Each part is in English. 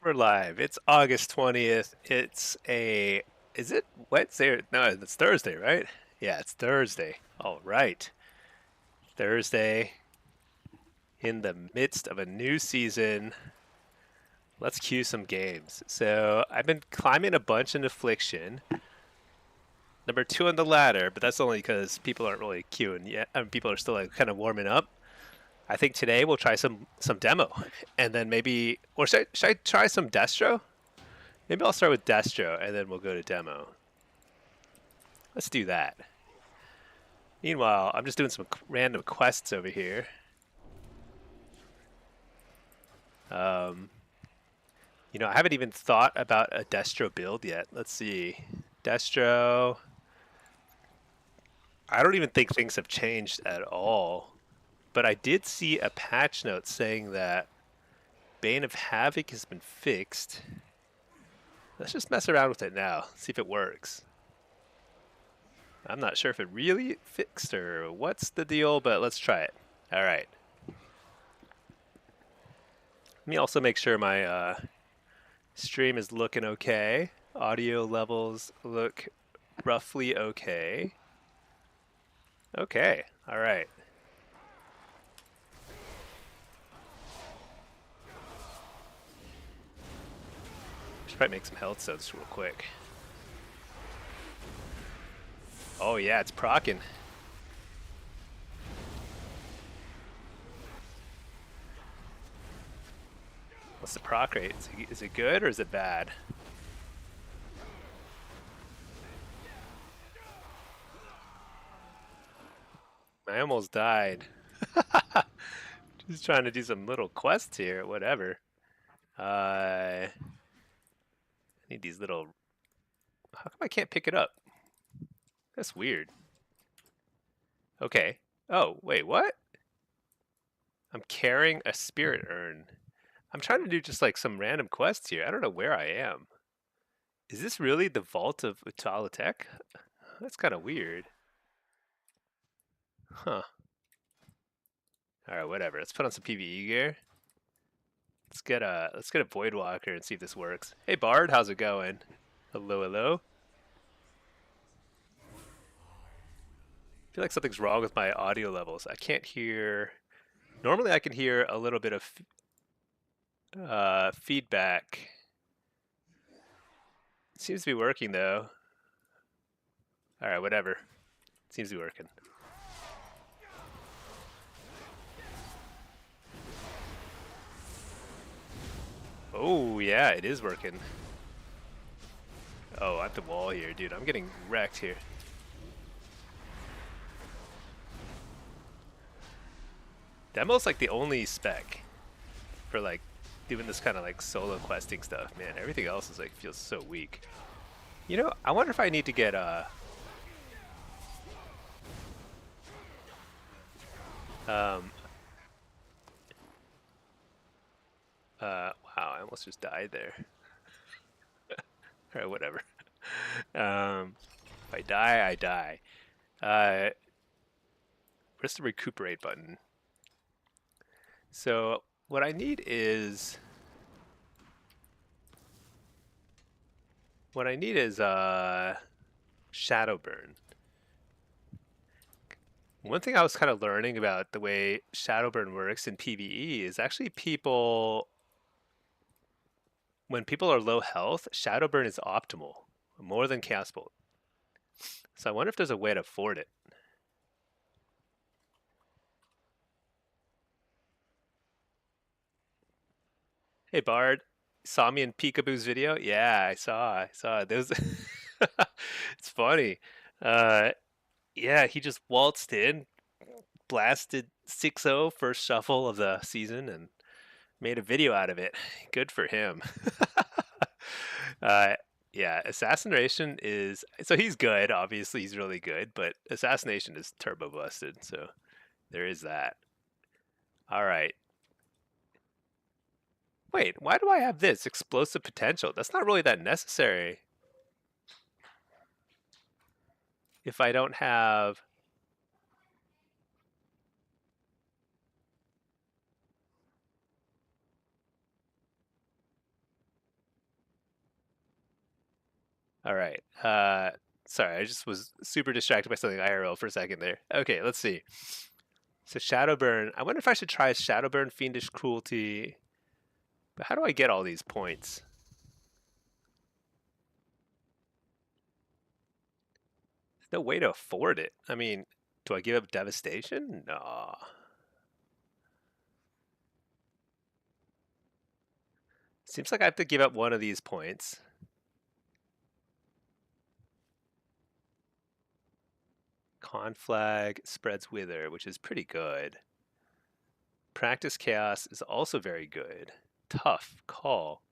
We're live. It's August 20th. Is it Wednesday? No, it's Thursday, right? Yeah, it's Thursday. All right. Thursday in the midst of a new season. Let's cue some games. So I've been climbing a bunch in Affliction. Number 2 on the ladder, but that's only because people aren't really queuing yet. People are still like kind of warming up. I think today we'll try some demo, and then maybe, or should I try some Destro? Maybe I'll start with Destro, and then we'll go to demo. Let's do that. Meanwhile, I'm just doing some random quests over here. Um, I haven't even thought about a Destro build yet. Let's see. Destro. I don't even think things have changed at all. But I did see a patch note saying that Bane of Havoc has been fixed. Let's just mess around with it now, see if it works. I'm not sure if it really fixed or what's the deal, but let's try it. All right. Let me also make sure my stream is looking okay. Audio levels look roughly okay. Okay, all right. Should probably make some health zones real quick. Oh yeah, it's procking. What's the proc rate? Is it good or is it bad? I almost died. Just trying to do some little quests here, whatever. I need these little... How come I can't pick it up? That's weird. Okay. Oh, wait, what? I'm carrying a spirit urn. I'm trying to do just like some random quests here. I don't know where I am. Is this really the vault of Utalatek? That's kind of weird. Huh. Alright, whatever. Let's put on some PvE gear. Let's get a Void Walker and see if this works. Hey Bard, how's it going? Hello, hello. I feel like something's wrong with my audio levels. I can't hear. Normally, I can hear a little bit of feedback. It seems to be working though. All right, whatever. Seems to be working. Oh yeah, it is working. Oh, at the wall here, dude. I'm getting wrecked here. Demo's like the only spec for like doing this kind of like solo questing stuff. Man, everything else is like feels so weak. I wonder if I need to get um wow, I almost just died there. All right, whatever. If I die, I die. Where's the recuperate button? So what I need is shadow burn. One thing I was kind of learning about the way shadow burn works in PvE is actually when people are low health, shadow burn is optimal, more than chaos bolt. So I wonder if there's a way to afford it. Hey Bard, saw me in Peekaboo's video? Yeah, I saw. Those it's funny. Uh yeah, he just waltzed in, blasted 6-0 first shuffle of the season and made a video out of it. Good for him. uh yeah, assassination is so he's good, obviously he's really good, but assassination is turbo busted, so there is that. All right. Wait, why do I have this? Explosive potential. That's not really that necessary if I don't have... All right. Sorry, I just was super distracted by something IRL for a second there. Okay, let's see. So Shadowburn. I wonder if I should try Shadowburn, Fiendish Cruelty. But how do I get all these points? There's no way to afford it. I mean, do I give up Devastation? No. Seems like I have to give up one of these points. Conflag spreads Wither, which is pretty good. Practice Chaos is also very good. Tough call.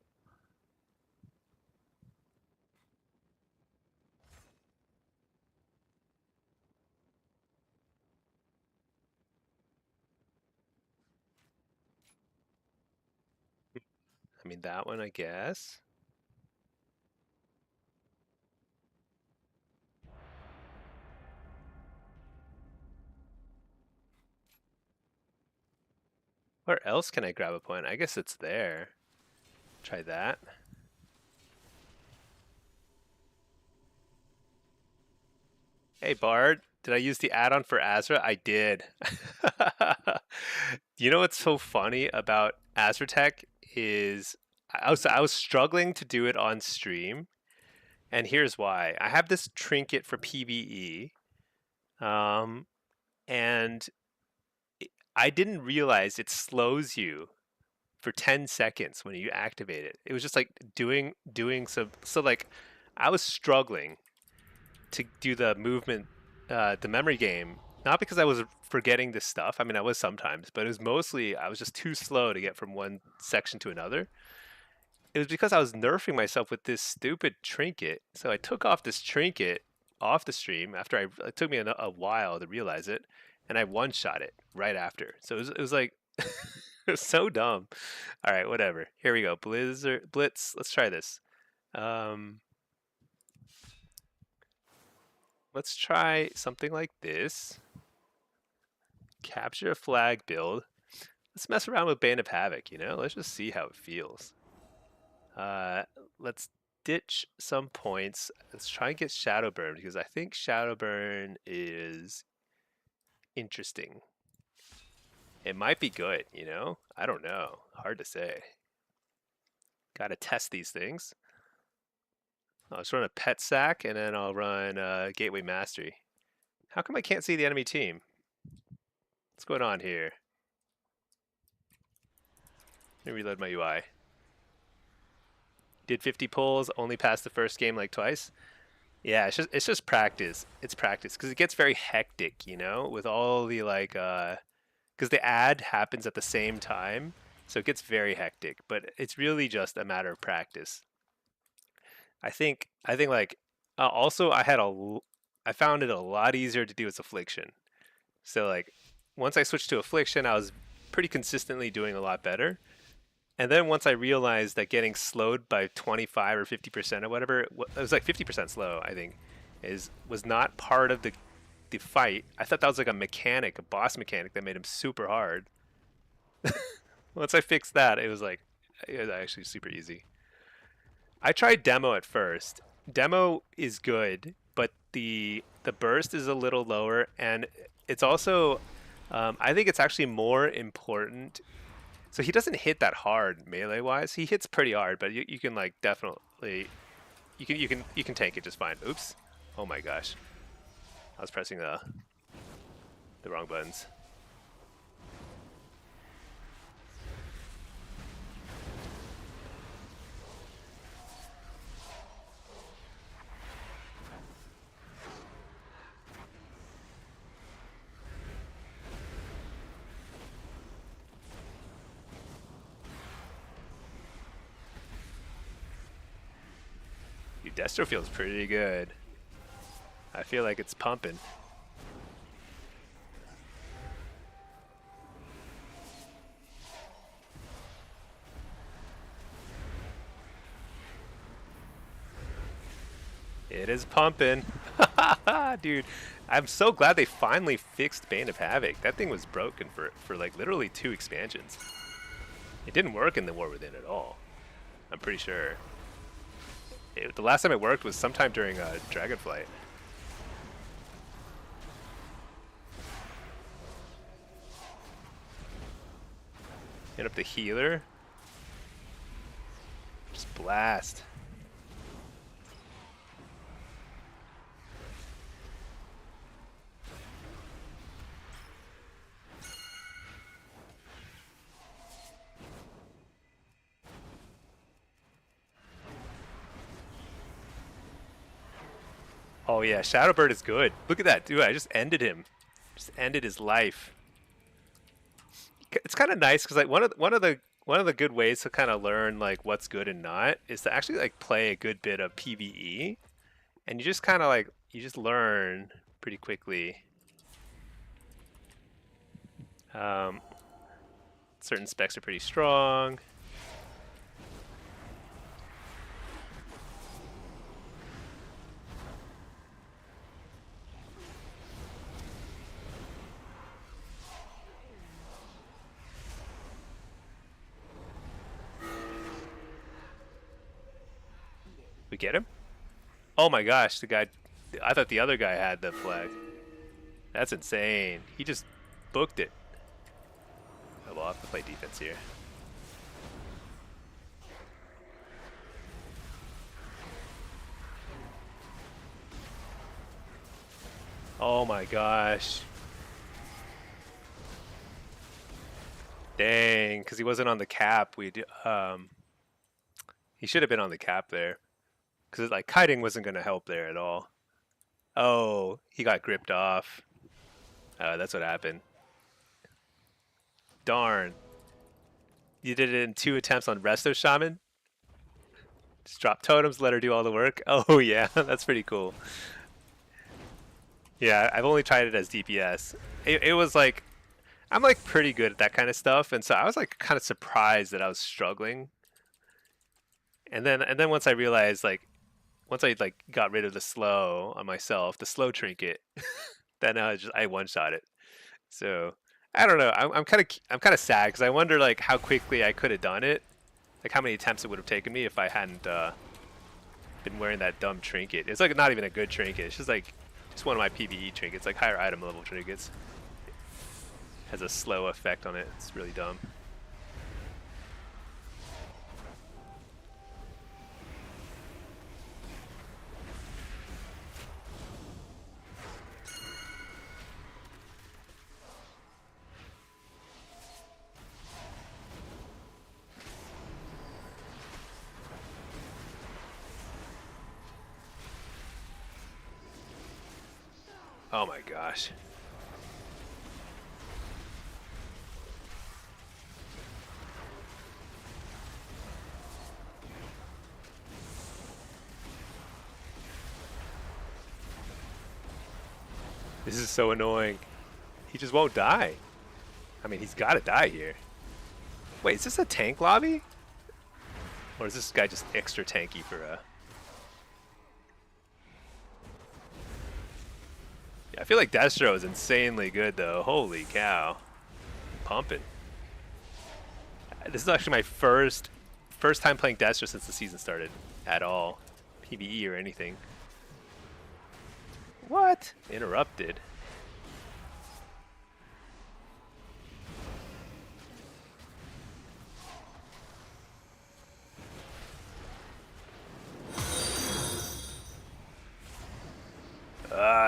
I mean, that one, I guess. Where else can I grab a point? I guess it's there. Try that. Hey, Bard, did I use the add-on for Azra? I did. You know what's so funny about Azratech is I was struggling to do it on stream, and here's why. I have this trinket for PvE, um, and I didn't realize it slows you for 10 seconds when you activate it. It was just like doing so like I was struggling to do the movement, the memory game, not because I was forgetting this stuff. I mean, I was sometimes, but it was mostly I was just too slow to get from one section to another. It was because I was nerfing myself with this stupid trinket. So I took off this trinket off the stream after it took me a while to realize it, and I one shot it right after. So it was like it was so dumb. All right, whatever. Here we go. Blizzard Blitz. Let's try this. Um, let's try something like this. Capture a flag build. Let's mess around with Bane of Havoc, you know? Let's just see how it feels. Let's ditch some points. Let's try and get Shadowburn because I think Shadowburn is interesting. It might be good, you know? I don't know. Hard to say. Gotta test these things. I'll just run a Pet Sack and then I'll run Gateway Mastery. How come I can't see the enemy team? What's going on here? Let me reload my UI. Did 50 pulls, only passed the first game like twice. Yeah, it's just practice. It's practice because it gets very hectic, you know, with all the like because the ad happens at the same time, so it gets very hectic. But it's really just a matter of practice. I think like also I found it a lot easier to do with affliction. So like once I switched to affliction, I was pretty consistently doing a lot better. And then once I realized that getting slowed by 25 or 50% or whatever, it was like 50% slow, I think, was not part of the fight. I thought that was like a mechanic, a boss mechanic that made him super hard. Once I fixed that, it was actually super easy. I tried demo at first. Demo is good, but the burst is a little lower, and it's also I think it's actually more important. So he doesn't hit that hard melee wise. He hits pretty hard, but you can like definitely you can tank it just fine. Oops. Oh my gosh. I was pressing the wrong buttons. Your Destro feels pretty good. I feel like it's pumping. It is pumping. Dude, I'm so glad they finally fixed Bane of Havoc. That thing was broken for like literally 2 expansions. It didn't work in the War Within at all. I'm pretty sure. The last time it worked was sometime during Dragonflight. Hit up the healer. Just blast. Oh yeah, Shadowbird is good. Look at that, dude! I just ended him. Just ended his life. It's kind of nice because like one of the good ways to kind of learn like what's good and not is to actually like play a good bit of PvE, and you just kind of like you just learn pretty quickly. Certain specs are pretty strong. We get him? Oh my gosh, the guy... I thought the other guy had the flag. That's insane. He just booked it. Oh, well, I'll have to play defense here. Oh my gosh. Dang, because he wasn't on the cap. He should have been on the cap there. Because like kiting wasn't going to help there at all. Oh, he got gripped off. That's what happened. Darn. You did it in 2 attempts on Resto Shaman? Just drop totems, let her do all the work? Oh yeah, that's pretty cool. Yeah, I've only tried it as DPS. It was like, I'm like pretty good at that kind of stuff, and so I was like kind of surprised that I was struggling. And then once I realized like, once I like got rid of the slow on myself, the slow trinket, then I one shot it. So I don't know. I'm kind of sad because I wonder like how quickly I could have done it, like how many attempts it would have taken me if I hadn't been wearing that dumb trinket. It's like not even a good trinket. It's just like just one of my PvE trinkets, like higher item level trinkets. Has a slow effect on it. It's really dumb. Oh my gosh. This is so annoying. He just won't die. I mean, he's got to die here. Wait, is this a tank lobby? Or is this guy just extra tanky for a... I feel like Destro is insanely good though. Holy cow. Pumping. This is actually my first time playing Destro since the season started at all. PvE or anything. What? Interrupted.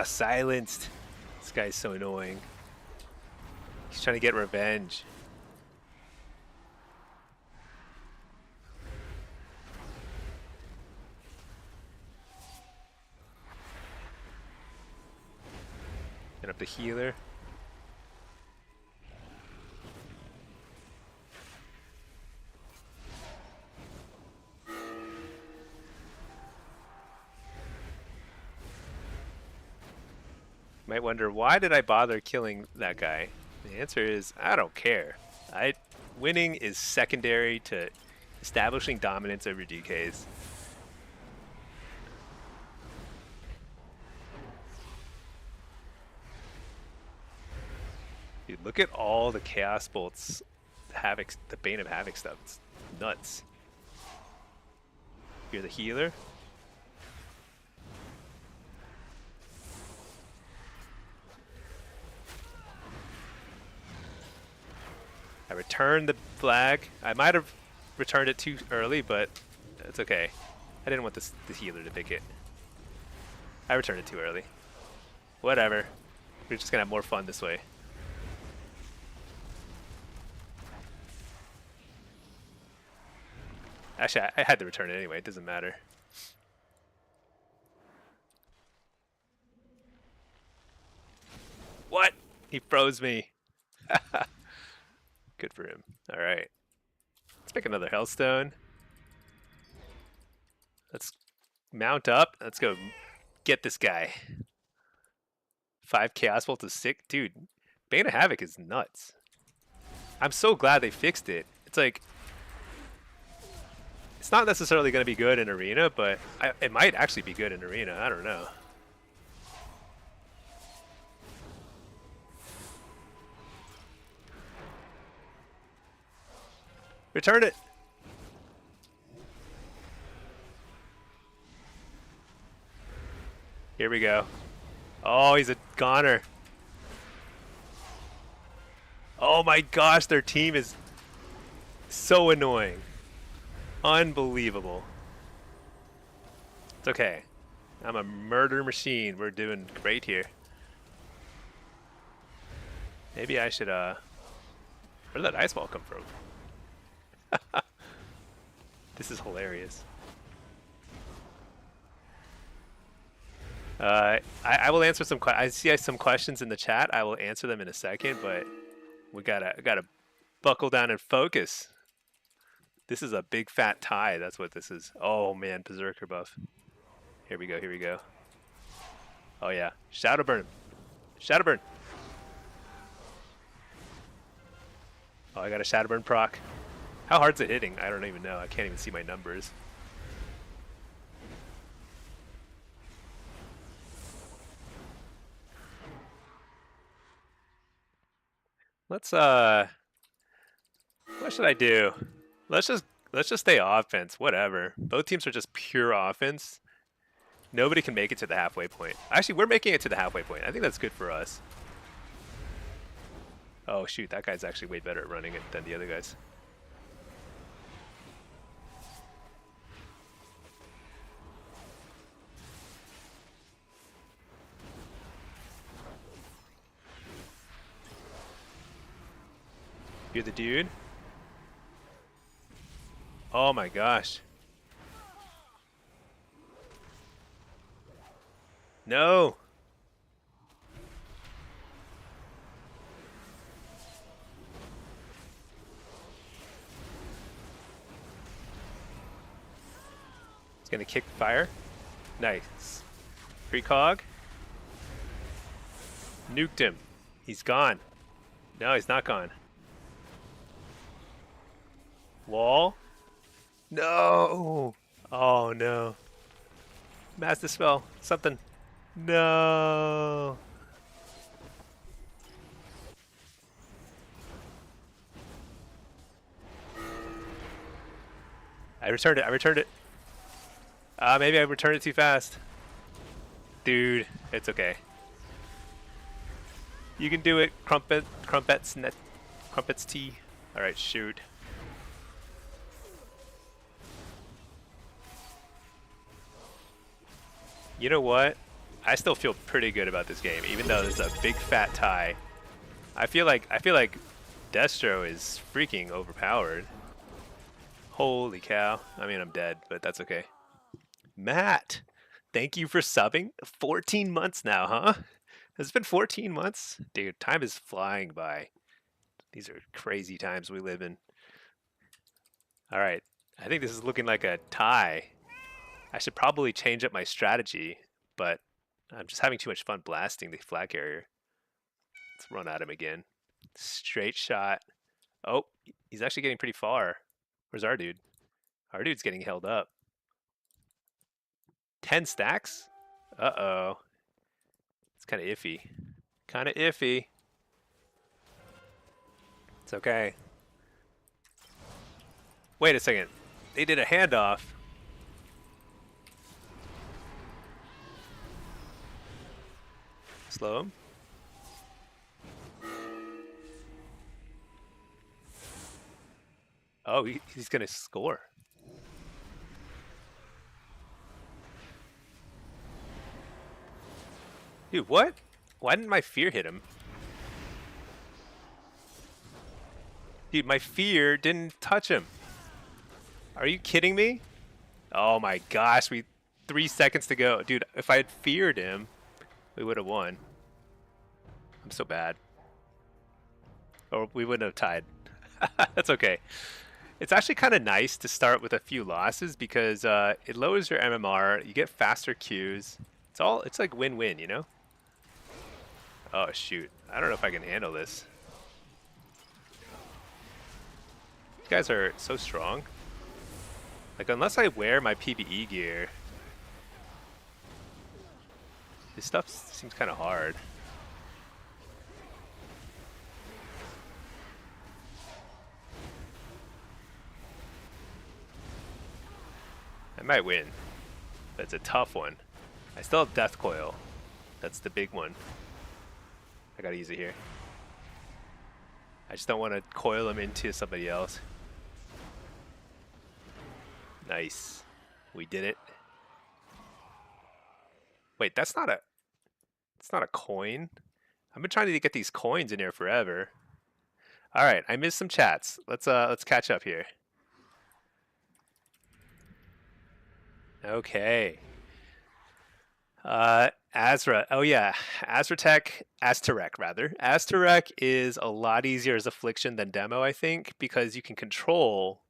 Silenced. This guy's so annoying. He's trying to get revenge. Get up the healer. Might wonder, why did I bother killing that guy? The answer is, I don't care. Winning is secondary to establishing dominance over DKs. Dude, look at all the Chaos Bolts, the Bane of Havoc stuff. It's nuts. You're the healer. return the flag. I might have returned it too early, but it's okay. I didn't want the healer to pick it. I returned it too early. Whatever. We're just gonna have more fun this way. Actually, I had to return it anyway. It doesn't matter. What? He froze me. Good for him. All right. Let's pick another Hellstone. Let's mount up. Let's go get this guy. 5 Chaos Bolt to 6. Dude, Bane of Havoc is nuts. I'm so glad they fixed it. It's like, it's not necessarily going to be good in Arena, but it might actually be good in Arena. I don't know. Return it. Here we go. Oh, he's a goner. Oh my gosh, their team is so annoying. Unbelievable. It's okay. I'm a murder machine. We're doing great here. Maybe I should, where did that ice ball come from? This is hilarious. I will answer some. I see some questions in the chat. I will answer them in a second, but we gotta buckle down and focus. This is a big fat tie. That's what this is. Oh man, Berserker buff. Here we go. Here we go. Oh yeah, Shadow Burn. Shadow Burn. Oh, I got a Shadow Burn proc. How hard's it hitting? I don't even know. I can't even see my numbers. Let's what should I do? Let's just stay offense, whatever. Both teams are just pure offense. Nobody can make it to the halfway point. Actually, we're making it to the halfway point. I think that's good for us. Oh shoot, that guy's actually way better at running it than the other guys. You're the dude? Oh my gosh. No! It's gonna kick fire. Nice. Precog. Nuked him. He's gone. No, he's not gone. Wall? No! Oh no. Mass Dispel. Something. No! I returned it. I returned it. Maybe I returned it too fast. Dude, it's okay. You can do it, Crumpets tea. Alright, shoot. You know what? I still feel pretty good about this game, even though there's a big fat tie. I feel like Destro is freaking overpowered. Holy cow. I mean, I'm dead, but that's okay. Matt, thank you for subbing. 14 months now, huh? Has it been 14 months? Dude, time is flying by. These are crazy times we live in. All right, I think this is looking like a tie. I should probably change up my strategy, but I'm just having too much fun blasting the flag carrier. Let's run at him again. Straight shot. Oh, he's actually getting pretty far. Where's our dude? Our dude's getting held up. 10 stacks? Uh-oh. It's kind of iffy. Kind of iffy. It's okay. Wait a second. They did a handoff. Slow him. Oh, he's gonna score. Dude, what? Why didn't my fear hit him? Dude, my fear didn't touch him. Are you kidding me? Oh my gosh, 3 seconds to go. Dude, if I had feared him, we would have won. I'm so bad. Or we wouldn't have tied. That's okay. It's actually kind of nice to start with a few losses because it lowers your MMR, you get faster queues. It's like win-win, you know? Oh shoot, I don't know if I can handle this. These guys are so strong. Like, unless I wear my PvE gear, this stuff seems kind of hard. I might win, but it's a tough one. I still have Death Coil. That's the big one. I gotta use it here. I just don't want to coil him into somebody else. Nice. We did it. Wait, it's not a coin. I've been trying to get these coins in here forever. All right, I missed some chats. Let's catch up here. Okay. Azra. Oh yeah, Aztarek rather. Aztarek is a lot easier as affliction than demo, I think, because you can control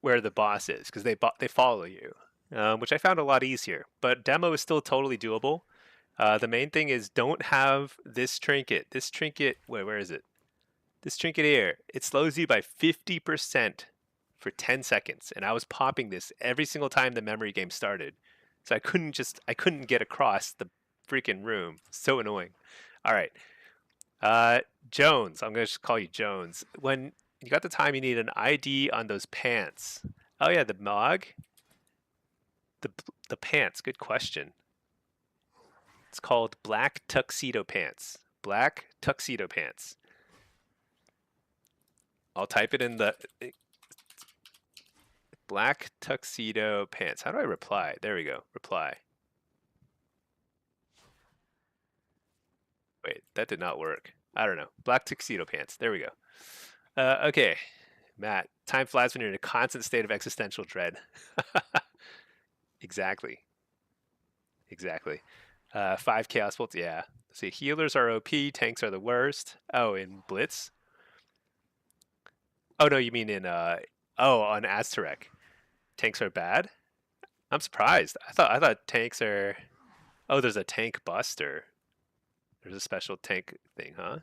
where the boss is because they follow you, which I found a lot easier. But demo is still totally doable. The main thing is don't have this trinket. This trinket, where is it? This trinket here, it slows you by 50% for 10 seconds, and I was popping this every single time the memory game started. So I couldn't get across the freaking room. So annoying. All right. Jones, I'm going to just call you Jones. When you got the time, you need an ID on those pants. Oh yeah, the MOG? The pants, good question. It's called Black Tuxedo Pants. Black Tuxedo Pants. I'll type it in the... Black Tuxedo Pants. How do I reply? There we go. Reply. Wait, that did not work. I don't know. Black Tuxedo Pants. There we go. Okay. Matt, time flies when you're in a constant state of existential dread. Exactly. Exactly. 5 Chaos Bolts, yeah. Let's see, healers are OP, tanks are the worst. Oh, in Blitz? Oh, no, you mean in, on Aztarek. Tanks are bad? I'm surprised. I thought tanks are... Oh, there's a tank buster. There's a special tank thing, huh?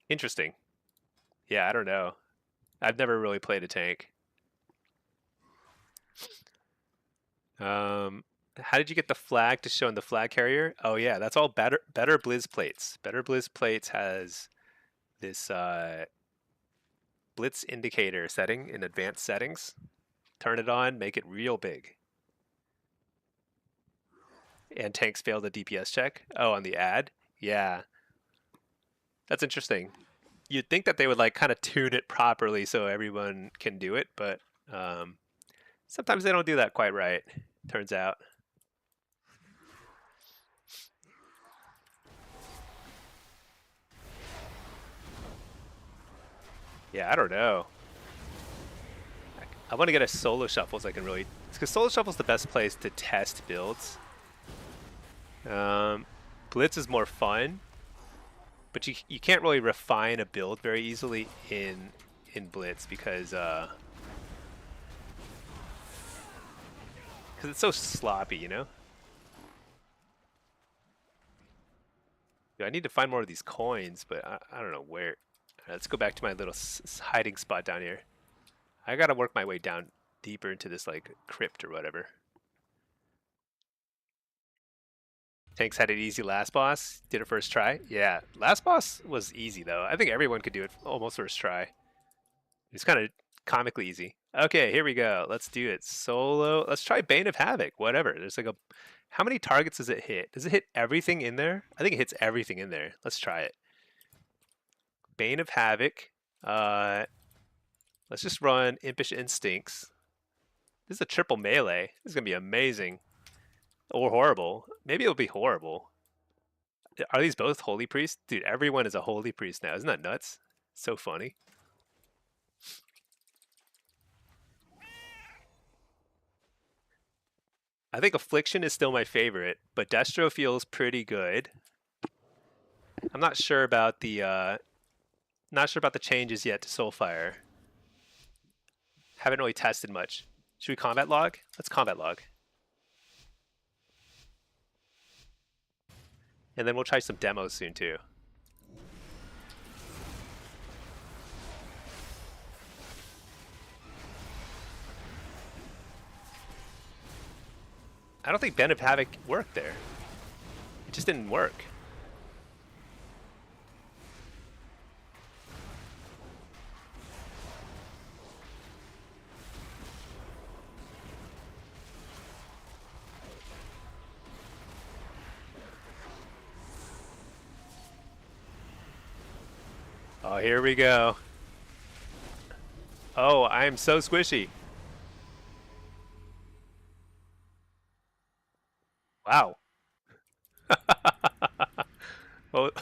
Interesting. Yeah, I don't know. I've never really played a tank. How did you get the flag to show in the flag carrier? Oh yeah, that's all better Blizz plates. Better Blizz plates has this Blitz indicator setting in advanced settings. Turn it on, make it real big. And tanks fail the DPS check. Oh, on the ad? Yeah. That's interesting. You'd think that they would like kind of tune it properly so everyone can do it, but sometimes they don't do that quite right, turns out. Yeah, I don't know. I want to get a solo shuffle so I can really... Because solo shuffle is the best place to test builds. Blitz is more fun, but you can't really refine a build very easily in Blitz because it's so sloppy, you know? I need to find more of these coins, but I don't know where. Right, let's go back to my little hiding spot down here. I gotta work my way down deeper into this like crypt or whatever. Tanks had it easy last boss. Did it first try. Yeah, last boss was easy though. I think everyone could do it almost first try. It's kind of comically easy. Okay, here we go. Let's do it. Solo. Let's try Bane of Havoc. Whatever. There's like a... How many targets does it hit? Does it hit everything in there? I think it hits everything in there. Let's try it. Bane of Havoc. Let's just run Impish Instincts. This is a triple melee. This is going to be amazing. Or horrible. Maybe it'll be horrible. Are these both Holy Priests? Dude, everyone is a Holy Priest now. Isn't that nuts? So funny. I think Affliction is still my favorite, but Destro feels pretty good. I'm not sure about the changes yet to Soulfire. Haven't really tested much. Should we combat log? Let's combat log. And then we'll try some demos soon too. I don't think Band of Havoc worked there. It just didn't work. Oh, here we go. Oh, I am so squishy. Wow. what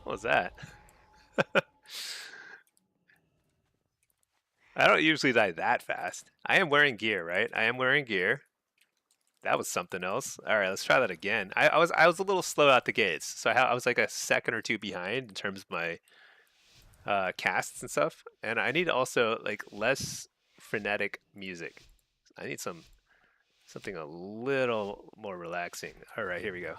was that? I don't usually die that fast. I am wearing gear, right? I am wearing gear. That was something else. All right, let's try that again. I was a little slow out the gates, so I was like a second or two behind in terms of my casts and stuff. And I need also like less frenetic music. I need something a little more relaxing. All right, here we go.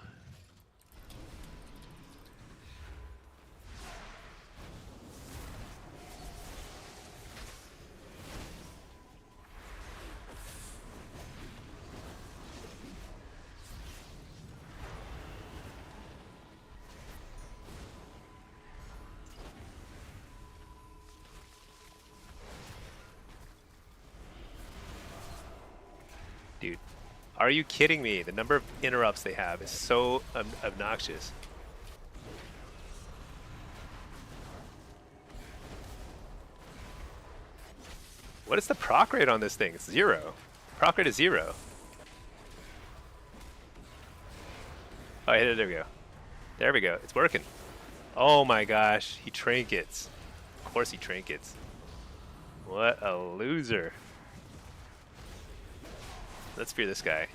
Dude, are you kidding me? The number of interrupts they have is so obnoxious. What is the proc rate on this thing? It's 0. Proc rate is 0. Oh, there we go. There we go. It's working. Oh my gosh, he trinkets. Of course he trinkets. What a loser. Let's fear this guy.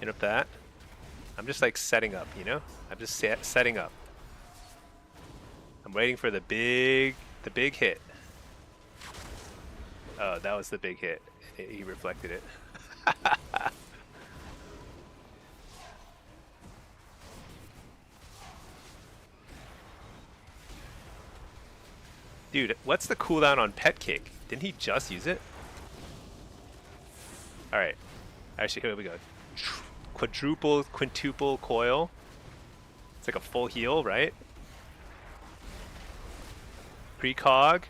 Interrupt that. I'm just like setting up, you know? I'm just setting up. I'm waiting for the big hit. Oh, that was the big hit. He reflected it. Dude, what's the cooldown on Pet Cake? Didn't he just use it? Alright. Actually, here we go. Quadruple, quintuple coil. It's like a full heal, right? Precog.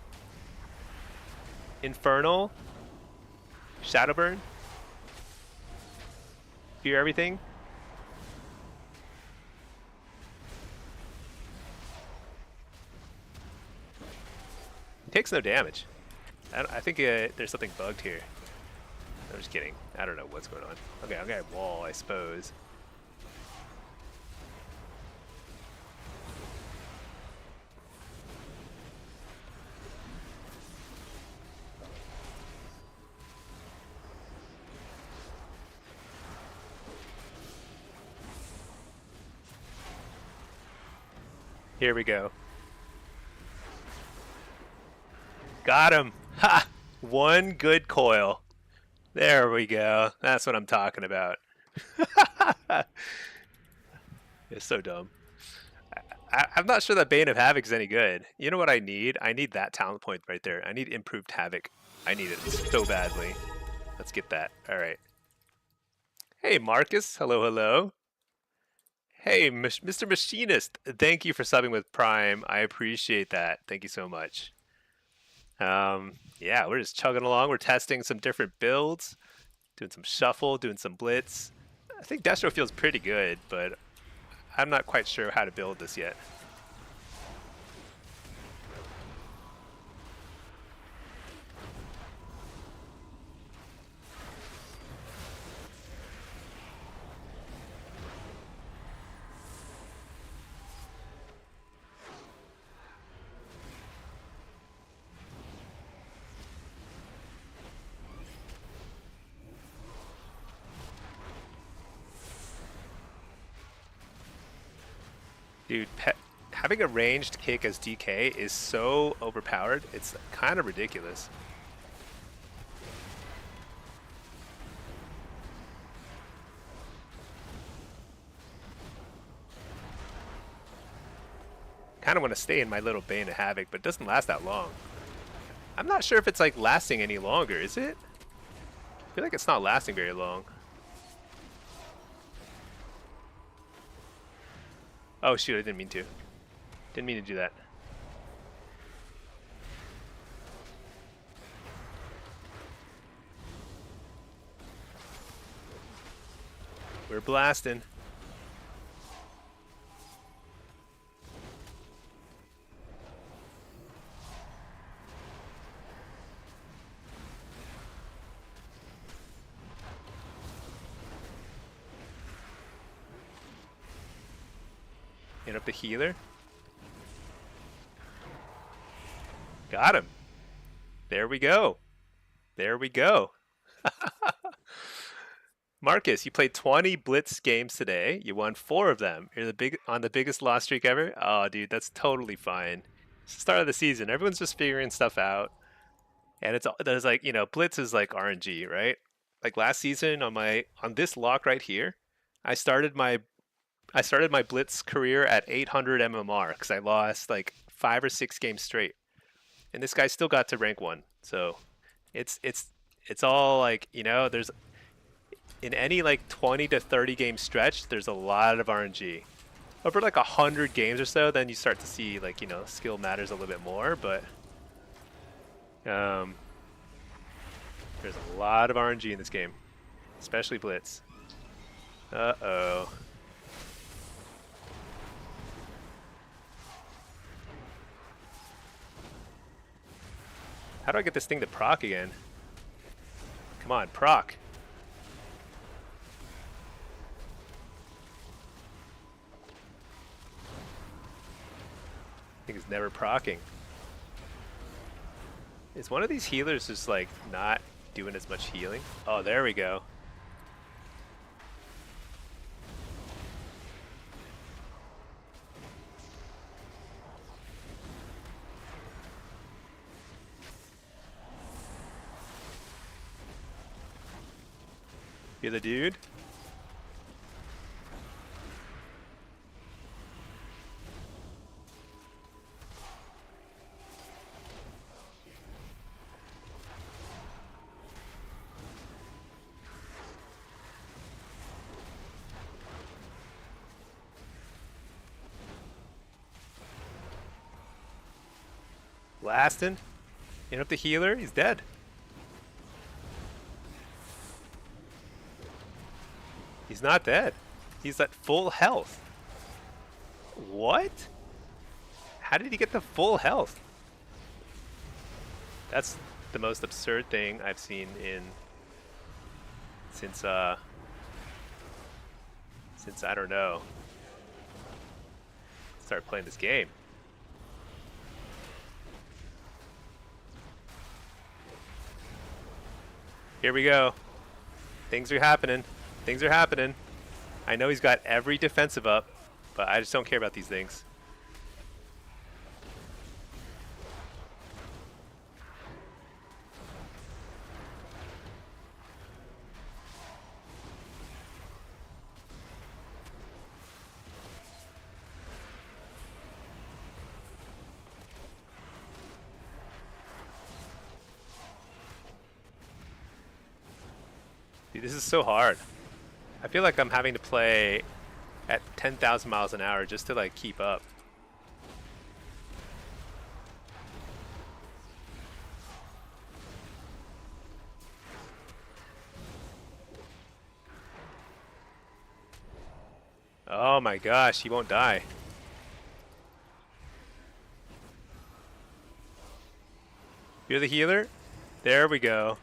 Infernal. Shadowburn. Fear everything. He takes no damage. I think there's something bugged here. I'm just kidding. I don't know what's going on. Okay, I'll get a wall, I suppose. Here we go. Got him. Ha! One good coil. There we go. That's what I'm talking about. It's so dumb. I'm not sure that Bane of Havoc is any good. You know what I need? I need that talent point right there. I need improved Havoc. I need it so badly. Let's get that. All right. Hey, Marcus. Hello, hello. Hey, Mr. Machinist. Thank you for subbing with Prime. I appreciate that. Thank you so much. Yeah, we're just chugging along. We're testing some different builds, doing some shuffle, doing some blitz. I think Destro feels pretty good, but I'm not quite sure how to build this yet. Dude, having a ranged kick as DK is so overpowered. It's kind of ridiculous. Kind of want to stay in my little Bane of Havoc, but it doesn't last that long. I'm not sure if it's like lasting any longer, is it? I feel like it's not lasting very long. Oh shoot, I didn't mean to. Didn't mean to do that. We're blasting. Hit up the healer. Got him. There we go. There we go. Marcus, you played 20 Blitz games today. You won 4 of them. You're on the biggest loss streak ever. Oh, dude, that's totally fine. It's the start of the season. Everyone's just figuring stuff out, and there's like Blitz is like RNG, right? Like last season on this lock right here, I started my Blitz career at 800 MMR because I lost like 5 or 6 games straight, and this guy still got to rank 1. So it's all like there's in any like 20 to 30 game stretch, there's a lot of RNG. Over like 100 games or so, then you start to see like skill matters a little bit more, but there's a lot of RNG in this game, especially Blitz. Uh-oh. How do I get this thing to proc again? Come on, proc. I think it's never procking. Is one of these healers just like not doing as much healing? Oh, there we go. You're the dude? Blasting. Hit up the healer. He's dead. He's not dead. He's at full health. What? How did he get to full health? That's the most absurd thing I've seen since I don't know. Start playing this game. Here we go. Things are happening. Things are happening. I know he's got every defensive up, but I just don't care about these things. Dude, this is so hard. I feel like I'm having to play at 10,000 miles an hour just to like keep up. Oh my gosh, he won't die. You're the healer? There we go.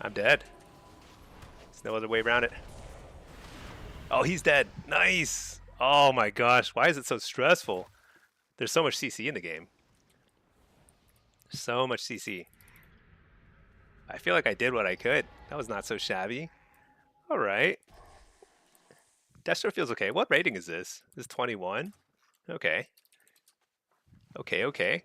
I'm dead. There's no other way around it. Oh, he's dead. Nice. Oh my gosh. Why is it so stressful? There's so much CC in the game. So much CC. I feel like I did what I could. That was not so shabby. All right. Destro feels okay. What rating is this? This is 21? Okay. Okay.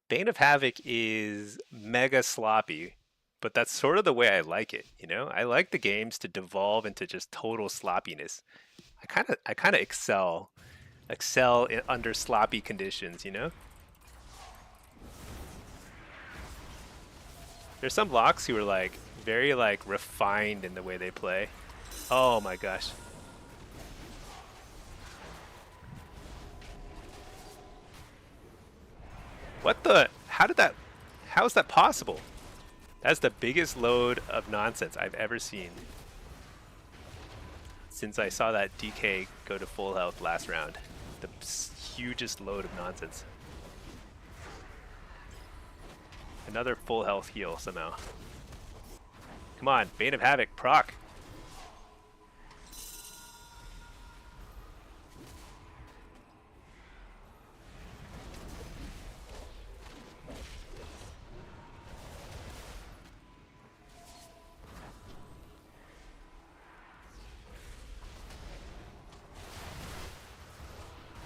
Bane of Havoc is mega sloppy, but that's sort of the way I like it, you know? I like the games to devolve into just total sloppiness. I kind of excel under sloppy conditions, you know? There's some blocks who are like very like refined in the way they play. Oh my gosh. What the? How is that possible? That's the biggest load of nonsense I've ever seen since I saw that DK go to full health last round. The hugest load of nonsense. Another full health heal somehow. Come on, Bane of Havoc, proc.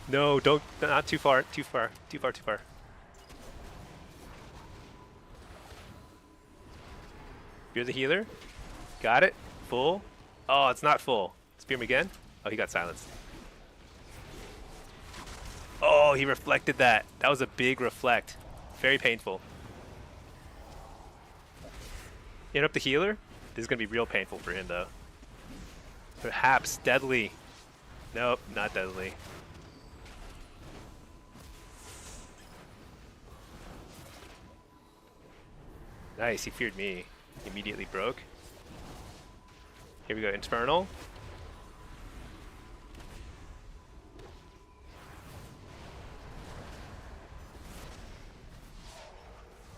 No, don't, not too far. You're the healer. Got it. Full. Oh, it's not full. Spear him again. Oh, he got silenced. Oh, he reflected that. That was a big reflect. Very painful. Interrupt the healer. This is going to be real painful for him, though. Perhaps deadly. Nope, not deadly. Nice, he feared me. Immediately broke. Here we go, Infernal.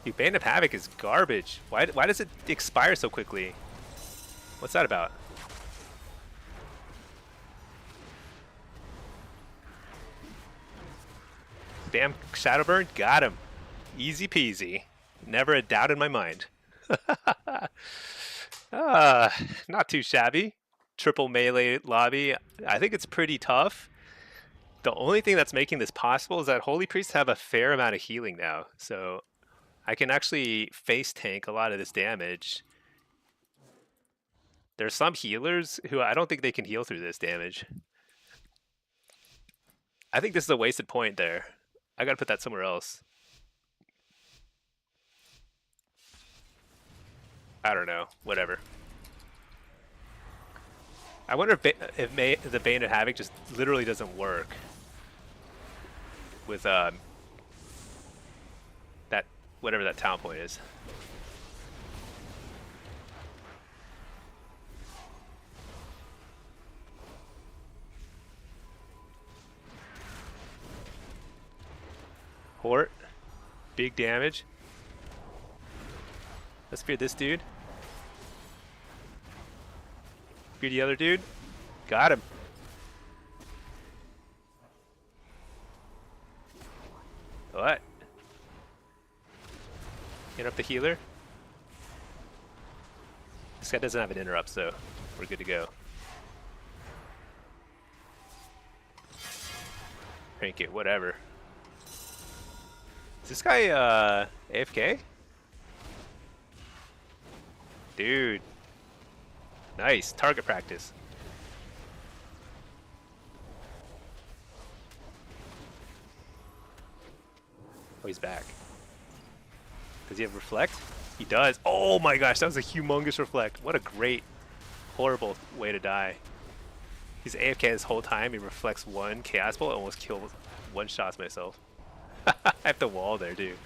Dude, Bane of Havoc is garbage. Why does it expire so quickly? What's that about? Bam, Shadowburn, got him. Easy peasy. Never a doubt in my mind. Not too shabby. Triple melee lobby. I think it's pretty tough. The only thing that's making this possible is that Holy Priests have a fair amount of healing now. So I can actually face tank a lot of this damage. There's some healers who I don't think they can heal through this damage. I think this is a wasted point there. I gotta put that somewhere else. I don't know. Whatever. I wonder if the Bane of Havoc just literally doesn't work with that whatever that talent point is. Hort, big damage. Let's fear this dude. Fear the other dude. Got him. What? Interrupt the healer. This guy doesn't have an interrupt, so we're good to go. Crank it, whatever. Is this guy AFK? Dude. Nice. Target practice. Oh, he's back. Does he have reflect? He does. Oh my gosh, that was a humongous reflect. What a great, horrible way to die. He's AFK this whole time. He reflects one chaos bolt, almost kills one shots myself. I have the wall there, dude.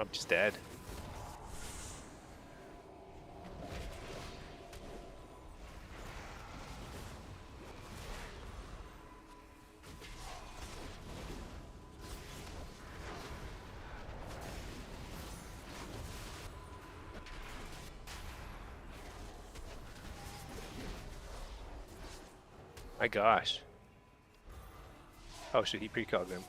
I'm just dead. My gosh. Oh, should he precog him?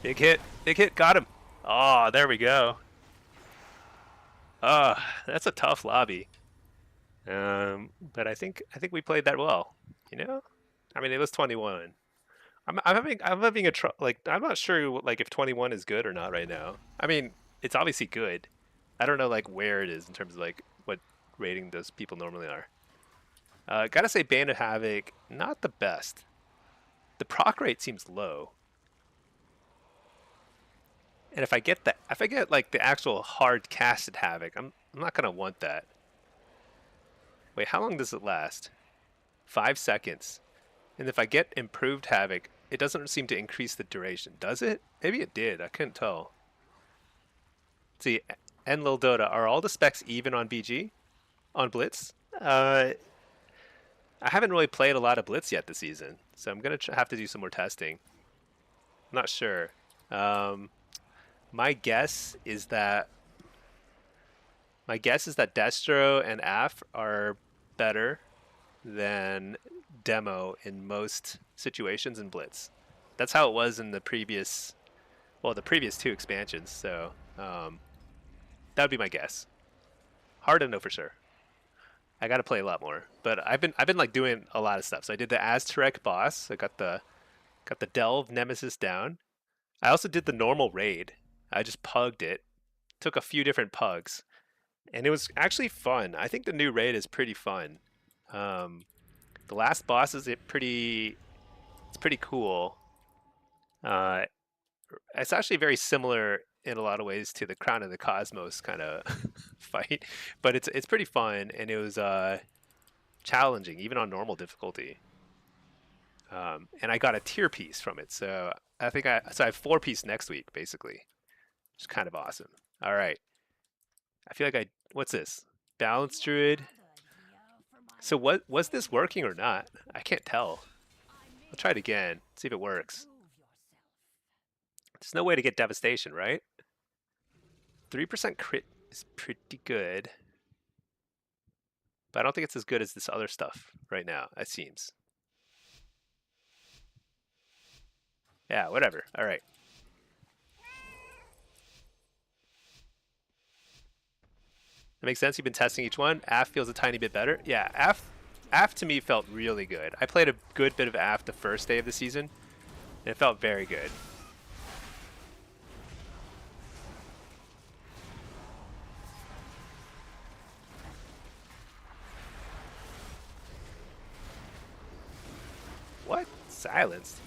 Big hit, got him. Oh, there we go. That's a tough lobby. But I think we played that well. You know, I mean, it was 21. I'm having a like I'm not sure like if 21 is good or not right now. I mean, it's obviously good. I don't know like where it is in terms of like what rating those people normally are. Gotta say, Bane of Havoc, not the best. The proc rate seems low. And if I get like the actual hard casted Havoc, I'm not gonna want that. Wait, how long does it last? 5 seconds. And if I get improved Havoc, it doesn't seem to increase the duration, does it? Maybe it did. I couldn't tell. Let's see, and Lil Dota, are all the specs even on BG? On Blitz? I haven't really played a lot of Blitz yet this season, so I'm gonna have to do some more testing. I'm not sure. My guess is that Destro and AF are better than Demo in most situations in Blitz. That's how it was in the previous, well, the previous 2 expansions. So that would be my guess. Hard to know for sure. I got to play a lot more, but I've been like doing a lot of stuff. So I did the Aztec boss. I got the Delve Nemesis down. I also did the normal raid. I just pugged it. Took a few different pugs, and it was actually fun. I think the new raid is pretty fun. The last boss is pretty cool. It's actually very similar in a lot of ways to the Crown of the Cosmos kind of fight, but it's pretty fun, and it was challenging even on normal difficulty. And I got a tier piece from it, so I have 4 piece next week basically, which is kind of awesome. All right, I feel like what's this? Balance Druid. So what was this working or not? I can't tell. I'll try it again, see if it works. There's no way to get devastation, right? 3% crit is pretty good, but I don't think it's as good as this other stuff right now, it seems. Yeah, whatever. All right. That makes sense. You've been testing each one. AF feels a tiny bit better. Yeah, AF to me felt really good. I played a good bit of AF the first day of the season, and it felt very good. What? Silenced?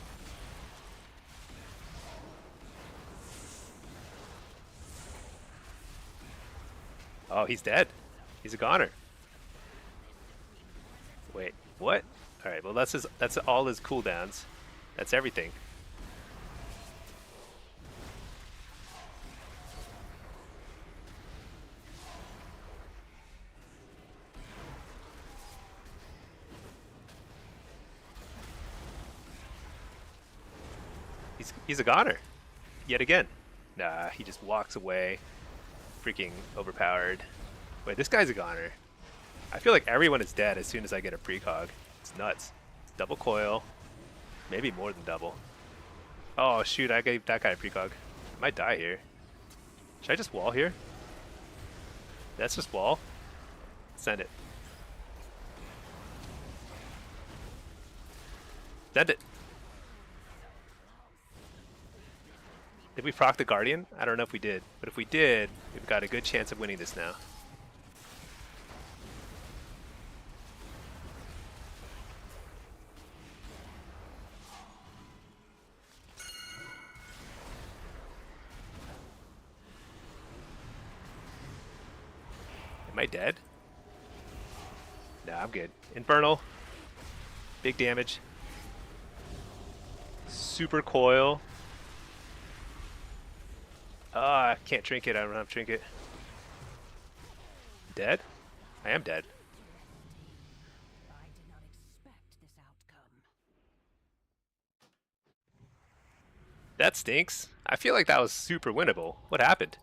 Oh, he's dead. He's a goner. Wait, what? All right, well that's all his cooldowns. That's everything. He's a goner. Yet again. Nah, he just walks away. Freaking overpowered. Wait, this guy's a goner. I feel like everyone is dead as soon as I get a precog. It's nuts. Double coil. Maybe more than double. Oh shoot, I gave that guy a precog. I might die here. Should I just wall here? That's just wall? Send it. Send it. Did we proc the Guardian? I don't know if we did, but if we did, we've got a good chance of winning this now. Am I dead? Nah, I'm good. Infernal. Big damage. Super coil. Ah, I can't trinket. I don't have trinket. Dead? I am dead. I did not expect this outcome. That stinks. I feel like that was super winnable. What happened?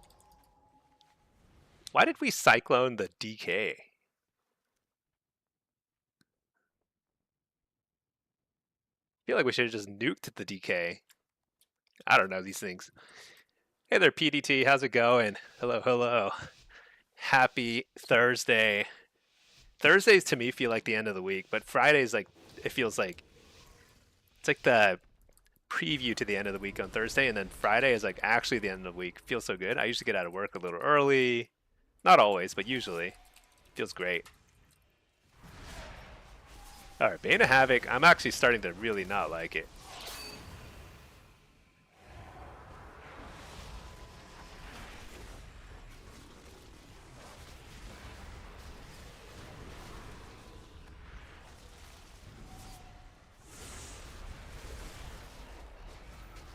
Why did we cyclone the DK? I feel like we should have just nuked the DK. I don't know these things. Hey there, PDT. How's it going? Hello, hello. Happy Thursday. Thursdays to me feel like the end of the week, but Fridays like it feels like it's like the preview to the end of the week on Thursday, and then Friday is like actually the end of the week. Feels so good. I usually get out of work a little early. Not always, but usually. Feels great. Alright, Bane of Havoc. I'm actually starting to really not like it.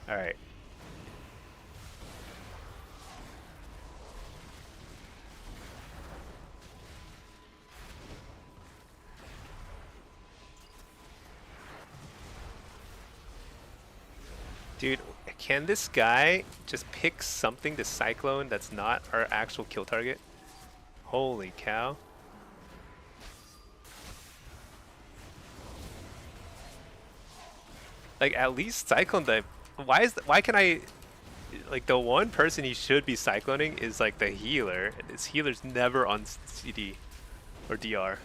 Alright. Dude, can this guy just pick something to cyclone that's not our actual kill target? Holy cow. Like, at least cyclone the... Why can I... Like, the one person he should be cycloning is, like, the healer. This healer's never on CD or DR.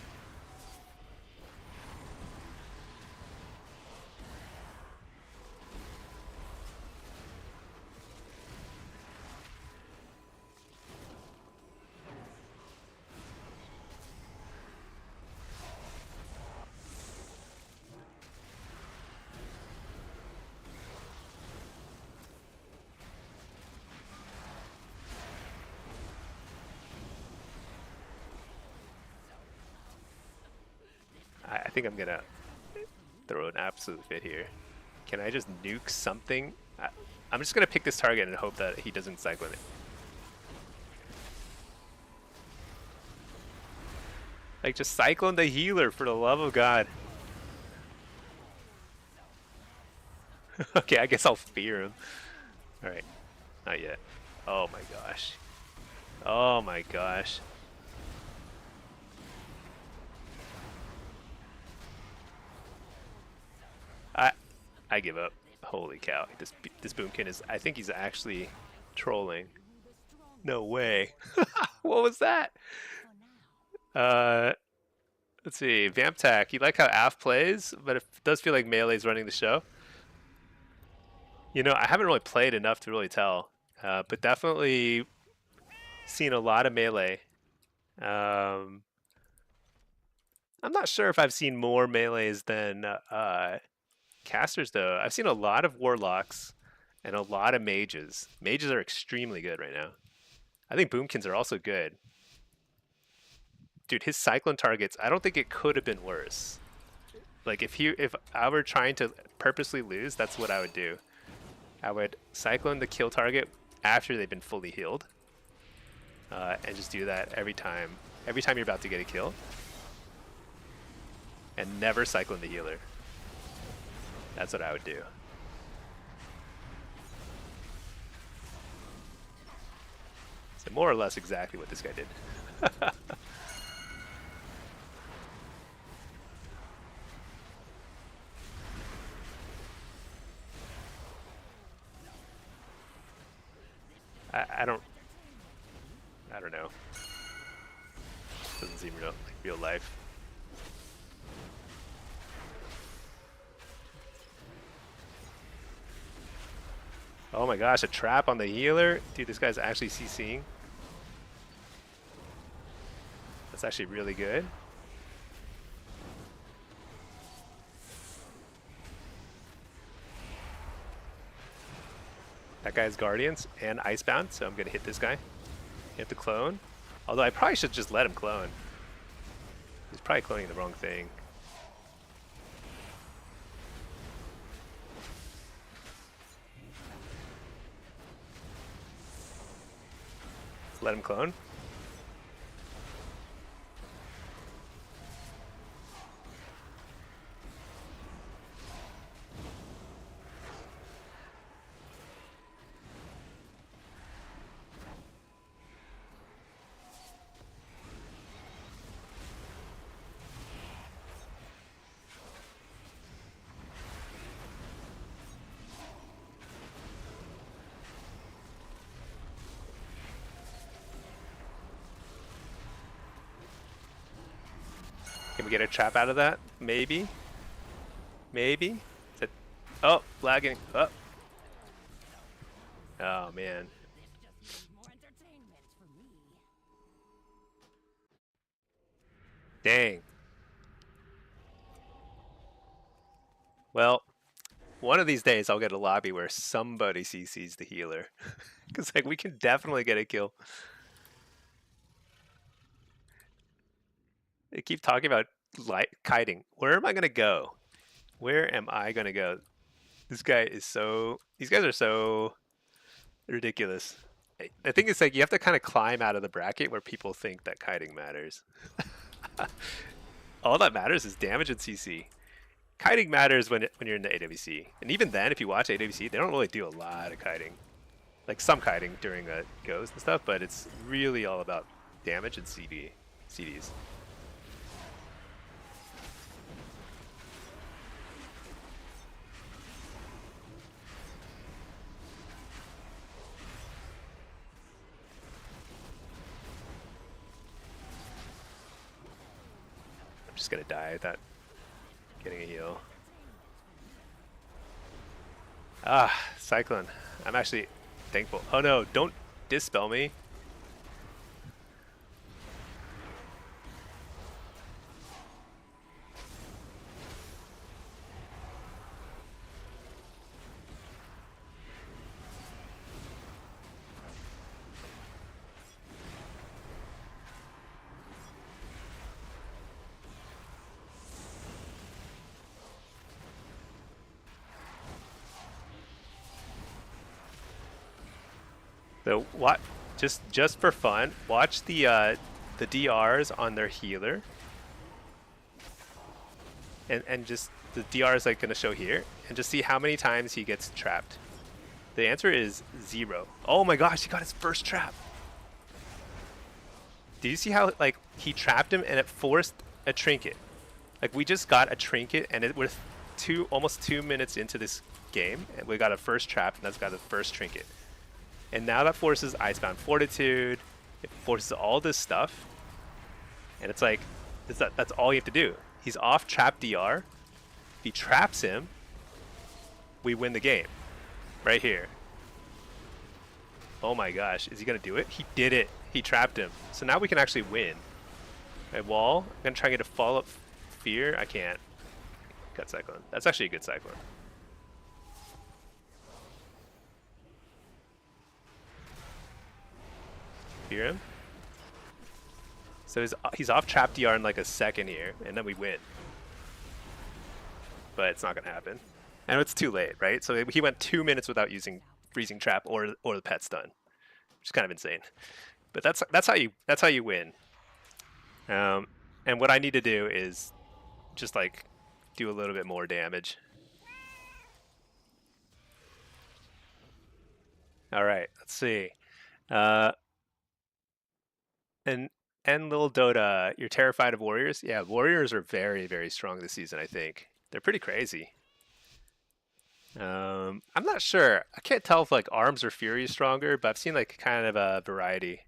I think I'm gonna throw an absolute fit here. Can I just nuke something? I'm just gonna pick this target and hope that he doesn't cyclone it. Like, just cyclone the healer for the love of God. Okay, I guess I'll fear him. Alright, not yet. Oh my gosh. Oh my gosh. I give up. Holy cow. This Boomkin is... I think he's actually trolling. No way. What was that? Let's see. Vamptac. You like how AF plays, but it does feel like Melee's running the show. You know, I haven't really played enough to really tell, but definitely seen a lot of Melee. I'm not sure if I've seen more Melees than casters, though. I've seen a lot of Warlocks and a lot of Mages. Mages are extremely good right now. I think Boomkins are also good. Dude, his Cyclone targets, I don't think it could have been worse. Like, if I were trying to purposely lose, that's what I would do. I would Cyclone the kill target after they've been fully healed. And just do that every time. Every time you're about to get a kill. And never Cyclone the healer. That's what I would do. So more or less exactly what this guy did. I don't know. Doesn't seem real, like real life. Oh my gosh, a trap on the healer? Dude, this guy's actually CCing. That's actually really good. That guy's Guardians and Icebound, so I'm gonna hit this guy. Hit the clone. Although I probably should just let him clone. He's probably cloning the wrong thing. Let him clone. Can we get a trap out of that? Maybe. Maybe. Is it... Oh, lagging. Oh. Oh man. This just means more entertainment for me. Dang. Well, one of these days I'll get a lobby where somebody CCs the healer. Because like we can definitely get a kill. They keep talking about kiting. Where am I gonna go? Where am I gonna go? This guy is so... These guys are so ridiculous. I think it's like you have to kind of climb out of the bracket where people think that kiting matters. All that matters is damage and CC. Kiting matters when you're in the AWC. And even then, if you watch AWC, they don't really do a lot of kiting. Like some kiting during goes and stuff, but it's really all about damage and CDs. I'm just gonna die without getting a heal. Ah, Cyclone. I'm actually thankful. Oh no, don't dispel me. So what? Just for fun, watch the DRs on their healer, and just the DR is like gonna show here, and just see how many times he gets trapped. The answer is 0. Oh my gosh, he got his first trap. Do you see how like he trapped him and it forced a trinket? Like we just got a trinket and we're almost 2 minutes into this game and we got a first trap and that's got the first trinket. And now that forces Icebound Fortitude, it forces all this stuff. And it's like, that's all you have to do. He's off trap DR. If he traps him, we win the game. Right here. Oh my gosh, is he gonna do it? He did it. He trapped him. So now we can actually win. Okay, wall. I'm gonna try and get a follow-up fear. I can't. Cut Cyclone. That's actually a good Cyclone. Fear him. So he's off trap DR in like a second here, and then we win. But it's not gonna happen. And it's too late, right? So he went 2 minutes without using freezing trap or the pet stun, which is kind of insane. But that's how you win. And what I need to do is just like do a little bit more damage. All right, let's see. And little Dota, you're terrified of warriors? Yeah, warriors are very, very strong this season, I think. They're pretty crazy. I'm not sure. I can't tell if like arms or fury is stronger, but I've seen like kind of a variety.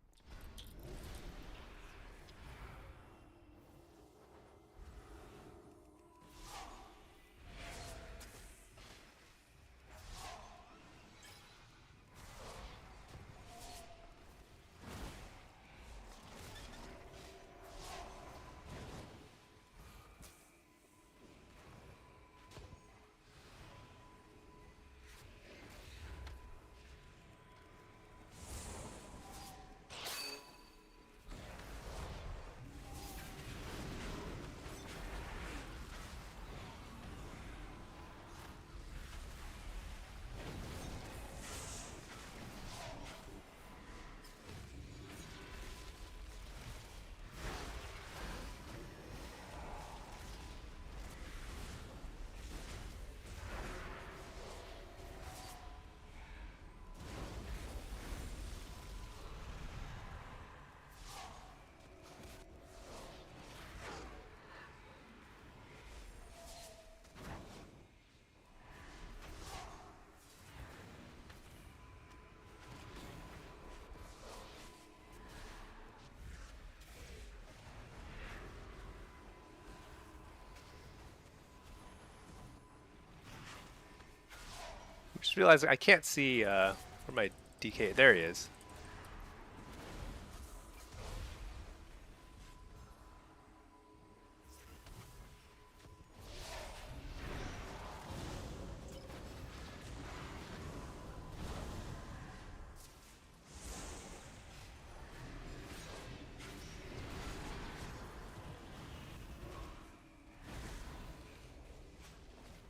Just realized I can't see where my DK. There he is.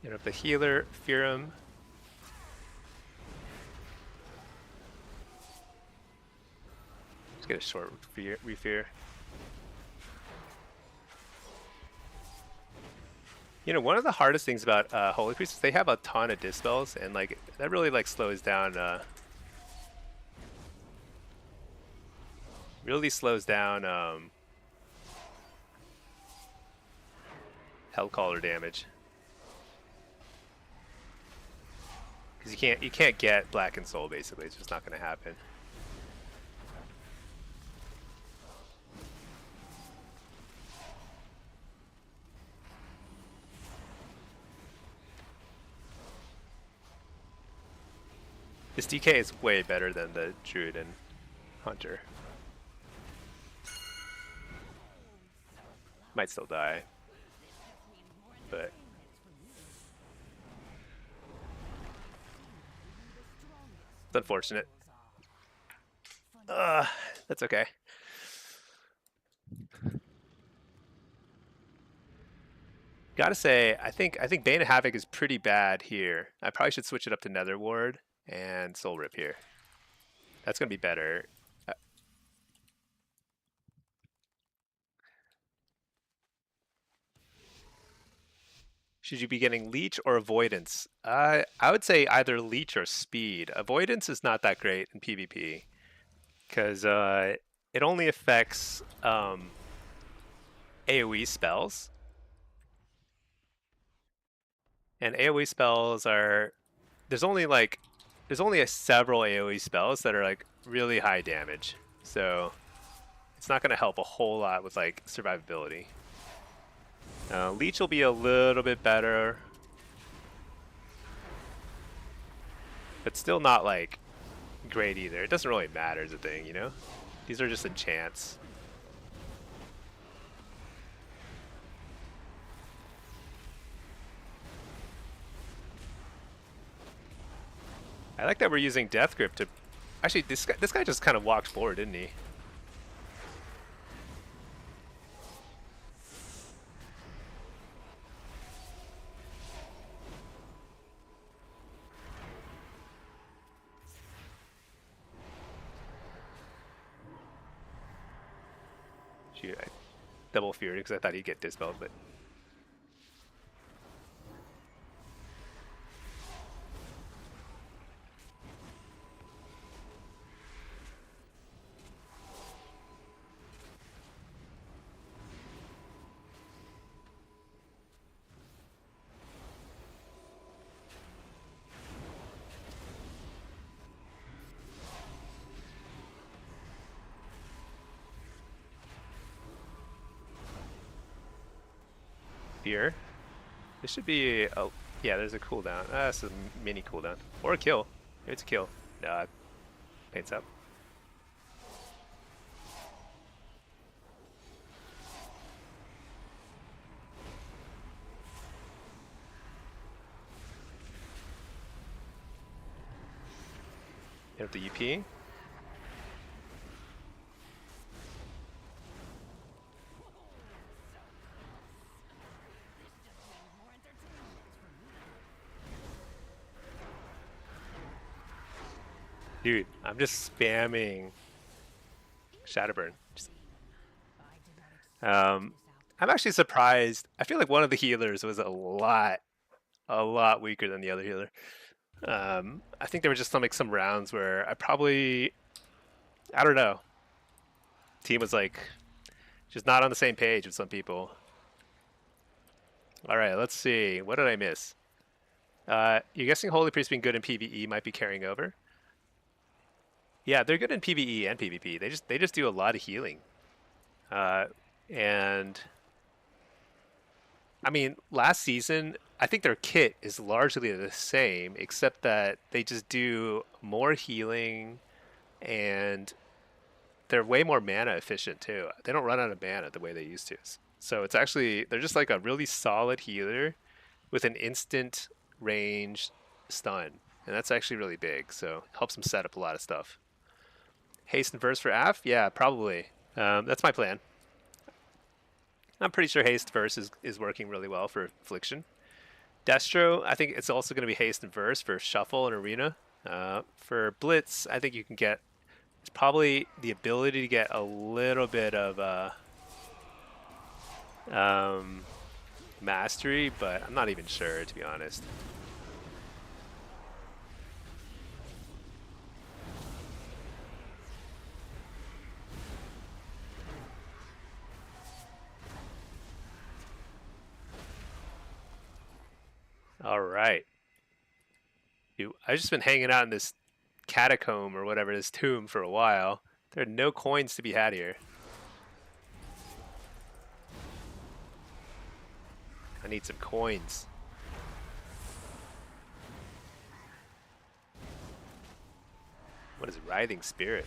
You know, the healer, fear him. Let's get a short refear. You know, one of the hardest things about Holy Priests is they have a ton of dispels, and like that really like slows down. Really slows down Hellcaller damage. Because you can't get Black and Soul basically. It's just not going to happen. This DK is way better than the Druid and Hunter. Might still die, but it's unfortunate. That's okay. Gotta say, I think Bane of Havoc is pretty bad here. I probably should switch it up to Nether Ward and Soul Rip here. That's gonna be better. Should you be getting Leech or Avoidance? I would say either Leech or Speed. Avoidance is not that great in PvP because it only affects AoE spells, and AoE spells are there's only several AoE spells that are like really high damage, so it's not going to help a whole lot with like survivability. Leech will be a little bit better, but still not like great either. It doesn't really matter as a thing, you know? These are just enchants. I like that we're using Death Grip to... Actually, this guy just kind of walked forward, didn't he? Shoot, I double feared because I thought he'd get dispelled, but... Fear. This should be a... Yeah, there's a cooldown. It's a mini cooldown. Or a kill. It's a kill. Nah, paints up. You have the UP. Dude, I'm just spamming Shadowburn. I'm actually surprised. I feel like one of the healers was a lot weaker than the other healer. I think there were just some rounds where I don't know. Team was like just not on the same page with some people. All right, let's see. What did I miss? You're guessing Holy Priest being good in PvE might be carrying over? Yeah, they're good in PvE and PvP. They just do a lot of healing, and I mean, last season, I think their kit is largely the same, except that they just do more healing and they're way more mana efficient too. They don't run out of mana the way they used to. So it's actually, they're just like a really solid healer with an instant range stun. And that's actually really big. So it helps them set up a lot of stuff. Haste and Verse for Af? Yeah, probably. That's my plan. I'm pretty sure Haste Verse is working really well for Affliction. Destro, I think it's also going to be Haste and Verse for Shuffle and Arena. For Blitz, I think you can get it's probably the ability to get a little bit of um, mastery, but I'm not even sure, to be honest. All right. Dude, I've just been hanging out in this catacomb or whatever, this tomb for a while. There are no coins to be had here. I need some coins. What is Writhing Spirit?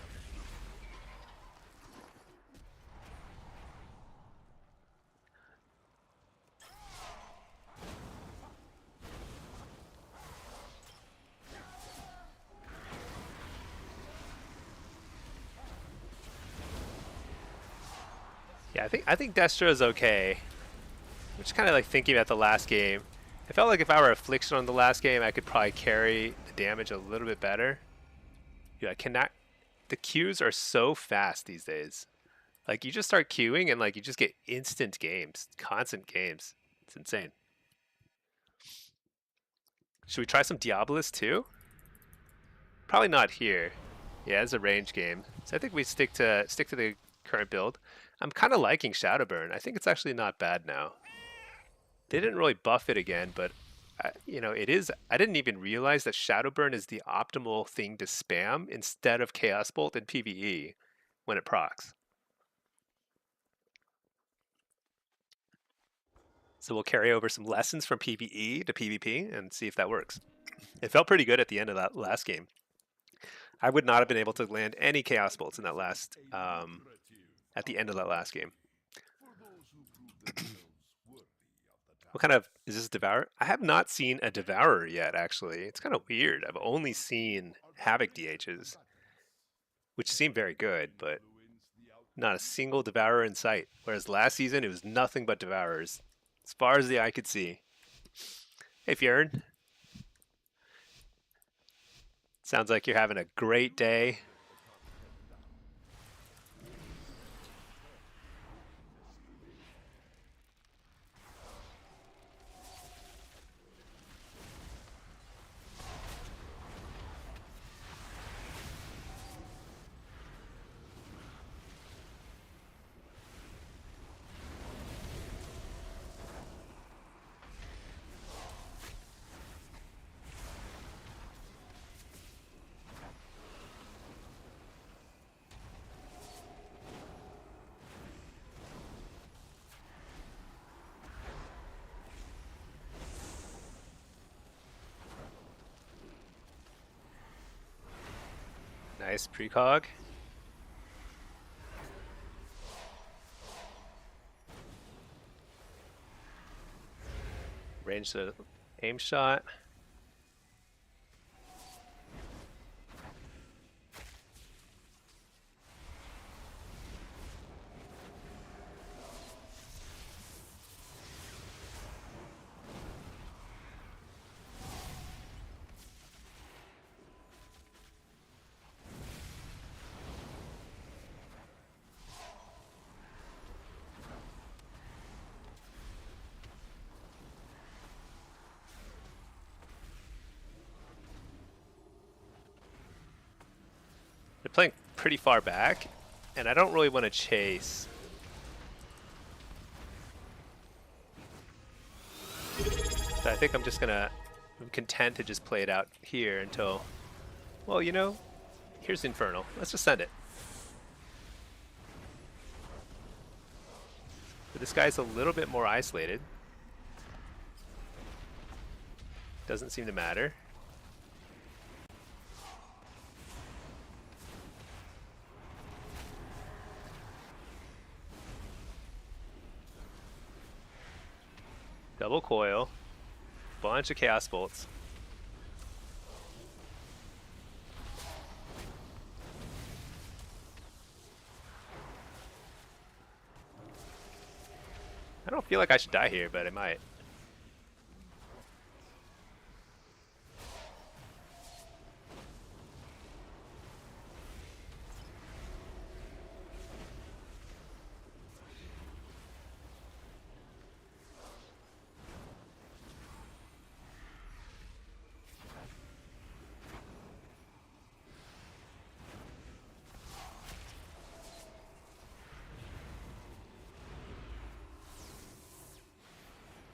Yeah, I think Destro is okay. I'm just kind of like thinking about the last game. I felt like if I were Affliction on the last game, I could probably carry the damage a little bit better. Yeah, I cannot. The queues are so fast these days. Like you just start queuing and like you just get instant games, constant games. It's insane. Should we try some Diabolus too? Probably not here. Yeah, it's a range game. So I think we stick to the current build. I'm kind of liking Shadowburn. I think it's actually not bad now. They didn't really buff it again, but it is. I didn't even realize that Shadowburn is the optimal thing to spam instead of Chaos Bolt in PvE when it procs. So we'll carry over some lessons from PvE to PvP and see if that works. It felt pretty good at the end of that last game. I would not have been able to land any Chaos Bolts in that last at the end of that last game. What kind of is this Devourer? I have not seen a Devourer yet. Actually, it's kind of weird. I've only seen Havoc DHs, which seem very good, but not a single Devourer in sight. Whereas last season it was nothing but Devourers, as far as the eye could see. Hey, Fjern. Sounds like you're having a great day. Nice precog. Range the aim shot. They're playing pretty far back, and I don't really want to chase. So I think I'm just gonna, I'm content to just play it out here until, well, here's Infernal. Let's just send it. But this guy's a little bit more isolated. Doesn't seem to matter. Double coil. Bunch of chaos bolts. I don't feel like I should die here, but I might.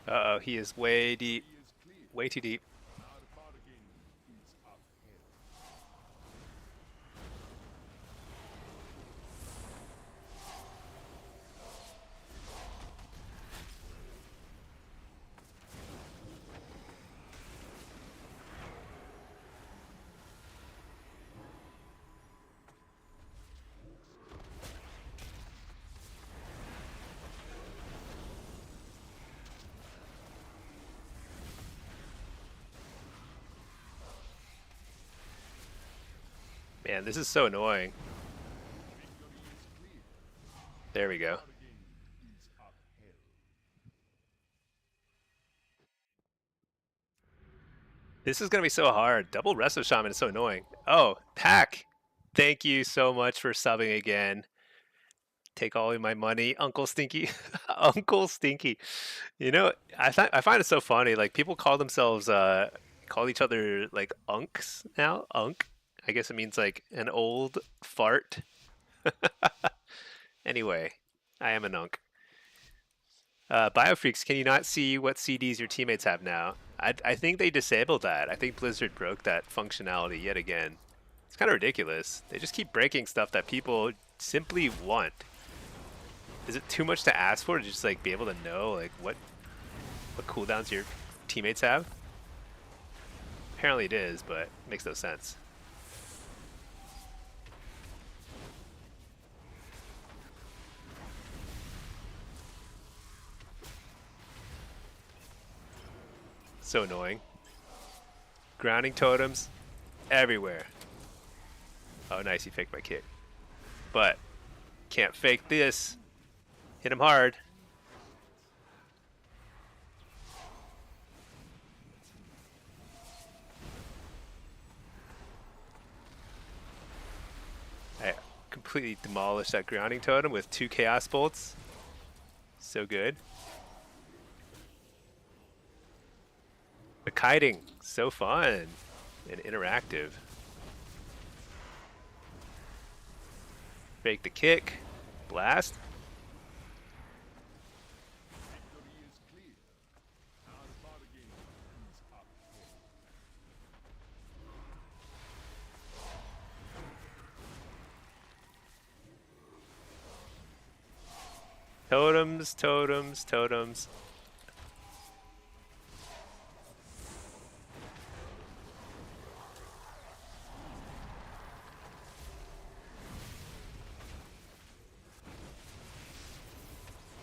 Uh-oh, he is way deep. Way too deep. Man, this is so annoying. There we go. This is going to be so hard. Double Resto Shaman is so annoying. Oh, Pack. Thank you so much for subbing again. Take all of my money, Uncle Stinky. Uncle Stinky. You know, I find it so funny. Like people call themselves call each other like unks now. Unk. I guess it means like an old fart. Anyway, I am an unk. Biofreaks, can you not see what CDs your teammates have now? I think they disabled that. I think Blizzard broke that functionality yet again. It's kind of ridiculous. They just keep breaking stuff that people simply want. Is it too much to ask for to just like be able to know like what cooldowns your teammates have? Apparently it is, but it makes no sense. So annoying. Grounding totems everywhere. Oh, nice, he faked my kick. But can't fake this. Hit him hard. I completely demolished that grounding totem with 2 chaos bolts. So good. The kiting, so fun and interactive. Fake the kick. Blast. Totems, totems, totems.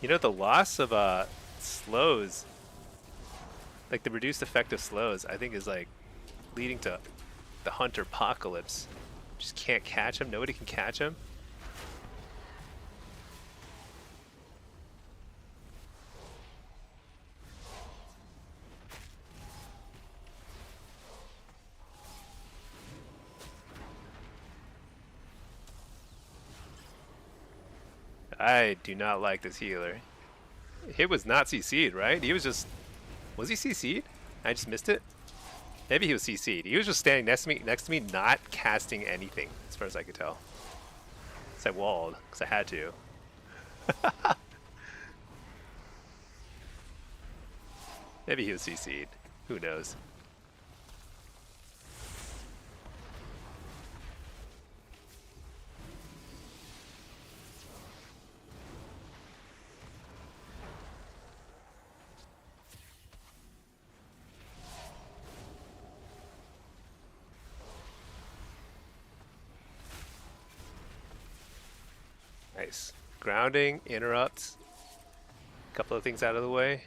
You know, the loss of slows, like the reduced effect of slows, I think is like leading to the Hunter apocalypse. Just can't catch him. Nobody can catch him. I do not like this healer. He was not CC'd, right? He was just... Was he CC'd? I just missed it? Maybe he was CC'd. He was just standing next to me, not casting anything, as far as I could tell. So I walled, because I had to. Maybe he was CC'd. Who knows? Nice. Grounding, interrupts. A couple of things out of the way.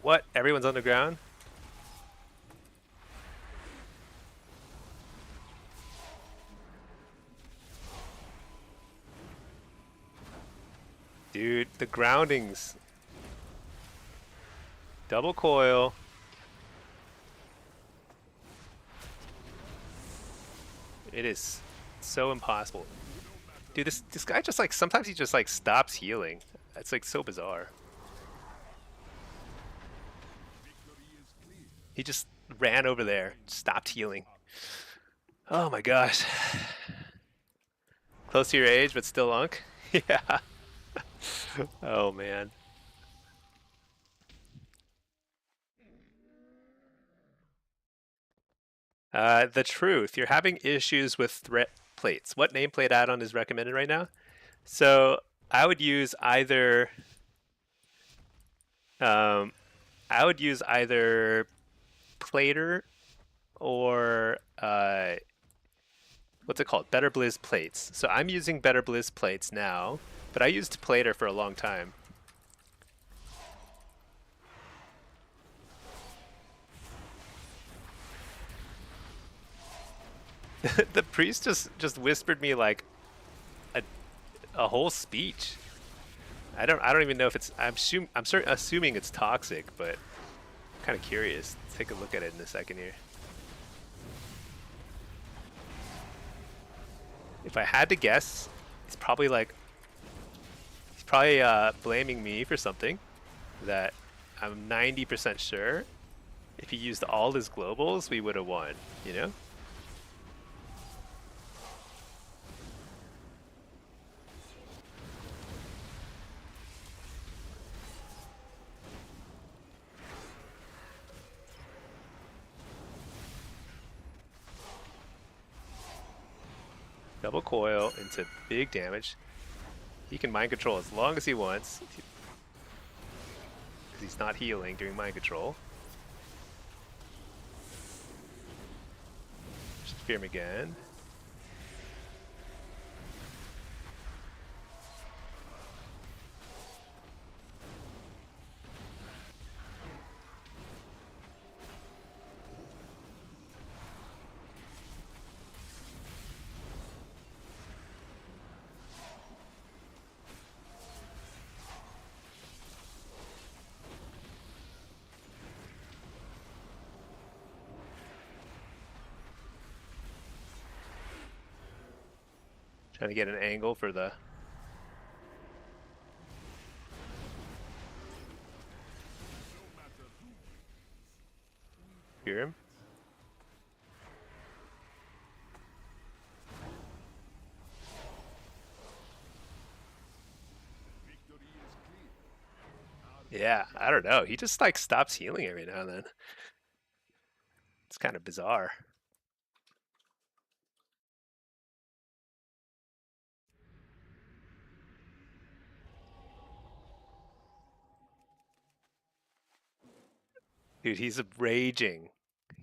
What? Everyone's on the ground? Dude, the groundings. Double coil. It is so impossible. Dude, this guy just like sometimes he just like stops healing. That's like so bizarre. He just ran over there, stopped healing. Oh my gosh. Close to your age, but still unk? Yeah. Oh man. The truth. You're having issues with threat plates. What nameplate add-on is recommended right now? So I would use either um, Plater or what's it called? Better Blizz plates. So I'm using Better Blizz plates now, but I used Plater for a long time. The priest just whispered me like a whole speech. I don't even know if it's I'm assuming it's toxic, but I'm kind of curious. Let's take a look at it in a second here. If I had to guess, he's probably blaming me for something that I'm 90% sure if he used all his globals, we would have won, you know? Double coil into big damage. He can mind control as long as he wants, because he's not healing during mind control. Just fear him again. Trying to get an angle for the... Hear him? Yeah, I don't know. He just like stops healing every now and then. It's kind of bizarre. Dude, he's raging.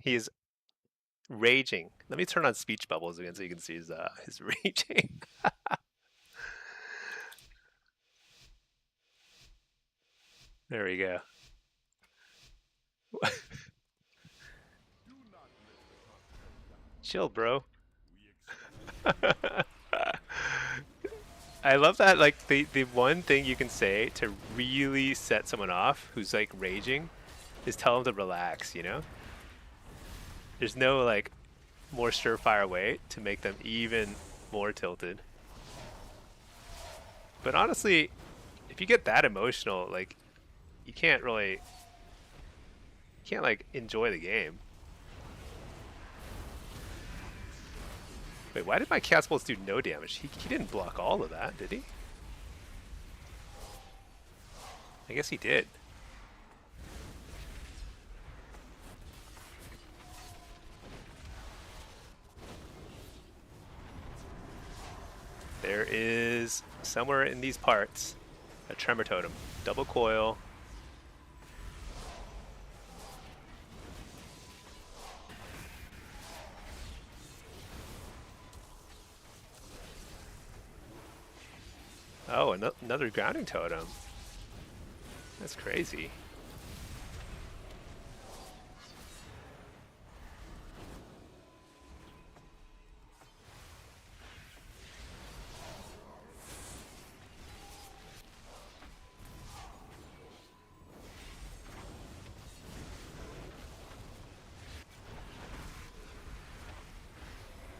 He is raging. Let me turn on speech bubbles again so you can see his raging. There we go. Chill, bro. I love that, like, the one thing you can say to really set someone off who's, like, raging is tell them to relax, you know? There's no, like, more surefire way to make them even more tilted. But honestly, if you get that emotional, like, you can't really... You can't, like, enjoy the game. Wait, why did my Catapults do no damage? He didn't block all of that, did he? I guess he did. There is somewhere in these parts a tremor totem. Double coil. Oh, another grounding totem. That's crazy.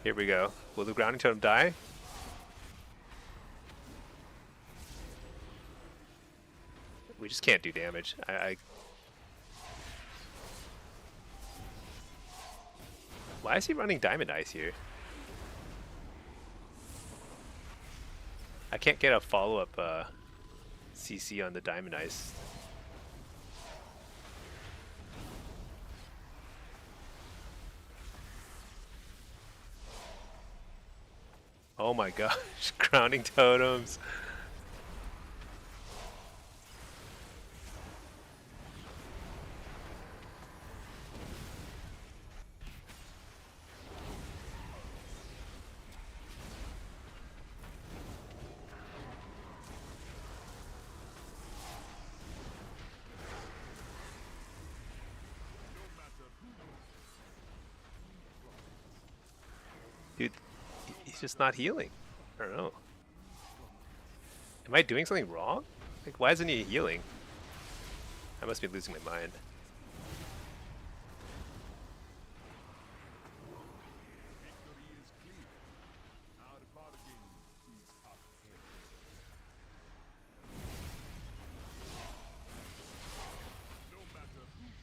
Here we go. Will the grounding totem die? We just can't do damage. Why is he running Diamond Ice here? I can't get a follow-up CC on the Diamond Ice. Oh my gosh, grounding totems. Dude, he's just not healing. I don't know. Am I doing something wrong? Like, why isn't he healing? I must be losing my mind.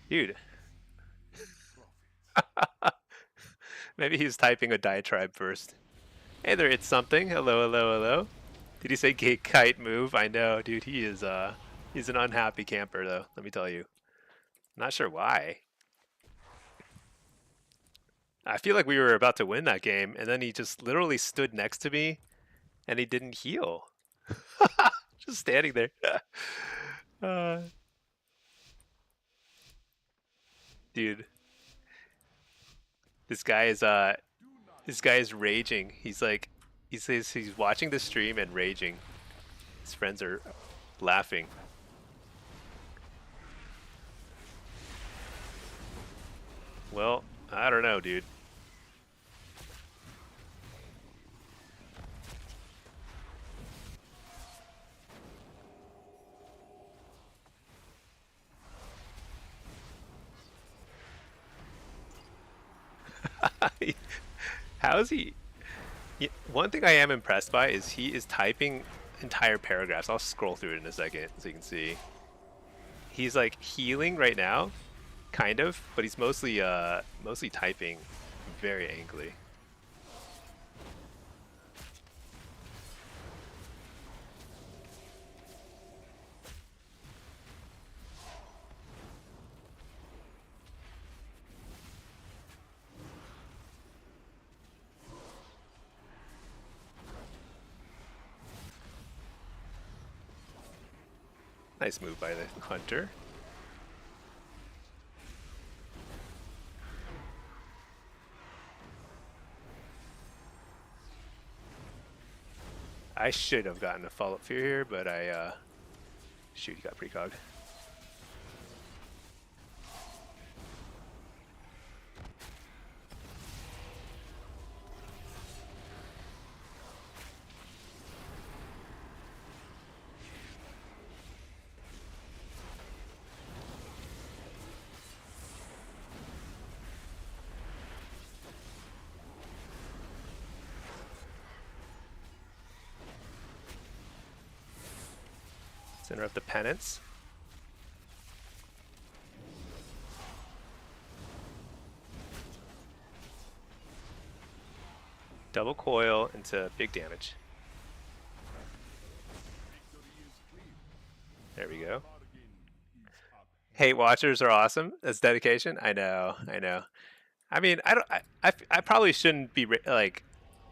Dude. Maybe he's typing a diatribe first. Hey there, it's something. Hello, hello, hello. Did he say gate kite move? I know, dude. He's an unhappy camper though. Let me tell you. Not sure why. I feel like we were about to win that game, and then he just literally stood next to me, and he didn't heal. Just standing there. uh, dude, this guy is raging. He's like, he says he's watching the stream and raging. His friends are laughing. Well, I don't know, dude. How is he? One thing I am impressed by is he is typing entire paragraphs. I'll scroll through it in a second so you can see. He's like healing right now, kind of, but he's mostly typing very angry. Nice move by the hunter. I should have gotten a follow-up fear here, but shoot, he got precogged. Center of the penance. Double coil into big damage. There we go. Hate watchers are awesome. That's dedication. I know. I know. I mean, I don't. I probably shouldn't be like.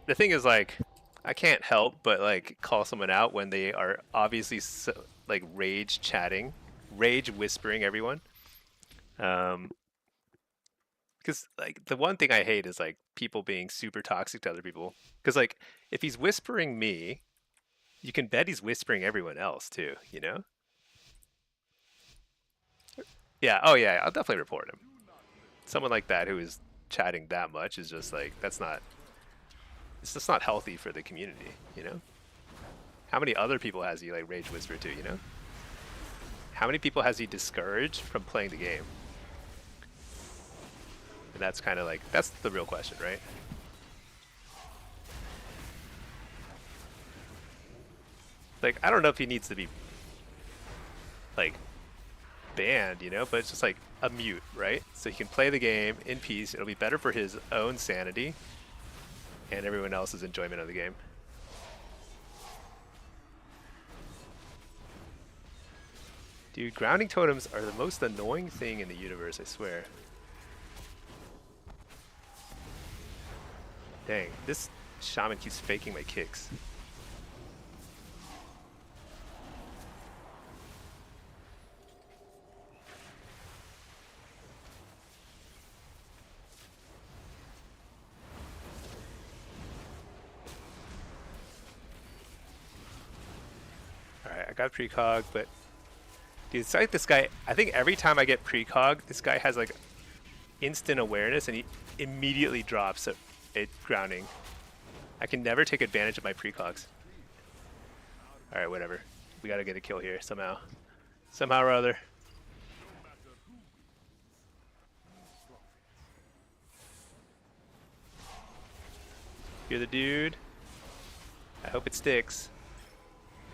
The thing is, like, I can't help but like call someone out when they are obviously so, like rage chatting, rage whispering everyone. Um, because like the one thing I hate is like people being super toxic to other people. Because like if he's whispering me, you can bet he's whispering everyone else too. You know? Yeah. Oh yeah. I'll definitely report him. Someone like that who is chatting that much is just like that's not. It's just not healthy for the community. You know? How many other people has he like rage whispered to? You know? How many people has he discouraged from playing the game? And that's kind of like that's the real question, right? Like I don't know if he needs to be like banned, you know, but it's just like a mute, right? So he can play the game in peace. It'll be better for his own sanity and everyone else's enjoyment of the game. Dude, grounding totems are the most annoying thing in the universe, I swear. Dang, this shaman keeps faking my kicks. Alright, I got precog, but dude, it's like this guy, I think every time I get precog, this guy has like instant awareness and he immediately drops a grounding. I can never take advantage of my precogs. Alright, whatever. We gotta get a kill here somehow. Somehow or other. You're the dude. I hope it sticks.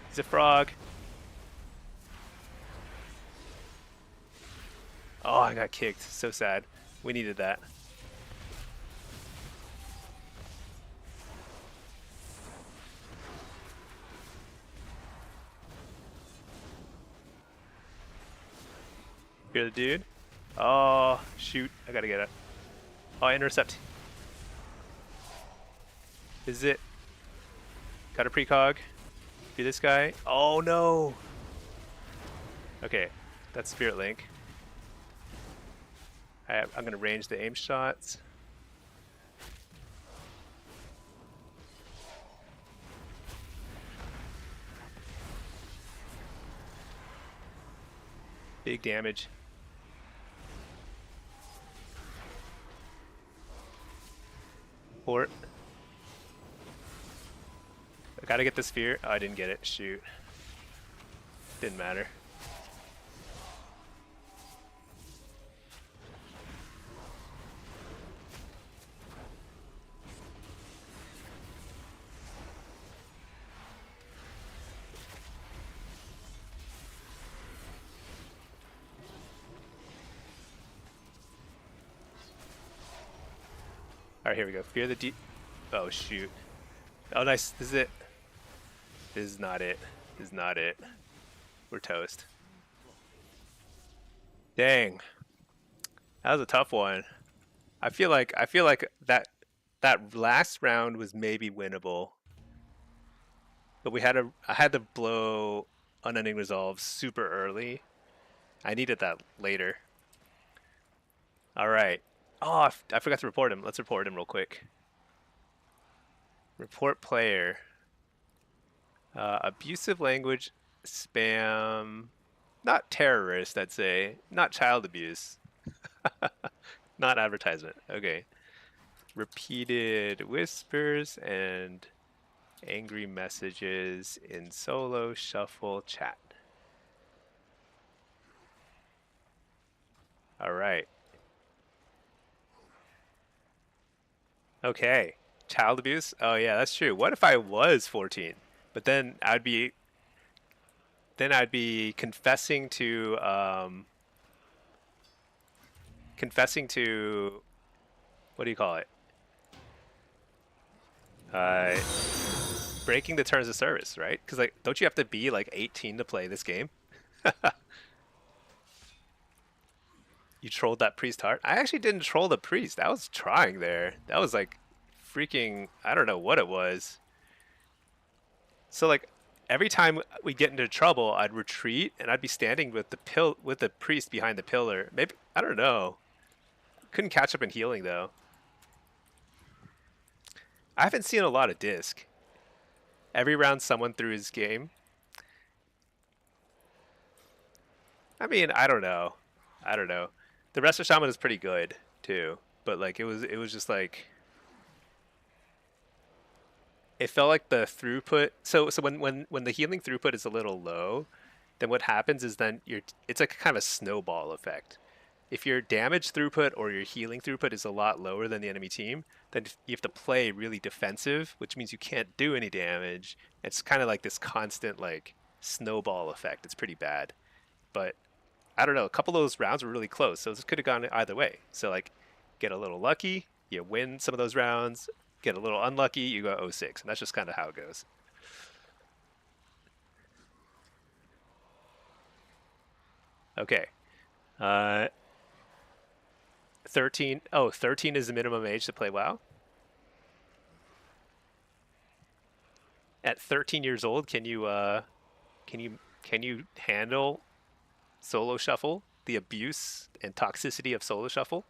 He's a frog. Oh, I got kicked. So sad. We needed that. You're the dude. Oh, shoot. I gotta get it. Oh, intercept. This is it. Got a precog. Be this guy. Oh, no. Okay. That's Spirit Link. I'm gonna range the aim shots. Big damage. Port. I gotta get the sphere. Oh, I didn't get it. Shoot. Didn't matter. Alright, here we go. Fear the deep. Oh, shoot. Oh, nice. This is it. This is not it. This is not it. We're toast. Dang. That was a tough one. I feel like that last round was maybe winnable. But I had to blow Unending Resolve super early. I needed that later. Alright. Oh, I forgot to report him. Let's report him real quick. Report player. Abusive language, spam, not terrorist, I'd say. Not child abuse. Not advertisement. Okay. Repeated whispers and angry messages in solo shuffle chat. All right. Okay. Child abuse? Oh yeah, that's true. What if I was 14? But then I'd be confessing to what do you call it? Uh, breaking the terms of service, right? Because like, don't you have to be like 18 to play this game? You trolled that priest hard. I actually didn't troll the priest. I was trying there. That was like freaking. I don't know what it was. So like every time we get into trouble, I'd retreat and I'd be standing with the priest behind the pillar. Maybe I don't know. Couldn't catch up in healing though. I haven't seen a lot of disc. Every round someone threw his game. I mean, I don't know. I don't know. The rest of Shaman is pretty good too, but like it was just like it felt like the throughput. So when the healing throughput is a little low, then what happens is then it's like kind of a snowball effect. If your damage throughput or your healing throughput is a lot lower than the enemy team, then you have to play really defensive, which means you can't do any damage. It's kind of like this constant like snowball effect. It's pretty bad. But I don't know, a couple of those rounds were really close, so this could have gone either way. So like get a little lucky, you win some of those rounds, get a little unlucky, you go 0-6, and that's just kind of how it goes. Okay. Uh 13. Oh, 13 is the minimum age to play WoW. At 13 years old, can you handle solo shuffle, the abuse and toxicity of solo shuffle?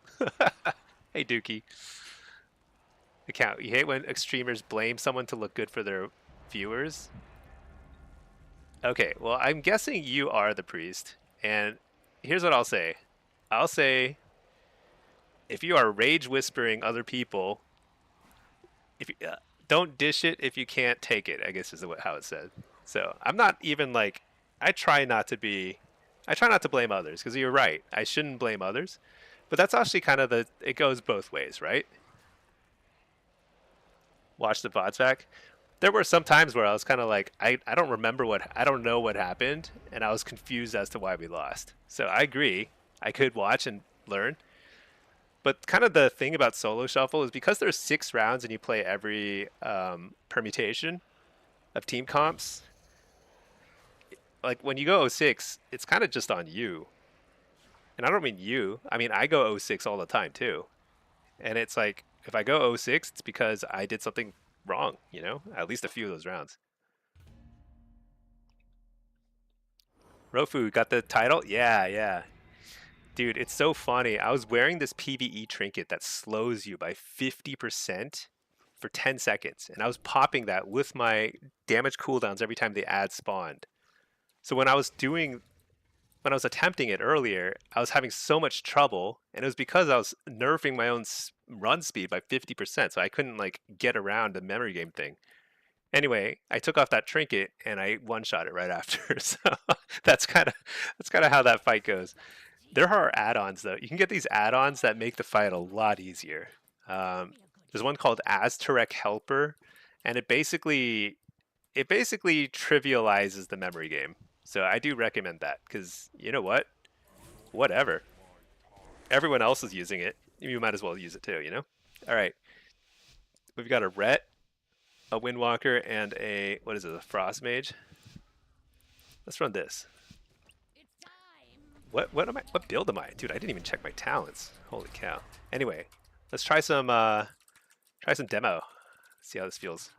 Hey Dookie. Account. You hate when streamers blame someone to look good for their viewers. Okay, well, I'm guessing you are the priest, and here's what I'll say. I'll say if you are rage whispering other people, if you, don't dish it if you can't take it, I guess is how it said. So I'm not even like I try not to be. I try not to blame others because you're right. I shouldn't blame others, but that's actually kind of it goes both ways, right? Watch the VODs back. There were some times where I was kind of like, I don't remember I don't know what happened, and I was confused as to why we lost. So I agree. I could watch and learn. But kind of the thing about solo shuffle is because there's 6 rounds and you play every permutation of team comps, like when you go 0-6, it's kind of just on you. And I don't mean you. I mean, I go 0-6 all the time too. And it's like, if I go 0-6, it's because I did something wrong, at least a few of those rounds. Rofu got the title? Yeah, yeah. Dude, it's so funny. I was wearing this PvE trinket that slows you by 50% for 10 seconds. And I was popping that with my damage cooldowns every time the ad spawned. So when I was attempting it earlier, I was having so much trouble, and it was because I was nerfing my own run speed by 50%, so I couldn't like get around the memory game thing. Anyway, I took off that trinket and I one-shot it right after. So that's kind of how that fight goes. There are add-ons though. You can get these add-ons that make the fight a lot easier. There's one called Aztarek Helper, and it basically trivializes the memory game. So I do recommend that because you know what? Whatever. Everyone else is using it. You might as well use it too, All right. We've got a Ret, a Windwalker, and what is it, a Frost Mage? Let's run this. What build am I? Dude, I didn't even check my talents. Holy cow. Anyway, let's try some demo. See how this feels.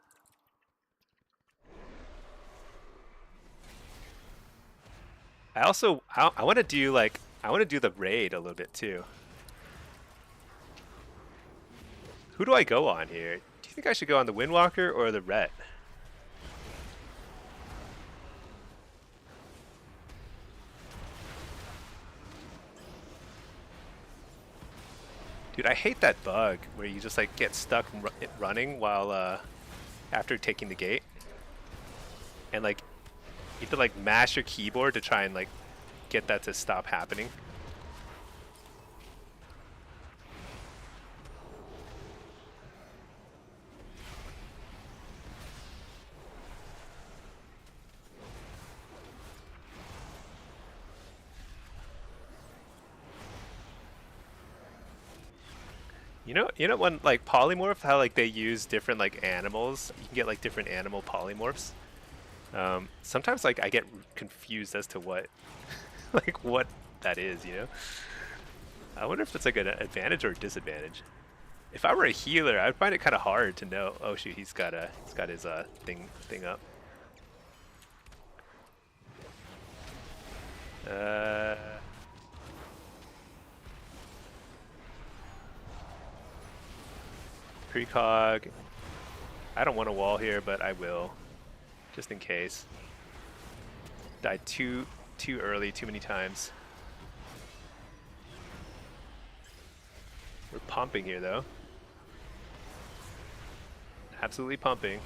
I want to do the raid a little bit too. Who do I go on here? Do you think I should go on the Windwalker or the Ret? Dude, I hate that bug where you just like get stuck running while after taking the gate, and like you have to like mash your keyboard to try and like get that to stop happening. You know when like polymorph, how like they use different like animals, you can get like different animal polymorphs. Sometimes like I get confused as to what like what that is, I wonder if it's like an advantage or a disadvantage. If I were a healer, I'd find it kind of hard to know. Oh shoot, he's got his thing up. Uh, Precog. I don't want a wall here, but I will, just in case. Died too early, too many times. We're pumping here, though. Absolutely pumping.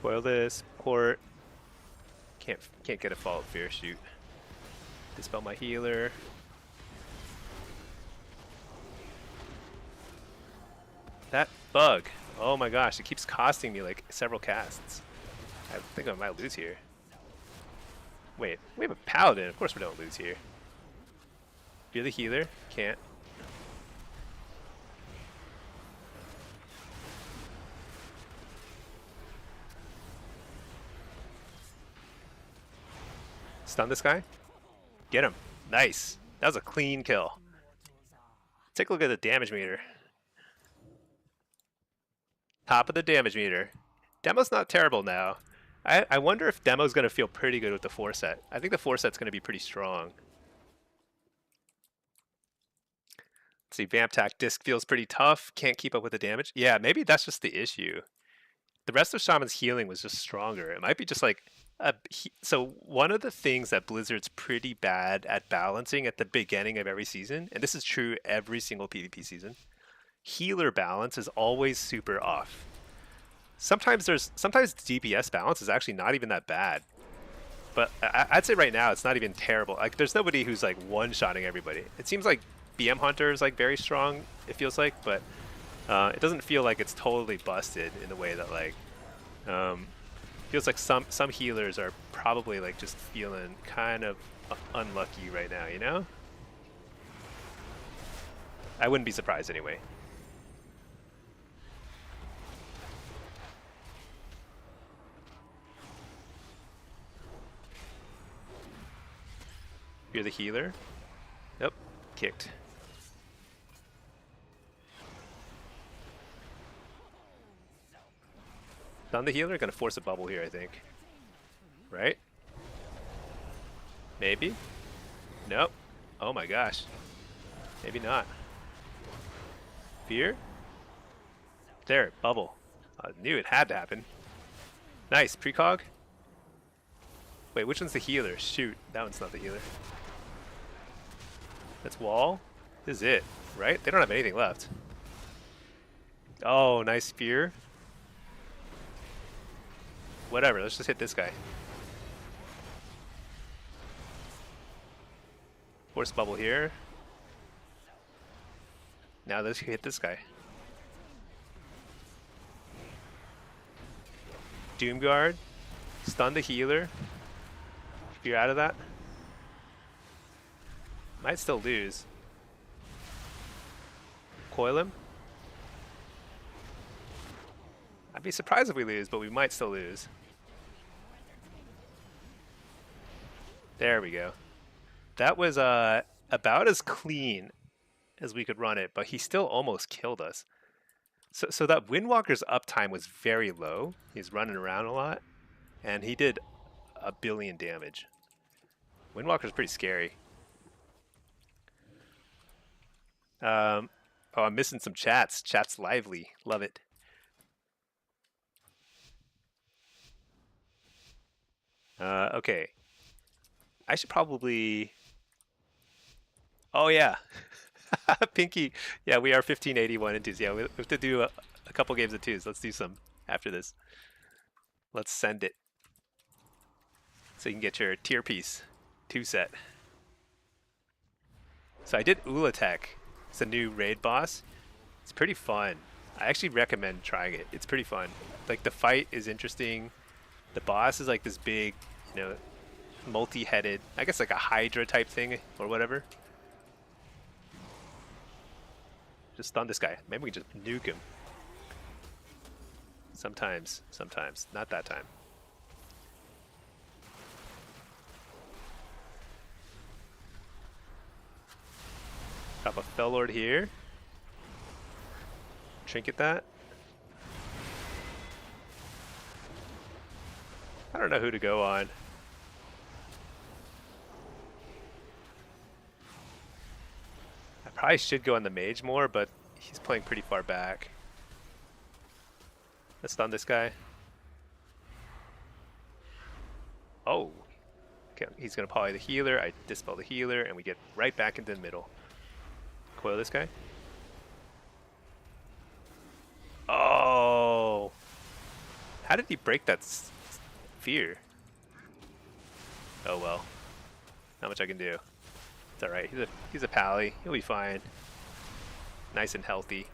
Coil this, port. Can't get a Fall of Fear, shoot. Dispel my healer. That bug. Oh my gosh, it keeps costing me like several casts. I think I might lose here. Wait, we have a paladin. Of course we don't lose here. You're the healer. Can't. Stun this guy. Get him. Nice. That was a clean kill. Take a look at the damage meter. Top of the damage meter. Demo's not terrible now. I wonder if Demo's going to feel pretty good with the 4-set. I think the 4-set's going to be pretty strong. Let's see, Vamp Tack Disc feels pretty tough. Can't keep up with the damage. Yeah, maybe that's just the issue. The rest of Shaman's healing was just stronger. It might be just like... so one of the things that Blizzard's pretty bad at balancing at the beginning of every season, and this is true every single PvP season, healer balance is always super off. Sometimes DPS balance is actually not even that bad, but I'd say right now it's not even terrible. Like there's nobody who's like one-shotting everybody. It seems like BM Hunter is like very strong, it feels like, but it doesn't feel like it's totally busted in the way that like feels like some healers are probably like just feeling kind of unlucky right now, you know? I wouldn't be surprised anyway. You're the healer. Yep, kicked. Stun the healer, gonna force a bubble here, I think. Right? Maybe? Nope. Oh my gosh. Maybe not. Fear? There, bubble. I knew it had to happen. Nice, precog. Wait, which one's the healer? Shoot, that one's not the healer. That's wall. This is it, right? They don't have anything left. Oh, nice spear. Whatever, let's just hit this guy. Force bubble here. Now let's hit this guy. Doomguard. Stun the healer. If you're out of that. Might still lose. Coil him. I'd be surprised if we lose, but we might still lose. There we go. That was about as clean as we could run it, but he still almost killed us. So that Windwalker's uptime was very low. He's running around a lot, and he did 1 billion damage. Windwalker's pretty scary. Oh, I'm missing some chats. Chat's lively. Love it. Okay. I should probably... Oh, yeah. Pinky. Yeah, we are 1581 in twos. Yeah, we have to do a couple games of twos. Let's do some after this. Let's send it. So you can get your tier piece 2-set. So I did Ulatek. It's a new raid boss. It's pretty fun. I actually recommend trying it. It's pretty fun. Like the fight is interesting. The boss is like this big, you know, multi-headed, I guess like a Hydra type thing or whatever. Just stun this guy. Maybe we can just nuke him. Sometimes. Not that time. Drop a Fell Lord here. Trinket that. I don't know who to go on. I probably should go on the mage more, but he's playing pretty far back. Let's stun this guy. Oh. Okay, he's going to poly the healer. I dispel the healer, and we get right back into the middle. Coil this guy. Oh. How did he break that fear? Oh well. Not much I can do. It's alright. He's a pally. He'll be fine. Nice and healthy.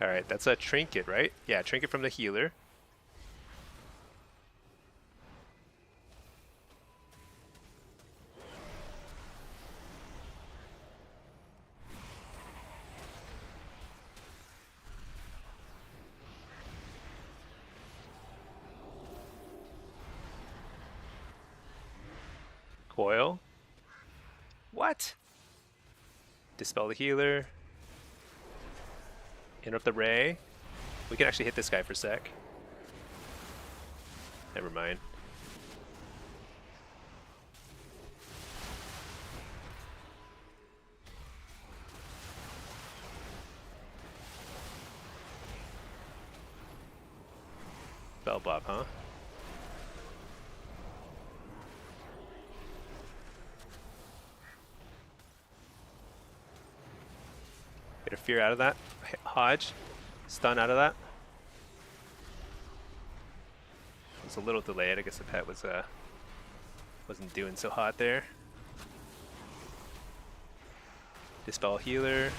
Alright, that's a trinket, right? Yeah, trinket from the healer. Coil. What? Dispel the healer. Interrupt the ray. We can actually hit this guy for a sec. Never mind. Bell Bob, huh? Get a fear out of that. Hodge. Stun out of that. It was a little delayed. I guess the pet was wasn't doing so hot there. Dispel healer.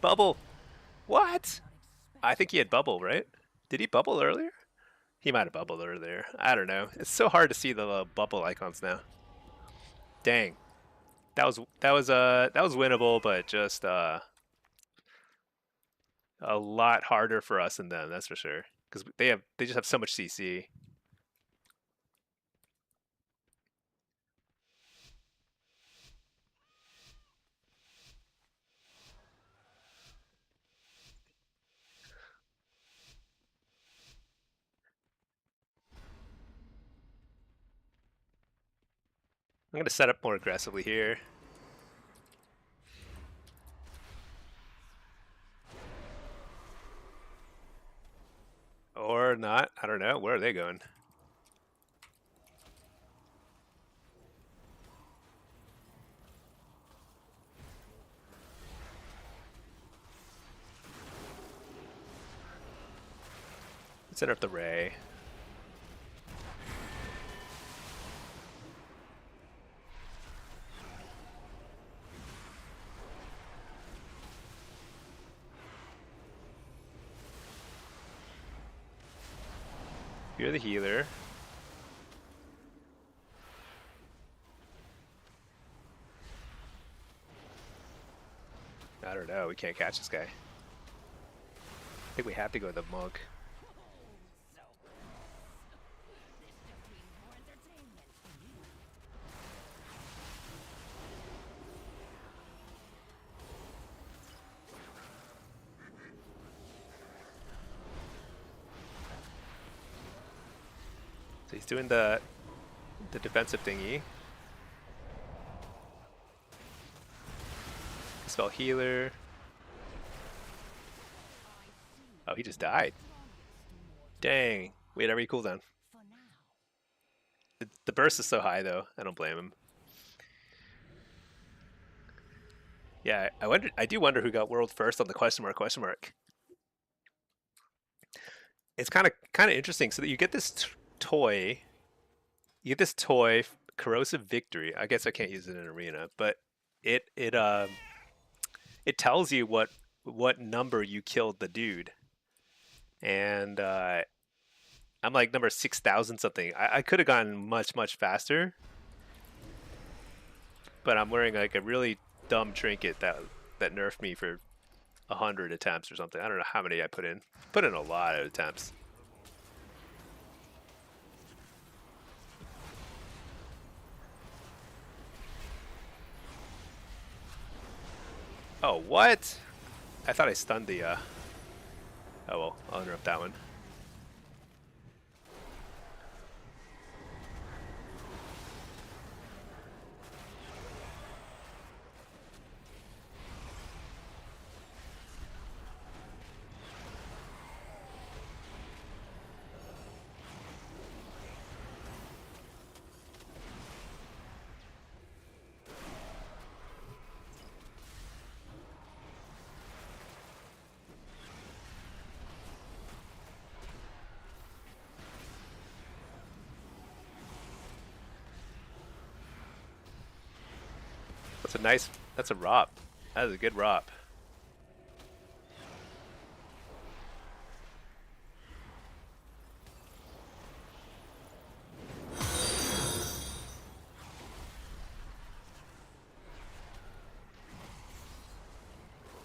Bubble. What? I think he had bubble, right? Did he bubble earlier? He might have bubbled earlier. I don't know. It's so hard to see the bubble icons now. Dang. That was winnable, but just a lot harder for us than them, that's for sure. Because they just have so much CC. I'm gonna set up more aggressively here. Or not. I don't know. Where are they going? Let's set up the ray. You're the healer. I don't know. We can't catch this guy. I think we have to go with the monk. So he's doing the defensive thingy. Spell healer. Oh, he just died. Dang. We had every cooldown. The burst is so high though. I don't blame him. Yeah, I do wonder who got world first on the question mark question mark. It's kind of interesting. So that you get this toy. You get this toy, corrosive victory. I guess I can't use it in arena, but it tells you what number you killed the dude, and I'm like number 6,000 something. I could have gone much faster, but I'm wearing like a really dumb trinket that that nerfed me for 100 attempts or something. I don't know how many I put in. Put in a lot of attempts. Oh, what? I thought I stunned the, Oh well, I'll interrupt that one. That's a ROP. That is a good ROP.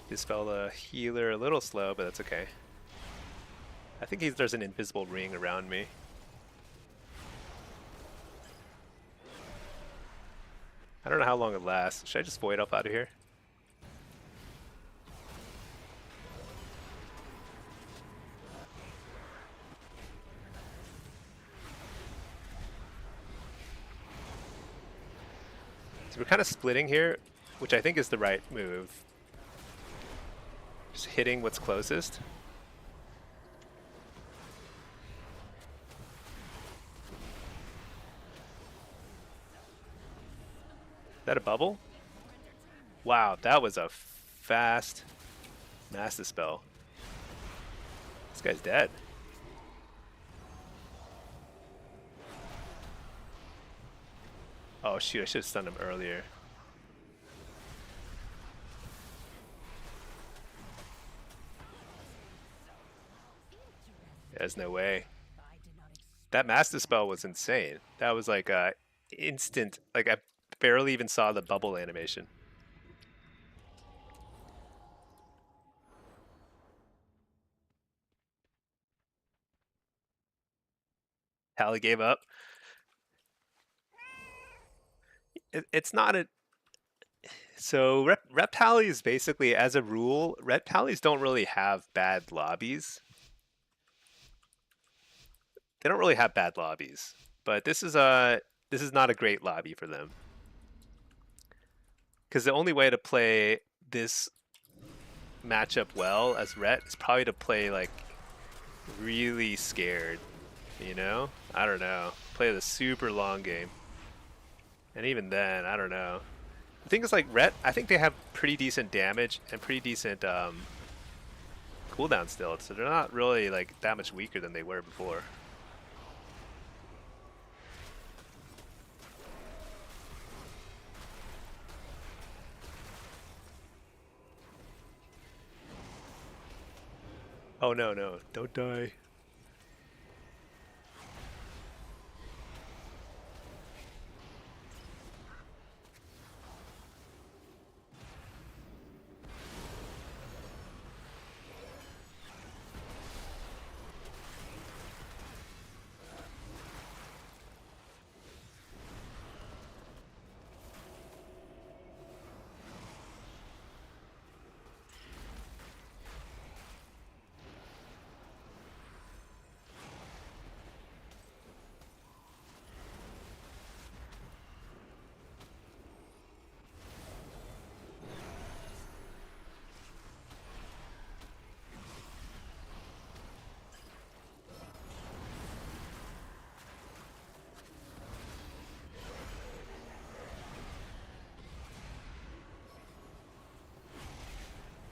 Dispel the healer a little slow, but that's okay. I think there's an invisible ring around me. I don't know how long it lasts. Should I just void up out of here? So we're kind of splitting here, which I think is the right move. Just hitting what's closest. Is that a bubble? Wow, that was a fast Mass Dispel. This guy's dead. Oh shoot, I should have stunned him earlier. There's no way. That Mass Dispel was insane. That was like a instant, like I barely even saw the bubble animation. Tally gave up. It's not a. So rep tallies basically, as a rule, rep tallies don't really have bad lobbies. They don't really have bad lobbies, but this is not a great lobby for them. Because the only way to play this matchup well as Ret is probably to play like really scared, you know? I don't know. Play the super long game. And even then, I don't know. The thing is, like, Ret, I think they have pretty decent damage and pretty decent cooldown still, so they're not really like that much weaker than they were before. Oh no, no, don't die.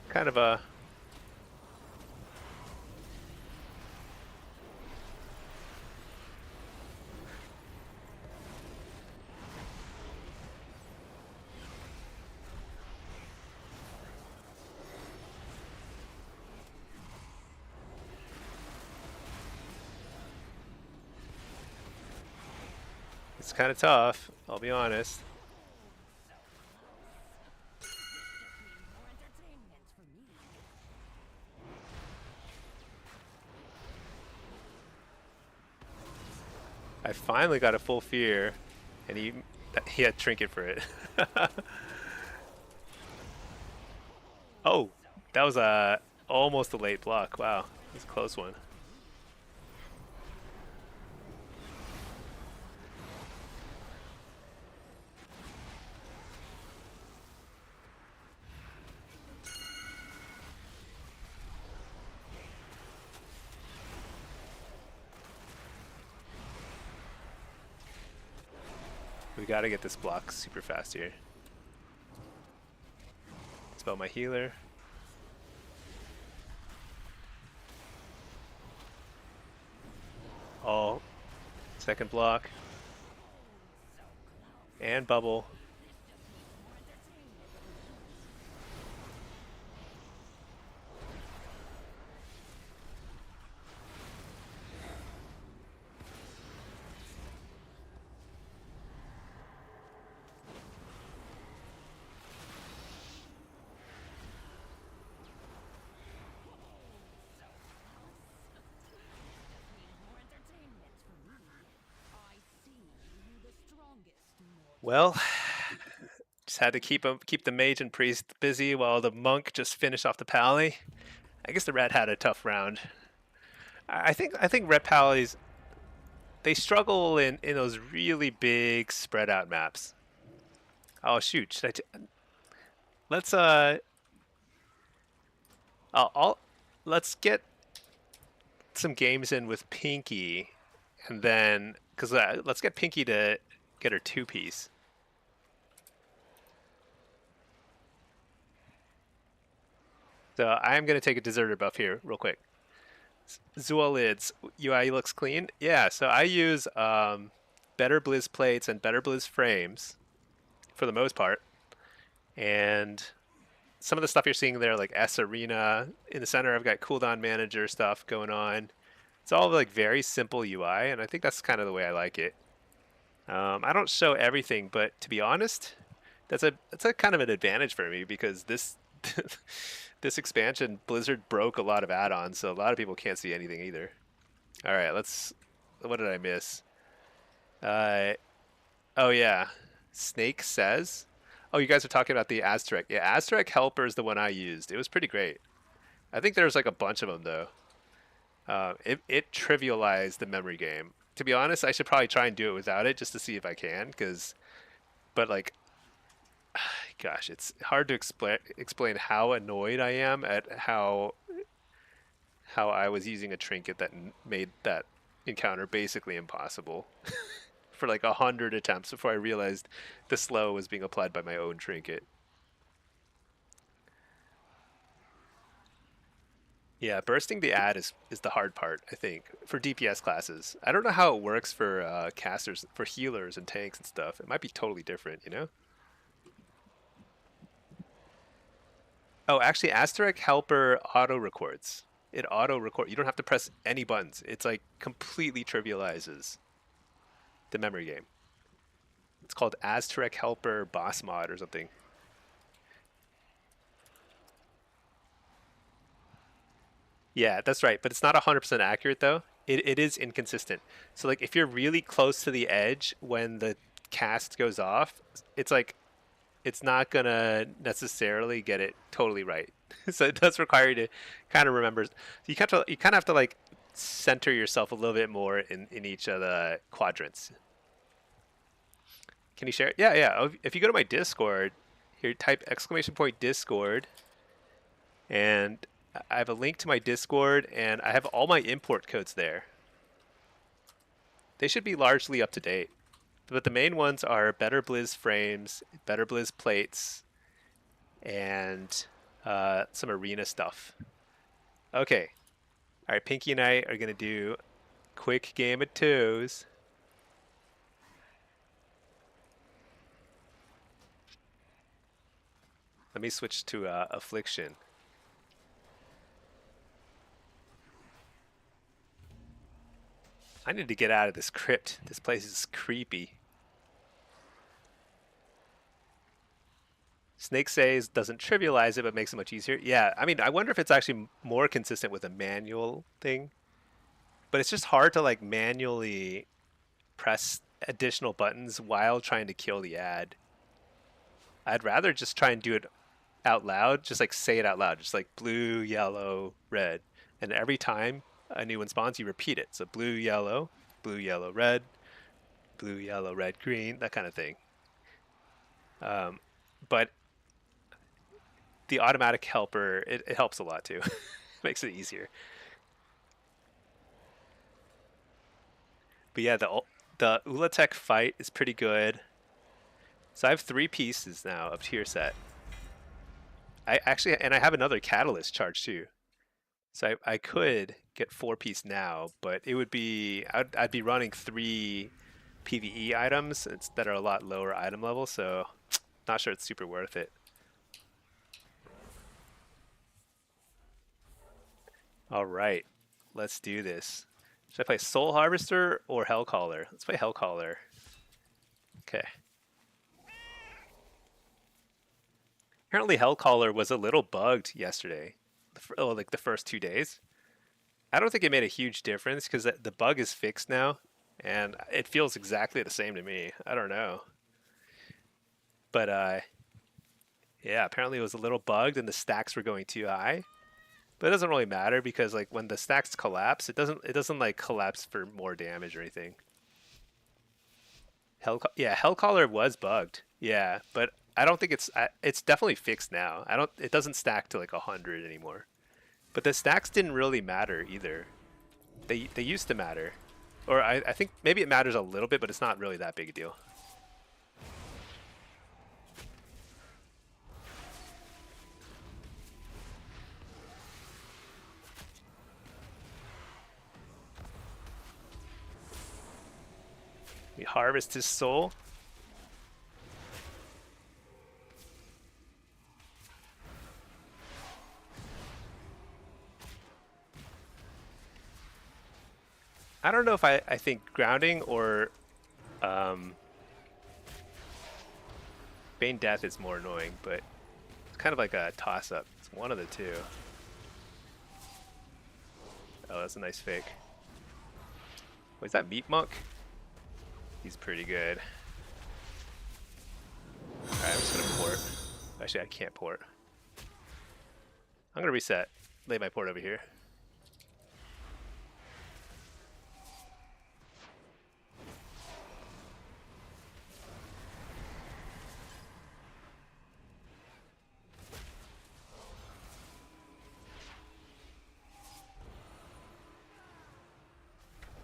Kind of a it's kind of tough, I'll be honest. I finally got a full fear, and he had trinket for it. Oh, that was almost a late block. Wow, that's a close one. We gotta get this block super fast here. Spell my healer. Oh, second block. And bubble. Well, just had to keep the mage and priest busy while the monk just finished off the pally. I guess the red had a tough round. I think red pallies they struggle in those really big spread out maps. Oh shoot! Let's I'll let's get some games in with Pinky, and then because let's get Pinky to get her two piece. So I am going to take a deserter buff here real quick. Zualids UI looks clean. Yeah, so I use better Blizz plates and better Blizz frames for the most part. And some of the stuff you're seeing there, like S Arena in the center, I've got cooldown manager stuff going on. It's all like very simple UI, and I think that's kind of the way I like it. I don't show everything, but to be honest, that's a kind of an advantage for me because this this expansion Blizzard broke a lot of add-ons, so a lot of people can't see anything either. All right, let's. What did I miss? Uh, oh yeah, Snake says. Oh, you guys are talking about the Aztec. Yeah, Aztec Helper is the one I used. It was pretty great. I think there's like a bunch of them though. It trivialized the memory game. To be honest, I should probably try and do it without it just to see if I can. But like, gosh, it's hard to explain how annoyed I am at how I was using a trinket that made that encounter basically impossible for like 100 attempts before I realized the slow was being applied by my own trinket. Yeah, bursting the ad is the hard part, I think, for DPS classes. I don't know how it works for casters, for healers and tanks and stuff. It might be totally different, you know? Oh, actually, Asterisk Helper auto records. It auto record. You don't have to press any buttons. It's like completely trivializes the memory game. It's called Asterisk Helper Boss Mod or something. Yeah, that's right. But it's not 100% accurate though. It is inconsistent. So like if you're really close to the edge when the cast goes off, it's like it's not gonna necessarily get it totally right. So it does require you to kind of remember. You kind of have to like center yourself a little bit more in each of the quadrants. Can you share it? Yeah, yeah. If you go to my Discord, here type exclamation point Discord, and I have a link to my Discord, and I have all my import codes there. They should be largely up to date. But the main ones are Better Blizz frames, Better Blizz plates, and some arena stuff. Okay. All right, Pinky and I are going to do quick game of twos. Let me switch to affliction. I need to get out of this crypt. This place is creepy. Snake says doesn't trivialize it, but makes it much easier. Yeah, I mean, I wonder if it's actually more consistent with a manual thing. But it's just hard to like manually press additional buttons while trying to kill the ad. I'd rather just try and do it out loud, just like say it out loud, just like blue, yellow, red. And every time a new one spawns, you repeat it. So blue, yellow, red, blue, yellow, red, green, that kind of thing. But the automatic helper, it helps a lot too. Makes it easier. But yeah, the Ulatech fight is pretty good. So I have 3 pieces now of tier set. I have another catalyst charge too. So I could get 4-piece now, but it would be I'd be running 3 PvE items that are a lot lower item level, so not sure it's super worth it. All right, let's do this. Should I play Soul Harvester or Hellcaller? Let's play Hellcaller. Okay. Apparently Hellcaller was a little bugged yesterday, like the first 2 days. I don't think it made a huge difference because the bug is fixed now, and it feels exactly the same to me. I don't know. But yeah, apparently it was a little bugged and the stacks were going too high. But it doesn't really matter because like when the stacks collapse, it doesn't like collapse for more damage or anything. Hellcaller was bugged. Yeah, but I don't think it's definitely fixed now. It doesn't stack to like 100 anymore. But the stacks didn't really matter either. They used to matter. Or I think maybe it matters a little bit, but it's not really that big a deal. We harvest his soul. I don't know if I think grounding or Bane Death is more annoying, but it's kind of like a toss-up. It's one of the two. Oh, that's a nice fake. Was that Meat Monk? He's pretty good. Alright, I'm just gonna port. Actually, I can't port. I'm gonna reset. Lay my port over here.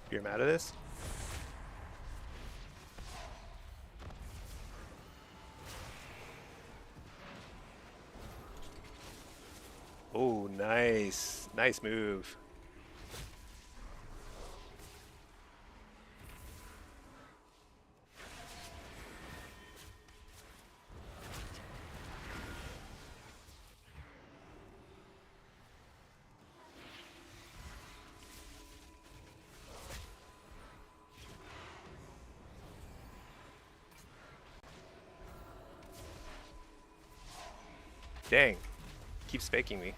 You're mad at this? Oh, nice. Nice move. Dang. Keeps faking me.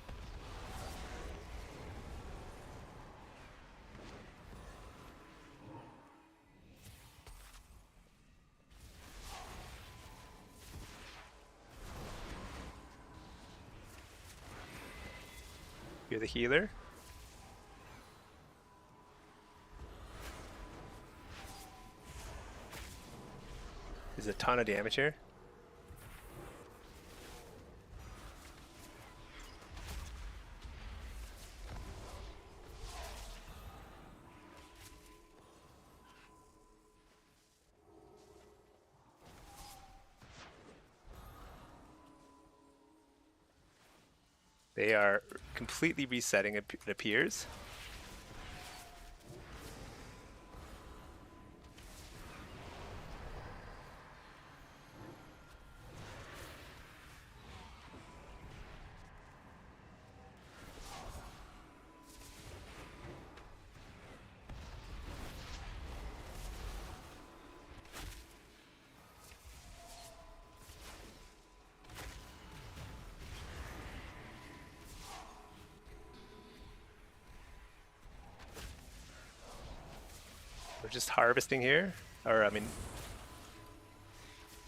You're the healer? There's a ton of damage here. They are completely resetting, it appears. We're just harvesting here. Or, I mean,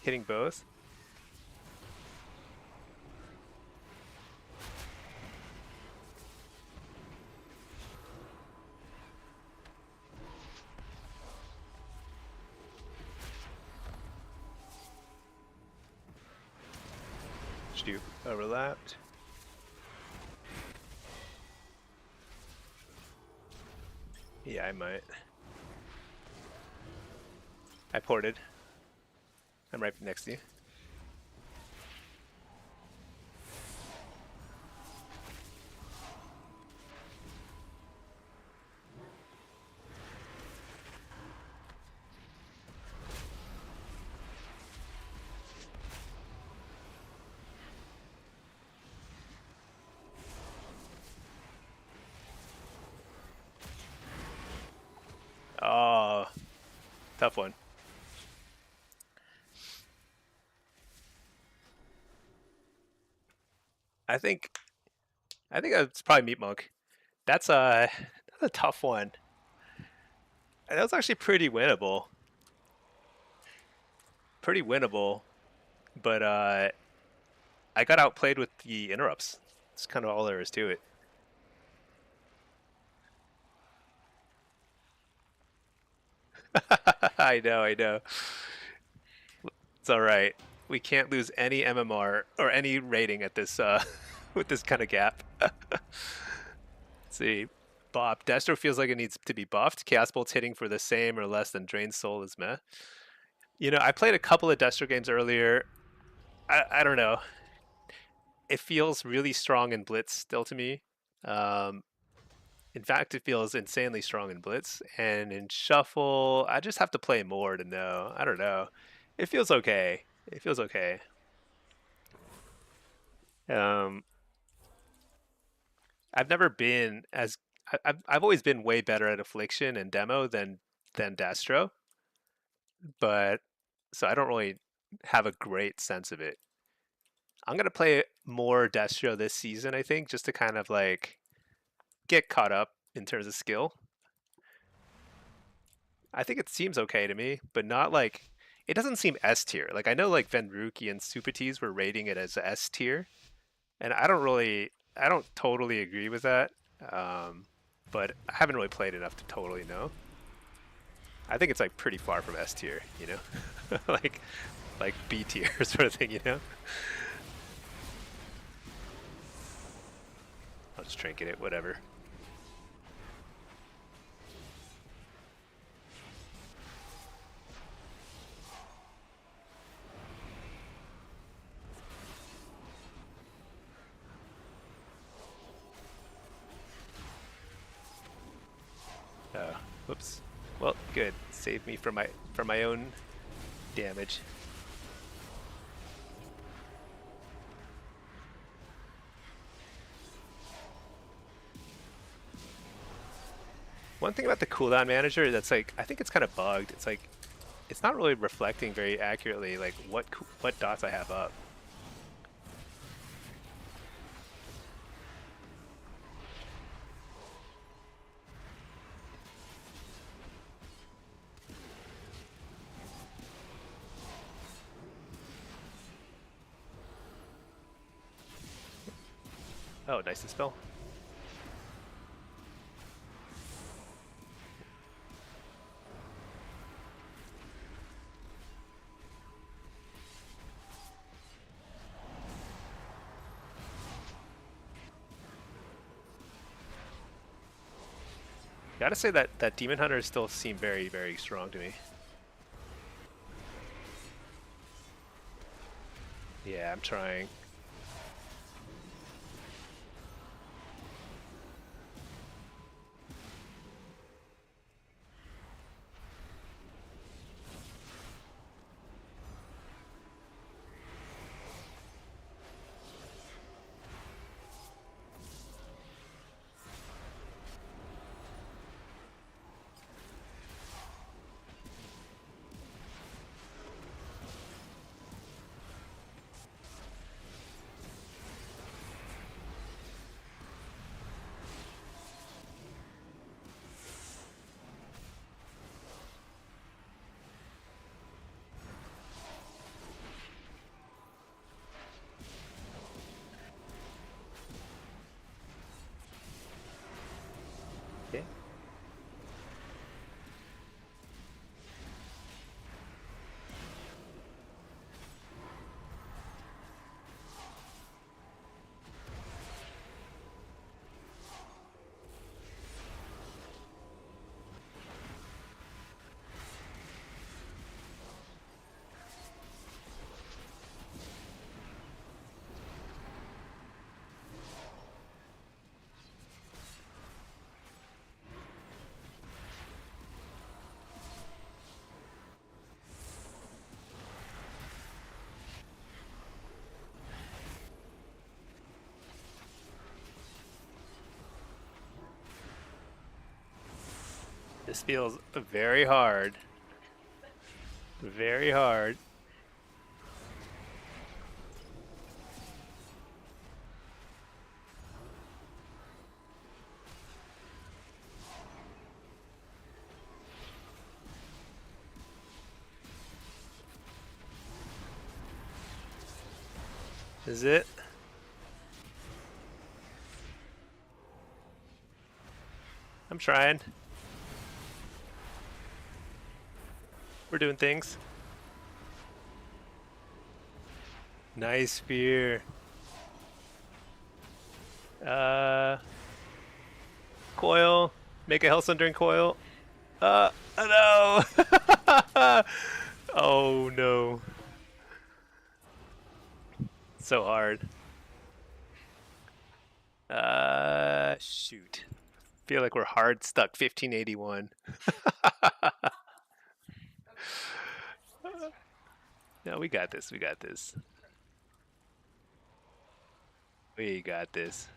hitting both. Should you overlapped? Yeah, I might. I ported. I'm right next to you. Oh, tough one. I think I think it's probably Meat Monk. That's a tough one. That was actually pretty winnable. Pretty winnable, but I got outplayed with the interrupts. That's kind of all there is to it. I know, I know. It's all right. We can't lose any MMR or any rating at this with this kind of gap. Let's see. Bob. Destro feels like it needs to be buffed. Chaos Bolt's hitting for the same or less than Drain Soul is meh. You know, I played a couple of Destro games earlier. I don't know. It feels really strong in Blitz still to me. Um, in fact, it feels insanely strong in Blitz. And in Shuffle, I just have to play more to know. I don't know. It feels okay. It feels okay. Um, I've never been as I've always been way better at Affliction and Demo than Destro, but so I don't really have a great sense of it. I'm gonna play more Destro this season, I think, just to kind of like get caught up in terms of skill. I think it seems okay to me, but not like it doesn't seem S tier. Like I know like Venruki and Supatis were rating it as S tier, and I don't totally agree with that. Um, but I haven't really played enough to totally know. I think it's like pretty far from S tier, you know, like B tier sort of thing, you know. I'll just trinket it, whatever. Whoops. Well, good. Saved me from my own damage. One thing about the cooldown manager that's like I think it's kind of bugged. It's like it's not really reflecting very accurately like what dots I have up. Oh, nice dispel. Gotta say that Demon Hunters still seem very, very strong to me. Yeah, I'm trying. This feels very hard. Very hard. Is it? I'm trying. We're doing things. Nice spear. Coil. Make a Hell Sundering coil. No! Oh no. So hard. Shoot. Feel like we're hard stuck 1581. No, we got this. We got this. We got this.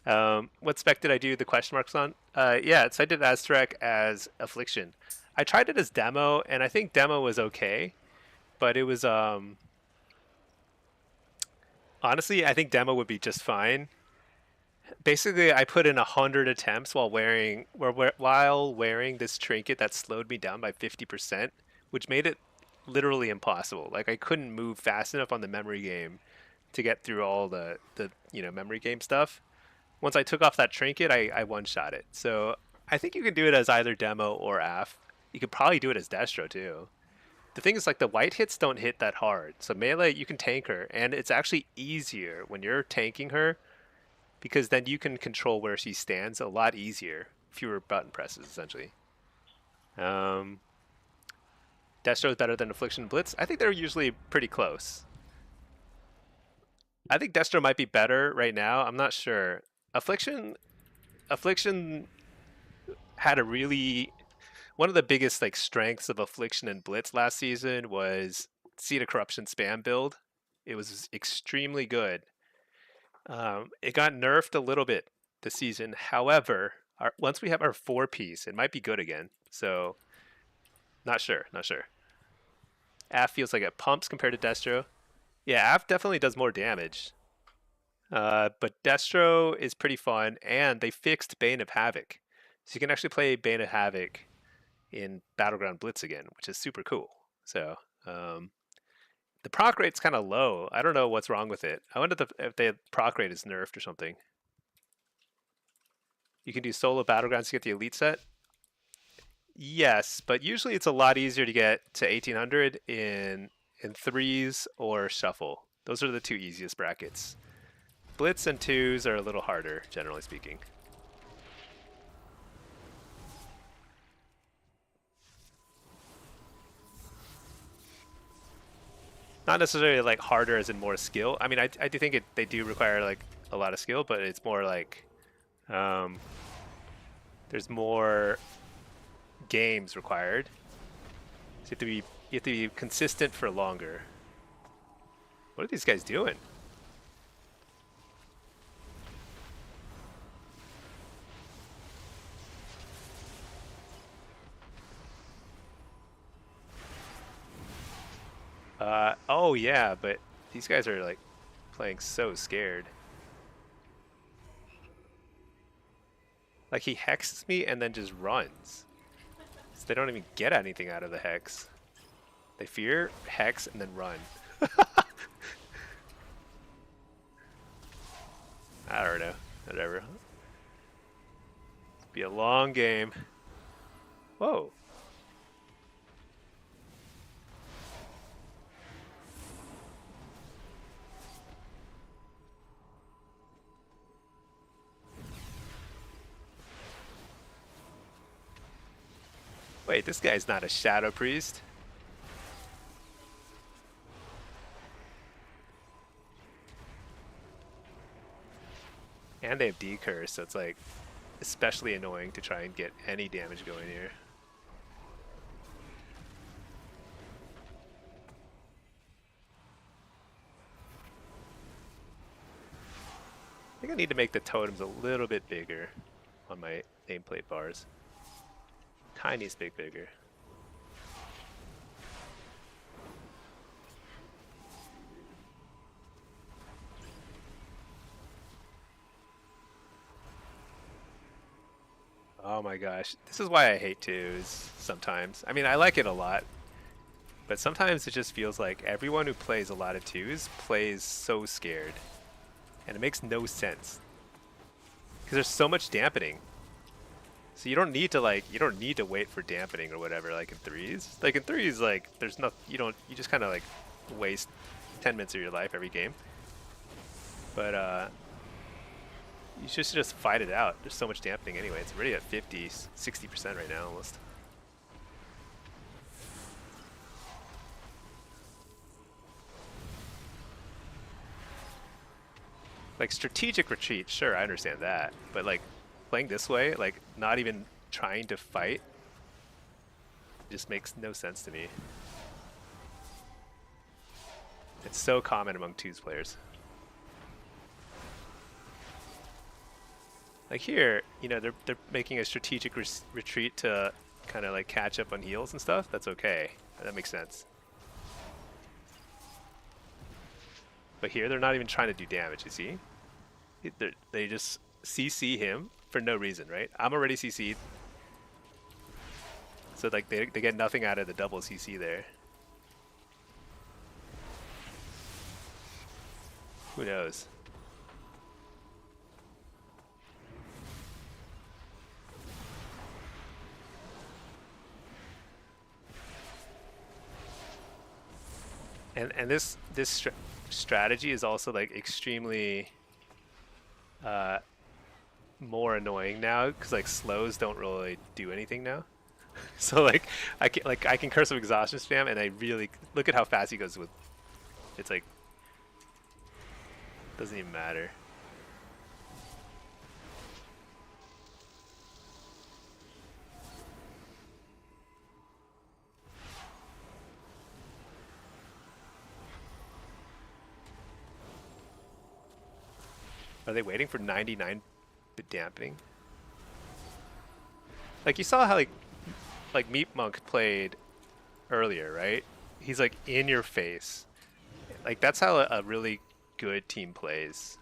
What spec did I do the question marks on? Yeah, so I did Aztec as Affliction. I tried it as demo, and I think demo was okay, but it was honestly, I think demo would be just fine. Basically, I put in 100 attempts while wearing this trinket that slowed me down by 50%, which made it literally impossible. Like I couldn't move fast enough on the memory game to get through all the memory game stuff. Once I took off that trinket, I one-shot it. So I think you can do it as either demo or AF. You could probably do it as Destro too. The thing is, like, the white hits don't hit that hard. So melee, you can tank her, and it's actually easier when you're tanking her because then you can control where she stands a lot easier. Fewer button presses, essentially. Um, Destro is better than Affliction and Blitz. I think they're usually pretty close. I think Destro might be better right now. I'm not sure. Affliction had a really one of the biggest like strengths of Affliction and Blitz last season was Seed of Corruption spam build. It was extremely good. It got nerfed a little bit this season. However, once we have our 4-piece, it might be good again. So, not sure, not sure. AF feels like it pumps compared to Destro. Yeah, AF definitely does more damage. But Destro is pretty fun, and they fixed Bane of Havoc. So you can actually play Bane of Havoc in Battleground Blitz again, which is super cool. So the proc rate's kind of low. I don't know what's wrong with it. I wonder if the proc rate is nerfed or something. You can do solo Battlegrounds to get the Elite set. Yes, but usually it's a lot easier to get to 1800 in threes or shuffle. Those are the two easiest brackets. Blitz and twos are a little harder, generally speaking. Not necessarily like harder as in more skill. I mean, I do think they do require like a lot of skill, but it's more like there's more games required. So you have to be consistent for longer. What are these guys doing? Oh yeah, but these guys are like playing so scared. Like he hexes me and then just runs. So they don't even get anything out of the hex. They fear, hex, and then run. I don't know. Whatever. Be a long game. Whoa. Wait, this guy's not a Shadow Priest. And they have D-Curse, so it's like especially annoying to try and get any damage going here. I think I need to make the totems a little bit bigger on my nameplate bars. Tiniest bit bigger. Oh my gosh. This is why I hate twos sometimes. I mean, I like it a lot, but sometimes it just feels like everyone who plays a lot of twos plays so scared. And it makes no sense. Because there's so much dampening. So you don't need to you don't need to wait for dampening or whatever like in threes. Like in threes, like there's no, you just kind of like waste 10 minutes of your life every game. But you should just fight it out. There's so much dampening anyway. It's already at 50, 60% right now almost. Like strategic retreat, sure, I understand that. But like playing this way, like not even trying to fight, just makes no sense to me. It's so common among twos players. Like here, you know, they're making a strategic retreat to kind of like catch up on heals and stuff. That's okay. That makes sense. But here, they're not even trying to do damage, you see? They just CC him for no reason, right? I'm already CC'd. So like they get nothing out of the double CC there. Who knows? And this strategy is also like extremely more annoying now because like slows don't really do anything now. So like I can curse of exhaustion spam and I really look at how fast he goes with. It's like doesn't even matter. Are they waiting for 99 bit dampening? Like you saw how like Meat Monk played earlier, right? He's like in your face. Like that's how a really good team plays.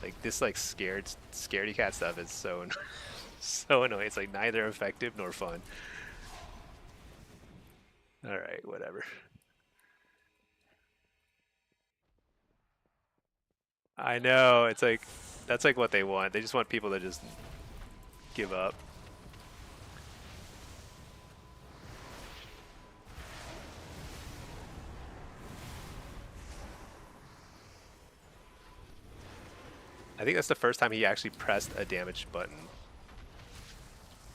Like this like scaredy cat stuff is so so annoying. It's like neither effective nor fun. All right, whatever. I know, it's like that's like what they want. They just want people to just give up. I think that's the first time he actually pressed a damage button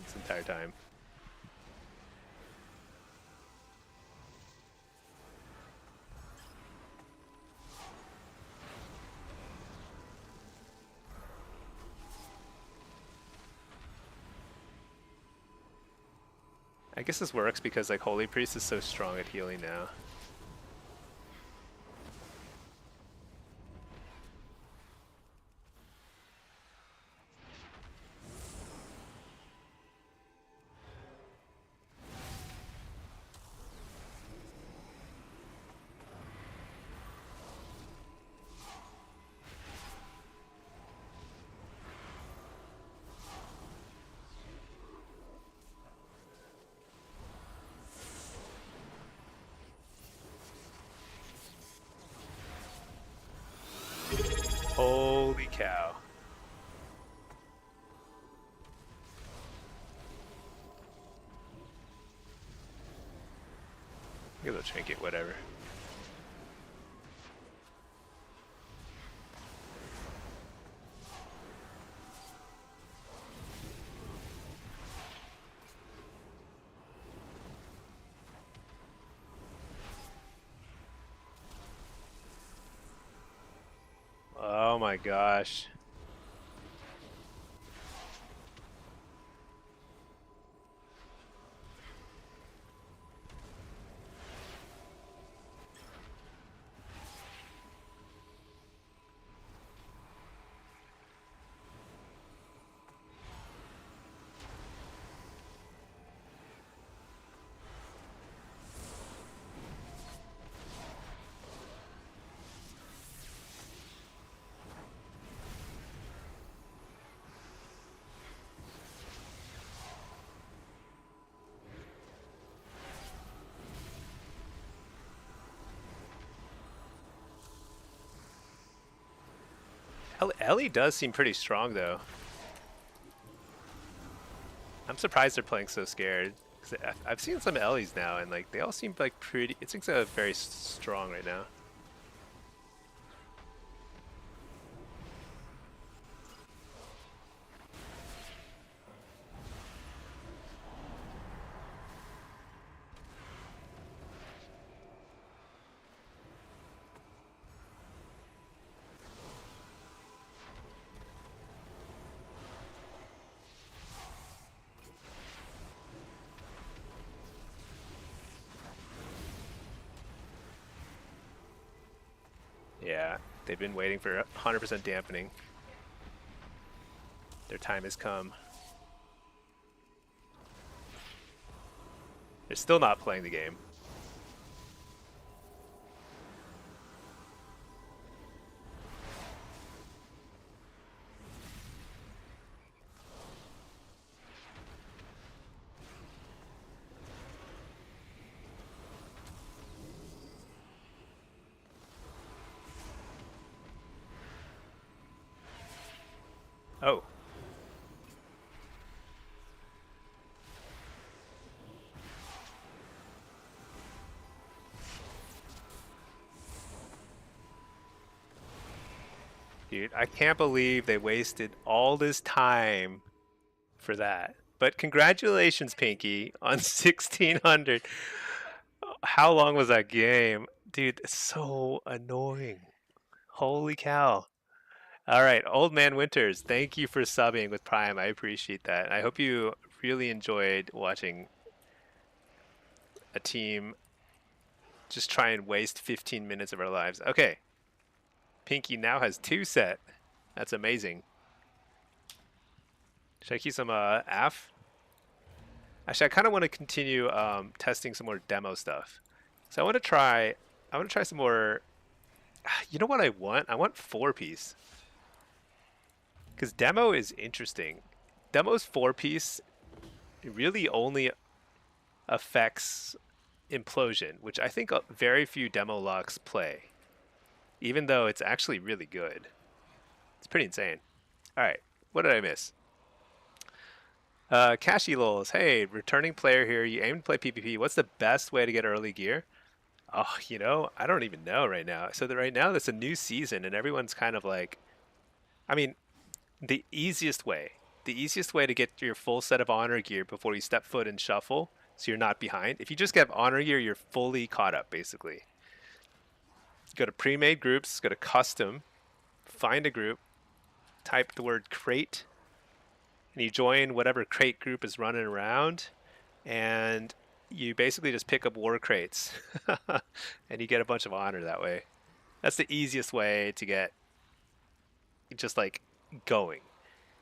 this entire time. I guess this works because like Holy Priest is so strong at healing now. Holy cow. Give it a trinket, whatever. Oh my gosh. Ellie does seem pretty strong though. I'm surprised they're playing so scared. 'Cause I've seen some Ellies now, and like they all seem like pretty. It seems very strong right now. Yeah, they've been waiting for 100% dampening. Their time has come. They're still not playing the game. Oh. Dude, I can't believe they wasted all this time for that. But congratulations, Pinky, on 1600. How long was that game? Dude, it's so annoying. Holy cow. All right, Old Man Winters, thank you for subbing with Prime. I appreciate that. I hope you really enjoyed watching a team just try and waste 15 minutes of our lives. Okay, Pinky now has 2 set. That's amazing. Should I keep some AF? Actually, I kind of want to continue testing some more demo stuff. So I want to try some more. You know what I want? I want 4-piece. Because demo is interesting. Demo's 4-piece really only affects implosion, which I think very few demo locks play, even though it's actually really good. It's pretty insane. All right, what did I miss? Cashy Lols, hey, returning player here. You aim to play PvP. What's the best way to get early gear? Oh, I don't even know right now. So right now, it's a new season, and everyone's kind of like, I mean, the easiest way to get your full set of honor gear before you step foot in shuffle, so you're not behind. If you just get honor gear, you're fully caught up, basically. Go to pre-made groups, go to custom, find a group, type the word crate, and you join whatever crate group is running around, and you basically just pick up war crates, and you get a bunch of honor that way. That's the easiest way to get just like going.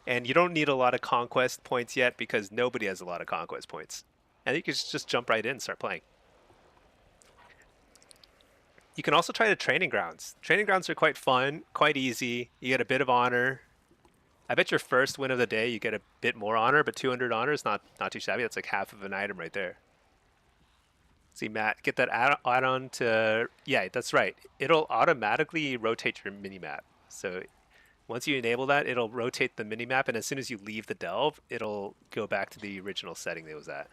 And you don't need a lot of conquest points yet because nobody has a lot of conquest points. And you can just jump right in and start playing. You can also try the training grounds. Training grounds are quite fun, quite easy. You get a bit of honor. I bet your first win of the day you get a bit more honor, but 200 honor is not too shabby. That's like half of an item right there. See, Matt, get that add-on to... Yeah, that's right. It'll automatically rotate your mini-map. So once you enable that, it'll rotate the minimap, and as soon as you leave the delve, it'll go back to the original setting it was at.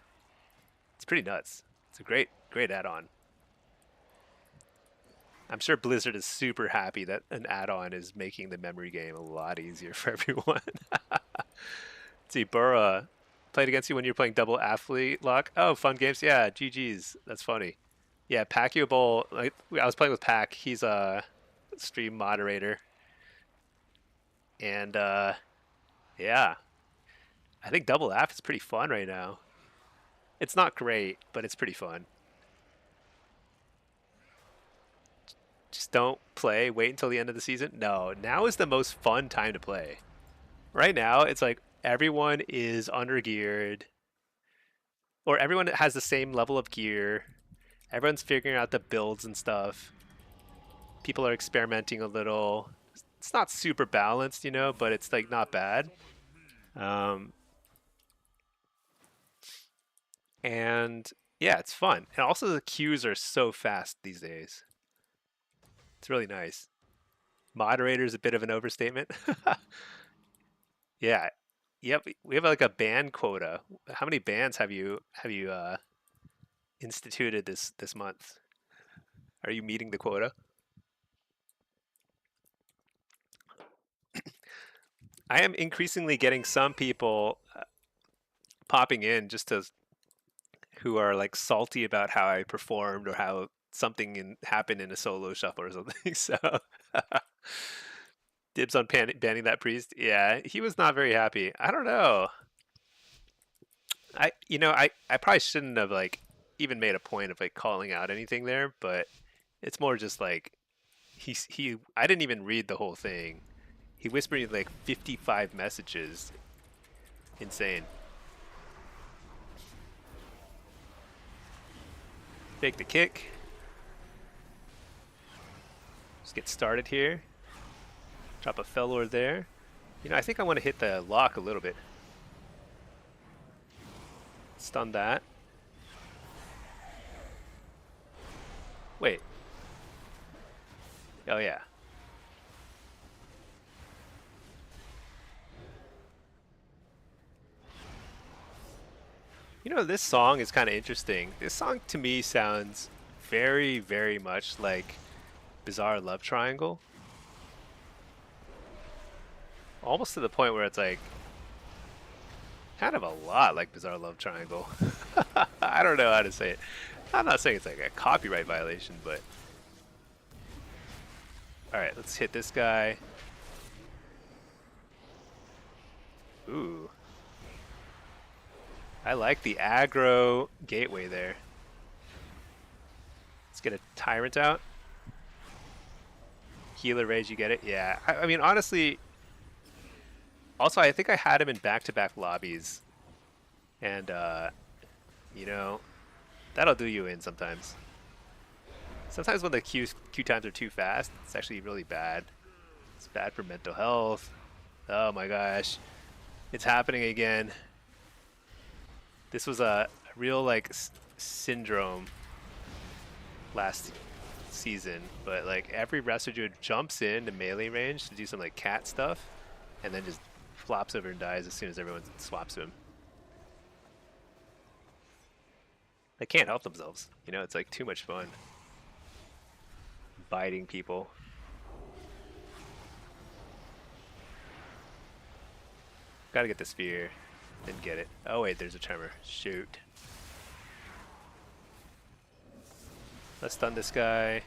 It's pretty nuts. It's a great add-on. I'm sure Blizzard is super happy that an add-on is making the memory game a lot easier for everyone. See, Burra played against you when you were playing double athlete lock. Oh, fun games. Yeah, GG's. That's funny. Yeah, Pacquiao Bowl. Like, I was playing with Pac. He's a stream moderator. And yeah, I think double app is pretty fun right now. It's not great, but it's pretty fun. Just don't play. Wait until the end of the season. No, now is the most fun time to play. Right now, it's like everyone is under geared, or everyone has the same level of gear. Everyone's figuring out the builds and stuff. People are experimenting a little. It's not super balanced, but it's like not bad. And yeah, it's fun. And also the queues are so fast these days. It's really nice. Moderator is a bit of an overstatement. Yeah. Yep. We have like a ban quota. How many bans have you instituted this month? Are you meeting the quota? I am increasingly getting some people popping in just to who are like salty about how I performed or how happened in a solo shuffle or something. So dibs on banning that priest. Yeah, he was not very happy. I don't know. I probably shouldn't have like even made a point of like calling out anything there, but it's more just like he I didn't even read the whole thing. He whispered like 55 messages. Insane. Fake the kick. Just get started here. Drop a Fellor there. I think I want to hit the lock a little bit. Stun that. Wait. Oh yeah. This song is kind of interesting. This song to me sounds very, very much like Bizarre Love Triangle. Almost to the point where it's like kind of a lot like Bizarre Love Triangle. I don't know how to say it. I'm not saying it's like a copyright violation, but all right, let's hit this guy. Ooh. I like the aggro gateway there. Let's get a Tyrant out. Healer Rage, you get it? Yeah. I mean, honestly, also, I think I had him in back-to-back lobbies. And, that'll do you in sometimes. Sometimes when the queue times are too fast, it's actually really bad. It's bad for mental health. Oh my gosh. It's happening again. This was a real, like, syndrome last season. But, like, every wrestler dude jumps in to melee range to do some, like, cat stuff. And then just flops over and dies as soon as everyone swaps to him. They can't help themselves. It's like too much fun. Biting people. Gotta get the spear. Then get it. Oh wait, there's a tremor. Shoot. Let's stun this guy.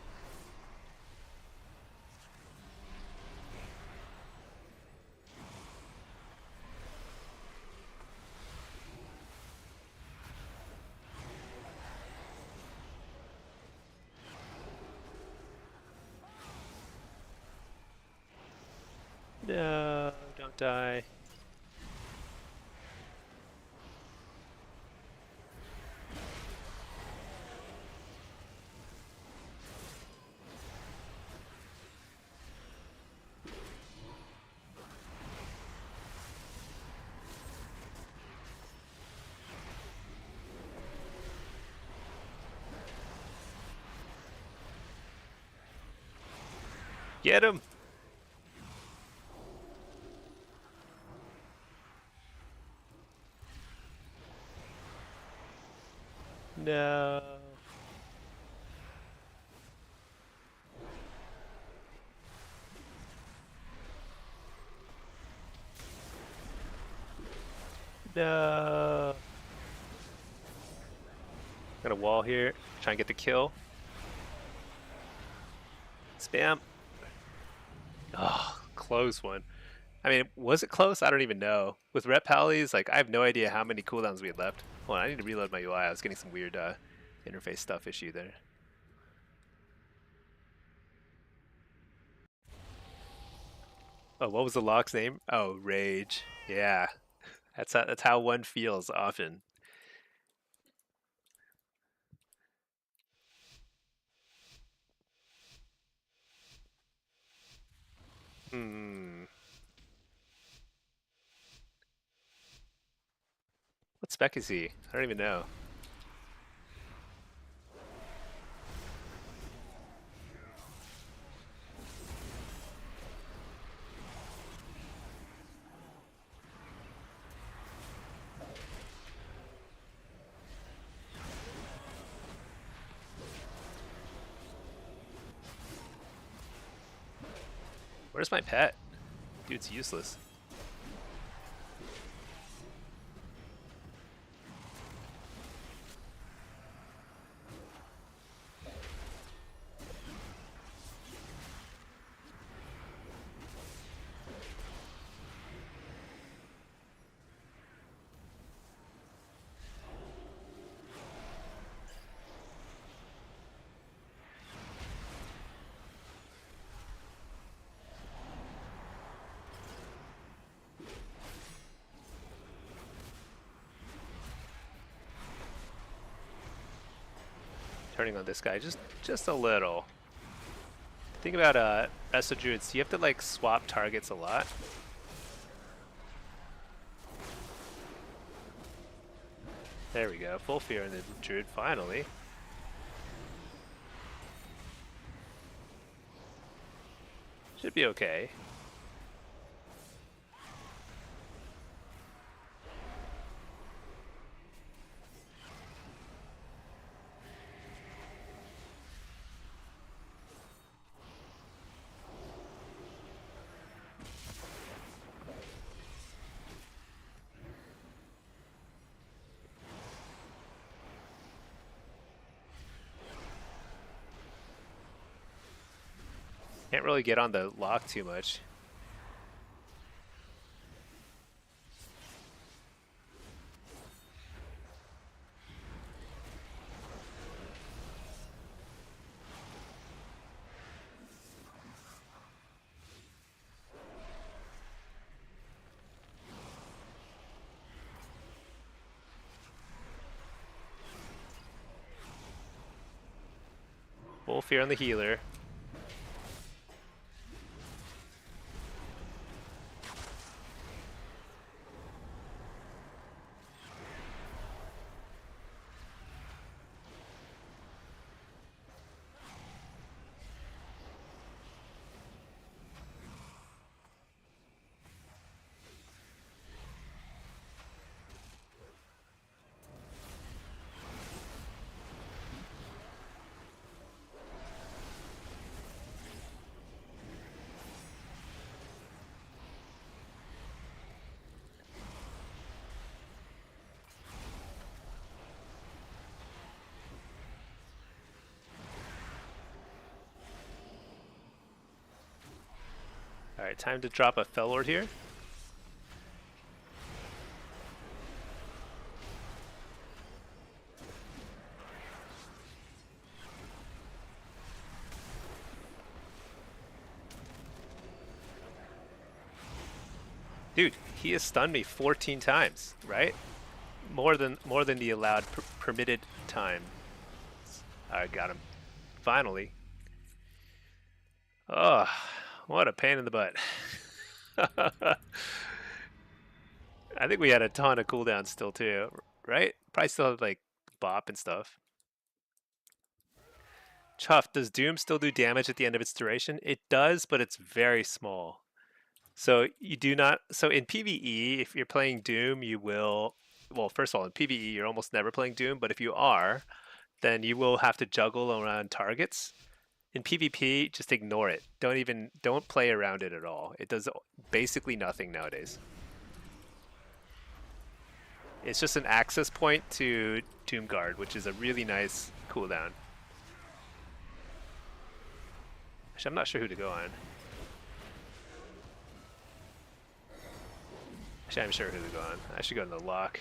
No, don't die. Get him! No. No. Got a wall here. Try and get the kill. Spam. Oh, close one. I mean, was it close? I don't even know. With rep pallies, like, I have no idea how many cooldowns we had left. Hold on, I need to reload my UI. I was getting some weird interface stuff issue there. Oh, what was the lock's name? Oh, Rage. Yeah, that's how one feels often. Hmm. What spec is he? I don't even know. Where's my pet? Dude's useless. Turning on this guy just a little. Think about Resto Druids. You have to like swap targets a lot. There we go. Full fear in the Druid finally. Should be okay. Can't really get on the lock too much. Full fear on the healer. Alright, time to drop a Fellord here. Dude, he has stunned me 14 times, right? More than the allowed permitted time. I got him. Finally. Oh, what a pain in the butt. I think we had a ton of cooldowns still too, right? Probably still have like bop and stuff. Chuff, does Doom still do damage at the end of its duration? It does, but it's very small. So you do not. So in PvE, if you're playing Doom, you will. Well, first of all, in PvE, you're almost never playing Doom. But if you are, then you will have to juggle around targets. In PvP, just ignore it. Don't play around it at all. It does basically nothing nowadays. It's just an access point to Doomguard, which is a really nice cooldown. Actually, I'm not sure who to go on. Actually, I'm sure who to go on. I should go to the lock.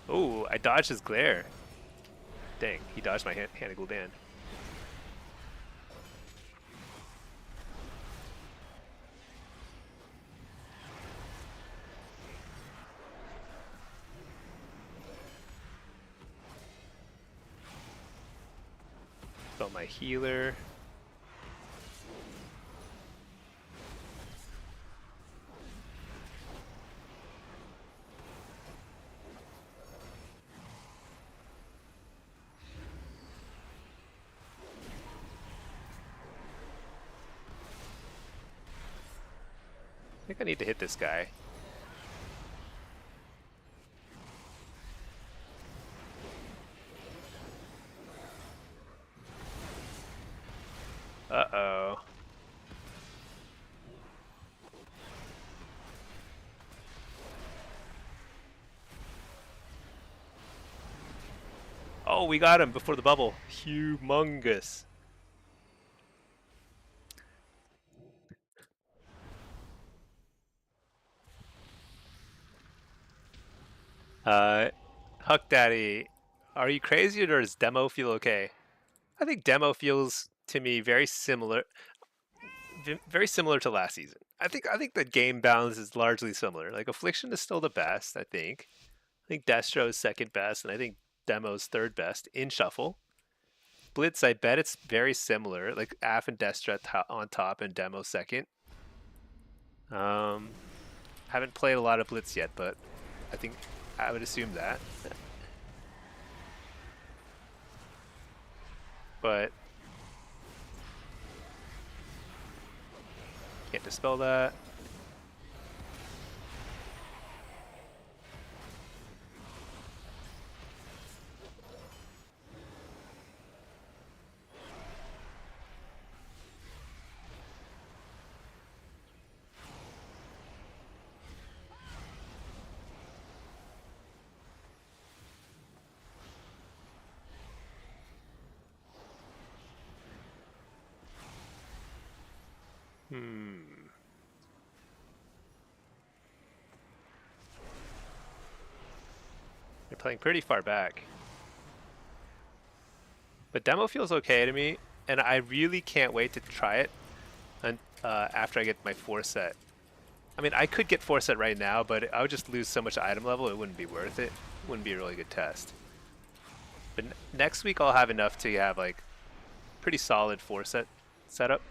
Oh, I dodged his glare. Dang, he dodged my hand of Gul'dan. Spell my healer. I think I need to hit this guy. Uh-oh. Oh, we got him before the bubble. Humongous. Uh, Huck Daddy, are you crazy or does demo feel okay? I think demo feels to me very similar to last season. I think the game balance is largely similar. Like affliction is still the best. I think Destro is second best, and I think demo's third best in shuffle. Blitz, I bet it's very similar. Like Aff and Destra on top and demo second. Um, haven't played a lot of Blitz yet, but I think I would assume that. But can't dispel that. Hmm. They're playing pretty far back. But demo feels okay to me, and I really can't wait to try it after I get my 4-set. I mean, I could get 4-set right now, but I would just lose so much item level, it wouldn't be worth it. It wouldn't be a really good test. But next week I'll have enough to have like pretty solid 4-set setup.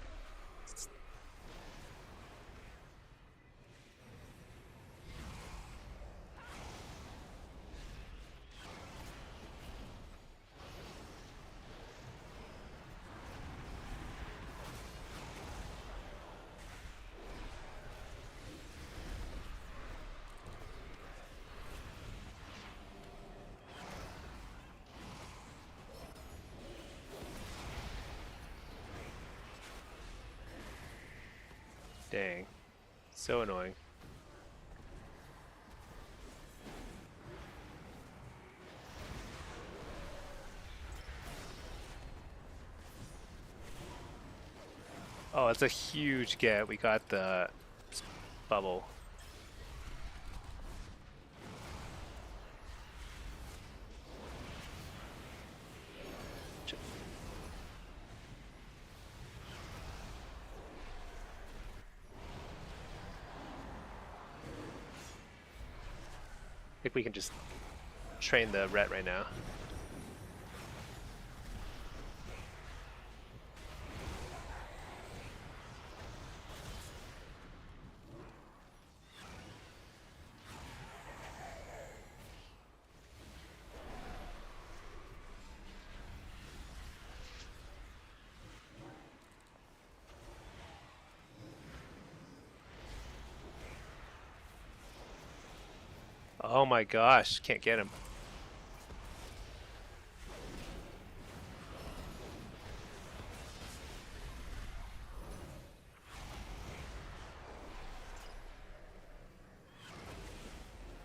Dang. So annoying. Oh, it's a huge get. We got the bubble. I think we can just train the ret right now. Oh my gosh, can't get him.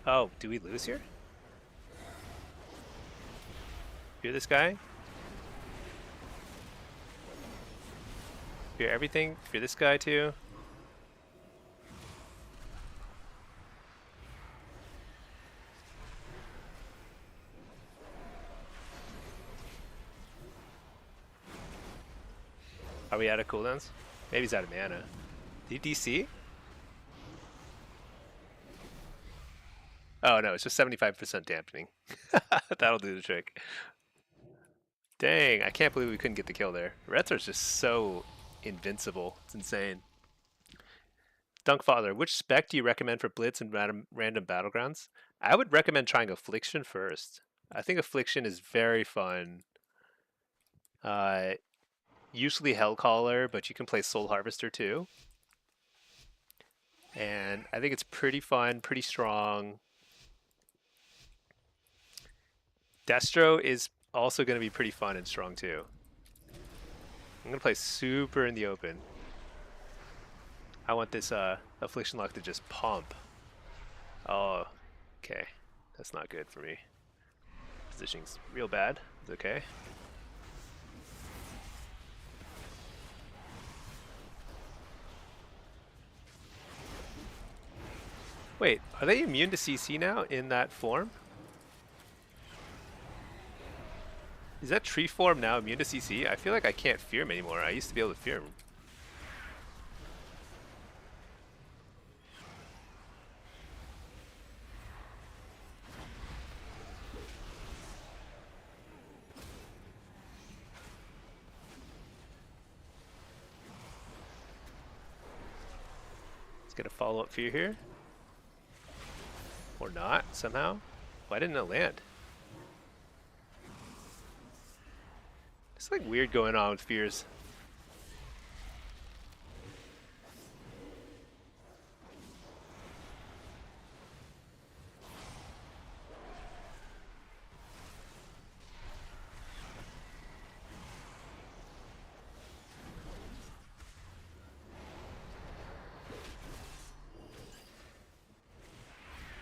Oh, do we lose here? Fear this guy? Fear everything? Fear this guy too? Are we out of cooldowns? Maybe he's out of mana. DC? Oh no, it's just 75% dampening. That'll do the trick. Dang, I can't believe we couldn't get the kill there. Retzer's just so invincible. It's insane. Dunkfather, which spec do you recommend for Blitz and random battlegrounds? I would recommend trying Affliction first. I think Affliction is very fun. Uh, Usually Hellcaller, but you can play Soul Harvester too. And I think it's pretty fun, pretty strong. Destro is also going to be pretty fun and strong too. I'm going to play super in the open. I want this affliction lock to just pump. Oh, okay. That's not good for me. Positioning's real bad. It's okay. Wait, are they immune to CC now in that form? Is that tree form now immune to CC? I feel like I can't fear him anymore. I used to be able to fear him. Let's get a follow-up fear here. Or not, somehow. Why didn't it land? It's like weird going on with fears.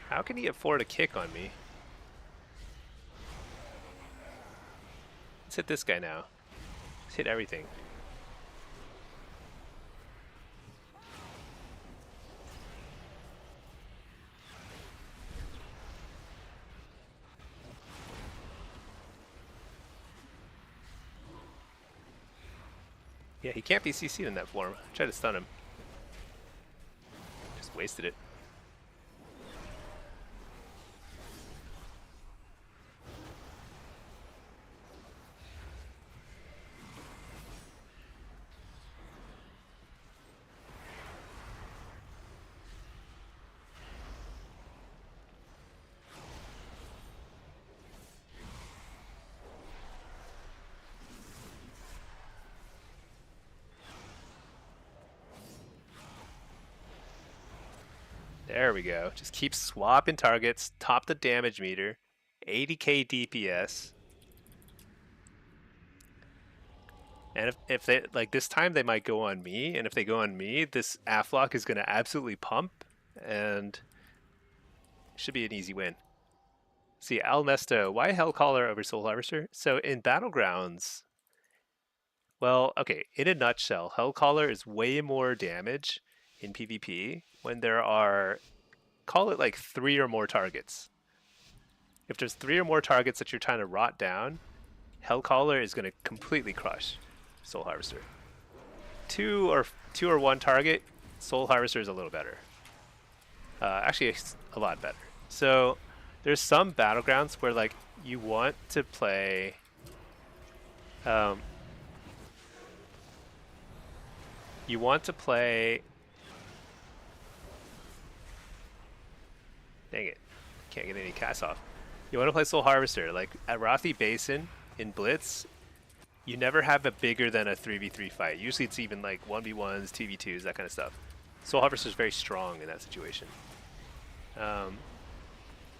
How can he afford a kick on me? Let's hit this guy now. Let's hit everything. Yeah, he can't be CC'd in that form. I tried to stun him. Just wasted it. There we go. Just keep swapping targets, top the damage meter, 80k DPS. And if they, like this time they might go on me, and if they go on me, this afflock is going to absolutely pump, and it should be an easy win. See, Al Nesto, why Hellcaller over Soul Harvester? So in Battlegrounds, well, okay, in a nutshell, Hellcaller is way more damage in PvP when there are, call it like 3 or more targets. If there's 3 or more targets that you're trying to rot down, Hellcaller is going to completely crush Soul Harvester. Two or one target, Soul Harvester is a little better. Actually, it's a lot better. So there's some battlegrounds where like you want to play. You want to play. Dang it! Can't get any cast off. You want to play Soul Harvester like at Rothi Basin in Blitz. You never have a bigger than a 3v3 fight. Usually it's even like 1v1s, 2v2s, that kind of stuff. Soul Harvester is very strong in that situation.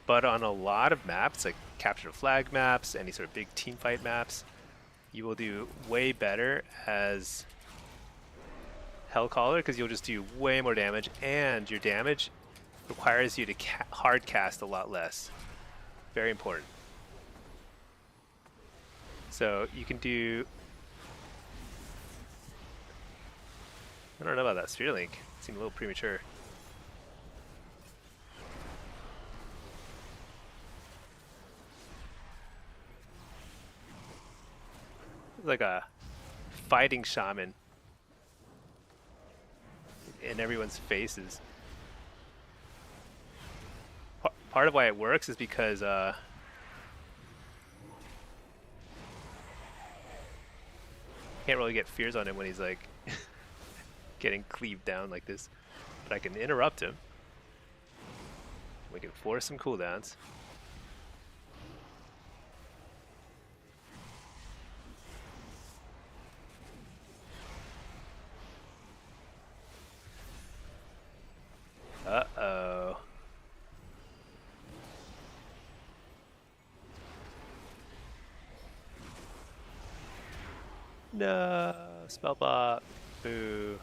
But on a lot of maps, like capture the flag maps, any sort of big team fight maps, you will do way better as Hellcaller because you'll just do way more damage, and your damage requires you to hard cast a lot less. Very important. So you can do. I don't know about that Sphere Link. It seemed a little premature. It's like a fighting shaman in everyone's faces. Part of why it works is because can't really get fears on him when he's like getting cleaved down like this. But I can interrupt him. We can force some cooldowns. No, spell bot. Boo.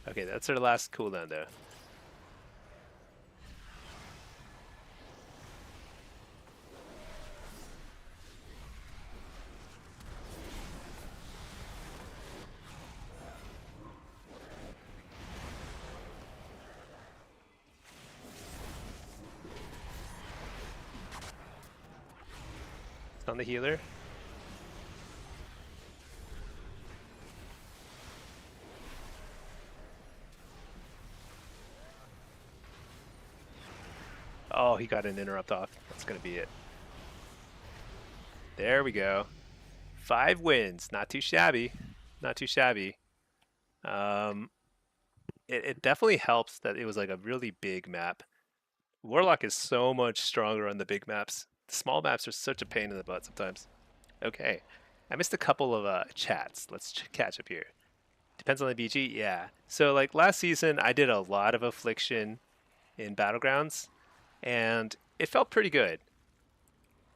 Okay, that's our last cooldown though. It's on the healer. Oh, he got an interrupt off. That's gonna be it. There we go. 5 wins. Not too shabby. Not too shabby. Um, it definitely helps that it was like a really big map. Warlock is so much stronger on the big maps. The small maps are such a pain in the butt sometimes. Okay. I missed a couple of chats. Let's catch up here. Depends on the BG? Yeah. So, like, last season, I did a lot of affliction in Battlegrounds, and it felt pretty good. It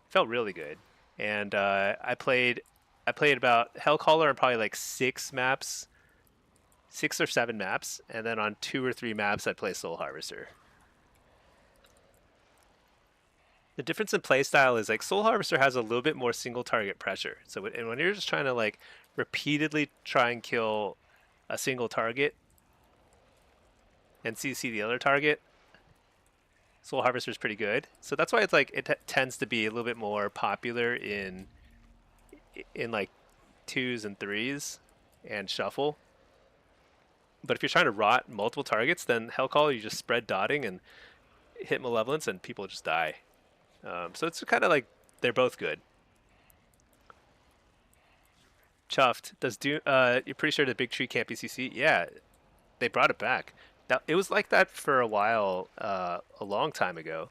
felt really good. And I played about Hellcaller on probably like 6 maps, 6 or 7 maps, and then on 2 or 3 maps, I'd play Soul Harvester. The difference in playstyle is like Soul Harvester has a little bit more single target pressure. So and when you're just trying to like repeatedly try and kill a single target and CC the other target, Soul Harvester is pretty good. So that's why it's like it tends to be a little bit more popular in like 2s and 3s and shuffle. But if you're trying to rot multiple targets, then Hellcaller you just spread dotting and hit Malevolence and people just die. So it's kind of like they're both good. Chuffed. Does do you're pretty sure the big tree can't be CC? Yeah, they brought it back. Now it was like that for a while, a long time ago,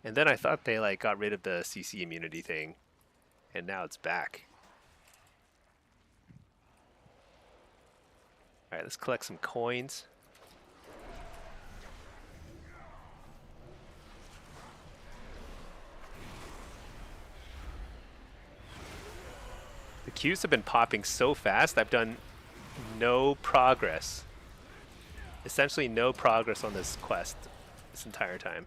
and then I thought they like got rid of the CC immunity thing, and now it's back. All right, let's collect some coins. The queues have been popping so fast. I've done no progress. Essentially no progress on this quest this entire time.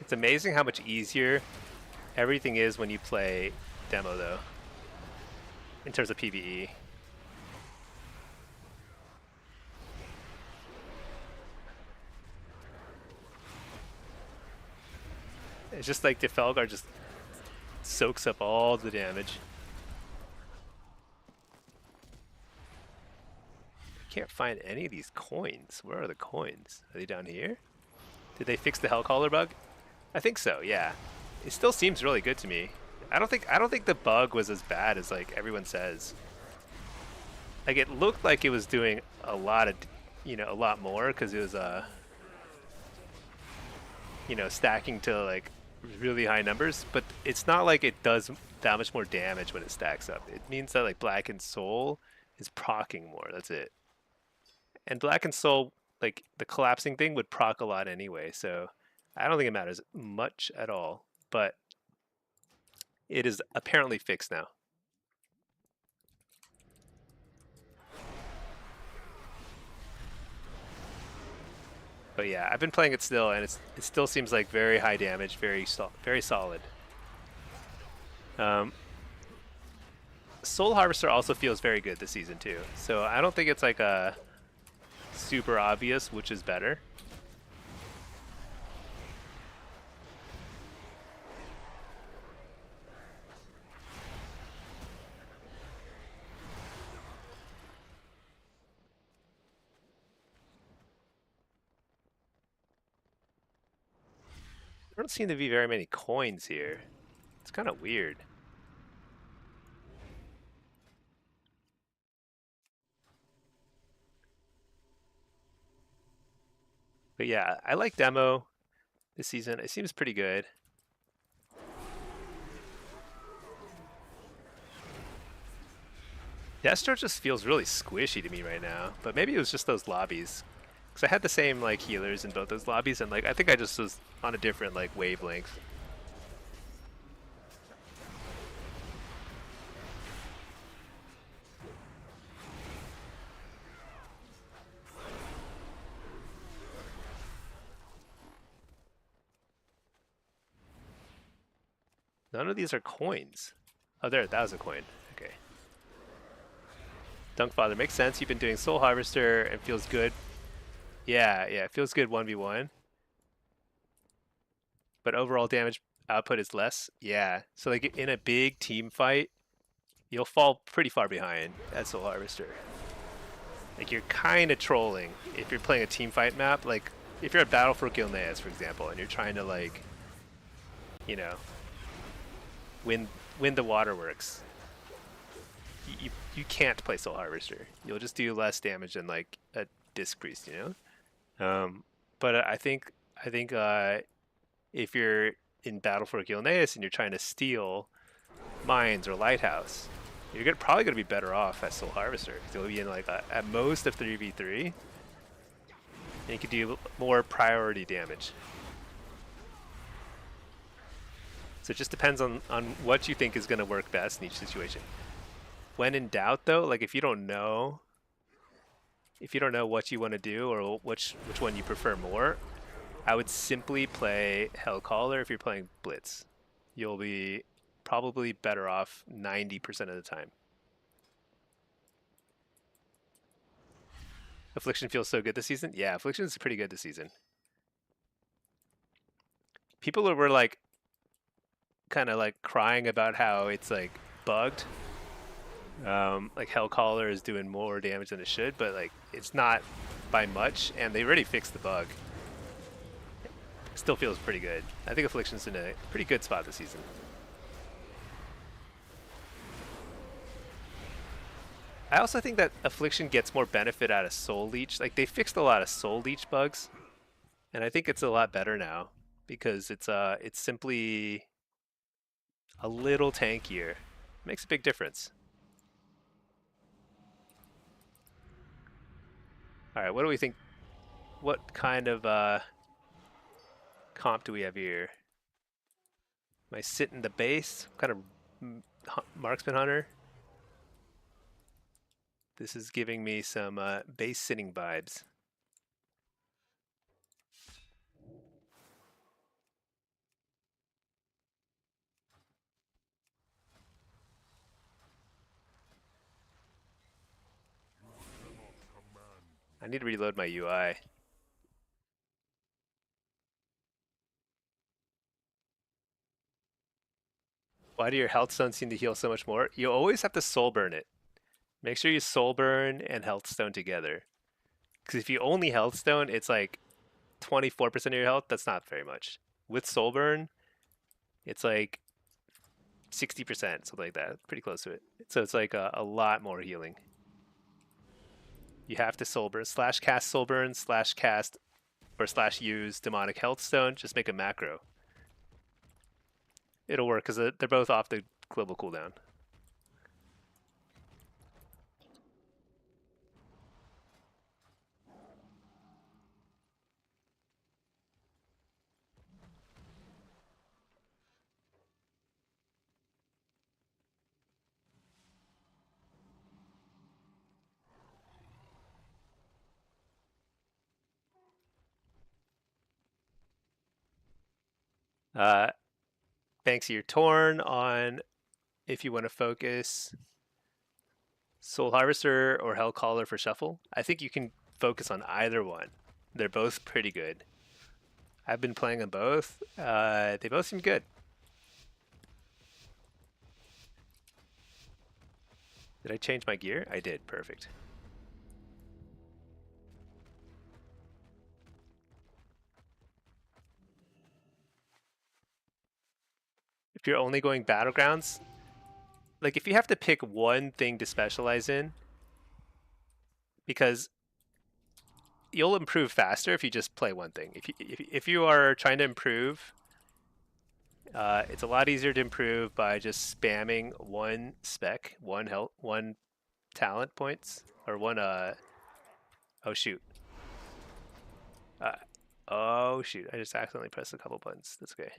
It's amazing how much easier everything is when you play demo though, in terms of PvE. It's just like the Felgar just soaks up all the damage. I can't find any of these coins. Where are the coins? Are they down here? Did they fix the Hellcaller bug? I think so, yeah. It still seems really good to me. I don't think the bug was as bad as like everyone says. Like it looked like it was doing a lot of, a lot more because it was stacking to like really high numbers, but it's not like it does that much more damage when it stacks up. It means that like Black and Soul is proccing more. That's it. And Black and Soul, like the collapsing thing, would proc a lot anyway. So I don't think it matters much at all. But it is apparently fixed now. But yeah, I've been playing it still, and it still seems like very high damage, very solid. Soul Harvester also feels very good this season too. So I don't think it's like a super obvious which is better. There don't seem to be very many coins here. It's kind of weird. But yeah, I like demo this season. It seems pretty good. Destro just feels really squishy to me right now, but maybe it was just those lobbies. Because I had the same like healers in both those lobbies, and like I think I just was on a different like wavelength. None of these are coins. Oh, there, that was a coin. Okay. Dunkfather makes sense. You've been doing Soul Harvester and feels good. Yeah, it feels good 1v1. But overall damage output is less. Yeah. So like in a big team fight, you'll fall pretty far behind at Soul Harvester. Like you're kind of trolling if you're playing a team fight map. Like if you're at Battle for Gilneas, for example, and you're trying to like, you know, win the waterworks. You can't play Soul Harvester. You'll just do less damage than like a Disc Priest, you know. But I think if you're in Battle for Gilneas and you're trying to steal mines or lighthouse, you're probably gonna be better off as Soul Harvester. You'll be in like at most a 3v3, and you can do more priority damage. So it just depends on what you think is gonna work best in each situation. When in doubt, though, like if you don't know what you want to do or which one you prefer more, I would simply play Hellcaller if you're playing Blitz. You'll be probably better off 90% of the time. Affliction feels so good this season? Yeah, Affliction is pretty good this season. People were like kind of like crying about how it's like bugged. Like Hellcaller is doing more damage than it should, but like it's not by much, and they already fixed the bug. Still feels pretty good. I think Affliction's in a pretty good spot this season. I also think that Affliction gets more benefit out of Soul Leech. Like they fixed a lot of Soul Leech bugs, and I think it's a lot better now because it's simply a little tankier. Makes a big difference. All right, what do we think? What kind of comp do we have here? Am I sitting the base? What kind of marksman hunter? This is giving me some base sitting vibes. I need to reload my UI. Why do your health stones seem to heal so much more? You always have to soul burn it. Make sure you soul burn and health stone together. Because if you only health stone, it's like 24% of your health. That's not very much. With soul burn, it's like 60%, something like that. Pretty close to it. So it's like a lot more healing. You have to soul burn, slash cast soul burn, slash cast or slash use demonic health stone. Just make a macro. It'll work because they're both off the global cooldown. Banksy, you're torn on if you want to focus Soul Harvester or Hellcaller for shuffle. I think you can focus on either one. They're both pretty good. I've been playing them both. They both seem good. Did I change my gear? I did. Perfect. If you're only going Battlegrounds, like if you have to pick one thing to specialize in, because you'll improve faster if you just play one thing. If you are trying to improve, it's a lot easier to improve by just spamming one spec, one talent points or one. Oh shoot. Uh, oh shoot! I just accidentally pressed a couple buttons. That's okay.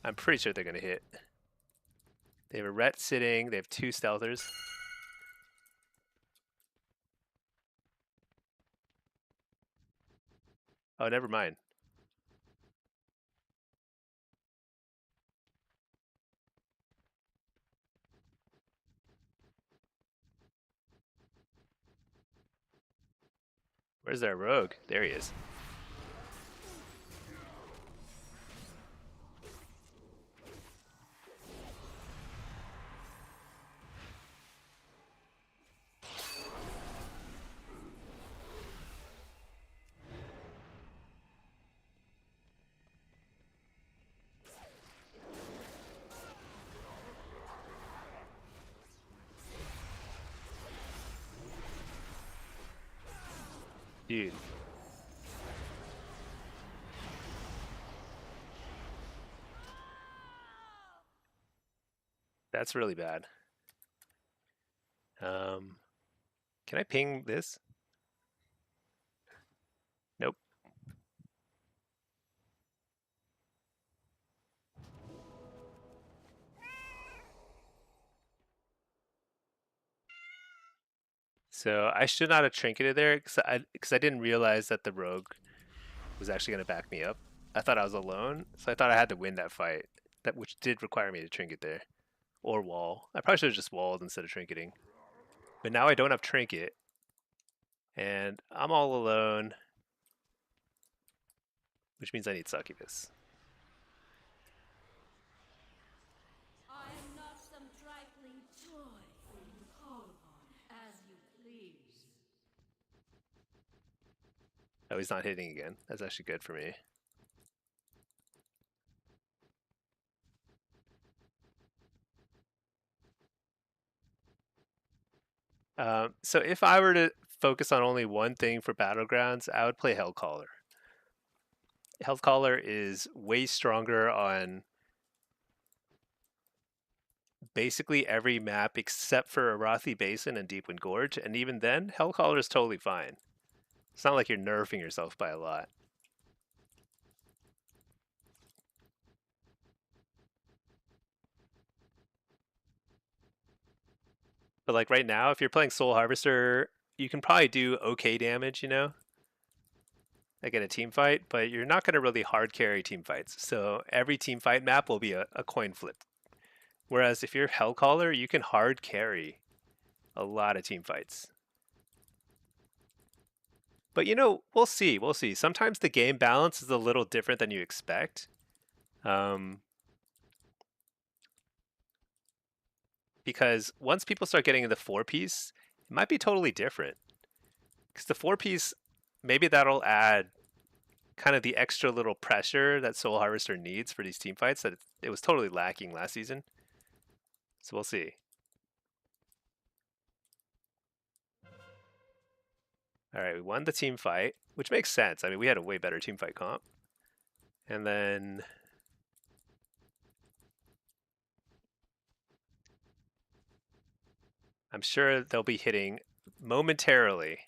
I'm pretty sure they're gonna hit. They have a ret sitting. They have 2 stealthers. Oh, never mind. Where's their rogue? There he is. Dude. That's really bad. Can I ping this? Nope. So I should not have trinketed there because I didn't realize that the rogue was actually going to back me up. I thought I was alone, so I thought I had to win that fight, that which did require me to trinket there or wall. I probably should have just walled instead of trinketing. But now I don't have trinket, and I'm all alone, which means I need succubus. I am not some trifling toy for you to call upon as you please. Oh, he's not hitting again. That's actually good for me. So if I were to focus on only one thing for Battlegrounds, I would play Hellcaller. Hellcaller is way stronger on basically every map except for Arathi Basin and Deepwind Gorge, and even then, Hellcaller is totally fine. It's not like you're nerfing yourself by a lot. But like right now, if you're playing Soul Harvester, you can probably do okay damage, you know, like in a team fight, but you're not going to really hard carry team fights. So every team fight map will be a coin flip. Whereas if you're Hellcaller, you can hard carry a lot of team fights. But you know, we'll see. We'll see. Sometimes the game balance is a little different than you expect. Because once people start getting into 4-piece, it might be totally different. Because the 4-piece, maybe that'll add kind of the extra little pressure that Soul Harvester needs for these team fights that it was totally lacking last season. So we'll see. All right, we won the team fight, which makes sense. I mean, we had a way better team fight comp. And then I'm sure they'll be hitting momentarily.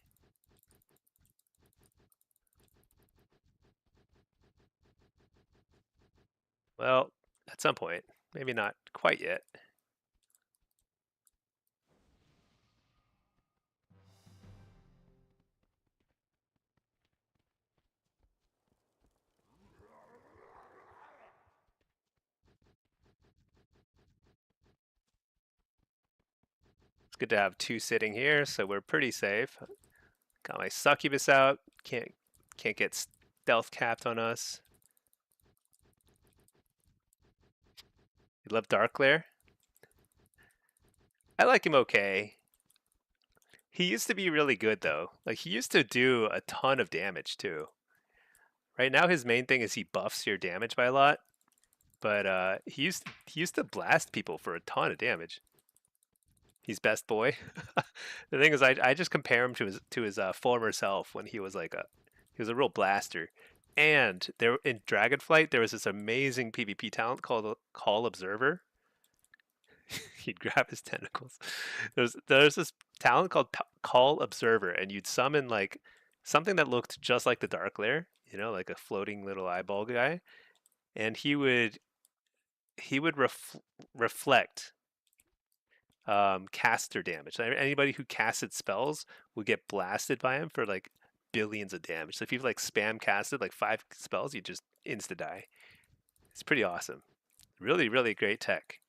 Well, at some point. Maybe not quite yet. It's good to have 2 sitting here, so we're pretty safe. Got my succubus out. Can't get stealth capped on us. You love Darkglare? I like him okay. He used to be really good though. Like he used to do a ton of damage too. Right now his main thing is he buffs your damage by a lot, but he used to blast people for a ton of damage. He's best boy. The thing is, I just compare him to his former self when he was a real blaster. And there in Dragonflight there was this amazing PvP talent called Call Observer. You'd grab his tentacles. There's this talent called Call Observer, and you'd summon like something that looked just like the Dark Lair, like a floating little eyeball guy, and he would reflect caster damage. Anybody who casted spells would get blasted by him for like billions of damage. So if you've like spam casted like 5 spells, you just insta die. It's pretty awesome. Really, really great tech.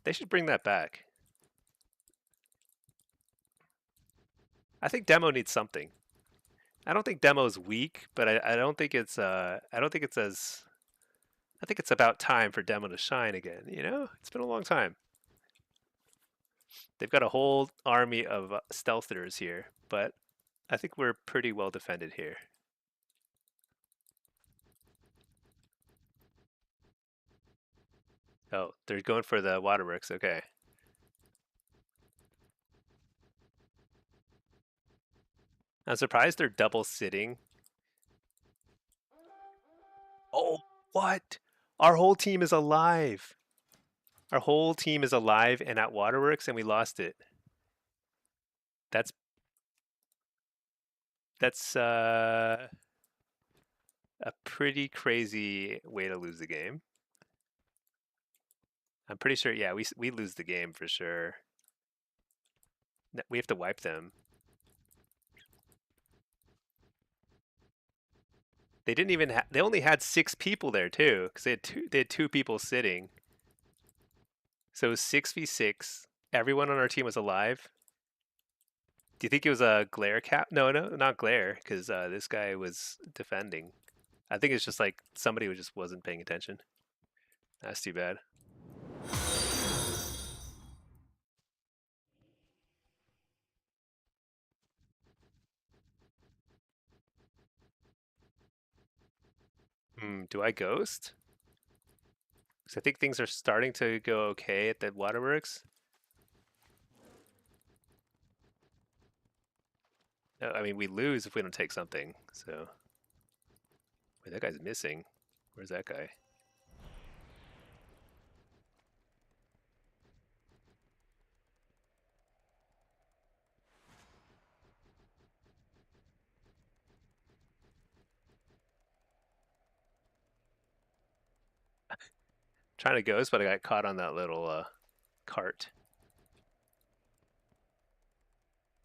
They should bring that back. I think demo needs something. I don't think demo is weak, but I don't think it's as I think it's about time for demo to shine again. It's been a long time. They've got a whole army of stealthers here, but I think we're pretty well defended here. Oh, they're going for the waterworks. Okay. I'm surprised they're double sitting. Oh, what? Our whole team is alive. Our whole team is alive and at waterworks, and we lost it. That's a pretty crazy way to lose the game. I'm pretty sure, yeah, we lose the game for sure. We have to wipe them. They didn't even they only had 6 people there too, because they had 2 people sitting. So it was 6v6. Everyone on our team was alive. Do you think it was a glare cap? No, not glare, because this guy was defending. I think it's just like somebody who just wasn't paying attention. That's too bad. Do I ghost? Because I think things are starting to go okay at the waterworks. No, I mean, we lose if we don't take something, so... Wait, that guy's missing. Where's that guy? Trying to ghost, but I got caught on that little cart.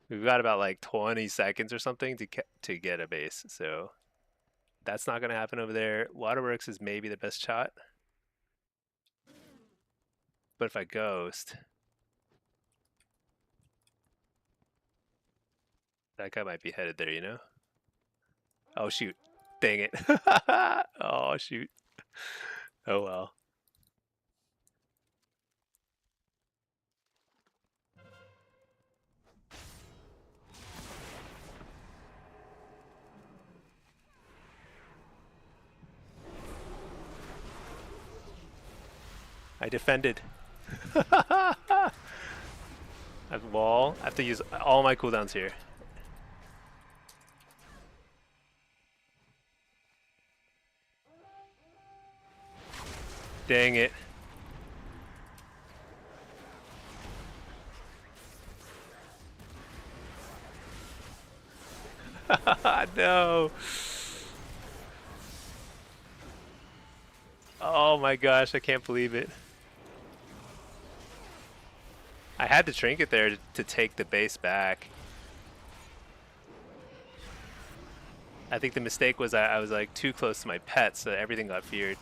We've got about like 20 seconds or something to get a base, so that's not going to happen over there. Waterworks is maybe the best shot. But if I ghost, that guy might be headed there. Oh, shoot. Dang it. Oh, shoot. Oh, well. I defended. I have wall. I have to use all my cooldowns here. Dang it. No. Oh my gosh, I can't believe it. I had the trinket there to take the base back. I think the mistake was I was like too close to my pet, so everything got feared.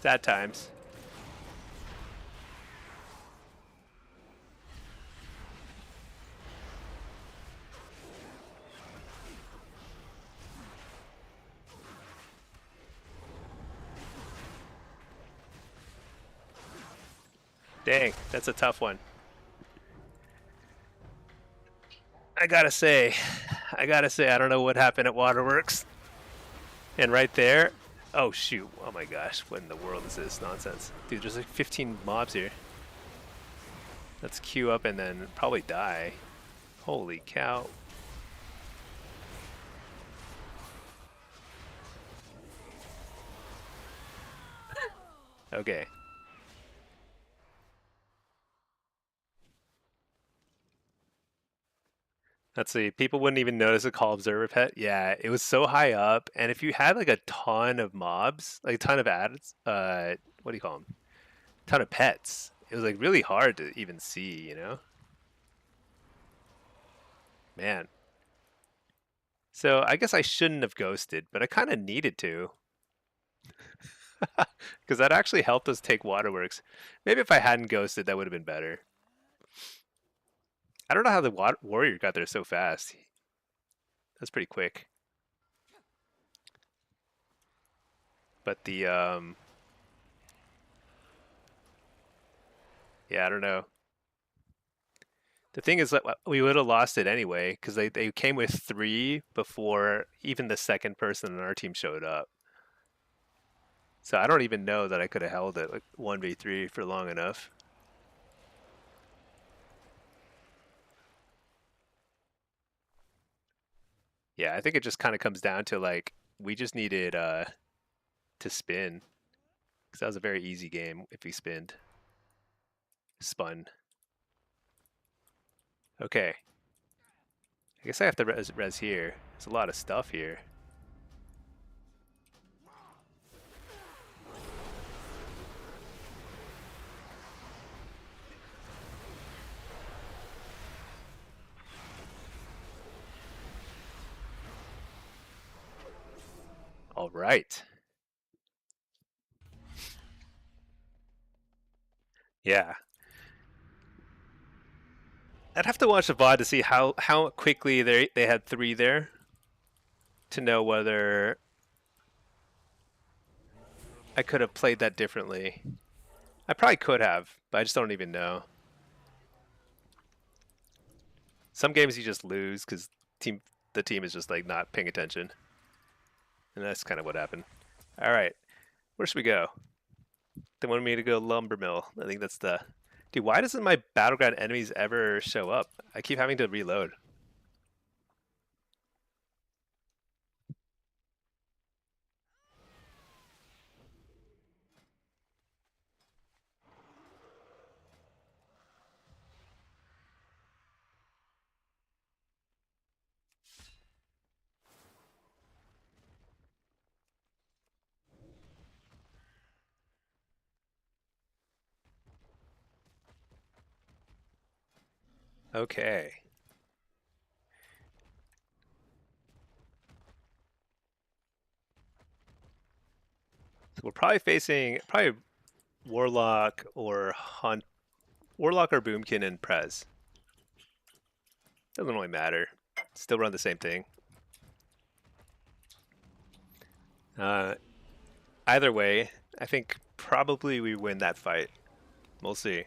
Sad times. Dang, that's a tough one. I gotta say, I don't know what happened at Waterworks. And right there, oh shoot, oh my gosh, what in the world is this nonsense? Dude, there's like 15 mobs here. Let's queue up and then probably die. Holy cow. Okay. Let's see. People wouldn't even notice a call observer pet. Yeah, it was so high up, and if you had like a ton of mobs, like a ton of ads, what do you call them? Ton of pets. It was like really hard to even see, you know? Man. So I guess I shouldn't have ghosted, but I kind of needed to, because that actually helped us take Waterworks. Maybe if I hadn't ghosted, that would have been better. I don't know how the warrior got there so fast. That's pretty quick. But yeah, I don't know. The thing is that we would have lost it anyway because they came with 3 before even the second person on our team showed up. So I don't even know that I could have held it like 1v3 for long enough. Yeah, I think it just kind of comes down to like we just needed to spin because that was a very easy game if we spun. Okay, I guess I have to res here. There's a lot of stuff here. All right. Yeah, I'd have to watch the VOD to see how quickly they had 3 there to know whether I could have played that differently. I probably could have, but I just don't even know. Some games you just lose because the team is just like not paying attention, and that's kind of what happened. All right, where should we go? They wanted me to go lumber mill. I think that's the. Dude, why doesn't my battleground enemies ever show up? I keep having to reload. Okay. So we're probably facing Warlock or Hunt, Warlock or Boomkin and Prez. Doesn't really matter. Still run the same thing. Uh, Either way, I think probably we win that fight. We'll see.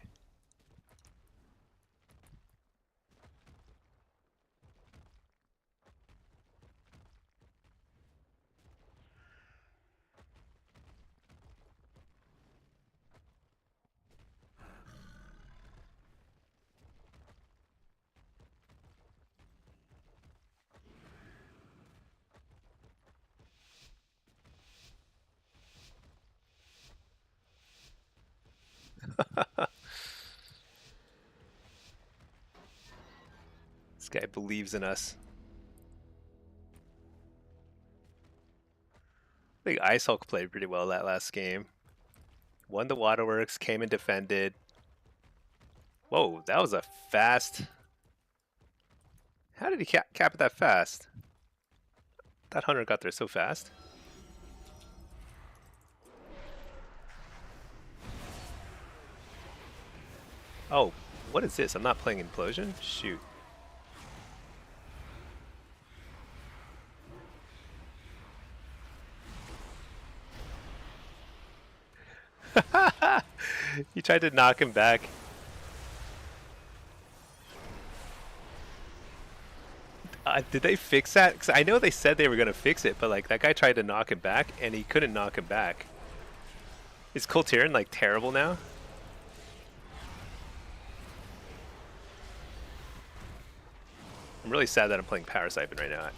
This guy believes in us. I think Ice Hulk played pretty well that last game. Won the Waterworks, came and defended. Whoa, that was a fast. How did he cap it that fast? That hunter got there so fast. Oh, what is this? I'm not playing Implosion? Shoot. He tried to knock him back. Did they fix that? Because I know they said they were going to fix it, but like that guy tried to knock him back and he couldn't knock him back. Is Coltiran like terrible now? I'm really sad that I'm playing Power Siphon right now.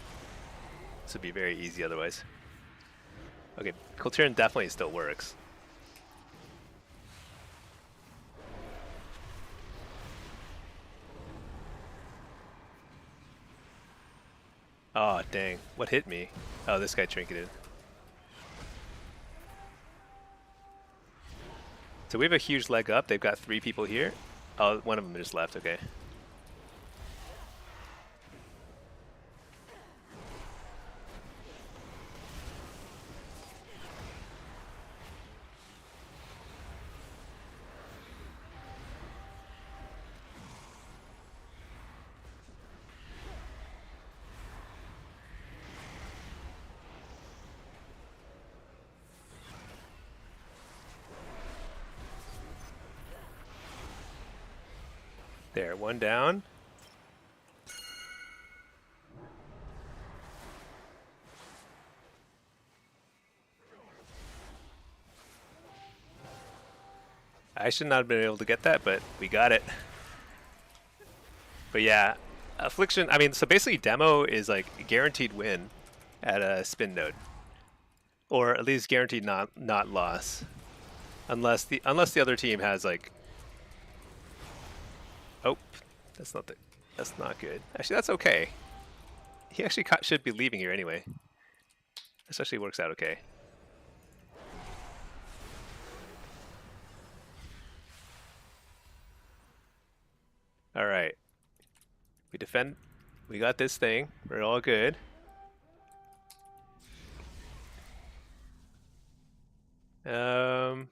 This would be very easy otherwise. Okay, Kultiran definitely still works. Oh, dang. What hit me? Oh, this guy trinketed. So we have a huge leg up. They've got 3 people here. Oh, one of them just left. Okay. There, one down. I should not have been able to get that, but we got it. But yeah, Affliction, I mean, so basically Demo is like guaranteed win at a spin node. Or at least guaranteed not loss. Unless the other team has like, oh, that's not good. Actually, that's okay. He actually should be leaving here anyway. This actually works out okay. All right. We defend. We got this thing. We're all good. The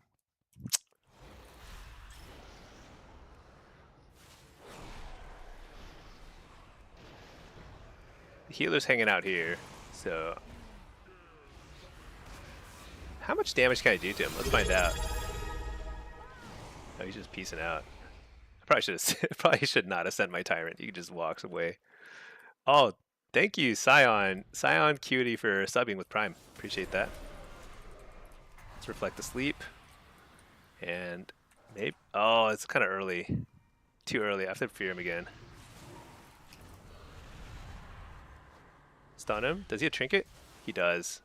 healer's hanging out here, so how much damage can I do to him? Let's find out. Oh, he's just piecing out. I probably should not have sent my tyrant. He just walks away. Oh, thank you, Scion Cutie, for subbing with Prime. Appreciate that. Let's reflect the sleep, and maybe. Oh, it's kind of early. Too early. I have to fear him again. Stun him. Does he have trinket? He does.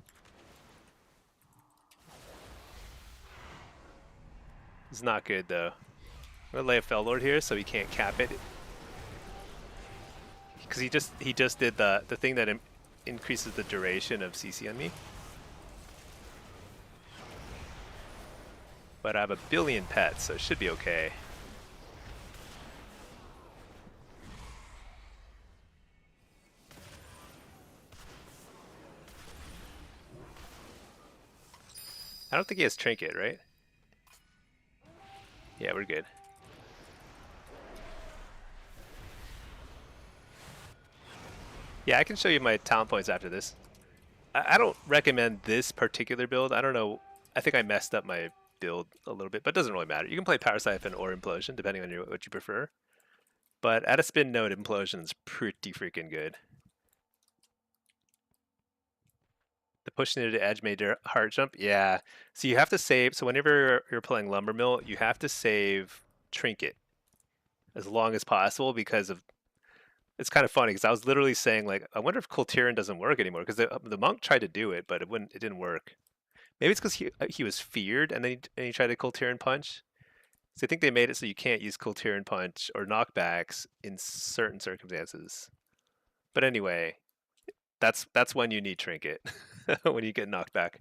It's not good though. I'm gonna lay a Fell Lord here so he can't cap it. Because he just did the thing that increases the duration of CC on me. But I have a billion pets, so it should be okay. I don't think he has trinket, right? Yeah, we're good. Yeah, I can show you my talent points after this. I don't recommend this particular build. I don't know. I think I messed up my build a little bit, but it doesn't really matter. You can play Power Siphon or Implosion, depending on what you prefer. But at a spin node, Implosion is pretty freaking good. The push near the edge made your heart jump. Yeah. So you have to save. So whenever you're playing Lumber Mill, you have to save Trinket as long as possible because of. It's kind of funny because I was literally saying like, I wonder if Kultiran doesn't work anymore because the monk tried to do it, but it didn't work. Maybe it's because he was feared and then he tried to Kultiran punch. So I think they made it so you can't use Kultiran punch or knockbacks in certain circumstances. But anyway, that's when you need trinket when you get knocked back.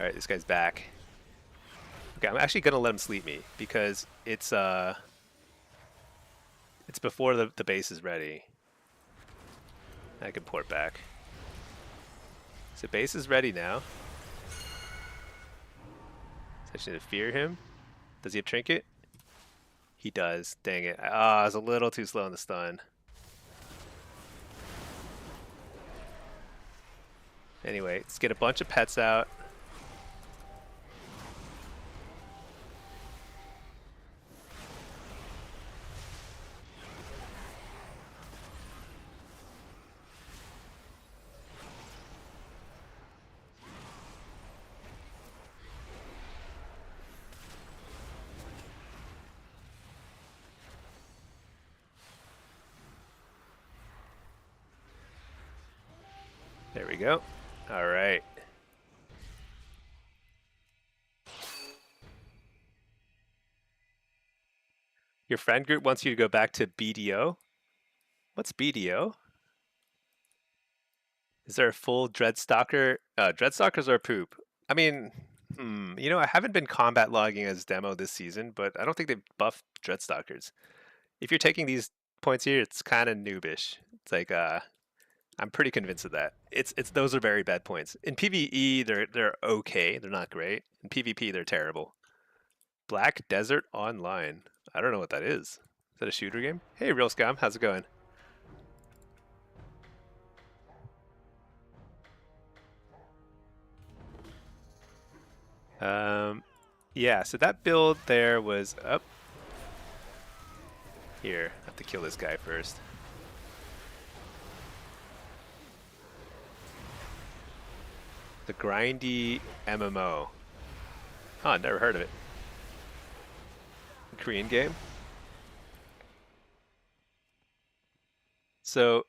All right, this guy's back. Okay, I'm actually gonna let him sleep me because it's before the base is ready. I can port back. So base is ready now. So I should fear him. Does he have trinket? He does. Dang it. I was a little too slow on the stun. Anyway, let's get a bunch of pets out. There we go. All right. Your friend group wants you to go back to BDO. What's BDO? Is there a full Dreadstalker? Dreadstalkers are poop. I mean, you know, I haven't been combat logging as demo this season, but I don't think they've buffed Dreadstalkers. If you're taking these points here, it's kind of noobish. It's like, I'm pretty convinced of that. It's those are very bad points. In PvE, they're okay. They're not great. In PvP, they're terrible. Black Desert Online. I don't know what that is. Is that a shooter game? Hey, Real Scum, how's it going? Yeah, so that build there was up. Here, I have to kill this guy first. The Grindy MMO. Oh, never heard of it. Korean game. So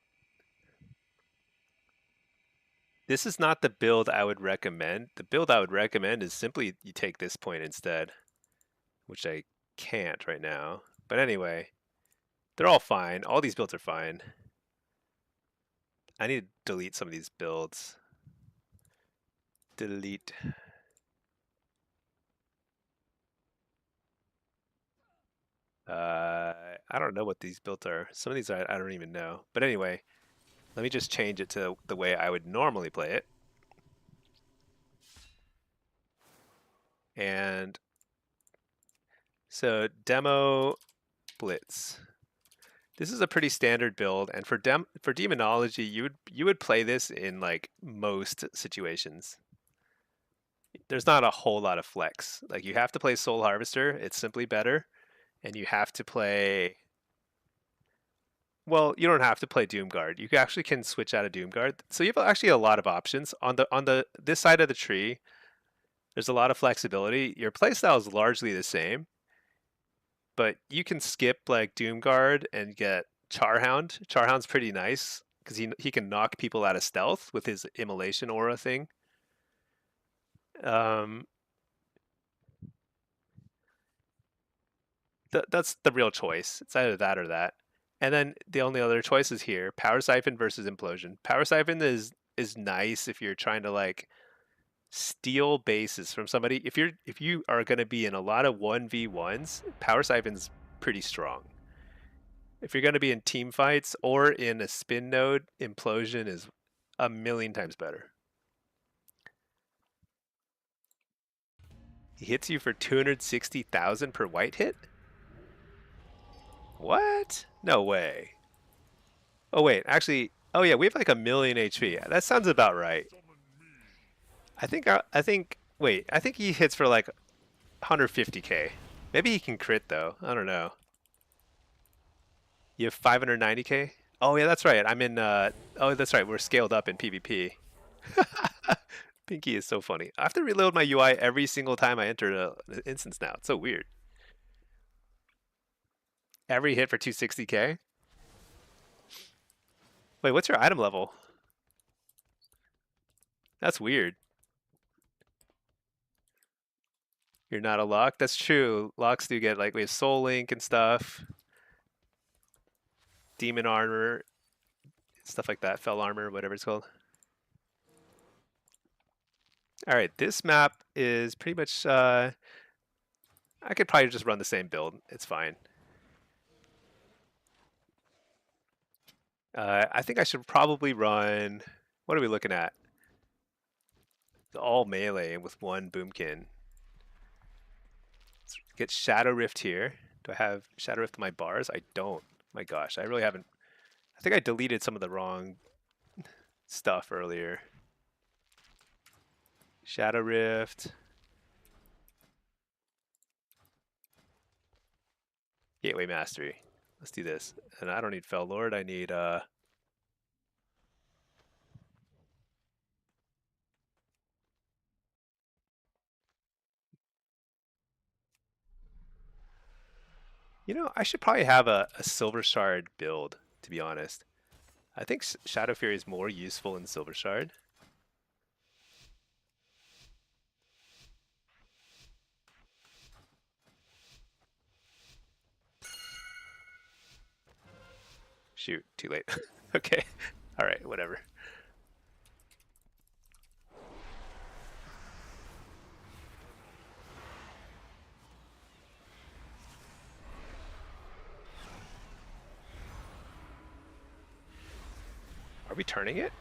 this is not the build I would recommend. The build I would recommend is simply you take this point instead, which I can't right now. But anyway, they're all fine. All these builds are fine. I need to delete some of these builds. Delete. I don't know what these builds are. Some of these I don't even know. But anyway, let me just change it to the way I would normally play it. And so demo blitz. This is a pretty standard build, and for demonology, you would play this in like most situations. There's not a whole lot of flex. Like you have to play Soul Harvester, it's simply better, and you have to play. Well, you don't have to play Doomguard. You actually can switch out of Doomguard, so you have actually a lot of options on the this side of the tree. There's a lot of flexibility. Your playstyle is largely the same, but you can skip like Doomguard and get Charhound. Charhound's pretty nice because he can knock people out of stealth with his immolation aura thing. Um, that's the real choice. It's either that or that. And then the only other choice is here: Power Siphon versus Implosion. Power Siphon is nice if you're trying to like steal bases from somebody. If you are going to be in a lot of 1v1s, Power Siphon's pretty strong. If you're going to be in team fights or in a spin node, Implosion is a million times better. He hits you for 260,000 per white hit? What? No way. Oh wait, actually, oh yeah, we have like a million HP. That sounds about right. I think he hits for like 150k. Maybe he can crit though. I don't know. You have 590k? Oh yeah, that's right. Oh, that's right. We're scaled up in PvP. Pinky is so funny. I have to reload my UI every single time I enter an instance now. It's so weird. Every hit for 260k? Wait, what's your item level? That's weird. You're not a lock? That's true. Locks do get like we have Soul Link and stuff. Demon armor, stuff like that. Fell armor, whatever it's called. Alright, this map is pretty much I could probably just run the same build. It's fine. I think I should probably run. What are we looking at? All melee with one boomkin. Let's get Shadow Rift here. Do I have Shadow Rift in my bars? I don't. My gosh, I really haven't. I think I deleted some of the wrong stuff earlier. Shadow Rift. Gateway Mastery. Let's do this. And I don't need Fell Lord. I need you know, I should probably have a Silver Shard build, to be honest. I think Shadow Fury is more useful in Silver Shard. Shoot, too late. Okay. All right, whatever. Are we turning it?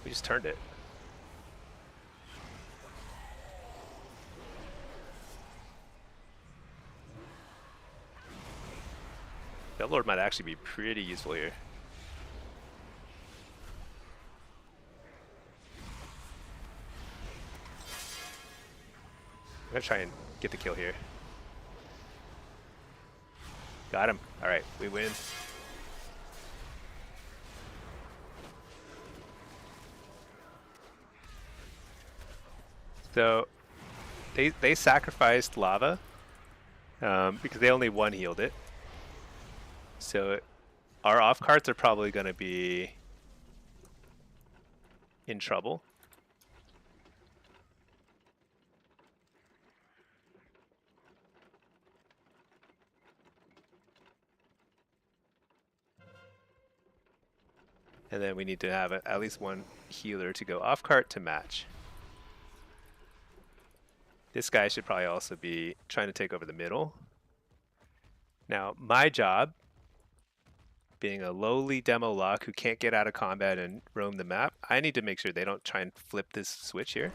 We just turned it. That Lord might actually be pretty useful here. I'm gonna try and get the kill here. Got him. All right, we win. So they sacrificed lava because they only one healed it. So our off cards are probably going to be in trouble. And then we need to have at least one healer to go off cart to match. This guy should probably also be trying to take over the middle. Now, my job, being a lowly demo lock who can't get out of combat and roam the map, I need to make sure they don't try and flip this switch here.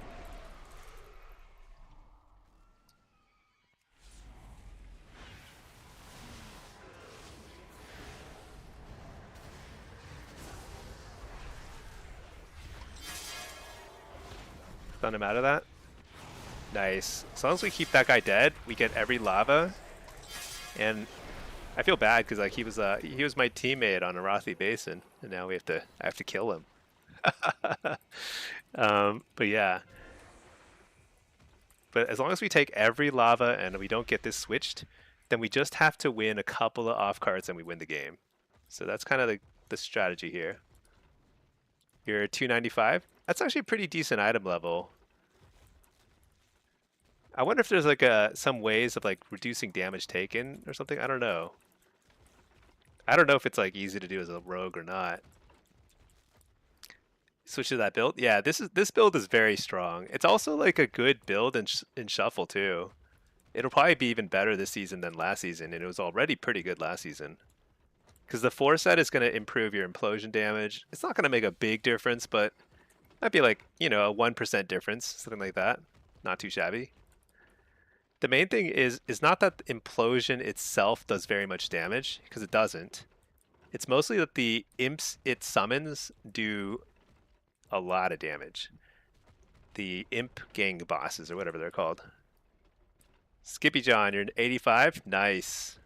Stun him out of that. Nice. As long as we keep that guy dead, we get every lava. And I feel bad because like he was my teammate on Arathi Basin, and now I have to kill him. But yeah. But as long as we take every lava and we don't get this switched, then we just have to win a couple of off cards and we win the game. So that's kind of the strategy here. You're 295. That's actually a pretty decent item level. I wonder if there's like some ways of like reducing damage taken or something. I don't know. I don't know if it's like easy to do as a rogue or not. Switch to that build. Yeah, this build is very strong. It's also like a good build in shuffle too. It'll probably be even better this season than last season, and it was already pretty good last season. Because the 4 set is going to improve your implosion damage. It's not going to make a big difference, but might be like, you know, a 1% difference, something like that. Not too shabby. The main thing is not that the implosion itself does very much damage, because it doesn't. It's mostly that the imps it summons do a lot of damage. The imp gang bosses, or whatever they're called. Skippy John, you're an 85? Nice.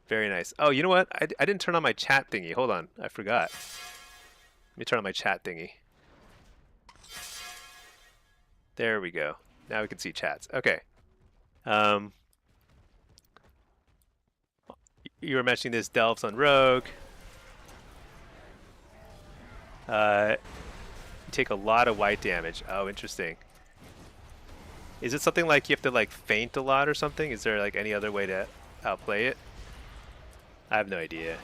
Very nice. Oh, you know what? I didn't turn on my chat thingy. Hold on. I forgot. Let me turn on my chat thingy. There we go. Now we can see chats. Okay. You were mentioning this delves on rogue. You take a lot of white damage. Oh, interesting. Is it something like you have to like feint a lot or something? Is there like any other way to outplay it? I have no idea.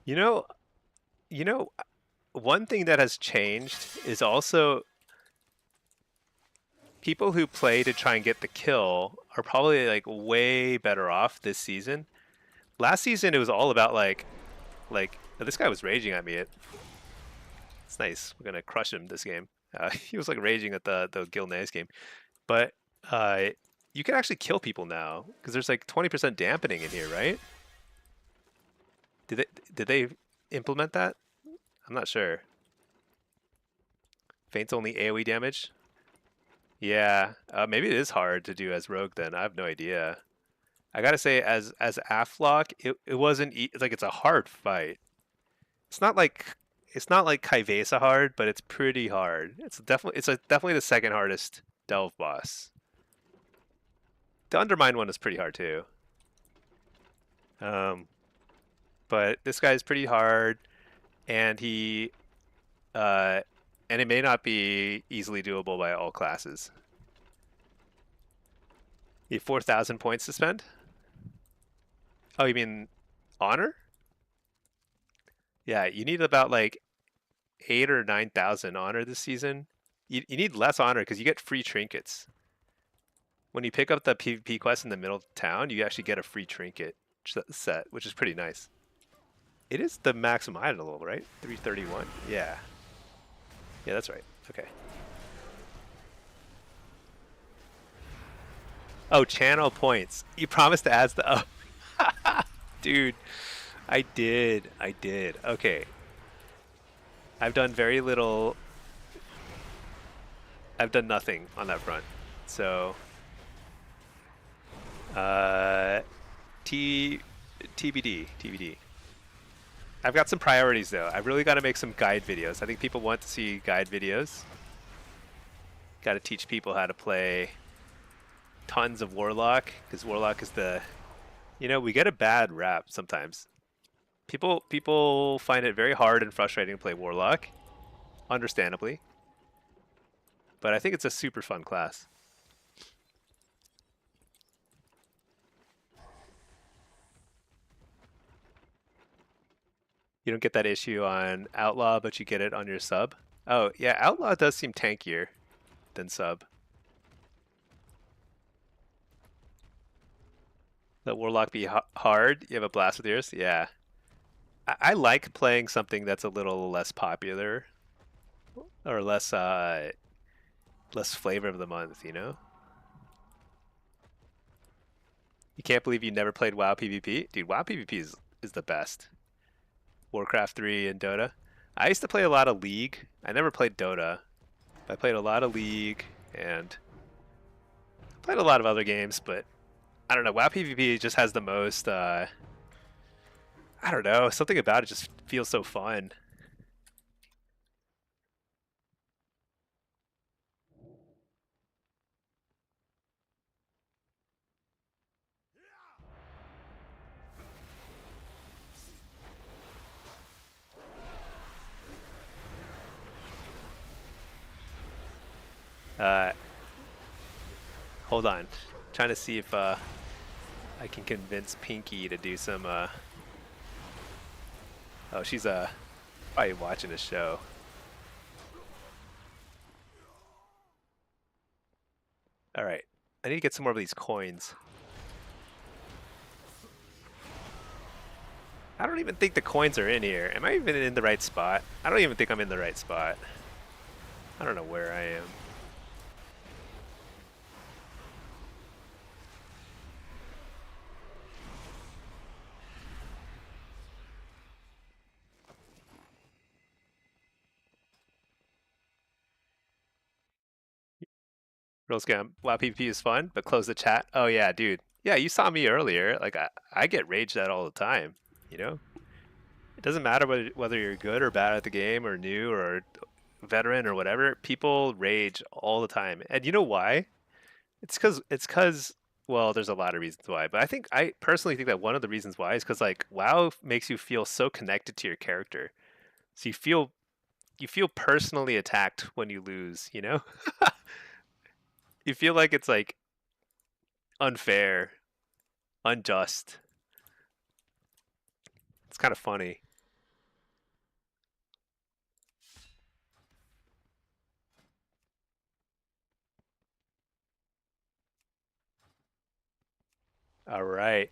You know, one thing that has changed is also people who play to try and get the kill are probably like way better off this season. Last season it was all about like oh, this guy was raging at me. It's nice. We're gonna crush him this game. He was like raging at the Gilneas game, but you can actually kill people now because there's like 20% dampening in here, right? Did they implement that? I'm not sure. Feint's only AoE damage. Yeah, maybe it is hard to do as rogue then. I have no idea. I gotta say, as Afflock, it wasn't like it's a hard fight. It's not like Kaivesa hard, but it's pretty hard. It's definitely the second hardest Delve boss. The Undermine one is pretty hard too. Um, but this guy is pretty hard, and he uh, and it may not be easily doable by all classes. You have 4,000 points to spend. Oh, you mean honor? Yeah, you need about like 8 or 9,000 honor this season. You need less honor because you get free trinkets. When you pick up the PvP quest in the middle of town, you actually get a free trinket set, which is pretty nice. It is the maximum item level, right? 331. Yeah. Yeah, that's right. Okay. Oh, channel points. You promised to add the. Oh, dude, I did. I did. Okay. I've done very little. I've done nothing on that front. So, uh, T, TBD, TBD. I've got some priorities though. I've really got to make some guide videos. I think people want to see guide videos. Got to teach people how to play tons of Warlock because Warlock is the, we get a bad rap sometimes. People find it very hard and frustrating to play Warlock, understandably. But I think it's a super fun class. You don't get that issue on Outlaw, but you get it on your sub. Oh, yeah, Outlaw does seem tankier than sub. Let Warlock be hard. You have a blast with yours? Yeah. I like playing something that's a little less popular or less flavor of the month, You can't believe you never played WoW PvP? Dude, WoW PvP is the best. Warcraft 3 and Dota. I used to play a lot of League. I never played Dota. I played a lot of League and played a lot of other games, but I don't know. WoW PvP just has the most, I don't know, something about it just feels so fun. Uh, hold on. Trying to see if I can convince Pinky to do some. Oh, she's probably watching a show. All right, I need to get some more of these coins. I don't even think the coins are in here. Am I even in the right spot? I don't even think I'm in the right spot. I don't know where I am. Real scam. WoW PvP is fun, but close the chat. Oh yeah, dude. Yeah, you saw me earlier. Like I get raged at all the time. You know, it doesn't matter whether you're good or bad at the game or new or veteran or whatever. People rage all the time, and you know why? It's because well, there's a lot of reasons why, but I personally think that one of the reasons why is because like WoW makes you feel so connected to your character, so you feel personally attacked when you lose. You feel like it's like unfair, unjust. It's kind of funny. All right.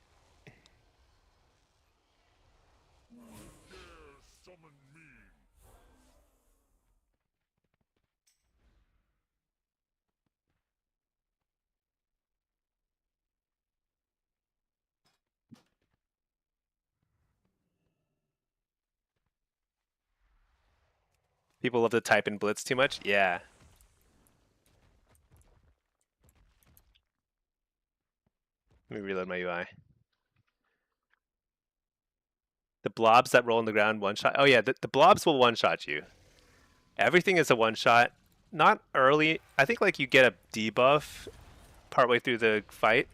People love to type in Blitz too much. Yeah. Let me reload my UI. The blobs that roll on the ground one shot. Oh yeah, the blobs will one shot you. Everything is a one shot. not early. I think like you get a debuff partway through the fight,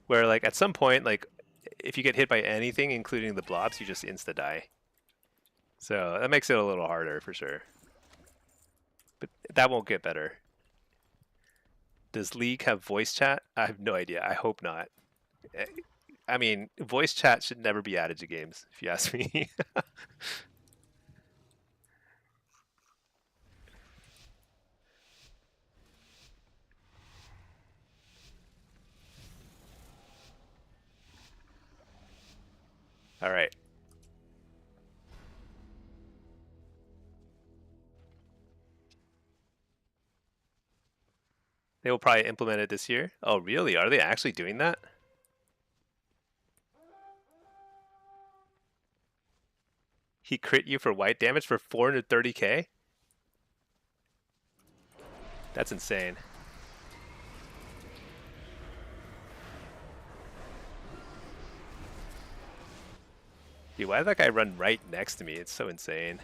where like at some point, like if you get hit by anything, including the blobs, you just insta die. So that makes it a little harder for sure. But that won't get better. Does League have voice chat? I have no idea. I hope not. Eh, I mean, voice chat should never be added to games, if you ask me. All right. They will probably implement it this year. Oh, really? Are they actually doing that? He crit you for white damage for 430k? That's insane. Dude, why did that guy run right next to me? It's so insane.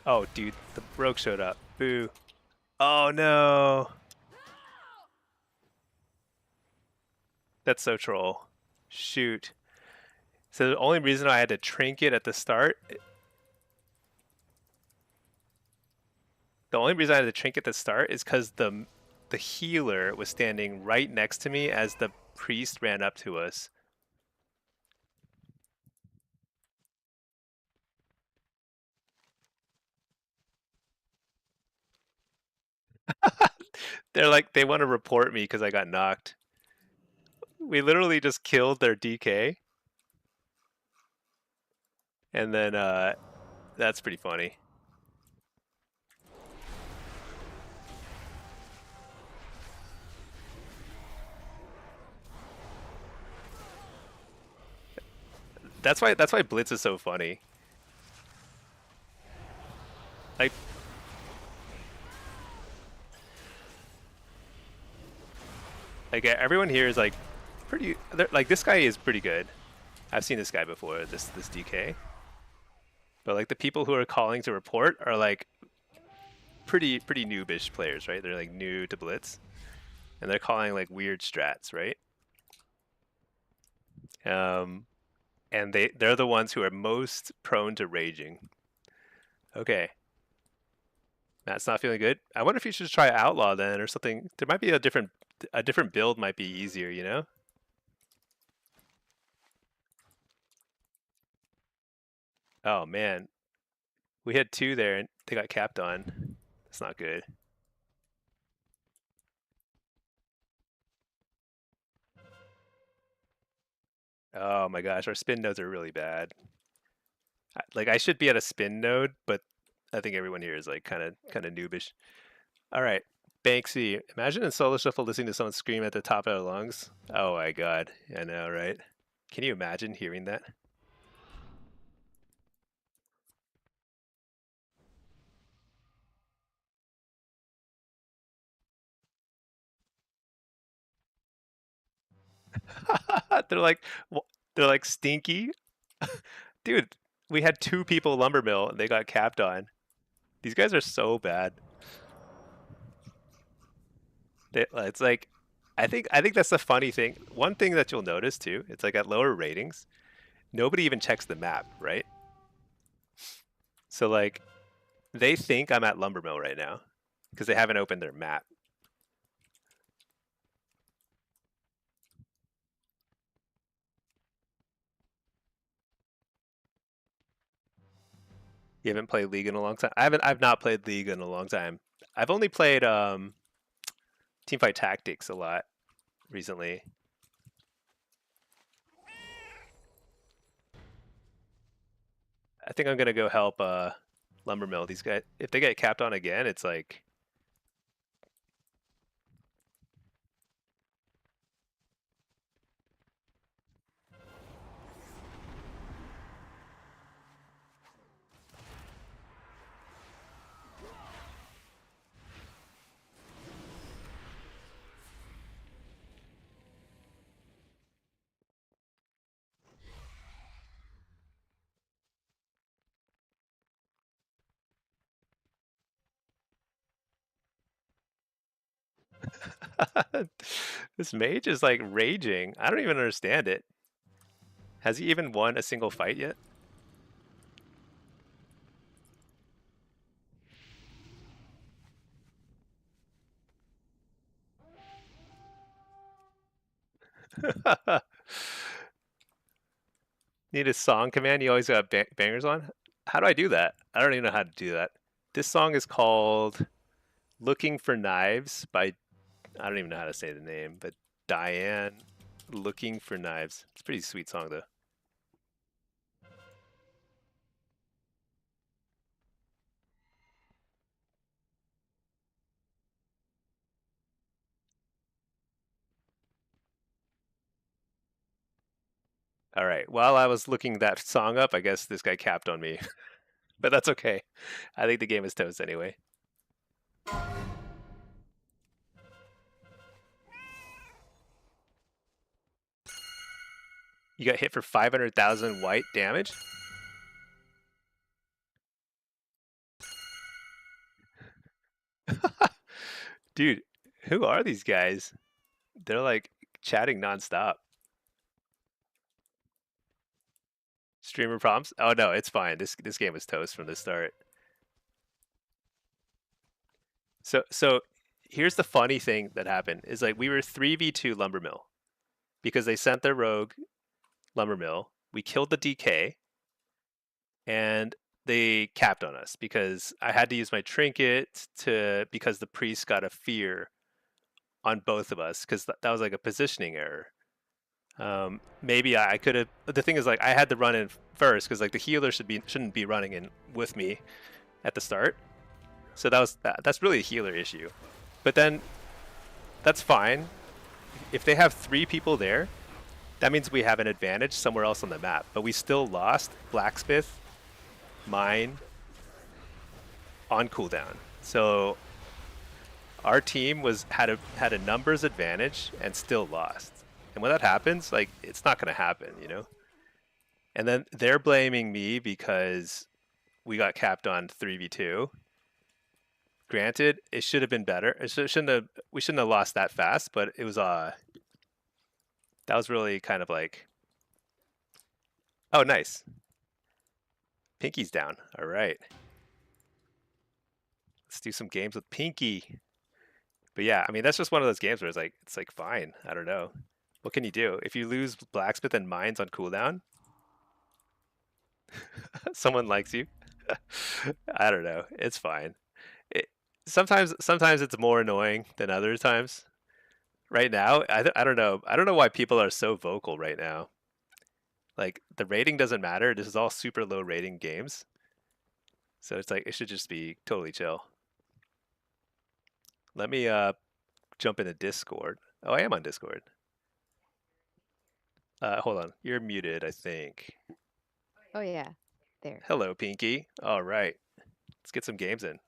Oh, dude, the rogue showed up. Boo. Oh, no. That's so troll. Shoot. So the only reason I had to trinket at the start, the only reason I had to trinket at the start is because the healer was standing right next to me as the priest ran up to us. They're like, they want to report me because I got knocked. We literally just killed their DK, and then that's pretty funny. That's why Blitz is so funny. Like everyone here is like pretty. Like this guy is pretty good. I've seen this guy before. This DK. But like the people who are calling to report are like pretty noobish players, right? They're like new to Blitz, and they're calling like weird strats, right? Um, and they're the ones who are most prone to raging. Okay, Matt's not feeling good. I wonder if you should try Outlaw then or something. There might be a different build might be easier, you know? Oh man, we had two there and they got capped on. That's not good. Oh my gosh, our spin nodes are really bad. Like I should be at a spin node, but I think everyone here is like kind of noobish. All right, Banksy. Imagine in solo shuffle listening to someone scream at the top of their lungs. Oh my god, I know, right? Can you imagine hearing that? they're like, they're like stinky, dude. We had two people lumber mill and they got capped on. These guys are so bad. It's like, I think that's the funny thing. One thing that you'll notice too, it's like at lower ratings, nobody even checks the map, right? So like they think I'm at Lumbermill right now because they haven't opened their map. You haven't played League in a long time. I've not played League in a long time. I've only played Teamfight Tactics a lot recently. I think I'm gonna go help Lumbermill. These guys, if they get capped on again, it's like This mage is like raging. I don't even understand it. Has he even won a single fight yet? Need a song command? You always got bangers on? How do I do that? I don't even know how to do that. This song is called Looking for Knives by, I don't even know how to say the name, but Diane Looking for Knives. It's a pretty sweet song though. All right. While I was looking that song up, I guess this guy capped on me, but that's okay. I think the game is toast anyway. You got hit for 500,000 white damage? Dude, who are these guys? They're like chatting nonstop. Streamer prompts? Oh no, it's fine. This game is toast from the start. So here's the funny thing that happened is like we were 3v2 Lumbermill because they sent their rogue Lumbermill. We killed the DK and they capped on us because I had to use my trinket to because the priest got a fear on both of us because that was like a positioning error. Maybe I could have. The thing is, like, I had to run in first because like the healer shouldn't be running in with me at the start. So that's really a healer issue. But then that's fine. If they have 3 people there, that means we have an advantage somewhere else on the map. But we still lost blacksmith, mine on cooldown. So our team had a numbers advantage and still lost. And when that happens, like it's not going to happen, you know. And then they're blaming me because we got capped on 3v2. Granted, it should have been better. We shouldn't have lost that fast, but it was that was really kind of like, oh nice. Pinky's down. All right. Let's do some games with Pinky. But yeah, I mean that's just one of those games where it's like fine. I don't know. What can you do? If you lose blacksmith and mines on cooldown, someone likes you. I don't know. It's fine. It, sometimes it's more annoying than other times. Right now, I don't know. I don't know why people are so vocal right now. Like the rating doesn't matter. This is all super low rating games. So it's like it should just be totally chill. Let me jump into Discord. Oh, I am on Discord. Hold on. You're muted, I think. Oh yeah, there. Hello, Pinky. All right. Let's get some games in.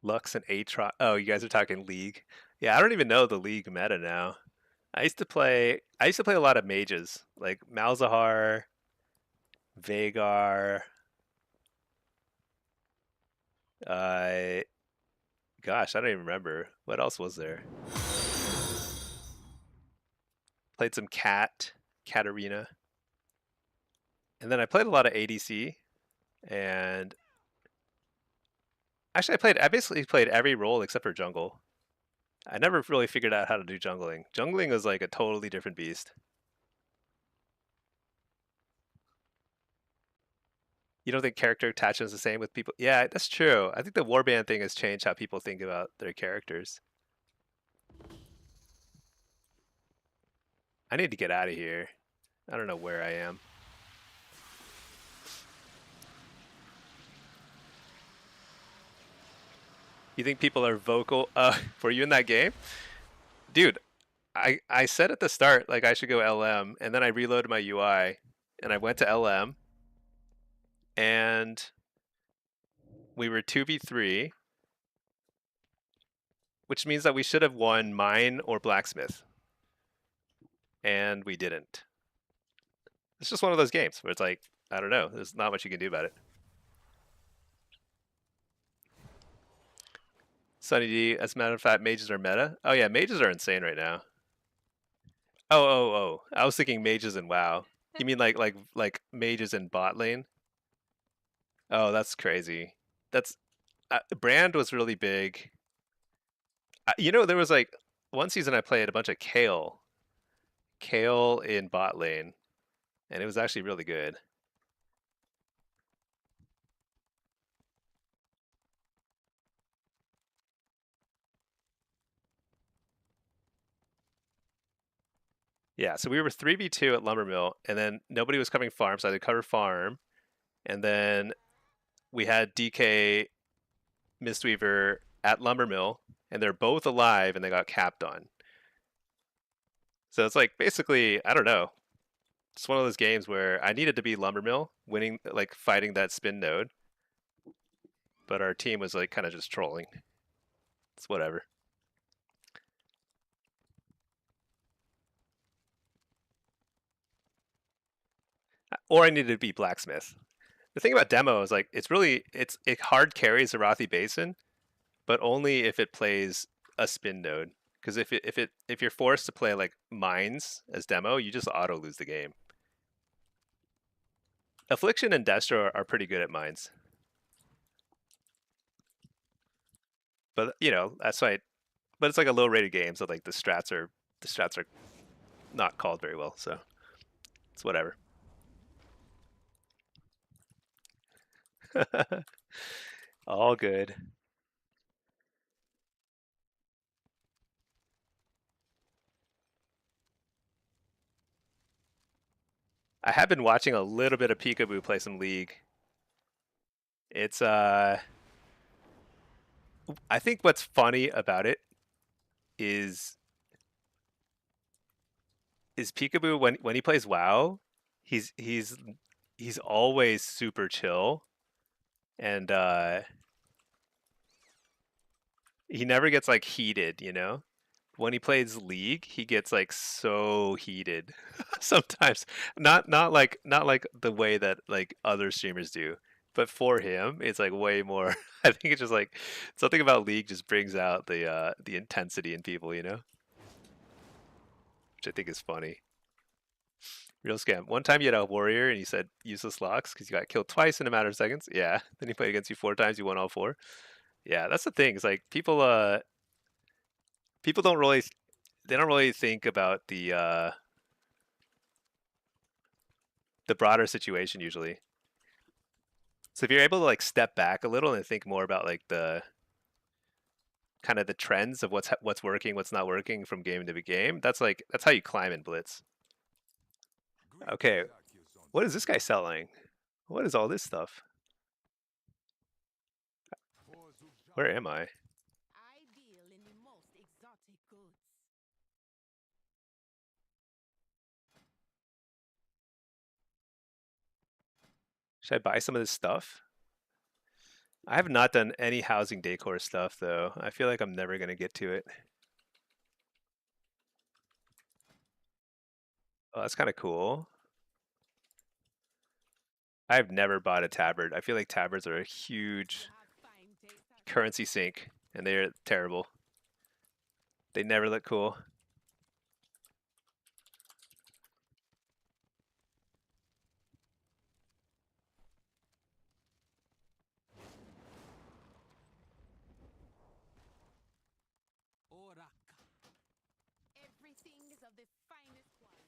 Lux and Aatrox. Oh, you guys are talking League. Yeah, I don't even know the League meta now. I used to play a lot of mages, like Malzahar, Vagar, uh gosh, I don't even remember. What else was there? Played some Katarina. And then I played a lot of ADC and actually I basically played every role except for jungle. I never really figured out how to do jungling. Jungling was like a totally different beast. You don't think character attachment is the same with people? Yeah, that's true. I think the warband thing has changed how people think about their characters. I need to get out of here. I don't know where I am. You think people are vocal for you in that game? Dude, I said at the start like I should go LM and then I reloaded my UI and I went to LM and we were 2v3, which means that we should have won mine or blacksmith, and we didn't. It's just one of those games where it's like, I don't know, there's not much you can do about it. Sunny D, as a matter of fact, mages are meta. Oh yeah, mages are insane right now. Oh. I was thinking mages in WoW. You mean like mages in bot lane? Oh, that's crazy. That's Brand was really big. You know, there was like one season I played a bunch of Kale in bot lane, and it was actually really good. Yeah, so we were 3v2 at Lumbermill, and then nobody was covering farm, so I had to cover farm. And then we had DK Mistweaver at Lumbermill, and they're both alive, and they got capped on. So it's like basically, I don't know. It's one of those games where I needed to be Lumbermill, winning, like fighting that spin node, but our team was like kind of just trolling. It's whatever. Or I needed to be Blacksmith. The thing about demo is like it hard carries Arathi Basin, but only if it plays a spin node. Because if you're forced to play like mines as demo, you just auto lose the game. Affliction and Destro are pretty good at mines, but you know that's why. But it's like a low rated game, so like the strats are not called very well, so it's whatever. All good. I have been watching a little bit of Peekaboo play some League. It's I think what's funny about it is Peekaboo when he plays WoW, he's he's he's always super chill, and he never gets like heated, you know? When he plays League, he gets like so heated sometimes. Not like the way that like other streamers do, but for him, it's like way more. I think it's just like something about League just brings out the intensity in people, you know, which I think is funny. Real scam. One time you had a warrior and you said useless locks because you got killed twice in a matter of seconds. Yeah. Then he played against you 4 times. You won all 4. Yeah, that's the thing. It's like people don't really they don't really think about the broader situation usually. So if you're able to like step back a little and think more about like the kind of the trends of what's working, what's not working from game to game, that's how you climb in Blitz. Okay, what is this guy selling? What is all this stuff? Where am I? I deal in the most exotic goods. Should I buy some of this stuff? I have not done any housing decor stuff though. I feel like I'm never gonna get to it. Oh, that's kind of cool. I've never bought a tabard. I feel like tabards are a huge currency sink, and they're terrible. They never look cool. Everything is of the finest quality.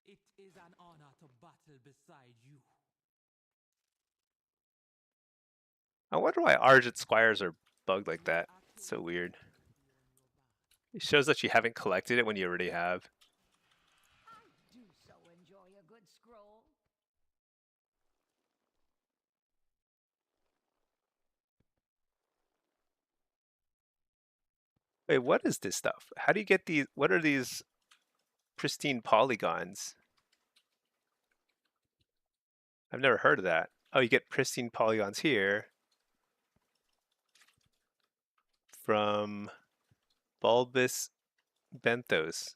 It is an honor to battle beside you. I wonder why Argent Squires are bugged like that. It's so weird. It shows that you haven't collected it when you already have. I do so enjoy a good scroll. Wait, what is this stuff? How do you get these? What are these pristine polygons. I've never heard of that. Oh, you get pristine polygons here from bulbous benthos.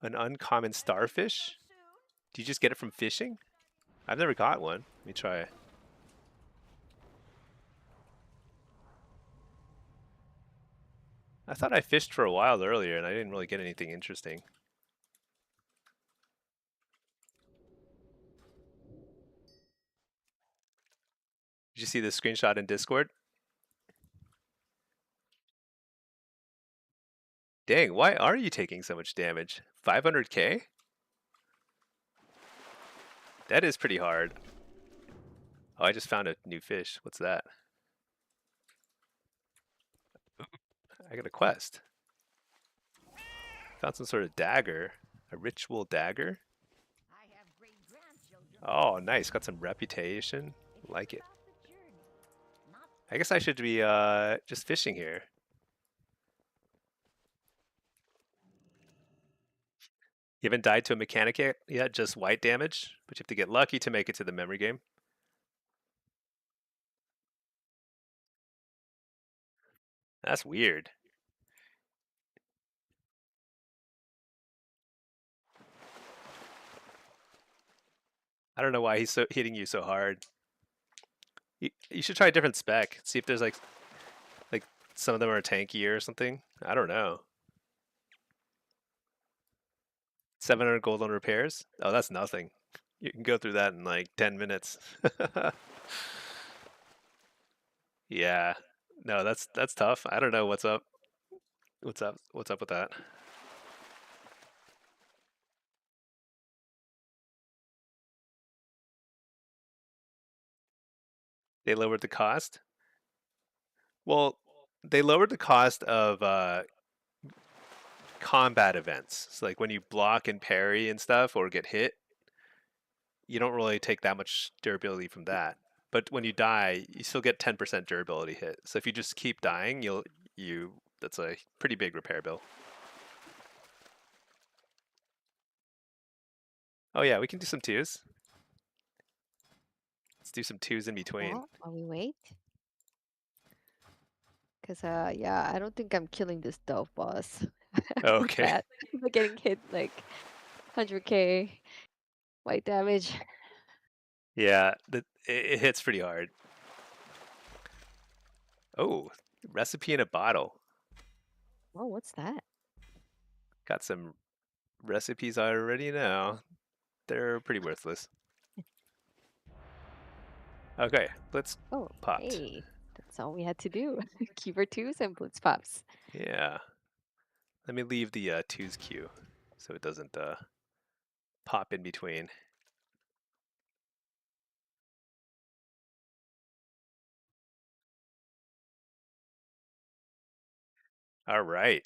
An uncommon starfish? Do you just get it from fishing? I've never got one. Let me try it. I thought I fished for a while earlier and I didn't really get anything interesting. Did you see the screenshot in Discord? Dang, why are you taking so much damage? 500k? That is pretty hard. Oh, I just found a new fish. What's that? I got a quest. Found some sort of dagger. A ritual dagger? I have great grandchildren. Oh, nice. Got some reputation. Like it. About the journey, not I guess I should be just fishing here. You haven't died to a mechanic yet, just white damage, but you have to get lucky to make it to the memory game. That's weird. I don't know why he's so hitting you so hard. You should try a different spec. See if there's like some of them are tankier or something. I don't know. 700 gold on repairs? Oh, that's nothing. You can go through that in like 10 minutes. Yeah. No, that's tough. I don't know what's up. What's up with that? They lowered the cost? Well, they lowered the cost of combat events. So like when you block and parry and stuff or get hit, you don't really take that much durability from that. But when you die, you still get 10% durability hit. So if you just keep dying, that's a pretty big repair bill. Oh yeah, we can do some twos. Let's do some twos in between. Well, while we wait. Because, yeah, I don't think I'm killing this dove boss. With Okay. that. But getting hit like 100k white damage. Yeah, it hits pretty hard. Oh, recipe in a bottle. Oh, what's that? Got some recipes I already know. They're pretty worthless. Okay, Blitz Oh, popped. hey. That's all we had to do. Keeper 2s and Blitz pops. Yeah. Let me leave the twos queue so it doesn't pop in between. All right.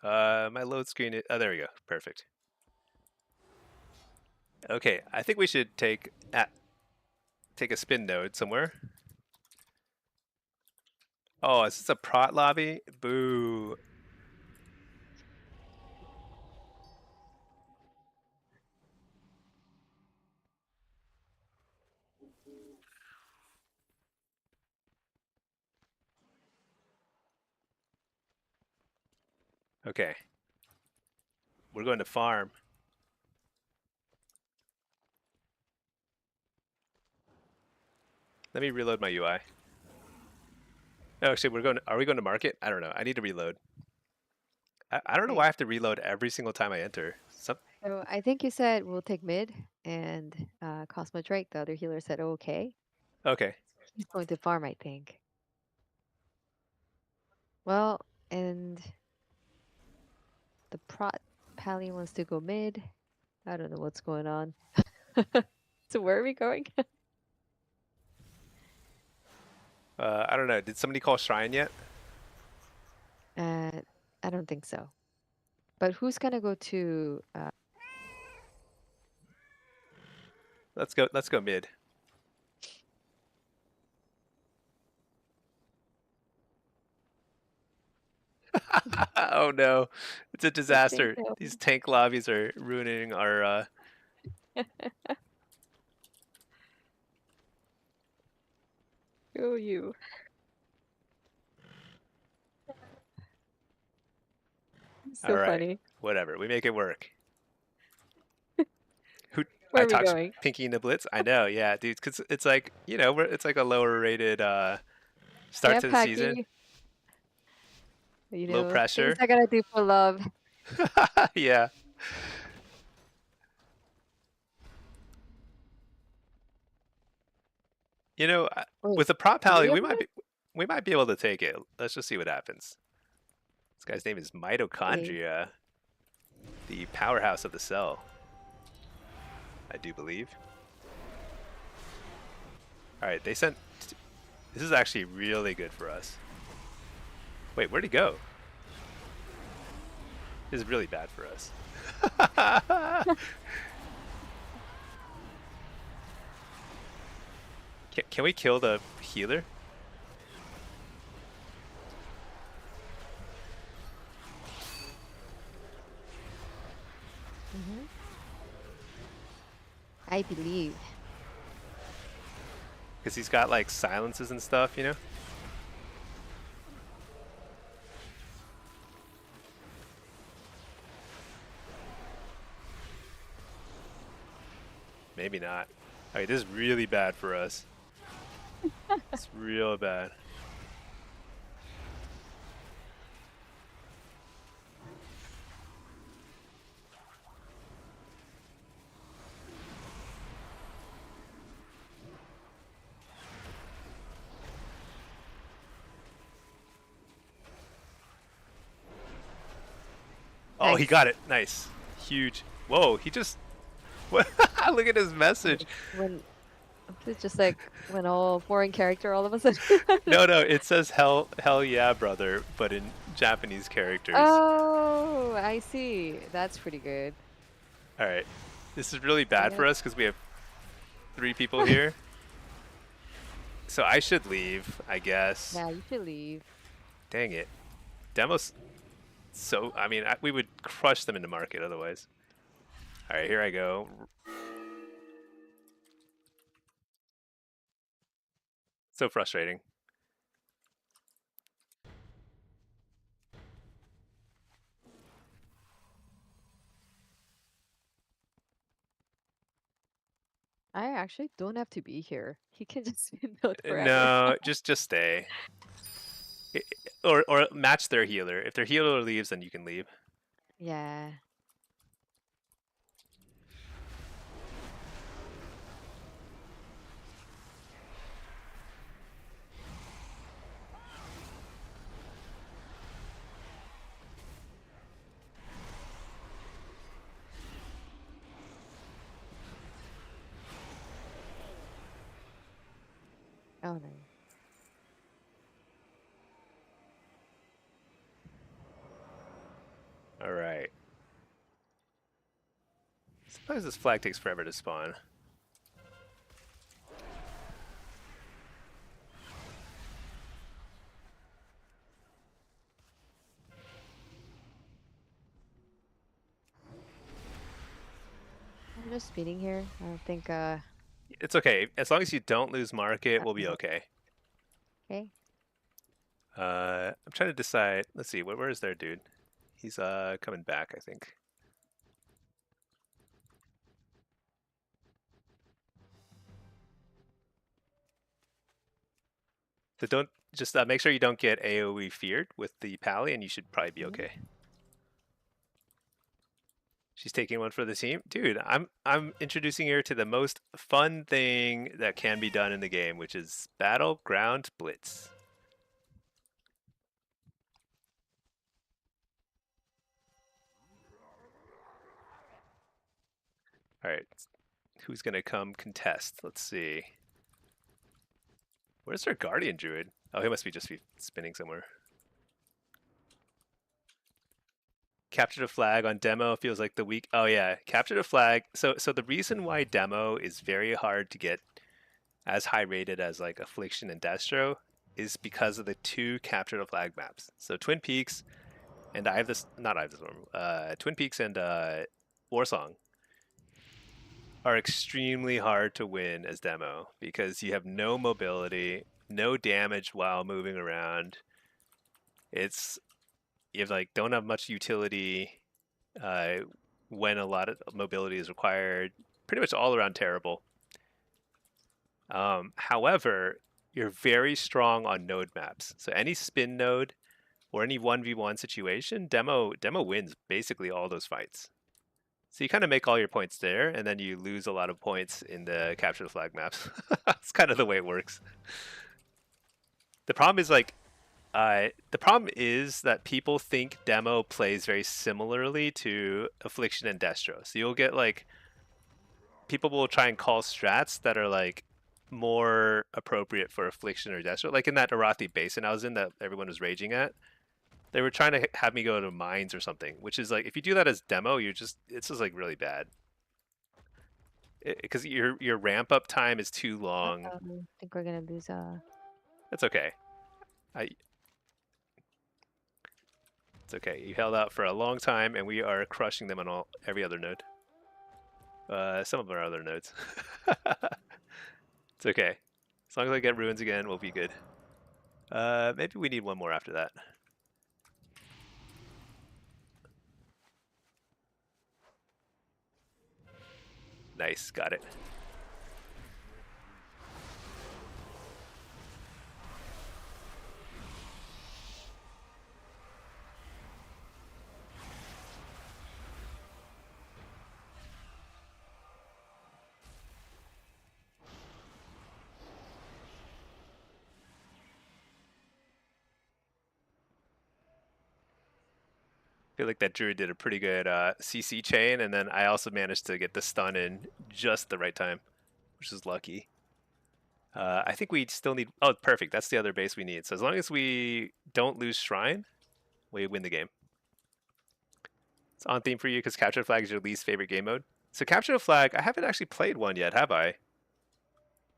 My load screen. Oh, there we go. Perfect. Okay, I think we should take a spin node somewhere. Oh, is this a prot lobby? Boo. Okay. We're going to farm. Let me reload my UI. Oh, actually, are we going to market? I don't know. I need to reload. I don't know why I Okay. have to reload every single time I enter. So I think you said we'll take mid, and Cosmo Drake, the other healer, said okay. Okay. He's going to farm, I think. Well, and the prot Pally wants to go mid. I don't know what's going on. So where are we going? I don't know. Did somebody call Shrine yet? uh, I don't think so. But who's gonna go to? Let's go. Let's go mid. Oh no, it's a Good thing disaster. though. These tank lobbies are ruining our. Screw you. All So right, funny. whatever. We make it work. Who Where I are we talked going? Pinky in the Blitz? I know, yeah, dude. Because it's like it's like a lower rated start Yeah, to the season, Packy. You low know, things pressure. I gotta do for love. Yeah. Wait, With the prop pally, 3 of us? we might be able to take it. Let's just see what happens. This guy's name is Okay. Mitochondria, the powerhouse of the cell, I do believe. All right, they sent. This is actually really good for us. Wait, where'd he go? This is really bad for us. Can we kill the healer? I believe. Because he's got like silences and stuff, you know? Maybe not. Alright, this is really bad for us. It's real bad. Oh, he Nice. got it. Nice. Huge. Whoa, he just... What? Look at his message. When it's just like when all foreign character all of a sudden. No, no, it says hell yeah, brother, but in Japanese characters. Oh, I see. That's pretty good. Alright. This is really bad for Yeah. us because we have 3 people here. So I should leave, I guess. Yeah, you should leave. Dang it. Demos... So, I mean, we would crush them in the market otherwise. Alright, here I go. So frustrating. I actually don't have to be here. He can just note forever. No, just stay. Or match their healer. If their healer leaves, then you can leave. Yeah. Oh no. Alright. Suppose this flag takes forever to spawn. I'm just speeding here. I don't think It's okay. As long as you don't lose market, we'll be yeah. okay. Okay. I'm trying to decide. Let's see. Where is their dude? He's coming back, I think. So don't just make sure you don't get AoE feared with the pally, and you should probably be okay. She's taking one for the team, dude. I'm introducing her to the most fun thing that can be done in the game, which is Battleground Blitz. All right, who's gonna come contest? Let's see. Where's our guardian druid? Oh, he must be just be spinning somewhere. Capture the flag on demo feels like the weak. Oh yeah, capture the flag. So the reason why demo is very hard to get as high rated as like affliction and destro is because of the 2 capture the flag maps. So Twin Peaks and I have this not I have this one. Twin Peaks and Warsong are extremely hard to win as demo because you have no mobility, no damage while moving around. It's you have like don't have much utility uh, when a lot of mobility is required. Pretty much all around terrible. However, you're very strong on node maps. So any spin node or any 1v1 situation, demo wins basically all those fights. So you kind of make all your points there, and then you lose a lot of points in the capture the flag maps. That's kind of the way it works. The problem is like, the problem is that people think demo plays very similarly to affliction and destro. So you'll get like people will try and call strats that are like more appropriate for affliction or destro. Like in that Arathi basin I was in that everyone was raging at. They were trying to have me go to mines or something, which is like if you do that as demo, it's just like really bad because your ramp up time is too long. I think we're gonna lose. That's okay. It's okay. You held out for a long time, and we are crushing them on every other node. Some of our other nodes. It's okay. As long as I get ruins again, we'll be good. Maybe we need one more after that. Nice, got it. I feel like that druid did a pretty good CC chain, and then I also managed to get the stun in just the right time, which is lucky. I think we still need... Oh, perfect. That's the other base we need. So as long as we don't lose Shrine, we win the game. It's on theme for you because Capture the Flag is your least favorite game mode. So Capture the Flag, I haven't actually played one yet, have I?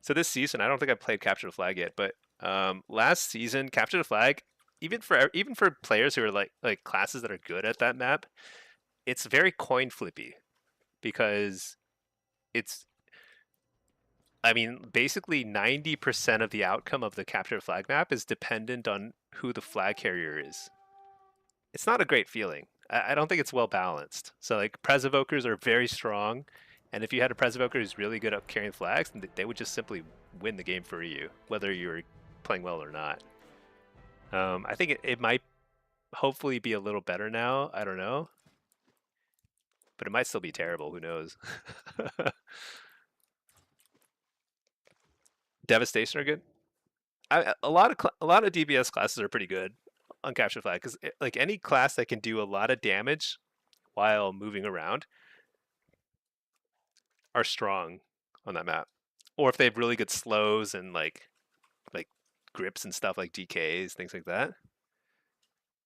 So this season, I don't think I've played Capture the Flag yet, but last season, Capture the Flag, even for players who are like classes that are good at that map, it's very coin flippy because it's... I mean, basically 90% of the outcome of the Capture the Flag map is dependent on who the flag carrier is. It's not a great feeling. I don't think it's well balanced. So like Pres Evokers are very strong, and if you had a Pres Evoker who's really good at carrying flags, then they would just simply win the game for you, whether you're playing well or not. I think it might hopefully be a little better now. I don't know. But it might still be terrible. Who knows? Devastation are good. A lot of DBS classes are pretty good on Capture Flag because like any class that can do a lot of damage while moving around are strong on that map. Or if they have really good slows and like grips and stuff like DKs, things like that.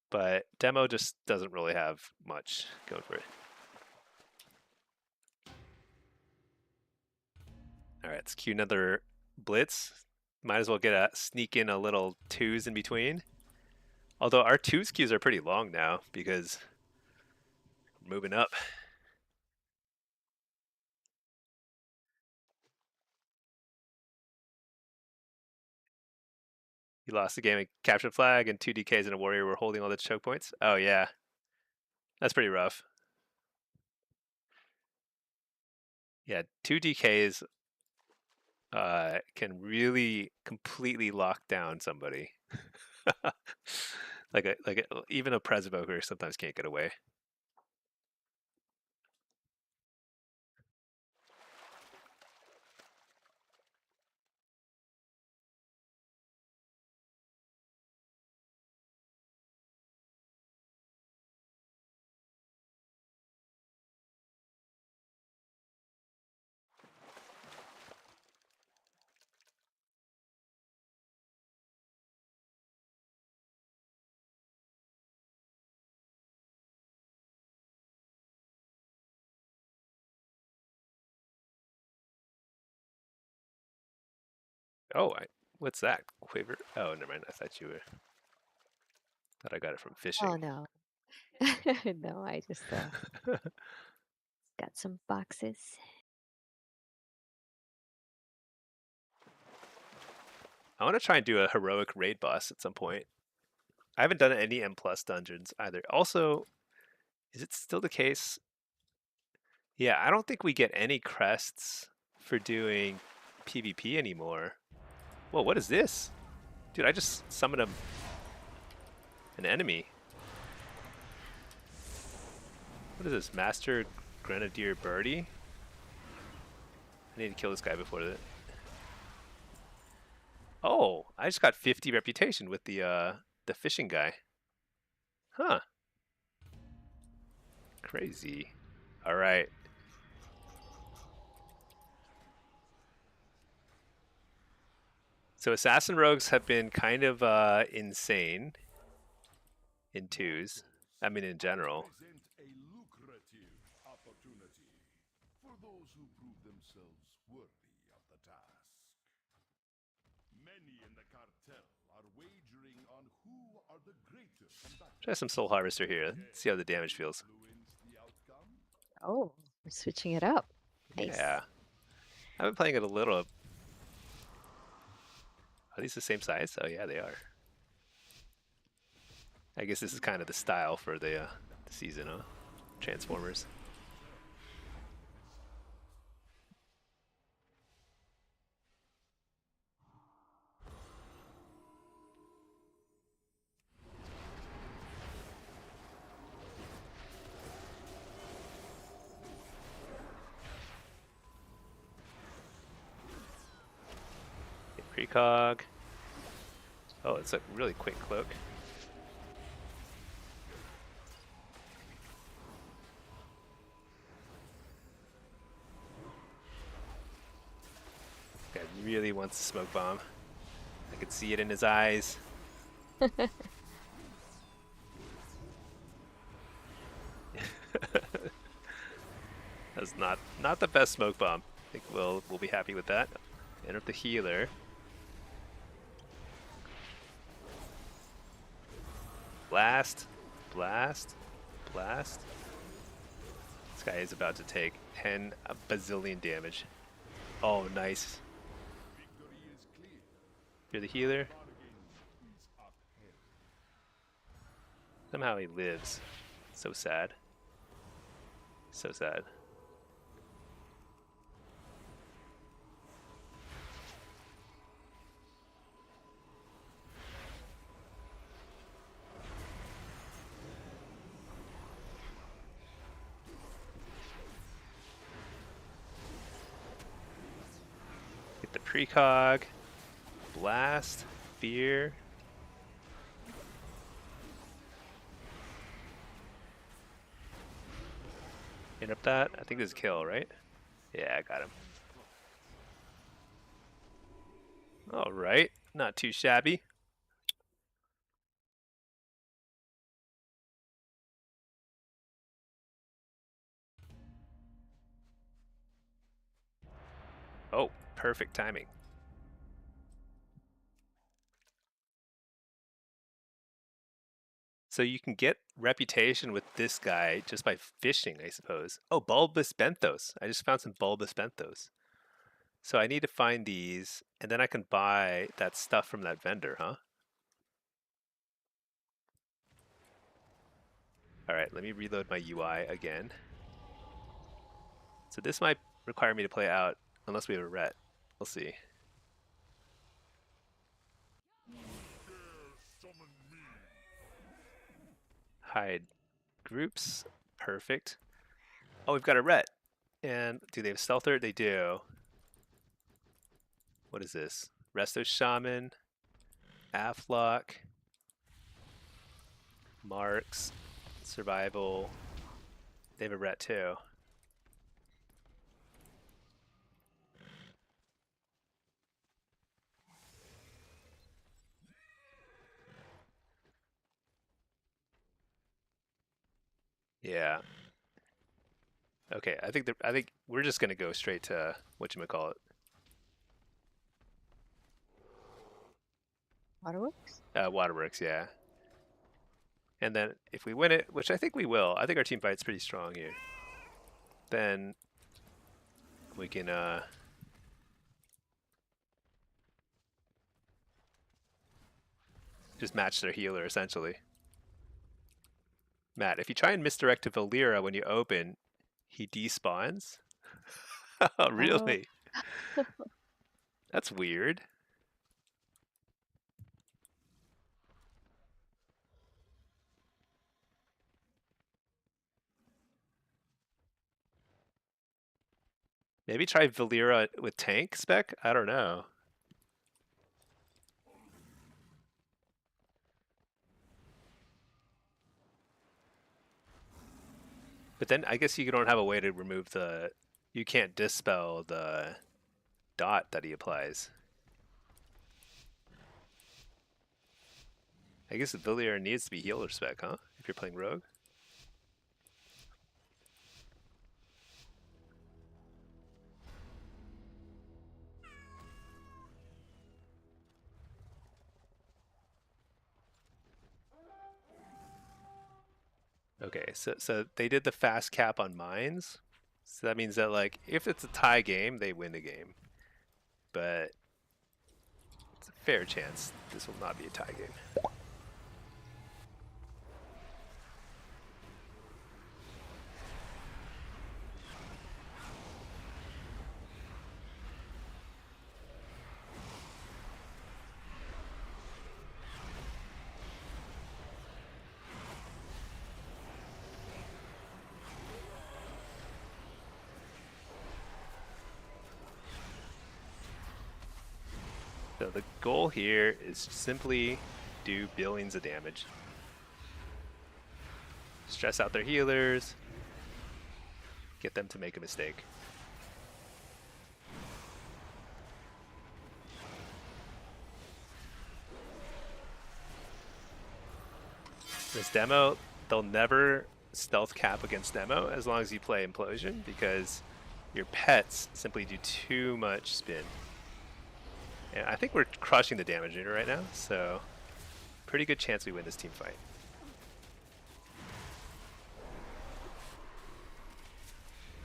But demo just doesn't really have much going for it. All right, let's cue another blitz. Might as well get a sneak in a little twos in between. Although our twos queues are pretty long now because we're moving up. You lost the game and captured flag, and 2 DKs and a warrior were holding all the choke points. Oh yeah, that's pretty rough. Yeah, 2 DKs can really completely lock down somebody. Even a Pres Evoker sometimes can't get away. Oh, what's that? Quiver? Oh, never mind. I thought I got it from fishing. Oh no. No, I just got some boxes. I want to try and do a heroic raid boss at some point. I haven't done any M plus dungeons either. Also, is it still the case? Yeah, I don't think we get any crests for doing PvP anymore. Whoa, what is this? Dude, I just summoned an enemy. What is this? Master Grenadier Birdie? I need to kill this guy before that. Oh, I just got 50 reputation with the fishing guy. Huh. Crazy. All right. So assassin rogues have been kind of insane in twos. I mean, in general. Present a lucrative opportunity for those who prove themselves worthy of the task. Many in the cartel are wagering on who are the greater combatants. Try some Soul Harvester here. Let's see how the damage feels. Influence the outcome. Oh, we're switching it up. Nice. Yeah. I've been playing it a little. Are these the same size? Oh yeah, they are. I guess this is kind of the style for the season, huh? Transformers. Precog. Oh, it's a really quick cloak. Guy really wants a smoke bomb. I could see it in his eyes. That's not the best smoke bomb. I think we'll be happy with that. Enter the healer. Blast, blast, blast. This guy is about to take 10 bazillion damage. Oh, nice. Victory is clear. You're the healer. Bargain is upheld. Somehow he lives. So sad. So sad. Get the precog. Blast. Fear. Interrupt that. I think this is kill, right? Yeah, I got him. Alright. Not too shabby. Oh, perfect timing. So you can get reputation with this guy just by fishing, I suppose. Oh, bulbous benthos. I just found some bulbous benthos. So I need to find these, and then I can buy that stuff from that vendor, huh? All right, let me reload my UI again. So this might require me to play out unless we have a ret. We'll see. Hide groups. Perfect. Oh, we've got a ret. And do they have stealther? They do. What is this? Resto Shaman. Afflock. Marks. Survival. They have a ret too. Yeah. Okay, I think we're just gonna go straight to whatchamacallit. Waterworks? Waterworks, yeah. And then if we win it, which I think we will, I think our team fight's pretty strong here. Then we can just match their healer essentially. Matt, if you try and misdirect to Valera when you open, he despawns. Oh, Oh, really? That's weird. Maybe try Valera with tank spec? I don't know. But then I guess you don't have a way to remove the... You can't dispel the dot that he applies. I guess Valera needs to be healer spec, huh? If you're playing rogue. Okay, so they did the fast cap on mines. So that means that like if it's a tie game, they win the game. But it's a fair chance this will not be a tie game. So the goal here is simply do billions of damage. Stress out their healers. Get them to make a mistake. This demo, they'll never stealth cap against demo as long as you play Implosion because your pets simply do too much spin. And I think we're crushing the damage meter right now, so pretty good chance we win this team fight.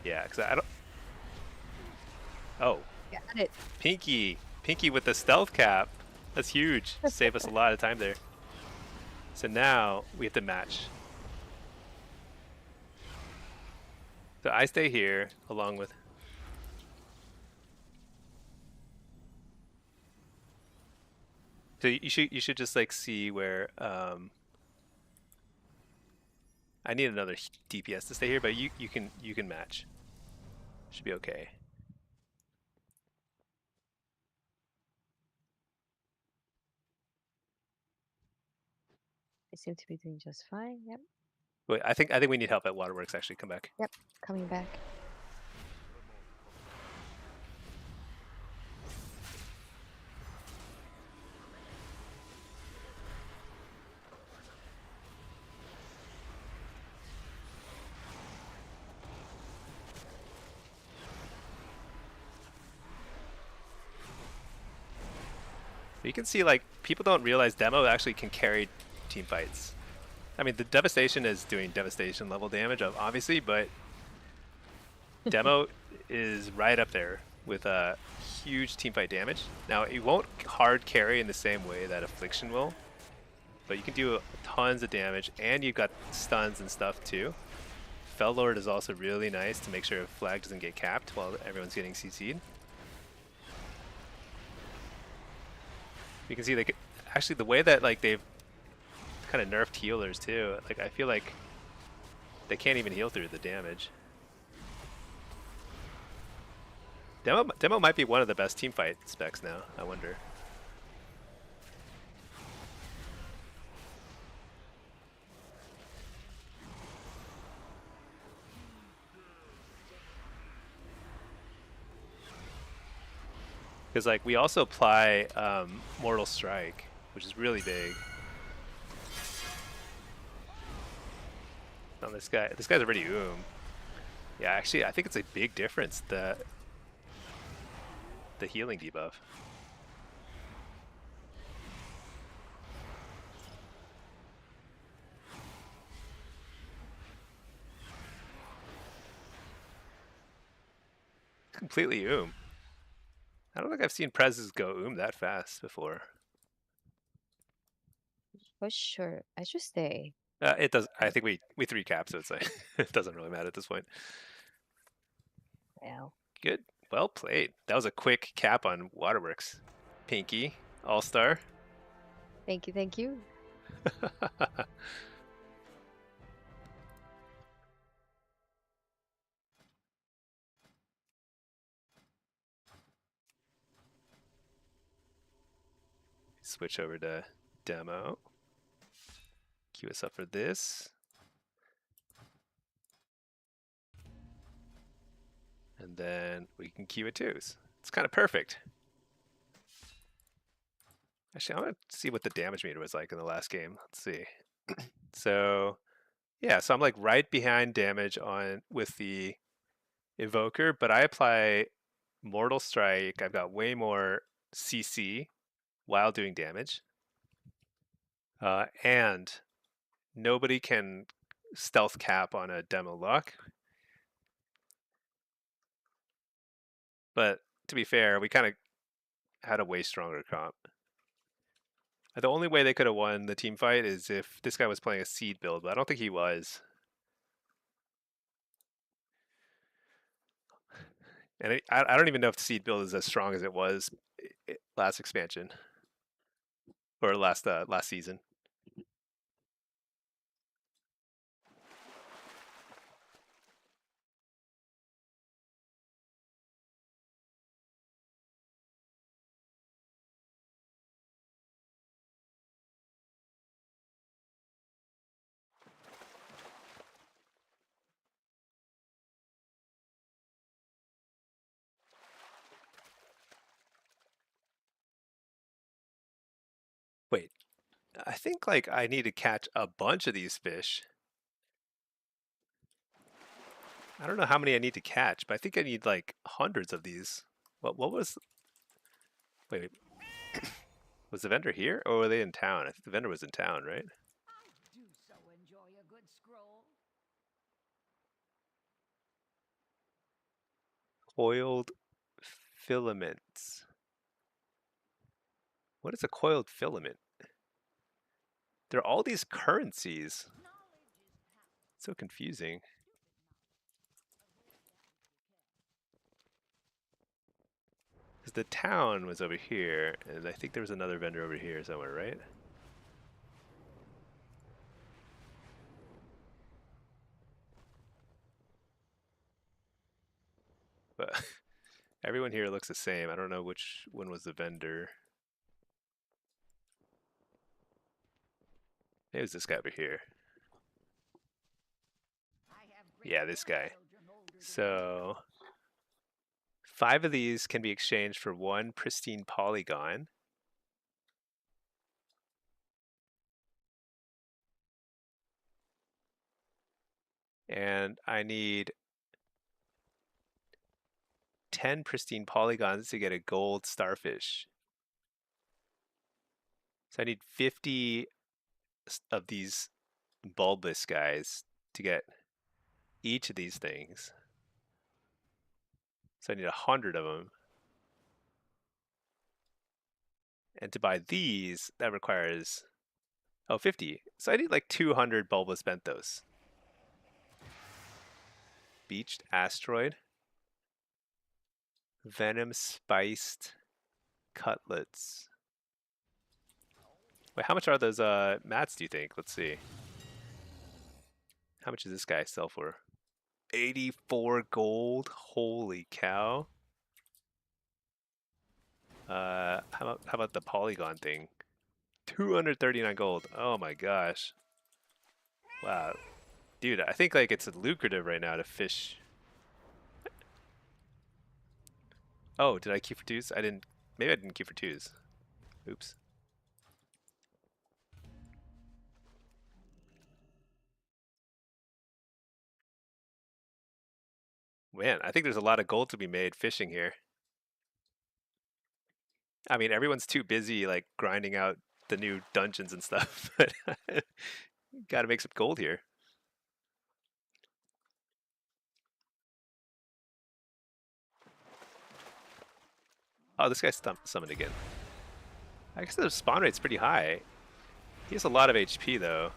Yeah, because I don't... Oh, got it. Pinky! Pinky with the stealth cap! That's huge. Save us a lot of time there. So now we have to match. So I stay here along with... So you should just like see where I need another DPS to stay here, but you can match. Should be okay. They seem to be doing just fine. Yep. Wait, I think we need help at Waterworks actually. Come back. Yep. Coming back. You can see like people don't realize demo actually can carry team fights. I mean, the devastation is doing devastation level damage, obviously, but demo is right up there with huge team fight damage. Now, it won't hard carry in the same way that affliction will, but you can do tons of damage, and you've got stuns and stuff too. Fel Lord is also really nice to make sure flag doesn't get capped while everyone's getting CC'd. You can see like actually the way that like they've kind of nerfed healers too. Like I feel like they can't even heal through the damage. Demo might be one of the best team fight specs now. I wonder. Because like we also apply Mortal Strike, which is really big. On this guy's already Yeah, actually, I think it's a big difference, the healing debuff. completely I don't think I've seen prezes go that fast before. For sure. I should stay. It does. I think we 3 caps, so it's like it doesn't really matter at this point. Well, Good. Well played. That was a quick cap on Waterworks. Pinky, all-star. thank you, thank you. Switch over to demo. Queue us up for this. And then we can queue it too. It's kind of perfect. Actually, I want to see what the damage meter was like in the last game. Let's see. So, yeah, so I'm like right behind damage on with the Evoker, but I apply Mortal Strike. I've got way more CC while doing damage. And nobody can stealth cap on a demo lock. But to be fair, we kind of had a way stronger comp. The only way they could have won the team fight is if this guy was playing a seed build, but I don't think he was. And I don't even know if the seed build is as strong as it was last expansion or last season. Wait, I think like I need to catch a bunch of these fish. I don't know how many I need to catch, but I think I need like hundreds of these. What was? Wait, was the vendor here or were they in town? I think the vendor was in town, right? I do so enjoy a good scroll. Coiled filaments. What is a coiled filament? There are all these currencies. So confusing. Because the town was over here, and I think there was another vendor over here somewhere, right? But everyone here looks the same. I don't know which one was the vendor. Maybe it was this guy over here. Yeah, this guy. So 5 of these can be exchanged for 1 pristine polygon. And I need 10 pristine polygons to get a gold starfish. So I need 50 of these bulbous guys to get each of these things. So I need 100 of them. And to buy these, that requires, 50. So I need like 200 bulbous benthos. Beached asteroid. Venom spiced cutlets. Wait, how much are those mats, do you think? Let's see. How much does this guy sell for? 84 gold. Holy cow. How about the polygon thing? 239 gold. Oh my gosh. Wow. Dude, I think like it's lucrative right now to fish. Oh, did I queue for 2s? I didn't. Maybe I didn't queue for 2s. Oops. Man, I think there's a lot of gold to be made fishing here. I mean, everyone's too busy like grinding out the new dungeons and stuff, but gotta make some gold here. Oh, this guy's summoned again. I guess the spawn rate's pretty high. He has a lot of HP though.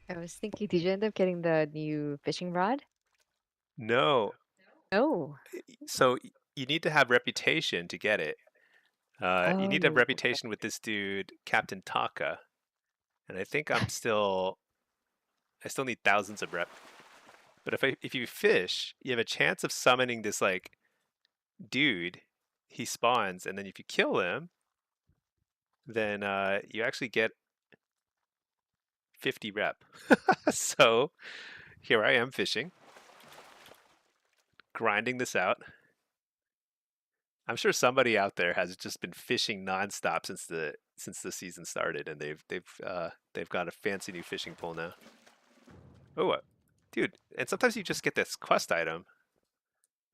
I was thinking, did you end up getting the new fishing rod? No, Oh. so you need to have reputation to get it. You need to have Oh, okay. reputation with this dude, Captain Taka, and I think I still need thousands of rep. But if you fish, you have a chance of summoning this like dude. He spawns, and then if you kill him, then you actually get 50 rep. So here I am fishing, grinding this out. I'm sure somebody out there has just been fishing nonstop since the season started, and they've got a fancy new fishing pole now. Oh, dude! And sometimes you just get this quest item,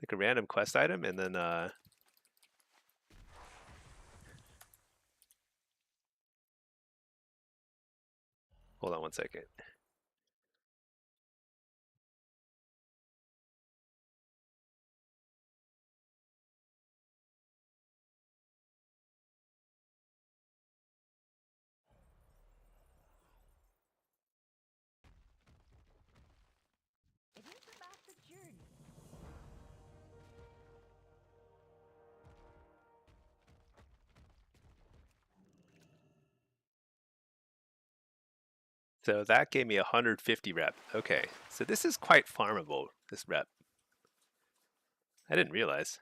like a random quest item, and then hold on one second. It is about the journey. So that gave me 150 rep. Okay, so this is quite farmable. This rep, I didn't realize.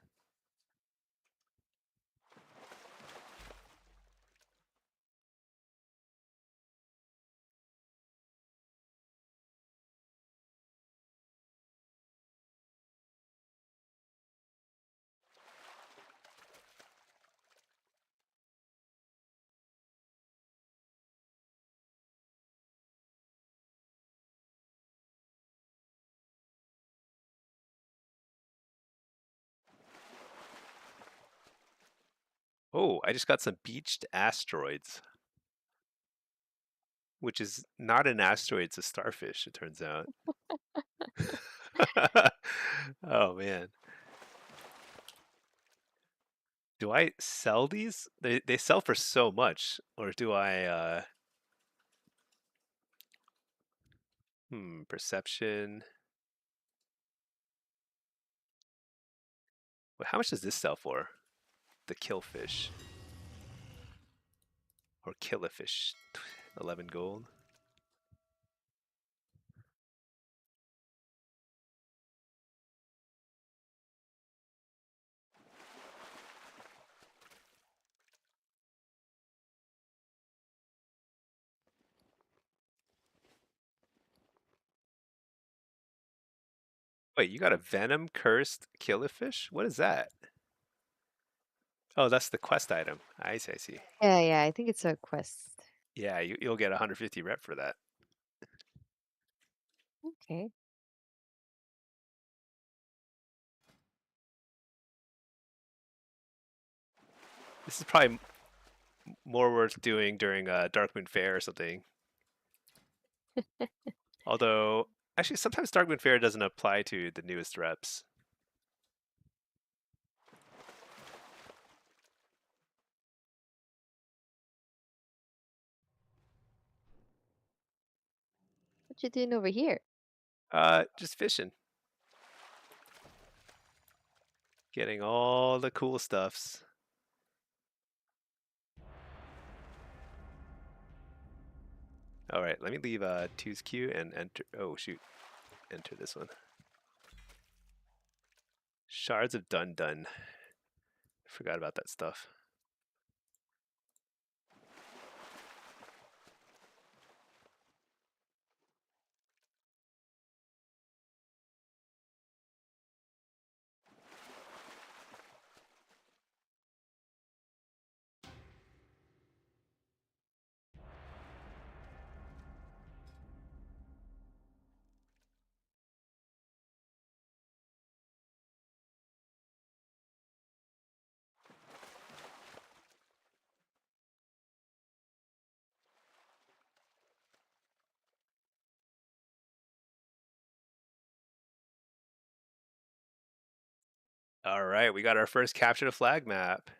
Oh, I just got some beached asteroids, which is not an asteroid, it's a starfish, it turns out. Oh man. Do I sell these? They sell for so much, or do I perception. Wait, how much does this sell for? The killfish. Or kill a fish. 11 gold. Wait, you got a venom cursed kill a fish? What is that? Oh, that's the quest item. I see, I see. Yeah, yeah, I think it's a quest. Yeah, you'll get 150 rep for that. Okay. This is probably more worth doing during Darkmoon Fair or something. Although, actually, sometimes Darkmoon Fair doesn't apply to the newest reps. What you doing over here? Just fishing. Getting all the cool stuffs. All right, let me leave 2's queue and enter. Oh, shoot. Enter this one. Shards of Dun Dun. Forgot about that stuff. All right, we got our first capture the flag map.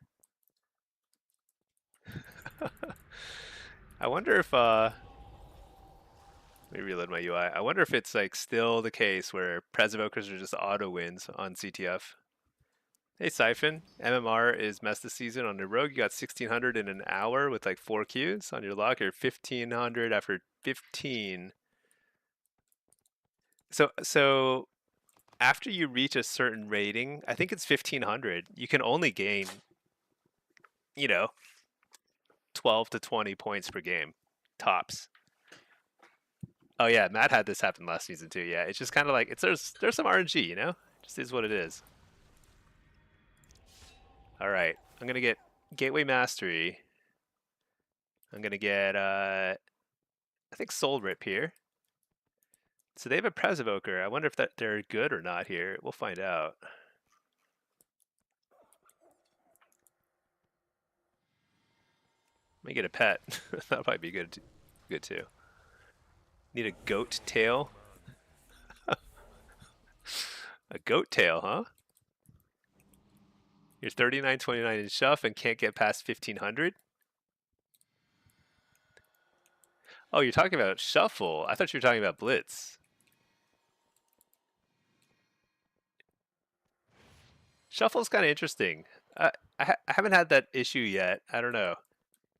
I wonder if let me reload my UI. I wonder if it's like still the case where Pres Evokers are just auto wins on CTF. Hey Siphon, MMR is mess this season on the Rogue. You got 1600 in an hour with like 4 Qs on your lock. You're 1500 after 15. So after you reach a certain rating, I think it's 1500. You can only gain, you know, 12 to 20 points per game, tops. Oh yeah, Matt had this happen last season too. Yeah, it's just kind of like there's some RNG, you know, just is what it is. All right, I'm gonna get Gateway Mastery. I'm gonna get I think Soul Rip here. So they have a Pres Evoker. I wonder if they're good or not here. We'll find out. Let me get a pet. That'll probably be good too. Need a goat tail. A goat tail, huh? You're 39.29 in Shuff and can't get past 1500. Oh, you're talking about Shuffle. I thought you were talking about Blitz. Shuffle's kind of interesting. I haven't had that issue yet. I don't know.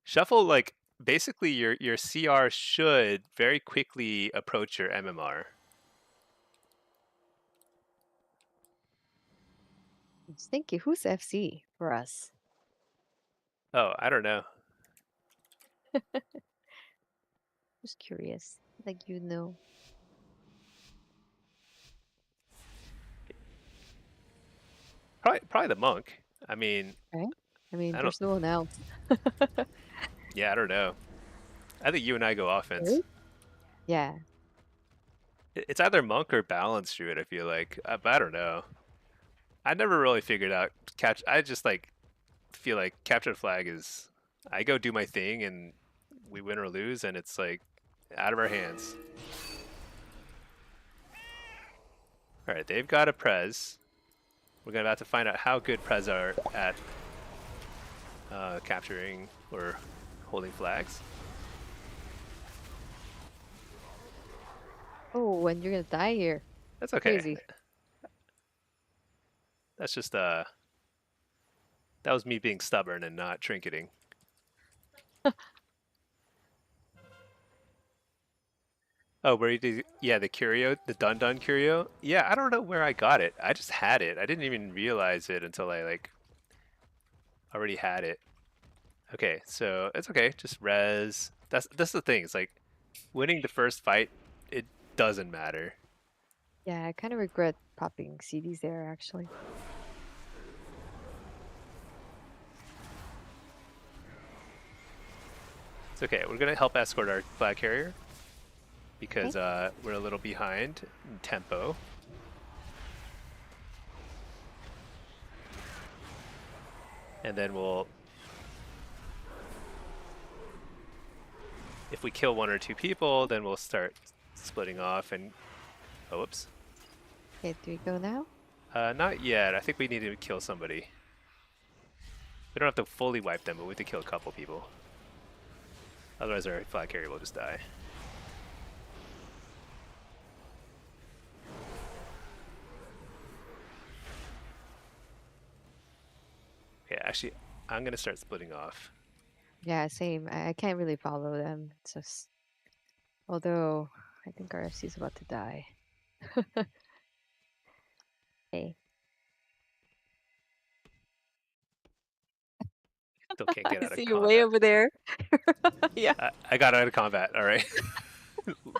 Shuffle, like, basically your CR should very quickly approach your MMR. I was thinking, who's FC for us? Oh, I don't know. Just curious. Like, you know. Probably the monk. I mean, Right? I mean, I don't. there's no one else. Yeah, I don't know. I think you and I go offense. Really? Yeah. It's either monk or balance druid. I feel like, but I don't know. I never really figured out catch. I just like feel like capture the flag is. I go do my thing and we win or lose, and it's like out of our hands. All right, they've got a Prez. We're about to find out how good Prez are at capturing or holding flags. Oh, and you're gonna die here. That's okay. Crazy. That's just that was me being stubborn and not trinketing. Oh, where you did, yeah, the curio, the Dun Dun curio. Yeah, I don't know where I got it. I just had it. I didn't even realize it until I like already had it. Okay, so it's okay. Just res. That's the thing. It's like winning the first fight. It doesn't matter. Yeah, I kind of regret popping CDs there, actually. It's okay. We're gonna help escort our flag carrier because we're a little behind in tempo. And then we'll, if we kill 1 or 2 people, then we'll start splitting off and, oh, whoops. Okay, do we go now? Not yet. I think we need to kill somebody. We don't have to fully wipe them, but we have to kill a couple people. Otherwise our flag carrier will just die. Okay, actually, I'm gonna start splitting off. Yeah, same. I can't really follow them. It's just... Although, I think our FC is about to die. Hey. Still can't get I out of see you way combat. over there. Yeah. I got out of combat, alright.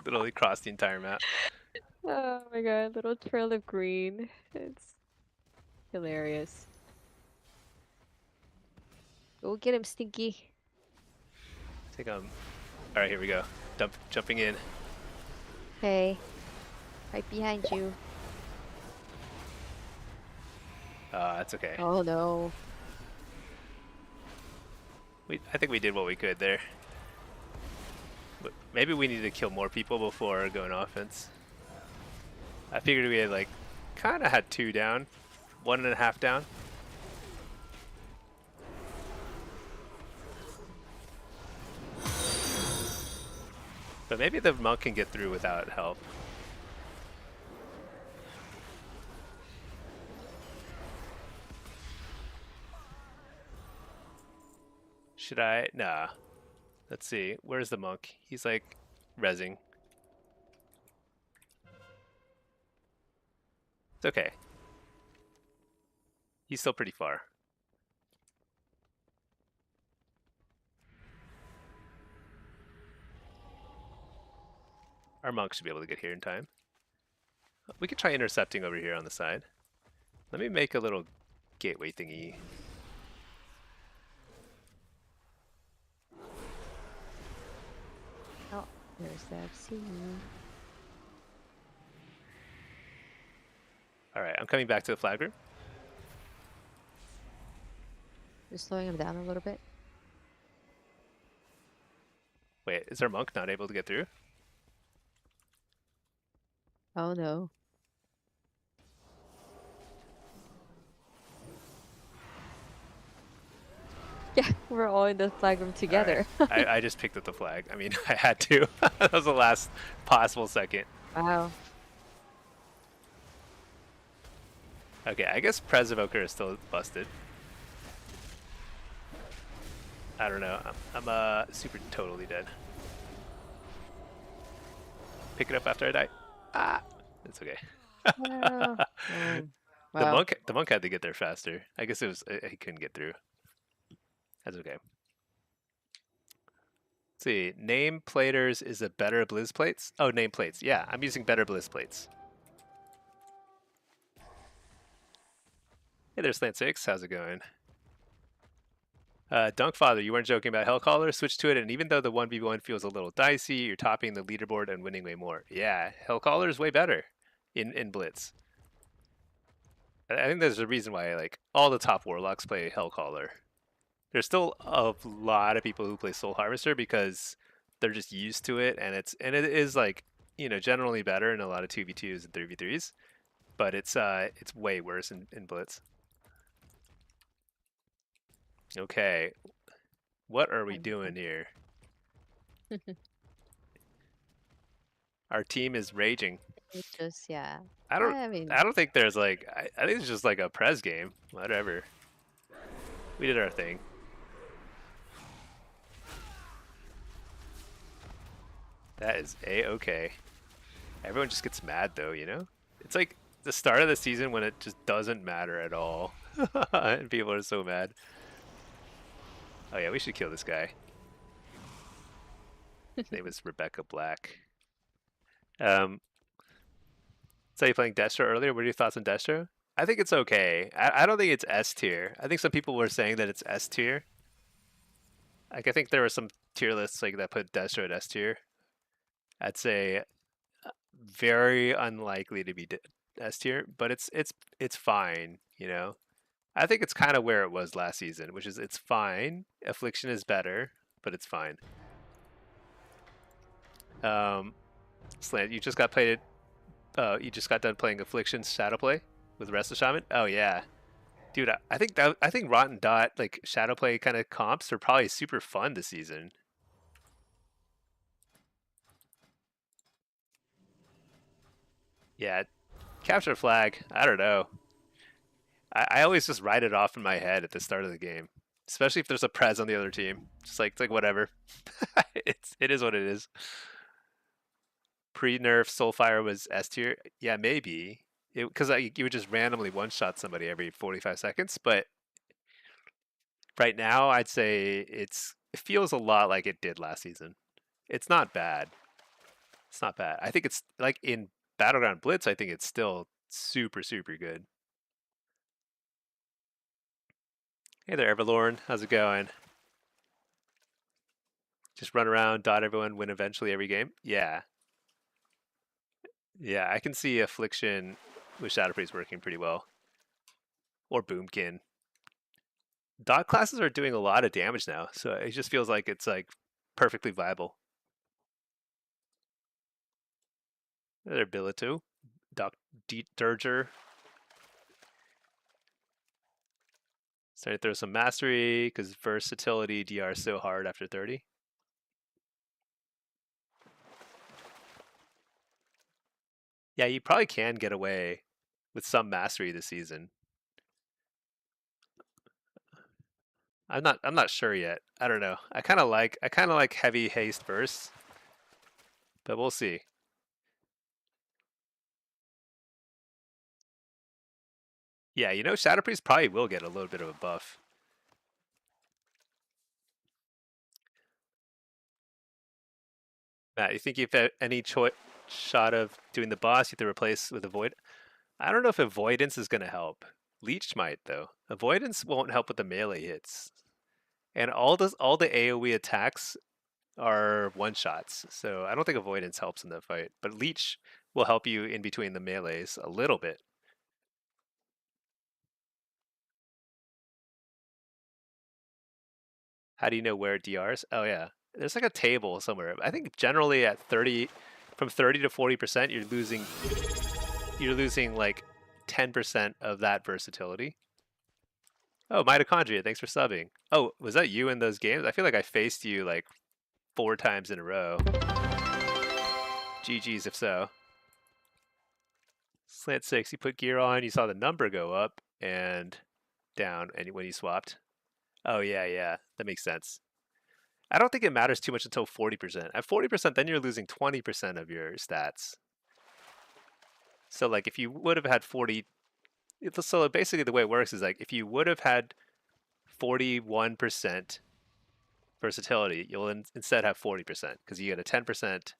Literally crossed the entire map. Oh my god, little trail of green. It's hilarious. Go get him, Stinky. I think alright, here we go. Jumping in. Hey. Right behind you. That's okay. Oh no. I think we did what we could there. But maybe we need to kill more people before going offense. I figured we had like kind of had 2 down. 1.5 down. But maybe the monk can get through without help. Should I? Nah. Let's see. Where's the monk? He's like rezzing. It's okay. He's still pretty far. Our monk should be able to get here in time. We could try intercepting over here on the side. Let me make a little gateway thingy. Oh, there's the FC. Alright, I'm coming back to the flag room. Just slowing him down a little bit. Wait, is our monk not able to get through? Oh no. Yeah, we're all in the flag room together. Alright. I just picked up the flag. I mean, I had to. That was the last possible second. Wow. Okay, I guess Prez Evoker is still busted. I don't know. I'm super totally dead. Pick it up after I die. Ah, it's okay. Wow. The monk had to get there faster. I guess it was he couldn't get through. That's okay. Let's see, name platers is a better blizz plates. Oh, name plates. Yeah, I'm using better blizz plates. Hey there, Slant6. How's it going? Dunkfather, you weren't joking about Hellcaller? Switch to it, and even though the 1v1 feels a little dicey, you're topping the leaderboard and winning way more. Yeah, Hellcaller is way better in Blitz. I think there's a reason why like all the top Warlocks play Hellcaller. There's still a lot of people who play Soul Harvester because they're just used to it, and it is like, you know, generally better in a lot of 2v2s and 3v3s, but it's way worse in Blitz. Okay, what are we doing here? Our team is raging. It's just, yeah. I don't think there's like I think it's just like a Prez game. Whatever. We did our thing. That is a-okay. Everyone just gets mad though, you know? It's like the start of the season when it just doesn't matter at all. And people are so mad. Oh yeah, we should kill this guy. His name is Rebecca Black. So you playing Destro earlier? What are your thoughts on Destro? I think it's okay. I don't think it's S tier. I think some people were saying that it's S tier. Like I think there were some tier lists like that put Destro at S tier. I'd say very unlikely to be S tier, but it's fine, you know. I think it's kind of where it was last season, which is it's fine. Affliction is better, but it's fine. Slant, you just got played. You just got done playing Affliction's Shadowplay with Rest of Shaman. Oh yeah, dude. I think Rotten Dot like Shadowplay kind of comps are probably super fun this season. Yeah, capture flag. I don't know. I always just write it off in my head at the start of the game, especially if there's a Prez on the other team. Just like it's like whatever. It is what it is. Pre-nerf Soulfire was S tier. Yeah, maybe. Because you would just randomly one-shot somebody every 45 seconds. But right now, I'd say it feels a lot like it did last season. It's not bad. It's not bad. I think it's like in Battleground Blitz, I think it's still super, super good. Hey there, Everlorn. How's it going? Just run around, dot everyone, win eventually every game? Yeah. Yeah, I can see Affliction with Shadowpriest working pretty well. Or Boomkin. Dot classes are doing a lot of damage now, so it just feels like it's like perfectly viable. There, Billito. Doc Dirger. Starting to throw some mastery because versatility DR is so hard after 30. Yeah, you probably can get away with some mastery this season. I'm not sure yet. I don't know. I kind of like heavy haste bursts, but we'll see. Yeah, Shadow Priest probably will get a little bit of a buff. Matt, you think if any shot of doing the boss, you have to replace with avoid? I don't know if avoidance is going to help. Leech might though. Avoidance won't help with the melee hits, and all the AOE attacks are one shots, so I don't think avoidance helps in that fight. But leech will help you in between the melees a little bit. How do you know where DRs? Oh yeah, there's like a table somewhere. I think generally at 30, from 30 to 40%, you're losing like 10% of that versatility. Oh, mitochondria, thanks for subbing. Oh, was that you in those games? I feel like I faced you like 4 times in a row. GG's if so. Slant 6, you put gear on, you saw the number go up and down and when you swapped. Oh yeah, yeah, that makes sense. I don't think it matters too much until 40%. At 40%, then you're losing 20% of your stats. So like if you would have had 40, so basically the way it works is like if you would have had 41% versatility, you'll instead have 40% because you get a 10%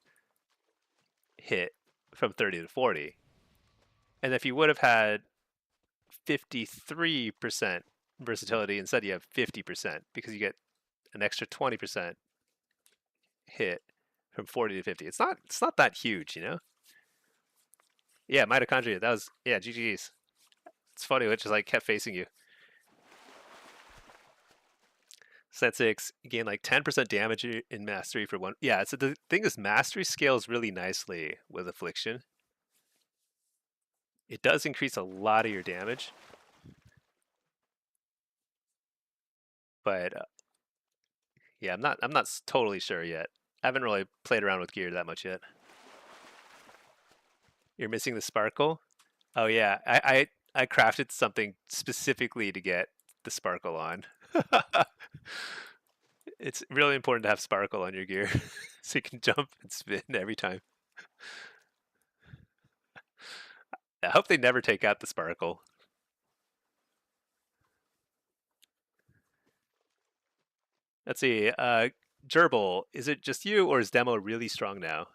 hit from 30 to 40. And if you would have had 53% versatility, instead you have 50% because you get an extra 20% hit from 40 to 50. It's not that huge. Yeah, mitochondria. That was GG's. It's funny, it just like kept facing you. Set 6, you gain like 10% damage in mastery for one. Yeah, so the thing is mastery scales really nicely with affliction. It does increase a lot of your damage. But yeah, I'm not totally sure yet. I haven't really played around with gear that much yet. You're missing the sparkle? Oh yeah, I crafted something specifically to get the sparkle on. It's really important to have sparkle on your gear so you can jump and spin every time. I hope they never take out the sparkle. Let's see. Gerbil, is it just you or is demo really strong now?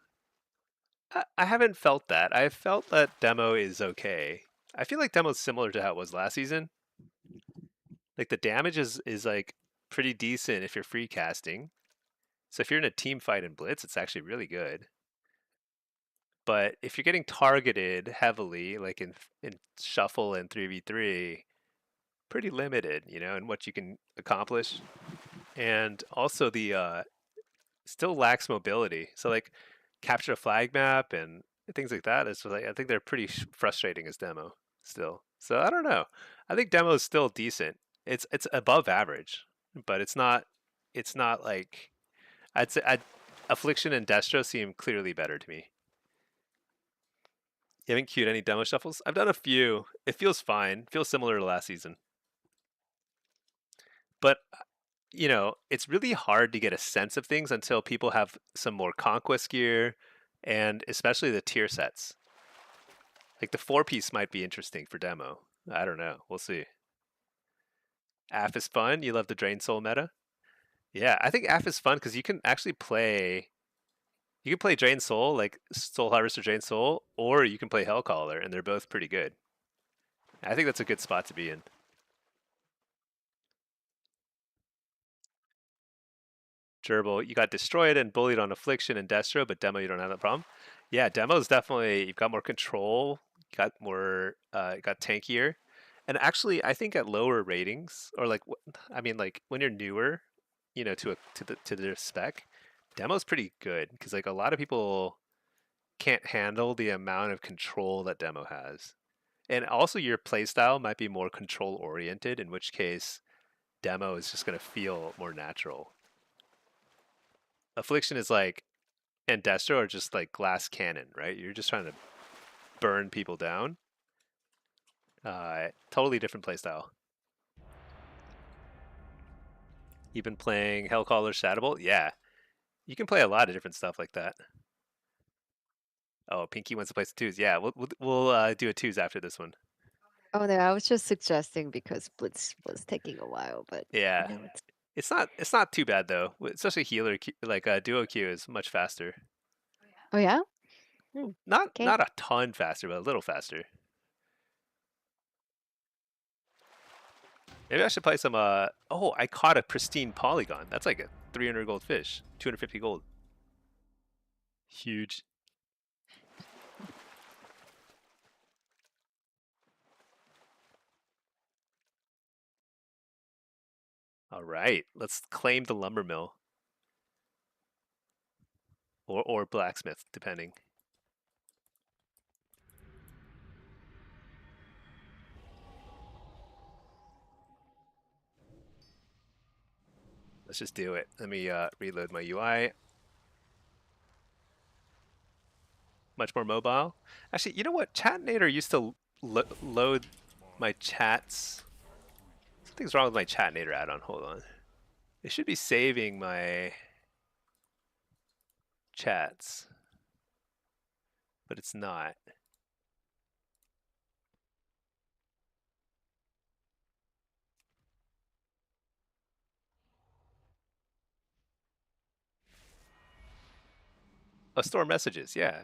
I haven't felt that. I felt that demo is okay. I feel like demo's similar to how it was last season. Like the damage is like pretty decent if you're free casting. So if you're in a team fight in Blitz, it's actually really good. But if you're getting targeted heavily, like in Shuffle and 3v3, pretty limited, in what you can accomplish. And also the still lacks mobility. So like capture a flag map and things like that is like I think they're pretty frustrating as demo still. So I don't know. I think demo is still decent. It's above average, but it's not like I'd say Affliction and Destro seem clearly better to me. You haven't queued any demo shuffles? I've done a few. It feels fine. Feels similar to last season. But it's really hard to get a sense of things until people have some more conquest gear and especially the tier sets. Like the 4-piece might be interesting for demo. I don't know. We'll see. AF is fun. You love the Drain Soul meta? Yeah, I think AF is fun because you can actually play. You can play Drain Soul, like Soul Harvest or Drain Soul, or you can play Hellcaller, and they're both pretty good. I think that's a good spot to be in. Gerbil, you got destroyed and bullied on Affliction and Destro, but demo you don't have that problem. Yeah, demo is definitely you've got more control, you got more, you got tankier, and actually I think at lower ratings or like I mean like when you're newer, to the spec, demo's pretty good because like a lot of people can't handle the amount of control that demo has, and also your playstyle might be more control oriented, in which case demo is just gonna feel more natural. Affliction is like, and Destro are just like glass cannon, right? You're just trying to burn people down. Totally different playstyle. You've been playing Hellcaller Shadowbolt? Yeah. You can play a lot of different stuff like that. Oh, Pinky wants to play some twos. Yeah, we'll do a twos after this one. Oh no, I was just suggesting because Blitz was taking a while, but Yeah, now it's it's not too bad though. Especially healer like duo Q is much faster. oh yeah? Hmm. Not Okay. not a ton faster, but a little faster. Maybe I should play some. Oh, I caught a pristine polygon. That's like a 300 gold fish, 250 gold. Huge. All right, let's claim the lumber mill or blacksmith, depending. Let's just do it. Let me reload my UI. Much more mobile. Actually, you know what? Chatinator used to load my chats. Something's wrong with my Chatinator add-on. Hold on. It should be saving my chats, but it's not. Oh, store messages. Yeah.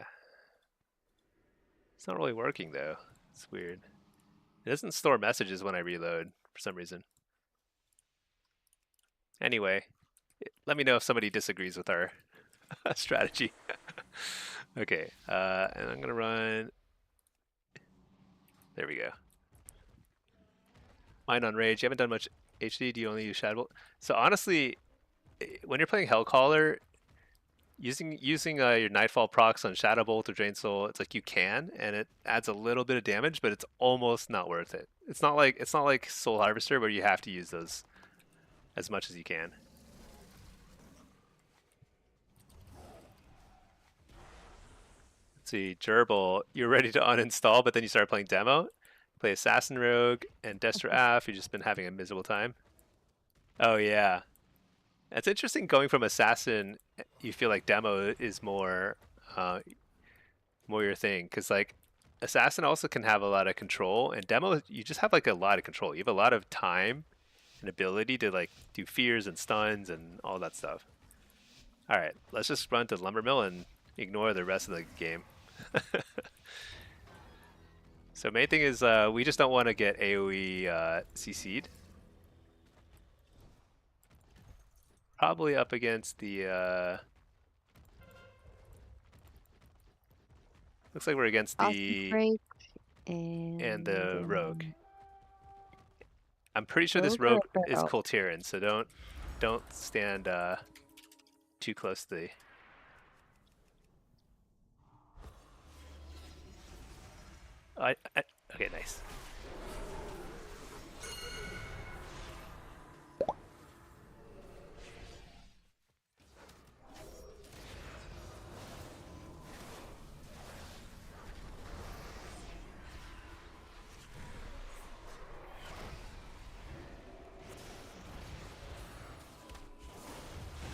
It's not really working though. It's weird. It doesn't store messages when I reload for some reason. Anyway, let me know if somebody disagrees with our strategy. Okay, and I'm gonna run. There we go. Mine on Rage. You haven't done much HD. Do you only use Shadowbolt? So honestly, when you're playing Hellcaller, using your Nightfall procs on Shadowbolt or Drain Soul, it's like you can, and it adds a little bit of damage, but it's almost not worth it. It's not like Soul Harvester where you have to use those as much as you can. Let's see, Gerbil, you're ready to uninstall, but then you start playing demo. Play Assassin Rogue and Destro Af. You've just been having a miserable time. Oh yeah, it's interesting going from Assassin. You feel like demo is more your thing, because like Assassin also can have a lot of control, and demo you just have like a lot of control. You have a lot of time and ability to like do fears and stuns and all that stuff. All right, let's just run to Lumbermill and ignore the rest of the game. So main thing is we just don't want to get AoE CC'd. Probably up against the looks like we're against the Break and the rogue. um, I'm pretty sure this Rogue rogue or is Barrow? Coltiran, so don't stand too close to the. Okay, nice.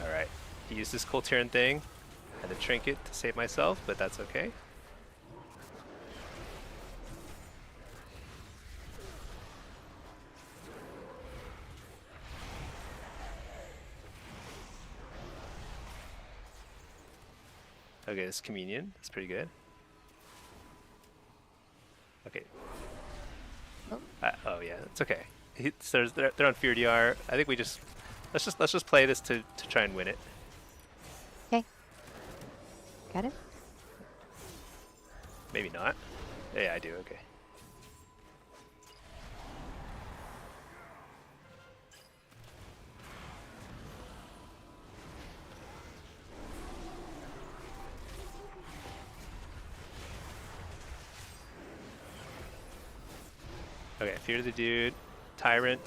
All right, use this Coltiran thing. Had a trinket to save myself, but that's okay. Okay, this communion. That's pretty good. Okay. Oh. Oh yeah, it's okay. They're on Fear DR. I think we just let's just play this to try and win it. Okay. Got it? Maybe not. Yeah, I do. Okay. Okay, Fear the Dude, Tyrant.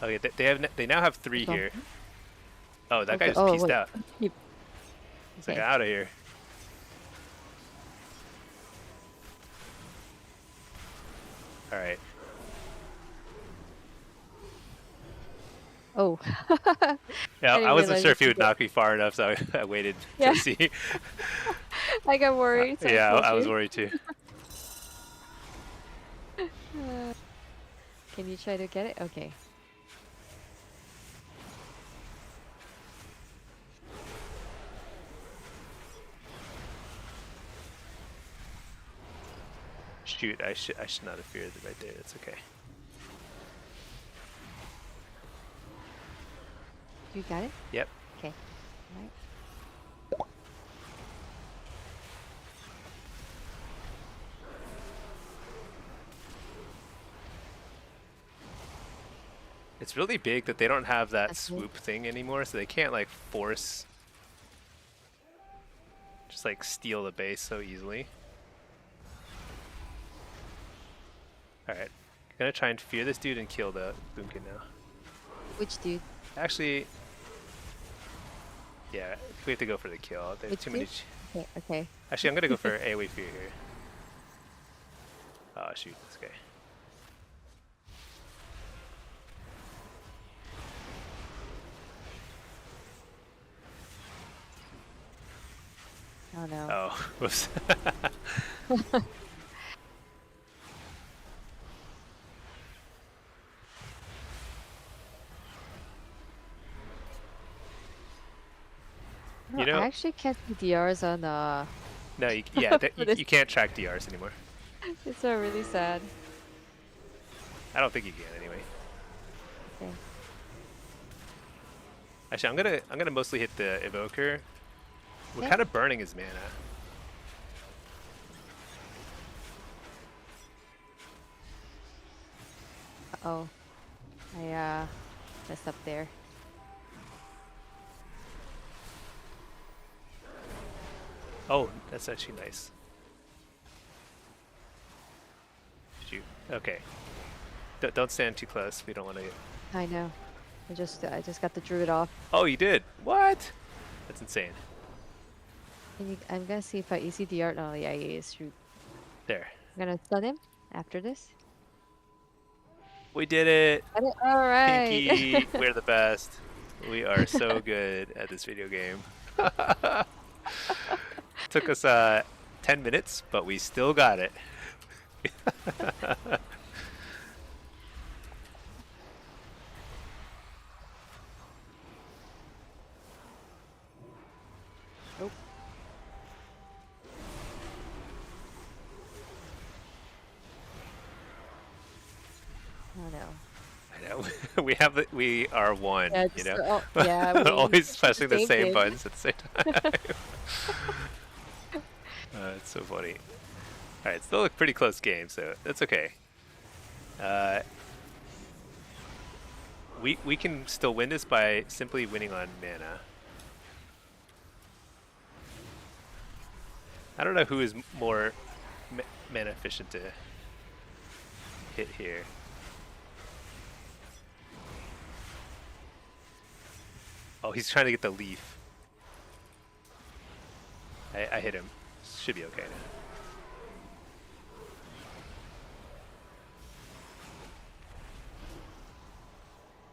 Okay, they now have 3 This one. here. Oh, that guy Okay. just Oh pieced wait. out. Keep. He's like Okay. out of here. All right. Oh. Yeah, I I didn't wasn't realize sure you if he could would get. knock me far enough, so I waited Yeah. to see. I got worried, so I Yeah, pulled I was you. worried too. Can you try to get it? Okay. Shoot, I should not have feared it right there. It's okay. You got it? Yep. Okay. All right. It's really big that they don't have that That's it. swoop thing anymore, so they can't like force, just like steal the base so easily. All right, gonna try and fear this dude and kill the Boomkin now. Which dude? Actually, yeah, we have to go for the kill. There's Which too many. dude? Okay. Okay. Actually, I'm gonna go for AoE fear here. Oh shoot, this guy. Oh no. Oh, whoops. No, You know, I actually can't see DRs on no, yeah, for this. you can't track DRs anymore. It's so really sad. I don't think you can anyway. Okay. Actually, I'm gonna mostly hit the evoker. We're Okay. kind of burning his mana. Uh-oh. I messed up there. Oh, that's actually nice. Shoot. Okay. Don't stand too close. We don't want to. I know. I just got the druid off. Oh, you did. What? That's insane. I'm gonna see if I easy DR. Oh yeah, he is true. There. I'm gonna stun him after this. We did it. Got it? All right. Pinky, we're the best. We are so good at this video game. Took us 10 minutes, but we still got it. Nope. Oh no. I know. We are one, Yeah, you just, know. yeah, we Always pressing the same same thing. buttons at the same time. It's so funny. All right, still a pretty close game, so that's okay. We can still win this by simply winning on mana. I don't know who is more mana efficient to hit here. Oh, he's trying to get the leaf. I hit him. Should be okay now.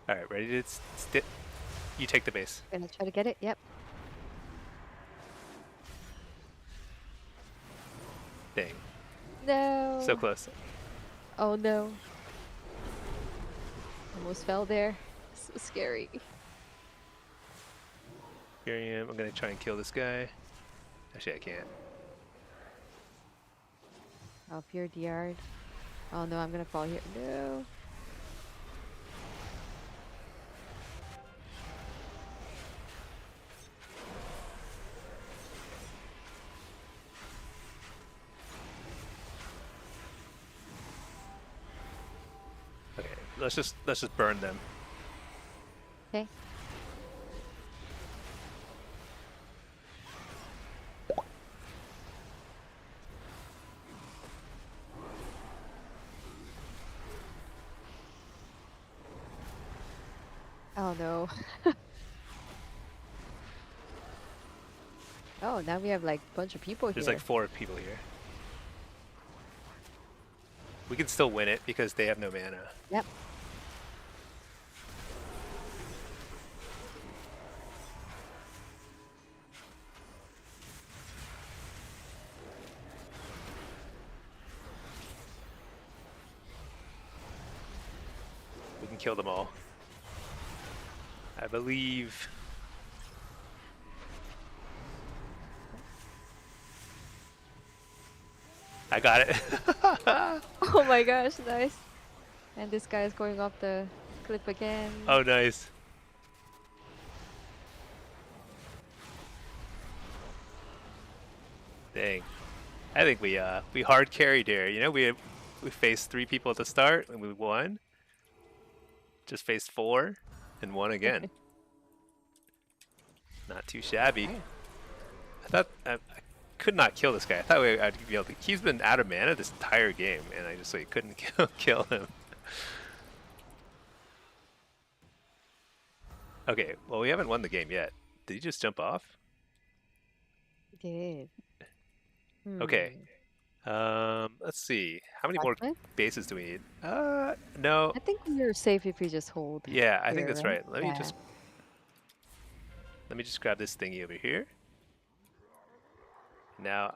All right, ready to you take the base. Gonna try to get it. Yep. Dang, No. so close. Oh no. Almost fell there. So scary. Here I am. I'm gonna try and kill this guy. Actually, I can't. Oh, pure DR'd. Oh no, I'm gonna fall here. No. Okay, let's just burn them. Okay. Oh no. Oh, now we have like a bunch of people There's here. like 4 people here. We can still win it because they have no mana. Yep. We can kill them all. I believe. I got it. Oh my gosh, nice. And this guy is going off the cliff again. Oh, nice. Dang. I think we hard carried here. You know, we faced 3 people at the start and we won. Just faced 4 and won again. Not too shabby. Nice. I thought I could not kill this guy. I thought I'd be able to. He's been out of mana this entire game, and I just like couldn't kill him. Okay, well we haven't won the game yet. Did he just jump off? He did. Okay. Let's see. How many Last more cliff? bases do we need? No. I think we're safe if we just hold. Yeah, I think here, that's right? right. Let me just grab this thingy over here. Now,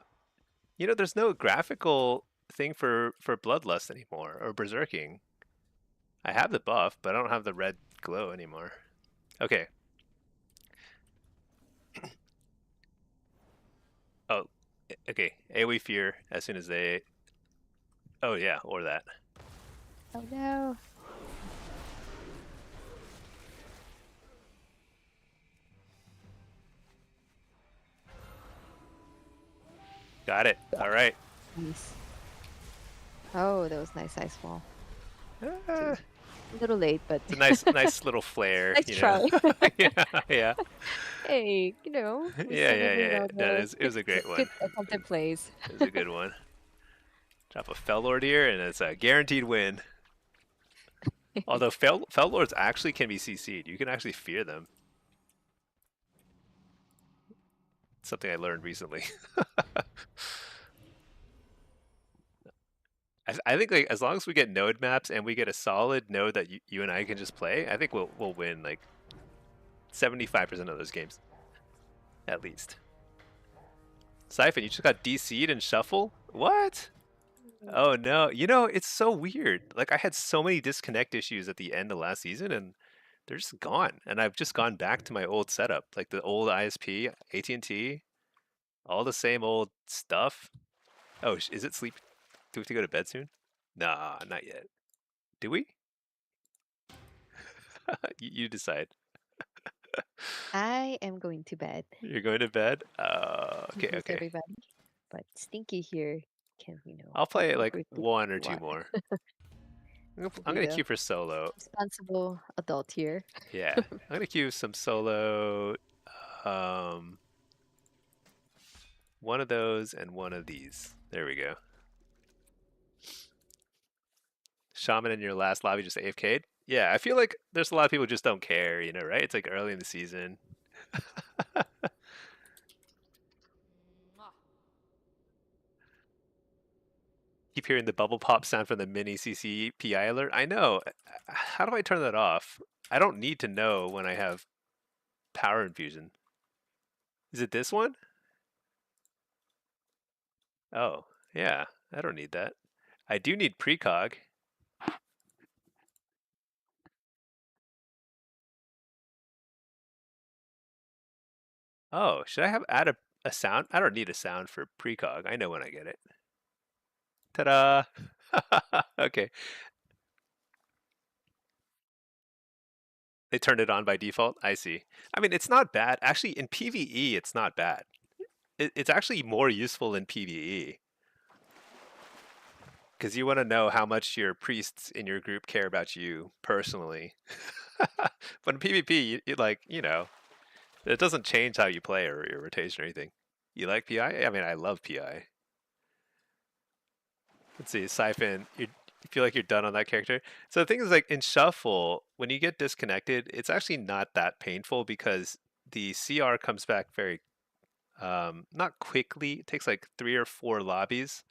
you know, there's no graphical thing for Bloodlust anymore or Berserking. I have the buff, but I don't have the red glow anymore. Okay. Oh, okay. AoE fear as soon as they. Oh yeah, or that. Oh no. Got it. All right. Nice. Oh, that was nice ice wall. Ah, A little late, but it's a nice little flare. nice you try. know? Yeah, yeah, Hey, you know. yeah. It was a great one. Good attempted plays. It was a good one. Drop a Fell Lord here, and it's a guaranteed win. Although Fell Lords actually can be CC'd. You can actually fear them. Something I learned recently. I think like as long as we get node maps and we get a solid node that you and I can just play, I think we'll win like 75% of those games, at least. Siphon, you just got DC'd and shuffle? What? Oh no! You know it's so weird. Like I had so many disconnect issues at the end of last season, and they're just gone. And I've just gone back to my old setup, like the old ISP, AT&T, all the same old stuff. Oh, is it sleep? Do we have to go to bed soon? Nah, not yet. Do we? You decide. I am going to bed. You're going to bed? Okay, Thanks, okay. everybody. But Stinky here can, you know. I'll play like briefly 1 or if you 2 want. more. Be I'm gonna the queue for solo. responsible adult here. Yeah, I'm gonna queue some solo. One of those and one of these. There we go. Shaman in your last lobby just AFK'd? Yeah, I feel like there's a lot of people who just don't care, you know, right? It's like early in the season. Mwah. Keep hearing the bubble pop sound from the mini CC PI alert. I know. How do I turn that off? I don't need to know when I have power infusion. Is it this one? Oh, yeah. I don't need that. I do need precog. Oh, should I add a sound? I don't need a sound for precog. I know when I get it. Ta-da! Okay. They turned it on by default. I see. I mean, it's not bad. Actually, in PvE, it's not bad. It's actually more useful in PvE. Because you want to know how much your priests in your group care about you personally. But in PvP, you like, you know, it doesn't change how you play or your rotation or anything. You like PI? I mean, I love PI. Let's see, Siphon, feel like you're done on that character. So the thing is, like in shuffle, when you get disconnected, it's actually not that painful because the CR comes back very not quickly. It takes like 3 or 4 lobbies,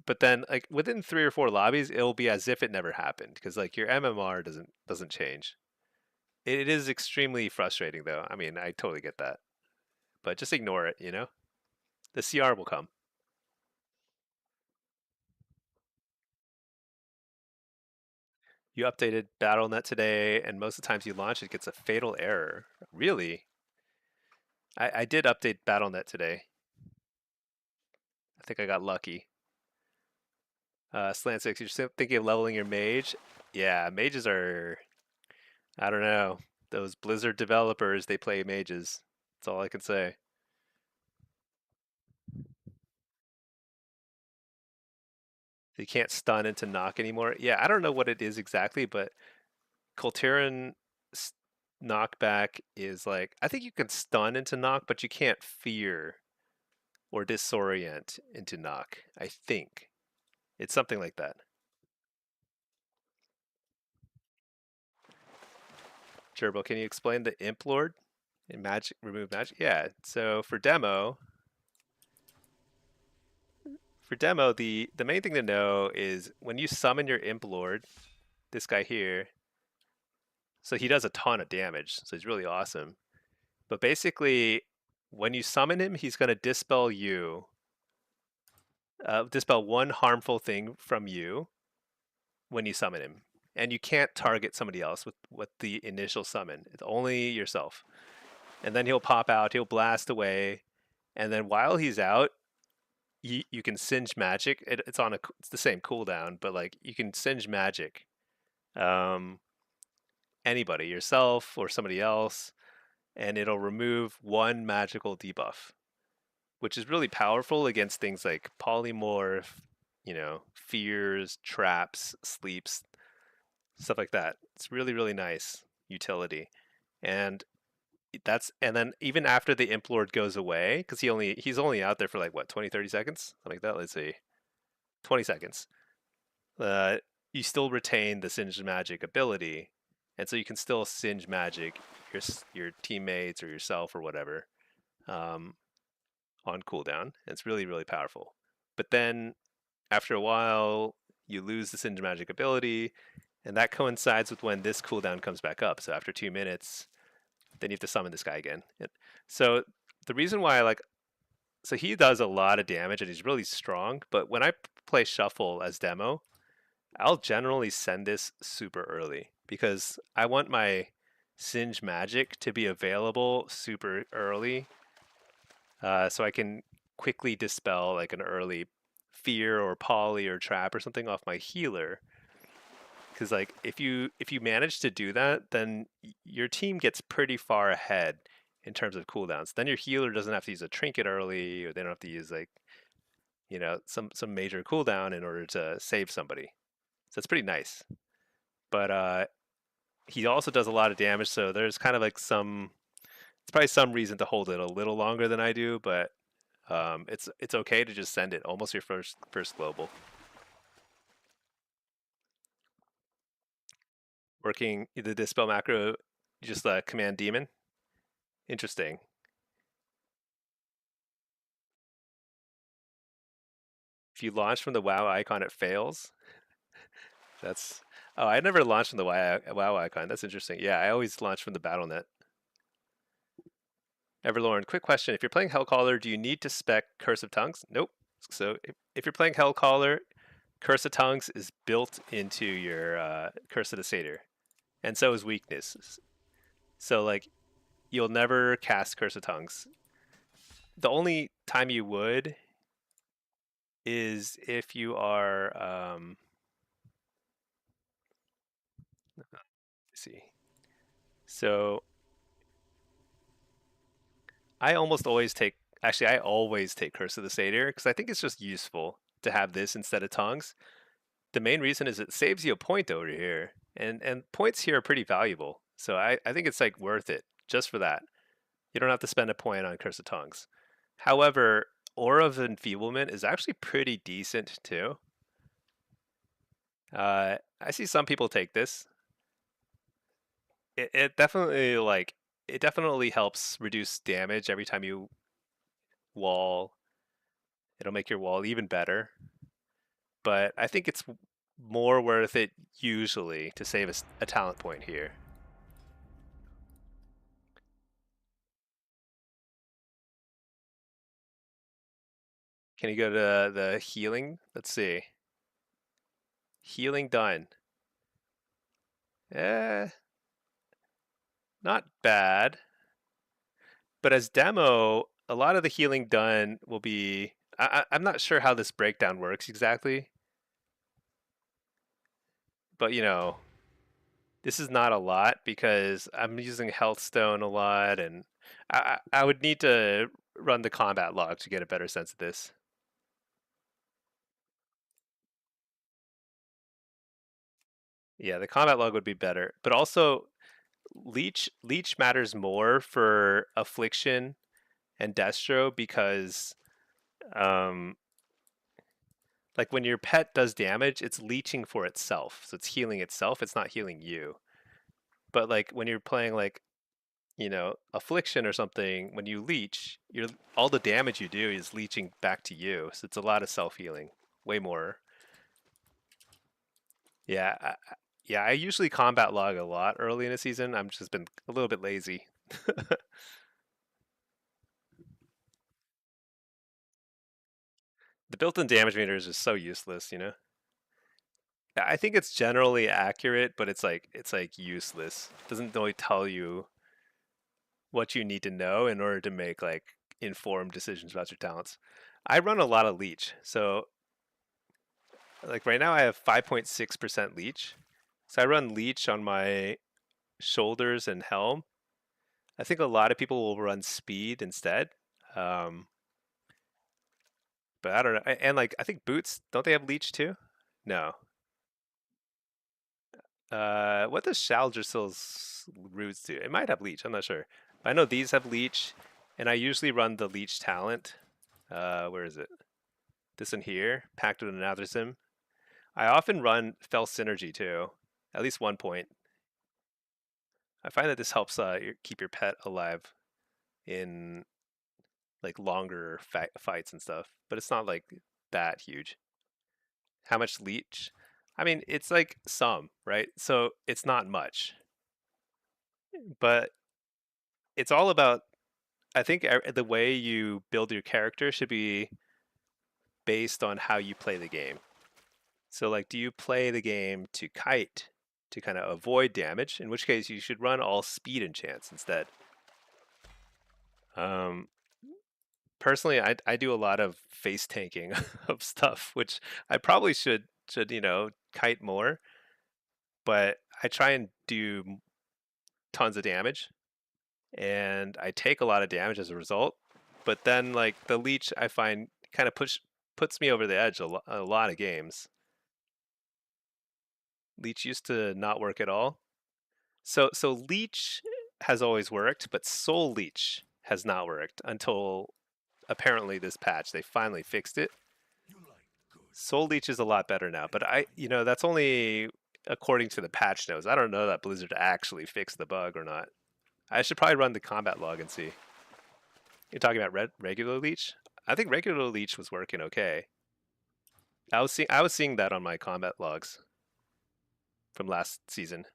but then like within 3 or 4 lobbies, it'll be as if it never happened because like your MMR doesn't change. It is extremely frustrating though. I mean, I totally get that, but just ignore it. The CR will come. You updated BattleNet today, and most of the times you launch, it gets a fatal error. Really? I did update BattleNet today. I think I got lucky. Slant6, you're still thinking of leveling your mage? Yeah, mages are, I don't know. Those Blizzard developers, they play mages. That's all I can say. You can't stun into knock anymore. Yeah, I don't know what it is exactly, but Kultiran knockback is like, I think you can stun into knock, but you can't fear or disorient into knock. I think it's something like that. Gerbil, can you explain the Imp Lord in magic? Remove magic. Yeah. So for demo, the main thing to know is when you summon your Imp Lord, this guy here. So he does a ton of damage. So he's really awesome. But basically, when you summon him, he's going to dispel one harmful thing from you when you summon him, and you can't target somebody else with the initial summon. It's only yourself. And then he'll pop out. He'll blast away, and then while he's out, you can singe magic. It's the same cooldown, but like you can singe magic. Um, Anybody, yourself or somebody else, and it'll remove one magical debuff, which is really powerful against things like polymorph, fears, traps, sleeps, stuff like that. It's really, really nice utility. And then even after the Imp Lord goes away, because he's only out there for like what, 20, 30 seconds? Something like that. Let's see. 20 seconds. Uh, you still retain the Singe Magic ability. And so you can still Singe Magic your teammates or yourself or whatever um, on cooldown. And it's really, really powerful. But then after a while, you lose the Singe Magic ability, and that coincides with when this cooldown comes back up. So after 2 minutes, then you have to summon this guy again. So the reason why so he does a lot of damage and he's really strong, but when I play Shuffle as demo, I'll generally send this super early because I want my Singe Magic to be available super early, so I can quickly dispel like an early fear or poly or trap or something off my healer. Because like if you manage to do that, then your team gets pretty far ahead in terms of cooldowns. Then your healer doesn't have to use a trinket early, or they don't have to use like some major cooldown in order to save somebody. So it's pretty nice. But he also does a lot of damage, so there's kind of like it's probably some reason to hold it a little longer than I do, but it's okay to just send it almost your first global. Working the dispel macro, just command demon. Interesting. If you launch from the WoW icon, it fails. That's I never launched from the WoW icon. That's interesting. Yeah, I always launch from the BattleNet. Everlorn, quick question: if you're playing Hellcaller, do you need to spec Curse of Tongues? Nope. So if you're playing Hellcaller, Curse of Tongues is built into your Curse of the Satyr, and so is Weakness. So like you'll never cast Curse of Tongues. The only time you would is if you are let's see. So I always take Curse of the Satyr because I think it's just useful to have this instead of Tongues. The main reason is it saves you a point over here, and points here are pretty valuable. So I think it's like worth it just for that. You don't have to spend a point on Curse of Tongues. However, Aura of Enfeeblement is actually pretty decent too. I see some people take this. It definitely like it definitely helps reduce damage every time you wall. It'll make your wall even better. But I think it's more worth it usually to save a talent point here. Can you go to the healing? Let's see. Healing done. Eh, not bad. But as demo, a lot of the healing done will be. I'm not sure how this breakdown works exactly, but this is not a lot because I'm using health stone a lot, and I would need to run the combat log to get a better sense of this. Yeah, the combat log would be better, but also leech matters more for affliction and destro because um like when your pet does damage, it's leeching for itself, so it's healing itself, it's not healing you. But like when you're playing like affliction or something, when you leech, you're all the damage you do is leeching back to you, so it's a lot of self-healing, way more. Yeah, yeah, I usually combat log a lot early in a season. I'm just been a little bit lazy. The built-in damage meter is just so useless. I think it's generally accurate, but it's like useless. It doesn't really tell you what you need to know in order to make like informed decisions about your talents. I run a lot of leech, so like right now I have 5.6% leech. So I run leech on my shoulders and helm. I think a lot of people will run speed instead. Um, but I don't know. And like I think boots, don't they have leech too? No. What does Shaldrasil's roots do? It might have leech. I'm not sure. But I know these have leech, and I usually run the leech talent. Where is it? This one here, Pact with Anathersim. I often run Fell Synergy too, at least one point. I find that this helps keep your pet alive in like longer fights and stuff, but it's not like that huge. How much leech? I mean, it's like some, right? So it's not much, but it's all about. I think the way you build your character should be based on how you play the game. So, like, do you play the game to kite to kind of avoid damage? In which case, you should run all speed enchants instead. Um, Personally, I do a lot of face tanking of stuff, which I probably should kite more, but I try and do tons of damage, and I take a lot of damage as a result. But then, like the leech, I find kind of puts me over the edge a lot of games. Leech used to not work at all. So leech has always worked, but soul leech has not worked until apparently this patch they finally fixed it. Soul leech is a lot better now, but that's only according to the patch notes. I don't know that Blizzard actually fixed the bug or not. I should probably run the combat log and see. You're talking about regular leech? I think regular leech was working okay. I was seeing that on my combat logs from last season.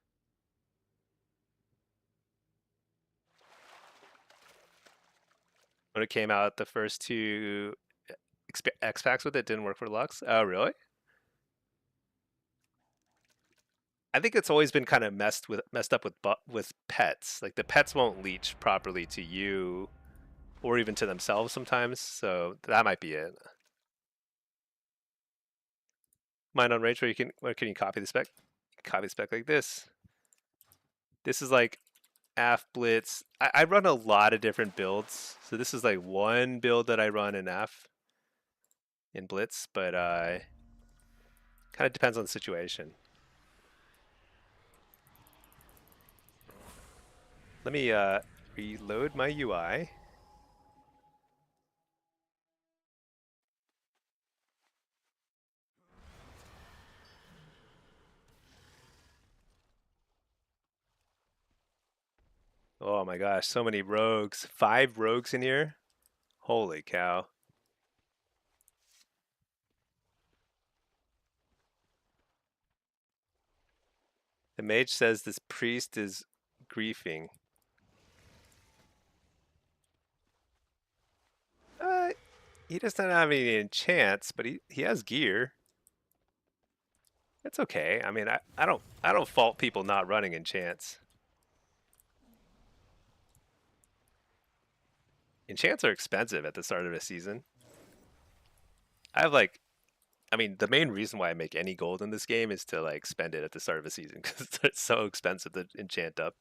When it came out, the first two X packs with it didn't work for Lux. Oh, really? I think it's always been kind of messed up with pets. Like the pets won't leech properly to you or even to themselves sometimes. So that might be it. Mind on Rage, where can you copy the spec? Copy the spec like this. This is like AF Blitz. I run a lot of different builds. So this is like one build that I run in AF in Blitz, but kind of depends on the situation. Let me reload my UI. Oh my gosh, so many rogues. 5 rogues in here? Holy cow. The mage says this priest is griefing. He doesn't have any enchants, but he has gear. It's okay. I mean, I don't fault people not running enchants. Enchants are expensive at the start of a season. I have like, I mean, the main reason why I make any gold in this game is to like spend it at the start of a season because it's so expensive to enchant up.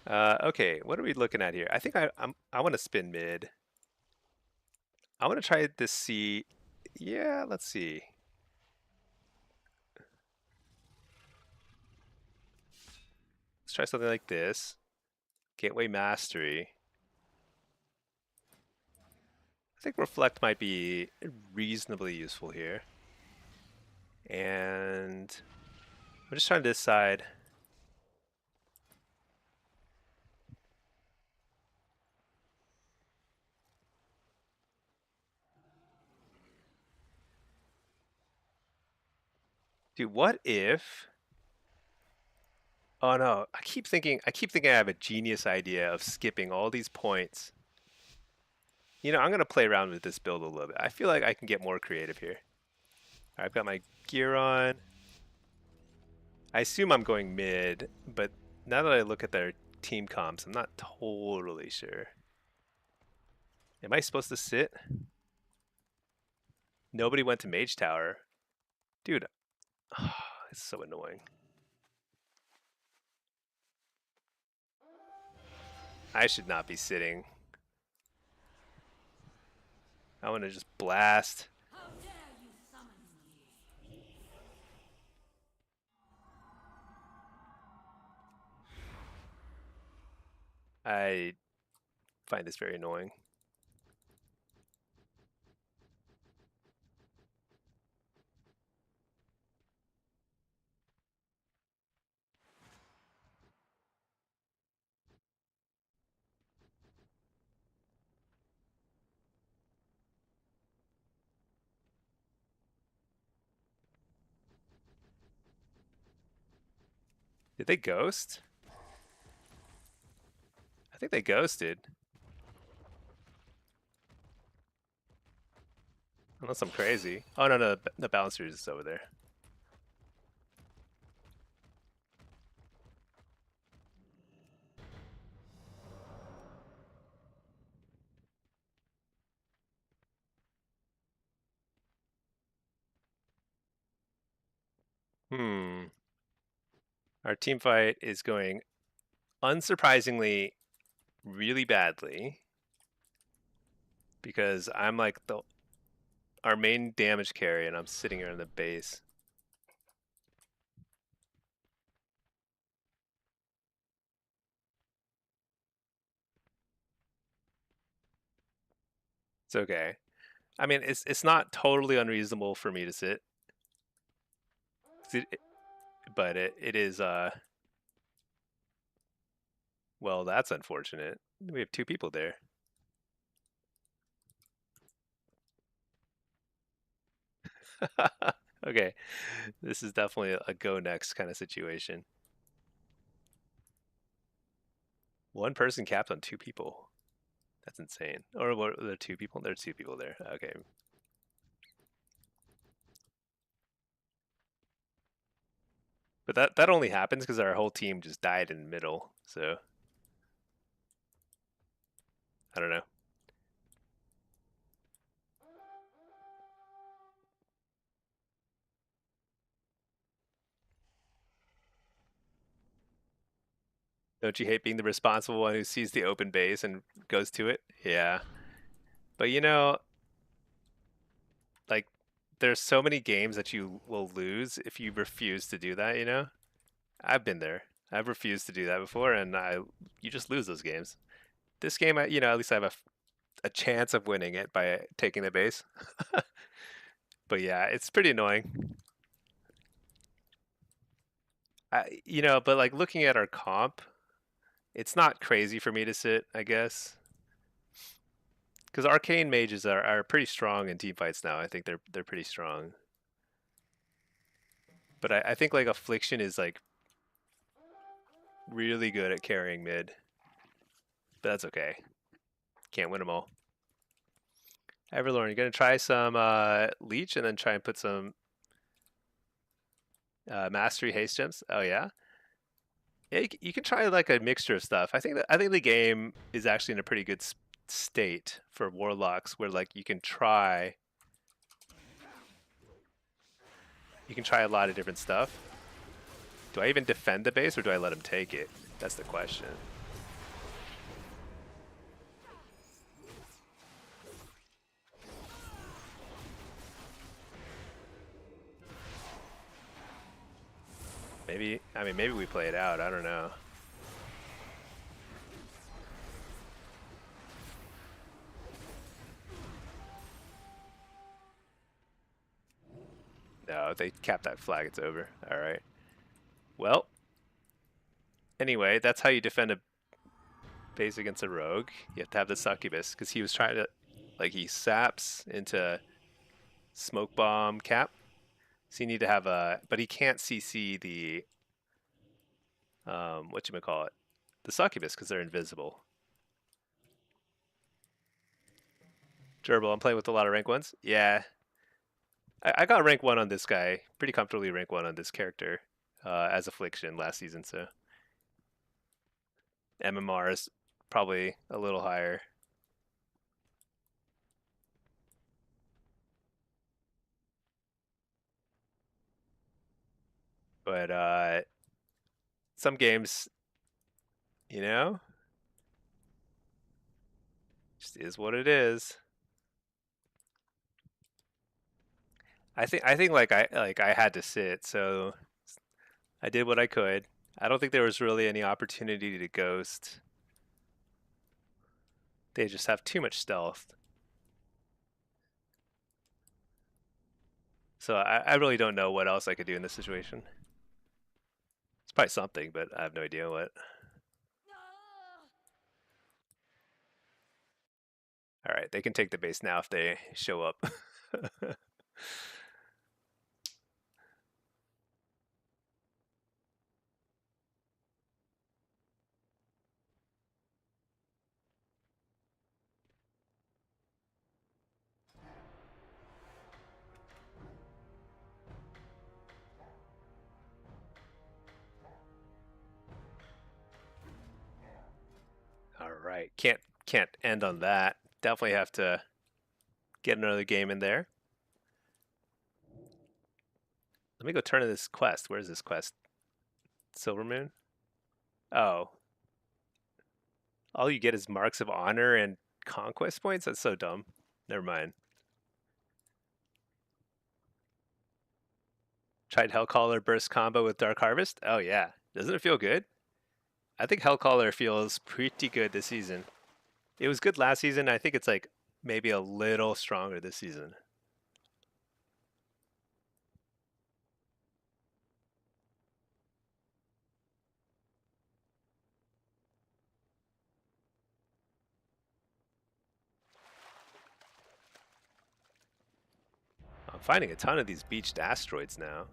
Okay, what are we looking at here? I think I want to spin mid. I want to try this C. Yeah, let's see. Let's try something like this. Gateway Mastery. I think Reflect might be reasonably useful here. And I'm just trying to decide. Dude, what if... Oh no, I keep thinking I have a genius idea of skipping all these points. You know, I'm gonna play around with this build a little bit. I feel like I can get more creative here. I've got my gear on. I assume I'm going mid, but now that I look at their team comps, I'm not totally sure. Am I supposed to sit? Nobody went to Mage Tower. Dude, it's so annoying. I should not be sitting. I want to just blast. How dare you summon me? I find this very annoying. Did they ghost? I think they ghosted. Unless I'm crazy. Oh no, no, the balancer is over there. Hmm. Our team fight is going unsurprisingly really badly because I'm like our main damage carry and I'm sitting here in the base. It's okay. I mean, it's not totally unreasonable for me to sit, but it is well, that's unfortunate. We have 2 people there. Okay, this is definitely a go next kind of situation. 1 person capped on 2 people. That's insane. Or what? There are 2 people. There are 2 people there. Okay. But that only happens because our whole team just died in the middle. So I don't know. Don't you hate being the responsible one who sees the open base and goes to it? Yeah. But you know, like there's so many games that you will lose if you refuse to do that, you know? I've been there. I've refused to do that before and you just lose those games. This game, you know, at least I have a chance of winning it by taking the base. But yeah, it's pretty annoying. but like looking at our comp, it's not crazy for me to sit, I guess, because arcane mages are pretty strong in team fights now. I think they're pretty strong. But I think like affliction is like really good at carrying mid, but that's okay. Can't win them all. Everlorn, you're gonna try some leech and then try and put some mastery haste gems. Oh yeah. Yeah, you can try like a mixture of stuff. I think the game is actually in a pretty good state for warlocks, where like you can try a lot of different stuff. Do I even defend the base or do I let him take it? That's the question. Maybe we play it out. I don't know. No, if they cap that flag, it's over. All right. Well, anyway, that's how you defend a base against a rogue. You have to have the succubus, because he was trying to, like, he saps into smoke bomb cap. So you need to have a, but he can't CC the, whatchamacallit, the succubus, because they're invisible. Gerbil, I'm playing with a lot of rank 1s. Yeah. I got rank 1 on this guy. Pretty comfortably rank 1 on this character as affliction last season, so. MMR is probably a little higher. But some games, you know, just is what it is. I think like I had to sit, so I did what I could. I don't think there was really any opportunity to ghost. They just have too much stealth. So I really don't know what else I could do in this situation. It's probably something, but I have no idea what. All right, they can take the base now if they show up. All right, can't end on that. Definitely have to get another game in there. Let me go turn to this quest. Where's this quest? Silvermoon? Oh. All you get is marks of honor and conquest points? That's so dumb. Never mind. Tried Hellcaller burst combo with Dark Harvest? Oh yeah. Doesn't it feel good? I think Hellcaller feels pretty good this season. It was good last season. I think it's like maybe a little stronger this season. I'm finding a ton of these beached asteroids now.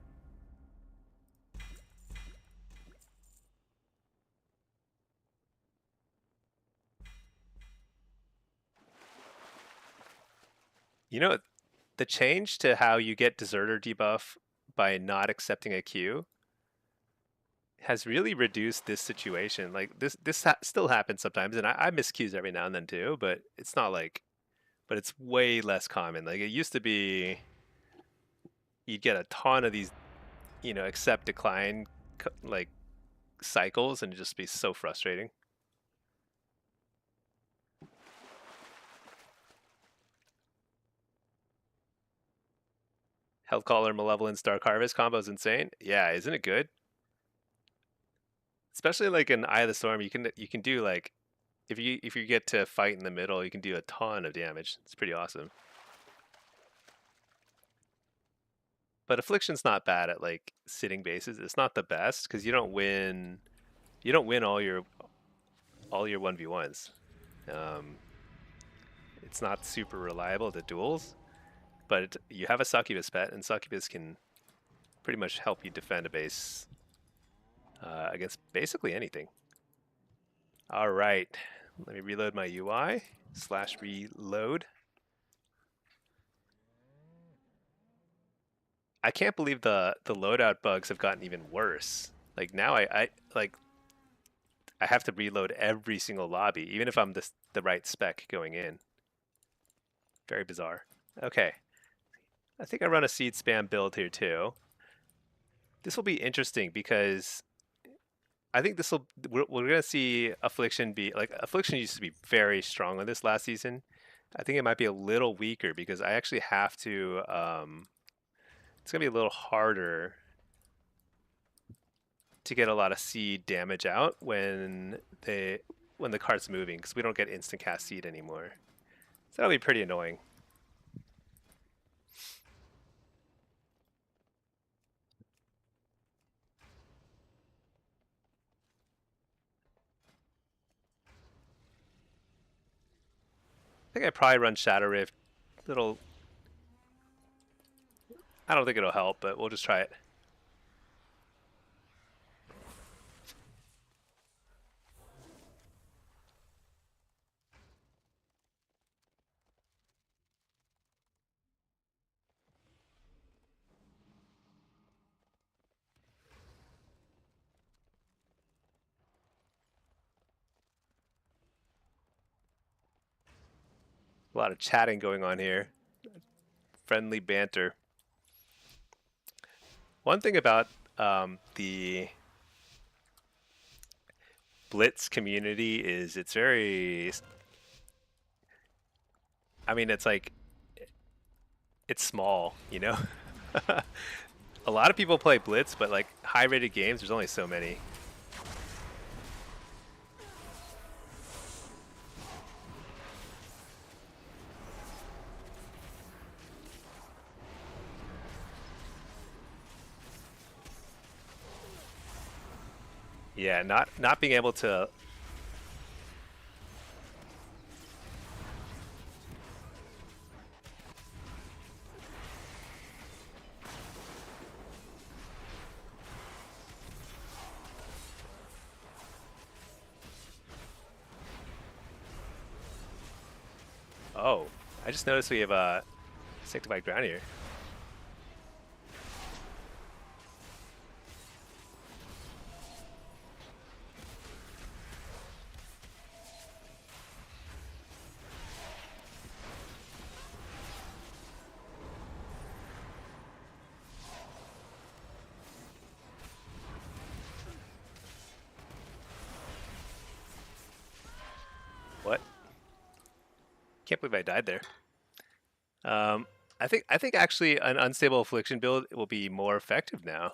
You know, the change to how you get Deserter debuff by not accepting a Q has really reduced this situation. Like this still happens sometimes, and I miss Qs every now and then too, but it's not like, but it's way less common. Like it used to be, you'd get a ton of these, accept decline like cycles, and it'd just be so frustrating. Hellcaller, Malevolence, Dark Harvest combo is insane. Yeah, isn't it good? Especially like in Eye of the Storm, you can do like, if you get to fight in the middle, you can do a ton of damage. It's pretty awesome. But affliction's not bad at like sitting bases. It's not the best because you don't win. You don't win all your 1v1s. Um, it's not super reliable at the duels, but you have a succubus pet, and succubus can pretty much help you defend a base against basically anything. All right, let me reload my UI / reload. I can't believe the loadout bugs have gotten even worse. Like now I have to reload every single lobby, even if I'm the right spec going in. Very bizarre. Okay, I think I run a seed spam build here too. This will be interesting because I think we're gonna see affliction be like affliction used to be very strong on this last season. I think it might be a little weaker because I actually have to. It's gonna be a little harder to get a lot of seed damage out when the card's moving because we don't get instant cast seed anymore. So that'll be pretty annoying. I think I probably run Shadow Rift. Little. I don't think it'll help, but we'll just try it. A lot of chatting going on here. Friendly banter. One thing about the Blitz community is it's very. I mean, it's like it's small, you know. A lot of people play Blitz, but like high-rated games, there's only so many. Yeah, not being able to. Oh, I just noticed we have a sanctified ground here. What? Can't believe I died there. I think actually an unstable affliction build will be more effective now.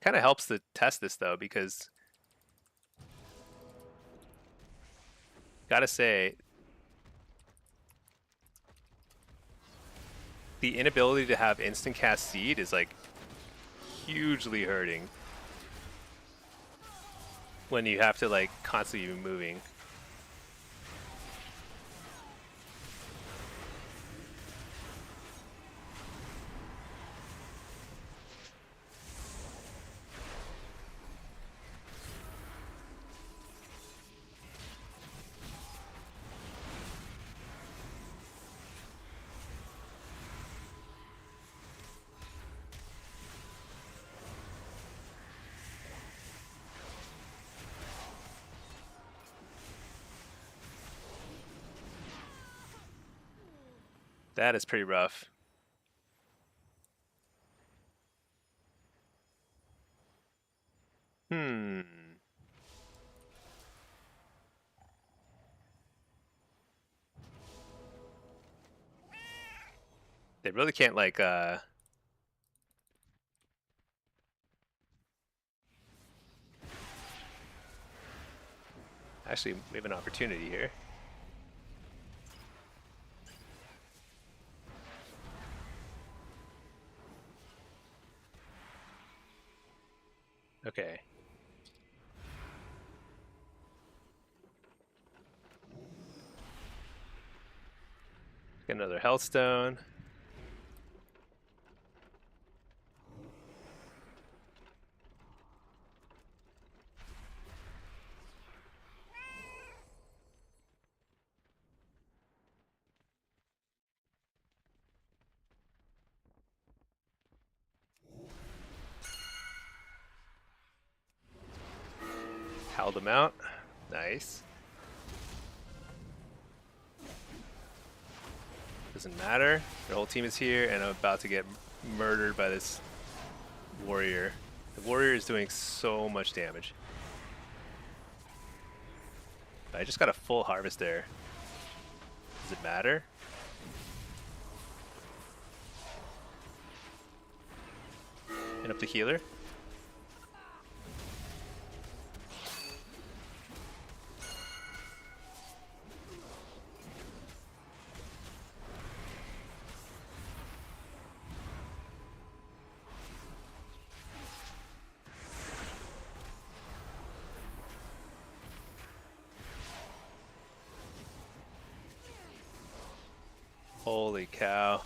Kind of helps to test this though because gotta say the inability to have instant cast seed is like hugely hurting when you have to like constantly be moving. That is pretty rough. Hmm. They really can't like actually we have an opportunity here. Okay. Get another health stone. Howled them out. Nice. Doesn't matter. Their whole team is here, and I'm about to get murdered by this warrior. The warrior is doing so much damage. I just got a full harvest there. Does it matter? And up the healer. Holy cow.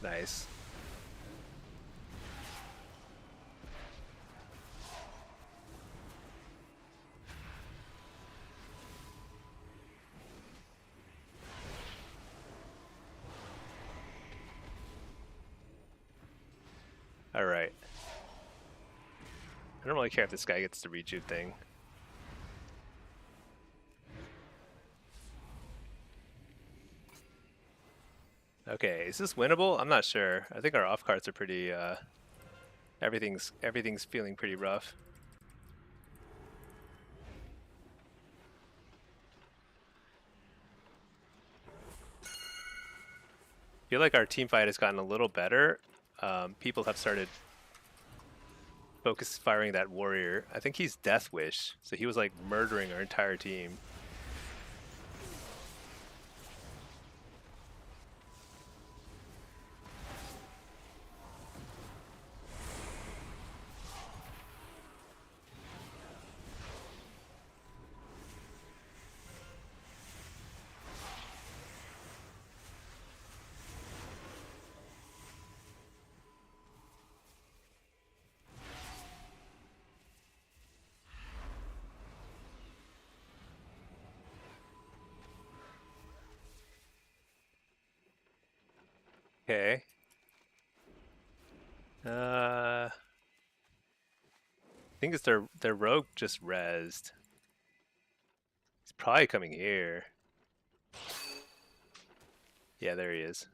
Nice. Alright. I don't really care if this guy gets the rejuve thing. Okay, is this winnable? I'm not sure. I think our off cards are pretty everything's feeling pretty rough. I feel like our team fight has gotten a little better. People have started focus firing that warrior. I think he's Death Wish, so he was like murdering our entire team. Okay. I think it's their rogue just rezzed. He's probably coming here. Yeah, there he is.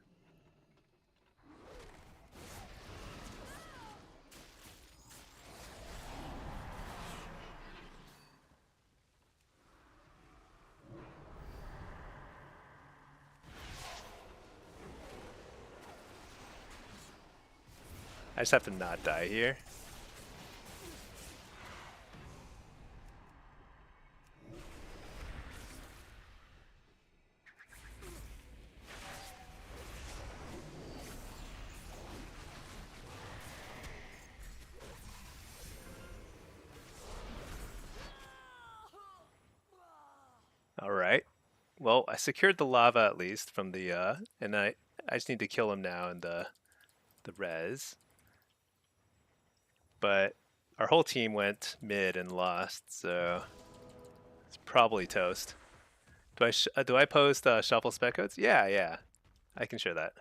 I just have to not die here. All right. Well, I secured the lava at least from the and I just need to kill him now in the res. But our whole team went mid and lost, so it's probably toast. Do I post shuffle spec codes? Yeah, yeah. I can share that.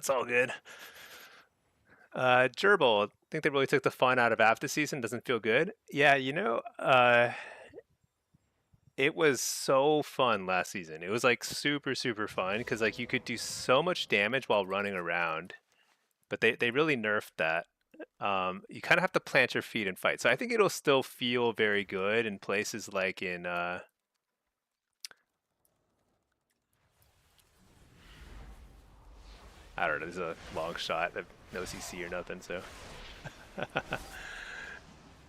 That's all good. Gerbil, I think they really took the fun out of after season. Doesn't feel good. Yeah, it was so fun last season. It was like super super fun because like you could do so much damage while running around. But they really nerfed that. You kind of have to plant your feet and fight. So I think it'll still feel very good in places like in I don't know. This is a long shot. No CC or nothing, so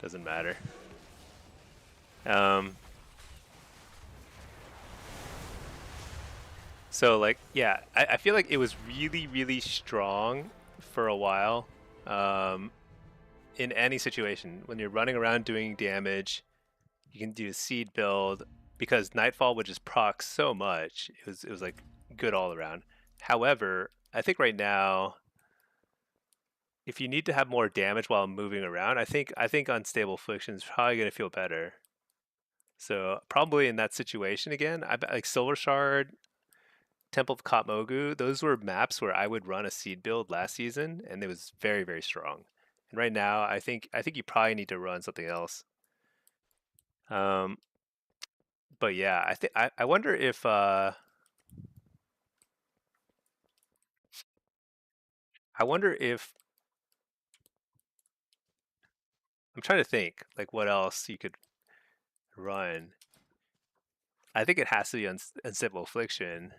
doesn't matter. Um, so like yeah, I feel like it was really really strong for a while. Um, in any situation, when you're running around doing damage, you can do a seed build because Nightfall would just proc so much. It was like good all around. However, I think right now, if you need to have more damage while moving around, I think Unstable Affliction is probably gonna feel better. So probably in that situation again, I like Silver Shard, Temple of Kotmogu. Those were maps where I would run a seed build last season, and it was very very strong. And right now, I think you probably need to run something else. Um, but yeah, I wonder if I wonder if I'm trying to think like what else you could run. I think it has to be Unstable Affliction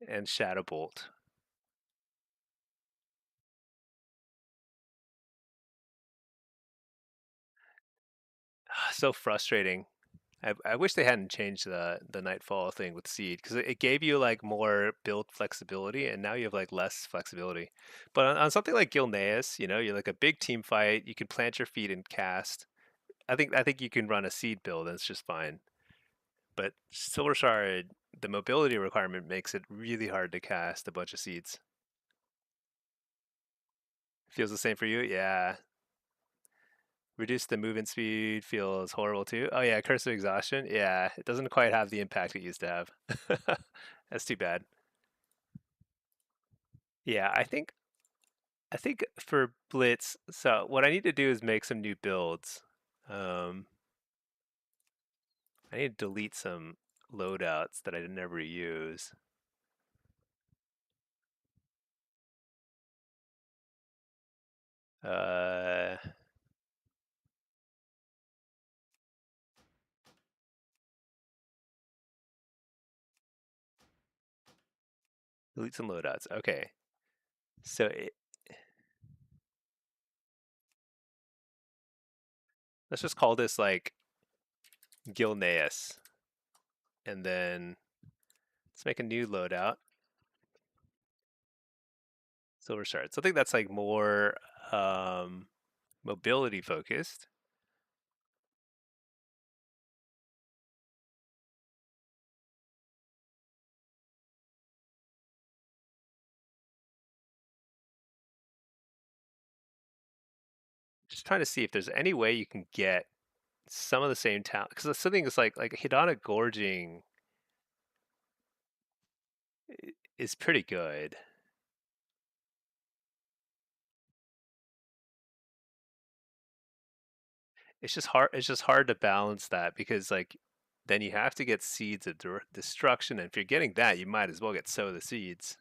and Shadow Bolt. So frustrating. I wish they hadn't changed the Nightfall thing with Seed because it gave you like more build flexibility, and now you have like less flexibility. But on something like Gilneas, you're like a big team fight. You can plant your feet and cast. I think you can run a Seed build, and it's just fine. But Silver Shard, the mobility requirement makes it really hard to cast a bunch of seeds. Feels the same for you? Yeah. Reduce the movement speed feels horrible too. Oh yeah, Curse of Exhaustion. Yeah, it doesn't quite have the impact it used to have. That's too bad. Yeah, I think for Blitz, so what I need to do is make some new builds. Um, I need to delete some loadouts that I never use. Uh, delete some loadouts. Okay, so let's just call this like Gilneas, and then let's make a new loadout. Silver Shard. So I think that's like more mobility focused. Just trying to see if there's any way you can get some of the same talent because something is like hedonic gorging is pretty good. It's just hard to balance that because like then you have to get seeds of destruction, and if you're getting that, you might as well get sow the seeds.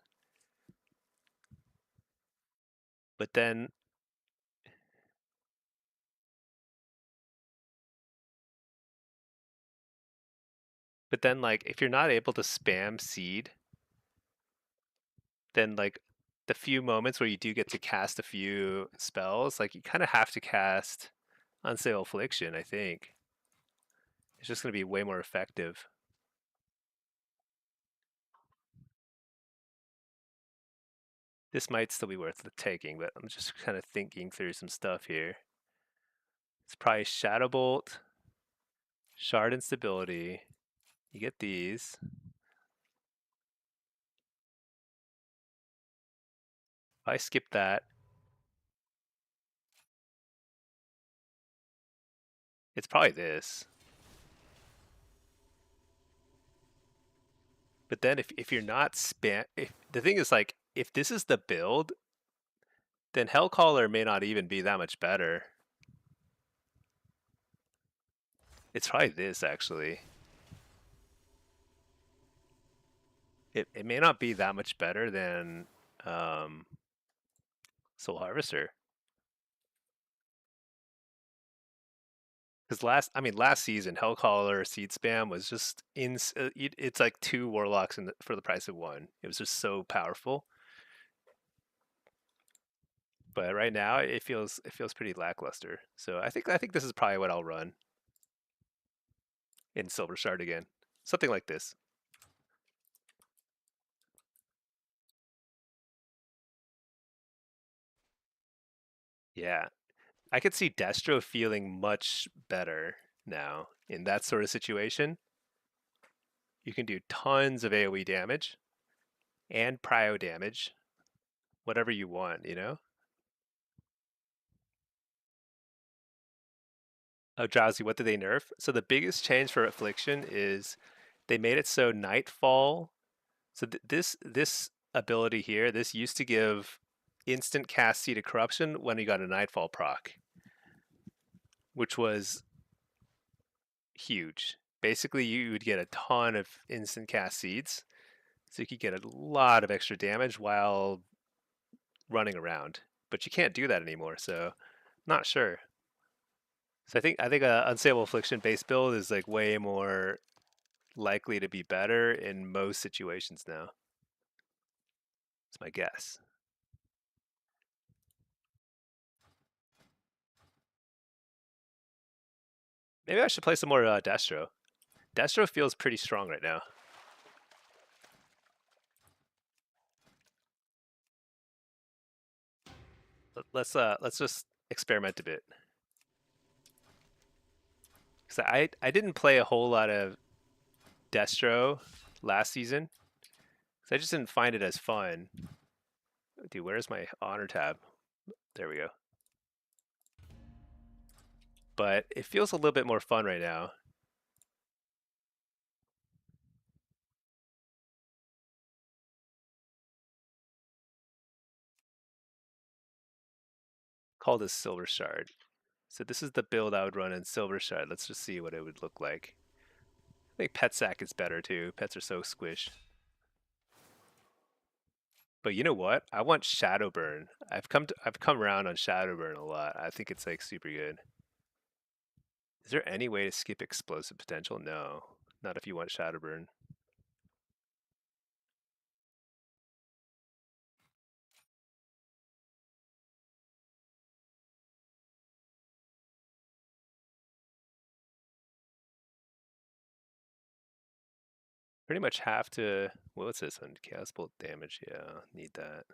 But then like if you're not able to spam seed, then like the few moments where you do get to cast a few spells, like you kind of have to cast Unstable Affliction, I think. It's just going to be way more effective. This might still be worth the taking, but I'm just kind of thinking through some stuff here. It's probably Shadow Bolt, Shard Instability. You get these. If I skip that, it's probably this. But then if you're not if the thing is like if this is the build, then Hellcaller may not even be that much better. It's probably this actually. It may not be that much better than um, Soul Harvester. Because last season, Hellcaller Seed Spam was just it's like two Warlocks for the price of one. It was just so powerful. But right now, it feels pretty lackluster. So I think this is probably what I'll run in Silver Shard again, something like this. Yeah, I could see Destro feeling much better now in that sort of situation. You can do tons of AoE damage and prio damage, whatever you want, you know? Oh, Drowsy, what did they nerf? So the biggest change for Affliction is they made it so Nightfall. So this ability here, this used to give instant cast Seed of Corruption when you got a Nightfall proc, which was huge. Basically, you would get a ton of instant cast seeds, so you could get a lot of extra damage while running around. But you can't do that anymore, so not sure. So I think a unstable affliction base build is like way more likely to be better in most situations now. That's my guess. Maybe I should play some more Destro. Destro feels pretty strong right now. Let's just experiment a bit. Cause I didn't play a whole lot of Destro last season. Cause I just didn't find it as fun. Dude, where's my honor tab? There we go. But it feels a little bit more fun right now. Call this Silver Shard. So this is the build I would run in Silver Shard. Let's just see what it would look like. I think Pet Sack is better too. Pets are so squished. But you know what? I want Shadowburn. I've come around on Shadowburn a lot. I think it's like super good. Is there any way to skip explosive potential? No. Not if you want Shadowburn. Pretty much have to what's this one? Chaos Bolt damage, yeah, need that.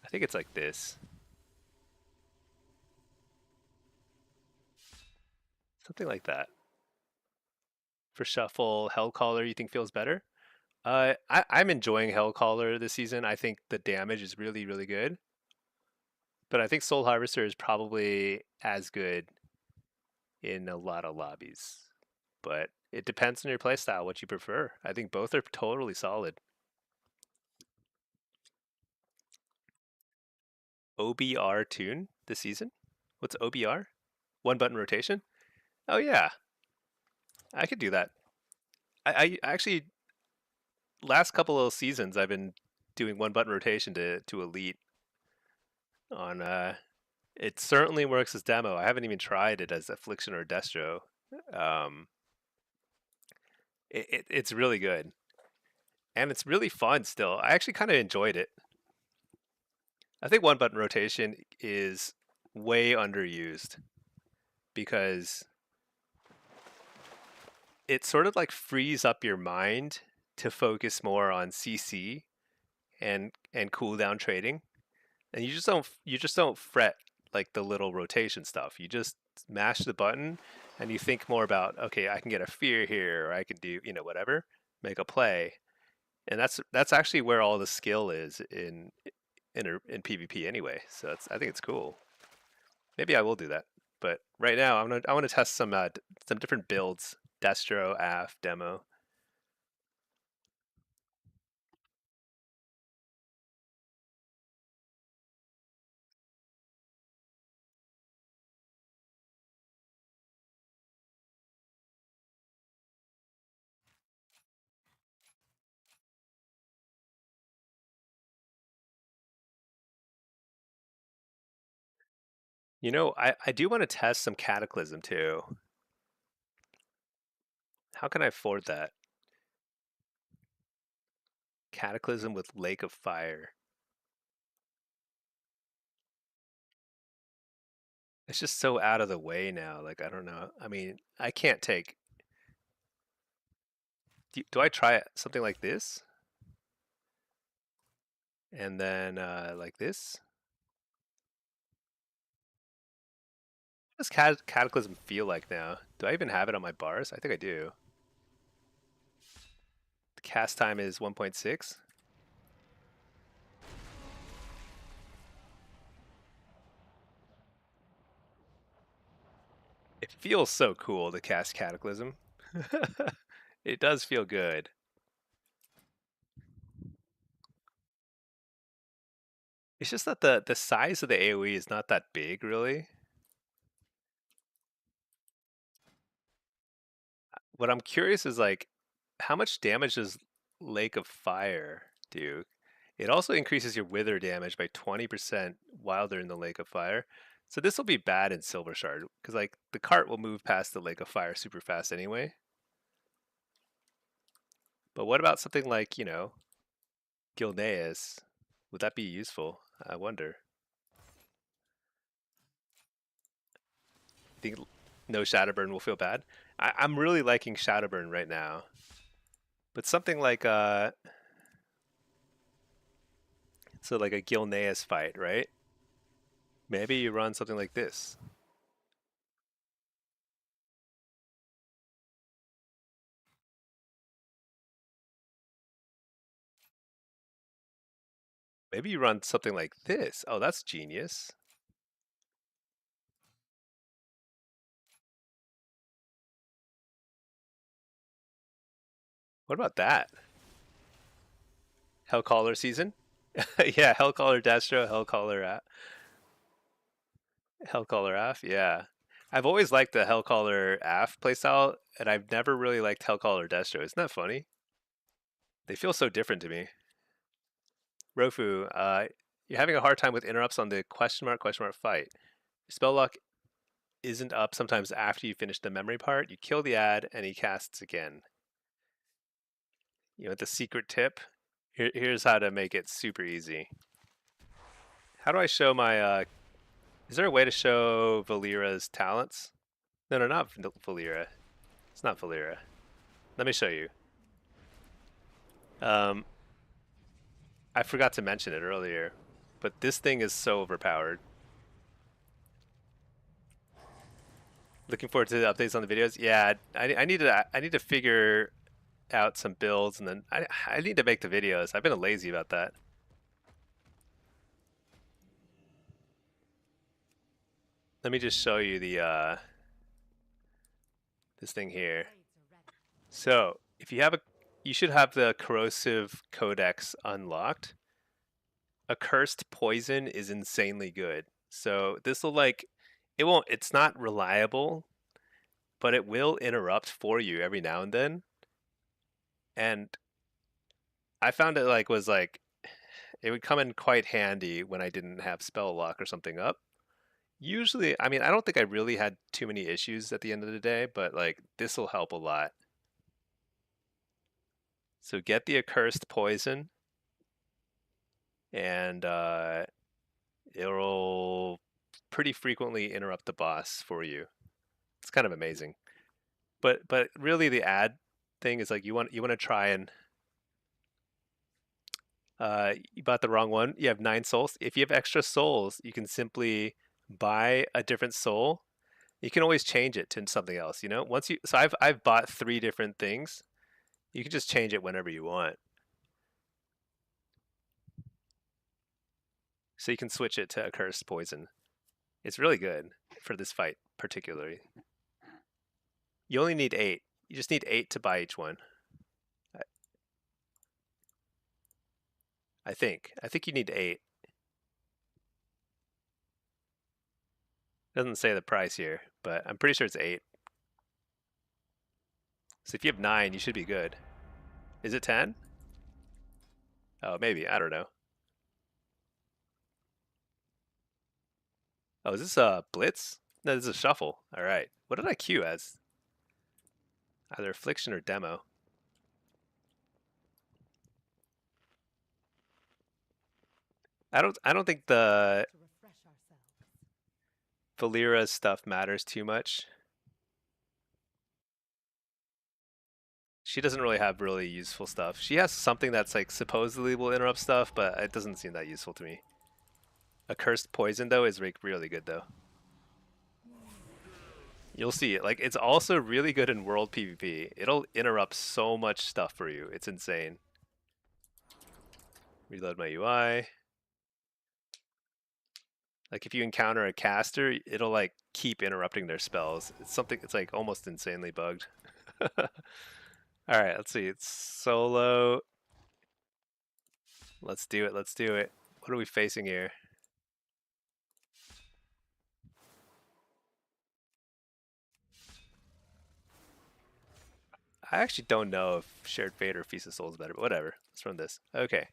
I think it's like this. Something like that. For Shuffle, Hellcaller you think feels better? I'm enjoying Hellcaller this season. I think the damage is really, really good. But I think Soul Harvester is probably as good in a lot of lobbies. But it depends on your playstyle, what you prefer. I think both are totally solid. OBR tune this season? What's OBR? One button rotation? Oh yeah, I could do that. I actually last couple of seasons I've been doing one button rotation to elite on it certainly works as demo. I haven't even tried it as affliction or destro. Um it's really good. And it's really fun still. I actually kind of enjoyed it. I think one button rotation is way underused because it sort of like frees up your mind to focus more on CC and cooldown trading, and you just don't fret like the little rotation stuff. You just mash the button and you think more about, okay, I can get a fear here, or I can do whatever, make a play, and that's actually where all the skill is in PvP anyway. So I think it's cool. Maybe I will do that. But right now, I want to test some different builds: Destro, Aff, Demo. You know, I do want to test some Cataclysm too. How can I afford that? Cataclysm with Lake of Fire. It's just so out of the way now. Like, I don't know. I mean, I can't take. Do I try something like this? And then like this? What does Cataclysm feel like now? Do I even have it on my bars? I think I do. The cast time is 1.6. It feels so cool to cast Cataclysm. It does feel good. It's just that the size of the AoE is not that big, really. What I'm curious is like, how much damage does Lake of Fire do? It also increases your wither damage by 20% while they're in the Lake of Fire. So this will be bad in Silver Shard because like the cart will move past the Lake of Fire super fast anyway. But what about something like, you know, Gilneas? Would that be useful? I wonder. You think no Shadowburn will feel bad? I'm really liking Shadowburn right now. But something like so like a Gilneas fight, right? Maybe you run something like this. Maybe you run something like this. Oh, that's genius. What about that? Hellcaller season? Yeah, Hellcaller Destro, Hellcaller Aff. Yeah. I've always liked the Hellcaller Aff playstyle, and I've never really liked Hellcaller Destro. Isn't that funny? They feel so different to me. Rofu, you're having a hard time with interrupts on the question mark fight. Spell lock isn't up sometimes after you finish the memory part. You kill the ad and he casts again. You know, the secret tip. Here's how to make it super easy. How do I show my is there a way to show Valera's talents? No, not Valera. It's not Valera. Let me show you. Um, I forgot to mention it earlier, but this thing is so overpowered. Looking forward to the updates on the videos. Yeah, I need to figure out some builds, and then I need to make the videos. I've been lazy about that. Let me just show you the this thing here. So if you have you should have the corrosive codex unlocked. Accursed poison is insanely good. So this will like, it's not reliable, but it will interrupt for you every now and then. And I found it like was like, it would come in quite handy when I didn't have spell lock or something up. Usually, I mean, I don't think I really had too many issues at the end of the day, but like this will help a lot. So get the accursed poison, and it'll pretty frequently interrupt the boss for you. It's kind of amazing. But really the ad thing is like you want to try and you bought the wrong one. You have 9 souls. If you have extra souls, you can simply buy a different soul. You can always change it to something else, you know? So I've bought 3 different things. You can just change it whenever you want. So you can switch it to a cursed poison. It's really good for this fight, particularly. You only need 8. You just need 8 to buy each one. I think. I think you need 8. Doesn't say the price here, but I'm pretty sure it's 8. So if you have 9, you should be good. Is it 10? Oh, maybe. I don't know. Oh, is this a Blitz? No, this is a Shuffle. All right. What did I queue as? Either Affliction or Demo. I don't think the To refresh ourselves. Valera's stuff matters too much. She doesn't really have really useful stuff. She has something that's like supposedly will interrupt stuff, but it doesn't seem that useful to me. A Cursed Poison though is like really good though. You'll see it. Like it's also really good in World PvP. It'll interrupt so much stuff for you. It's insane. Reload my UI. Like if you encounter a caster, it'll like keep interrupting their spells. It's something. It's like almost insanely bugged. All right, let's see. It's solo. Let's do it. Let's do it. What are we facing here? I actually don't know if Shared Fate or Feast of Souls is better, but whatever. Let's run this. Okay.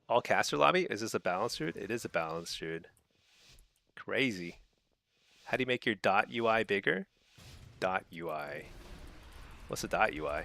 All caster lobby? Is this a balanced druid? It is a balanced druid. Crazy. How do you make your .ui bigger? .ui. What's a .ui?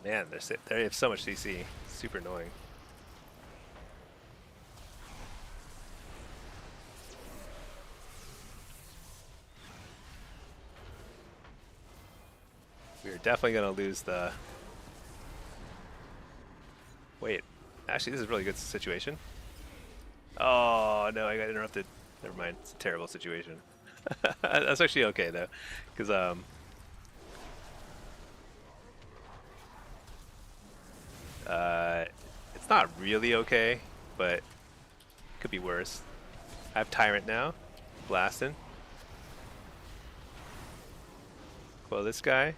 Man, they have so much CC. Super annoying. We're definitely going to lose the... Wait. Actually, this is a really good situation. Oh, no, I got interrupted. Never mind. It's a terrible situation. That's actually okay, though. Because, it's not really okay, but it could be worse. I have Tyrant now. Blasting. Quell this guy.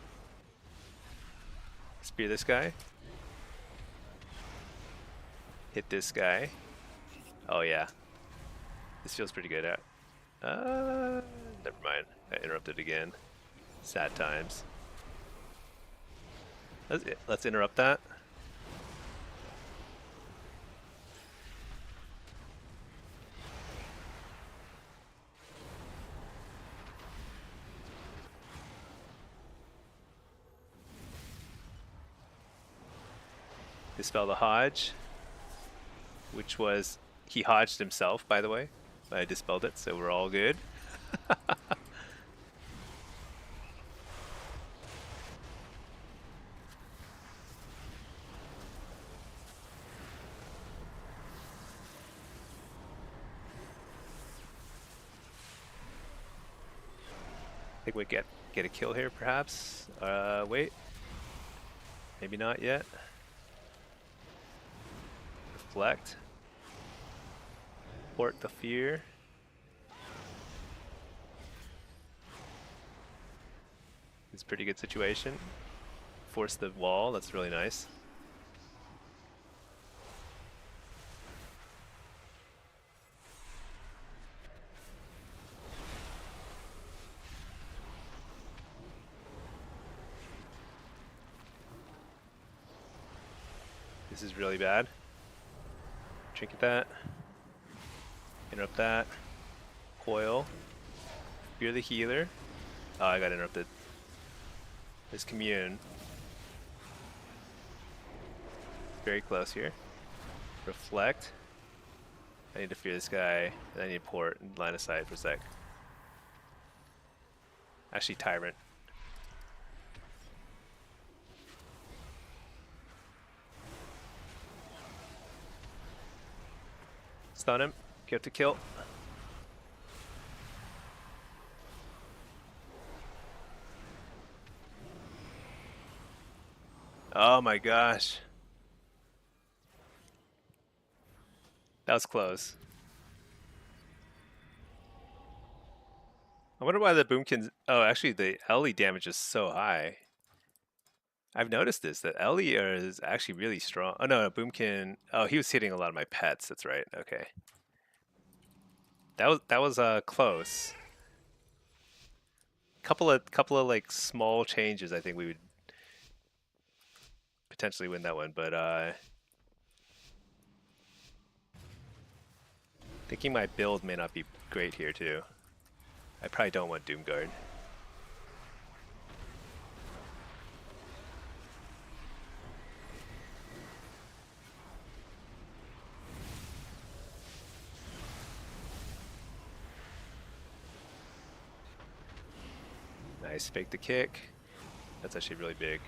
Spear this guy. Hit this guy. Oh yeah. This feels pretty good. Never mind. I interrupted again. Sad times. Let's interrupt that. Dispel the Hodge, which was, he hodged himself, by the way. I dispelled it, so we're all good. I think we get a kill here, perhaps. Wait. Maybe not yet. Reflect. Port the fear. It's a pretty good situation. Force the wall, that's really nice. This is really bad. Trinket that. Interrupt that. Coil. Fear the healer. Oh, I got interrupted. There's commune. Very close here. Reflect. I need to fear this guy. And I need port and line of sight for a sec. Actually, tyrant. Stun him. Get to kill. Oh my gosh. That was close. I wonder why the boomkin. Oh, actually, the Ellie damage is so high. I've noticed this, that Ellie is actually really strong. Oh no, boomkin. Oh, he was hitting a lot of my pets. That's right. Okay. That was close. Couple of like small changes. I think we would potentially win that one, but thinking my build may not be great here too. I probably don't want Doomguard. Nice, fake the kick. That's actually really big.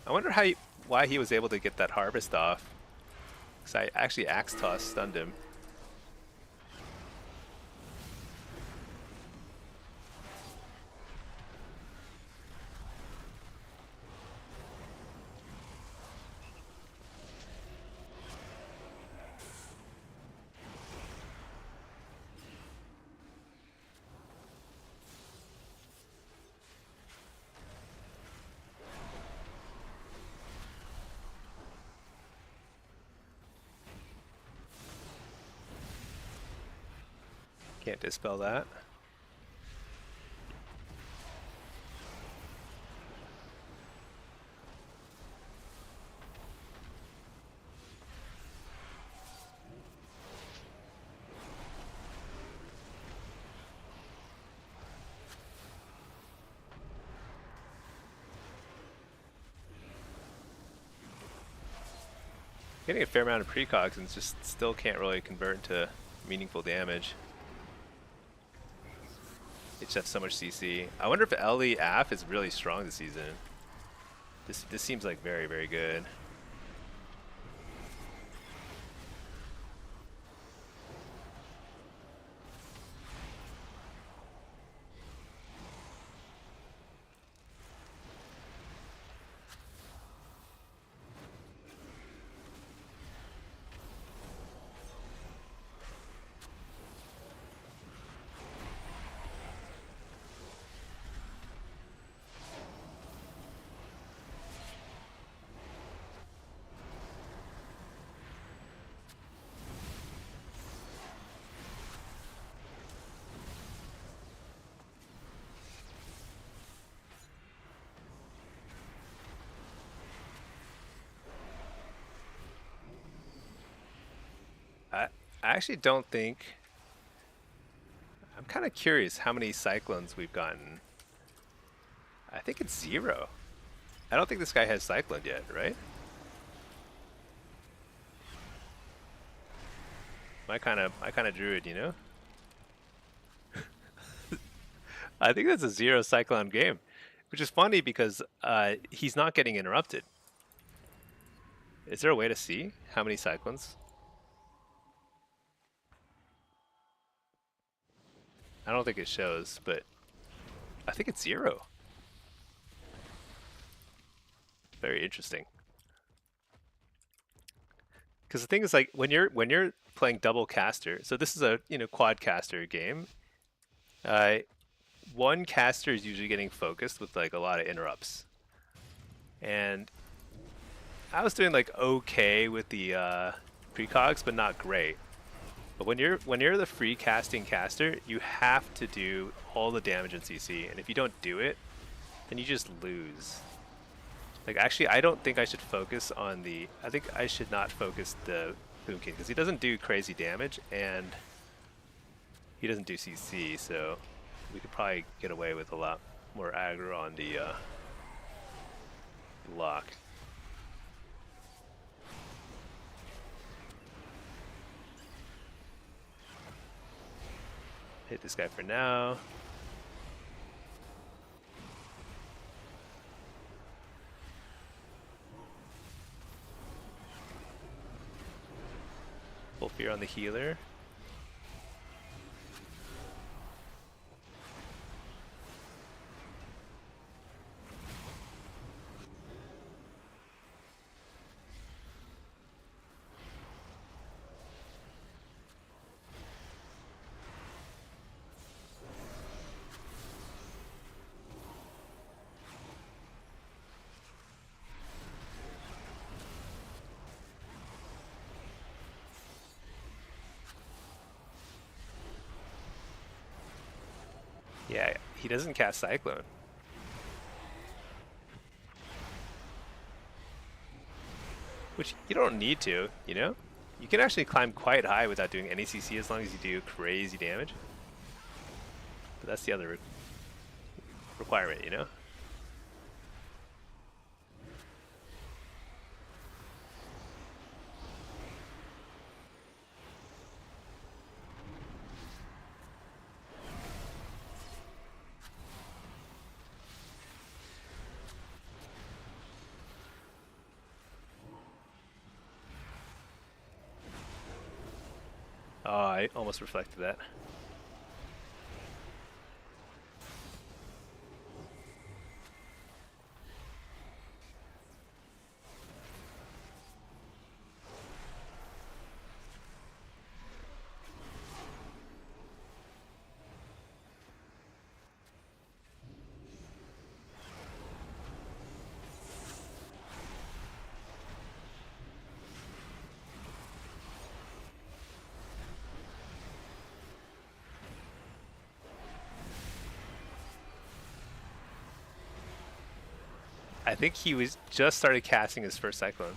I wonder why he was able to get that harvest off. Because I actually axe toss stunned him. Can't dispel that. Getting a fair amount of precogs and just still can't really convert into meaningful damage. They just have so much CC. I wonder if Ellie Aff is really strong this season. This seems like very, very good. I actually don't think... I'm kind of curious how many Cyclones we've gotten. I think it's 0. I don't think this guy has Cyclone yet, right? I kind of druid, you know? I think that's a 0 Cyclone game, which is funny because he's not getting interrupted. Is there a way to see how many Cyclones? I don't think it shows, but I think it's 0. Very interesting. Because the thing is, like, when you're playing double caster, so this is a quad caster game. Uh, one caster is usually getting focused with like a lot of interrupts, and I was doing like okay with the precogs, but not great. But when you're the free casting caster, you have to do all the damage in CC, and if you don't do it, then you just lose. Like, actually, I don't think I should focus on the. I think I should not focus the Boomkin because he doesn't do crazy damage and he doesn't do CC, so we could probably get away with a lot more aggro on the block. Hit this guy for now. Full fear on the healer. Yeah, he doesn't cast Cyclone. Which you don't need to, you know? You can actually climb quite high without doing any CC as long as you do crazy damage. But that's the other requirement, you know? Oh, I almost reflected that. I think he was just started casting his first Cyclone.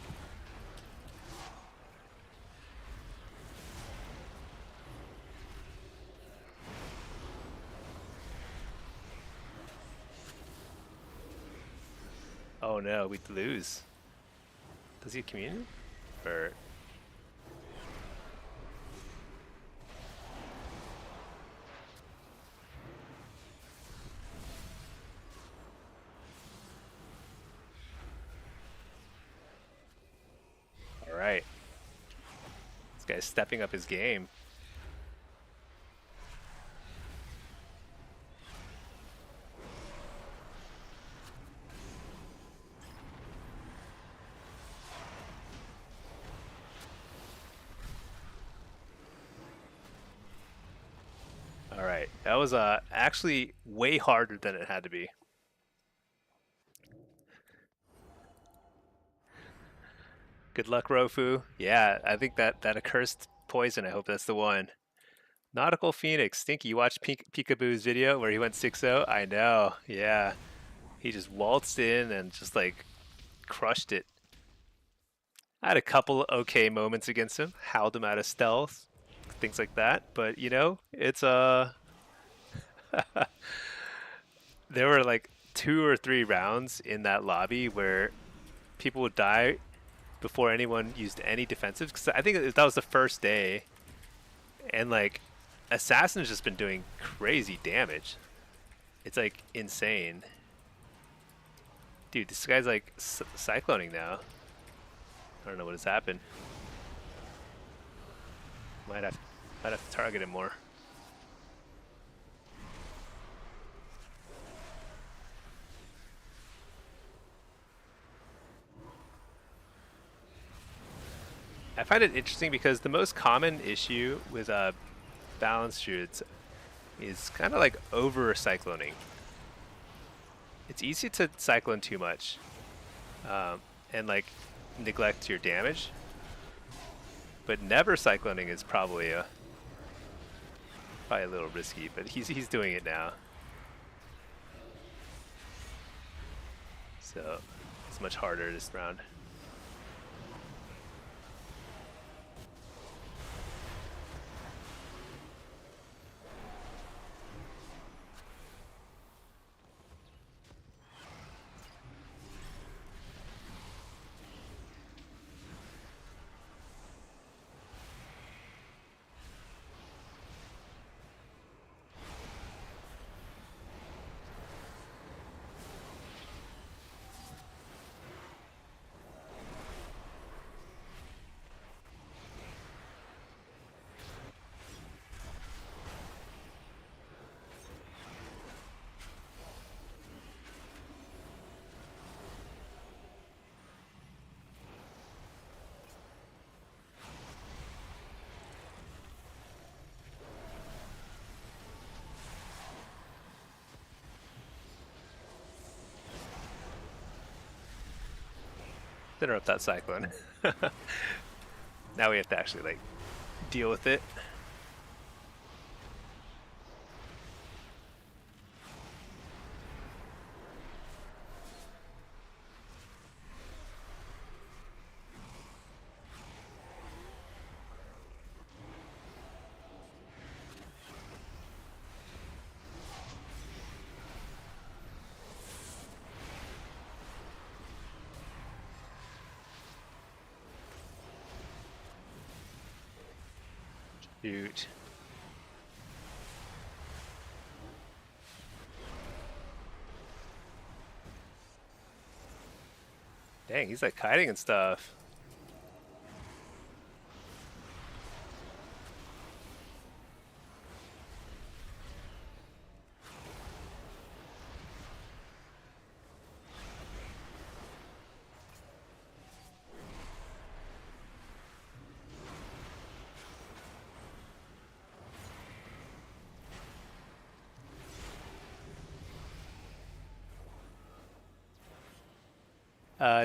Oh no, we'd lose. Does he have communion? Or all right. This guy's stepping up his game. All right, that was actually way harder than it had to be. Good luck, Rofu. Yeah, I think that accursed poison. I hope that's the one. Nautical Phoenix. Stinky, you watched Peekaboo's video where he went 6-0? I know. Yeah, he just waltzed in and just like crushed it. I had a couple okay moments against him. Howled him out of stealth, things like that. But you know, it's there were like 2 or 3 rounds in that lobby where people would die before anyone used any defensives. Because I think that was the first day, and like Assassin's just been doing crazy damage. It's like insane, dude. This guy's like cycloning now. I don't know what has happened. Might have to target him more. I find it interesting because the most common issue with balanced druids is kind of like over cycloning. It's easy to cyclone too much and like neglect your damage, but never cycloning is probably a little risky. But he's doing it now, so it's much harder this round. Interrupt that cyclone. Now we have to actually like deal with it. Shoot. Dang, he's like kiting and stuff.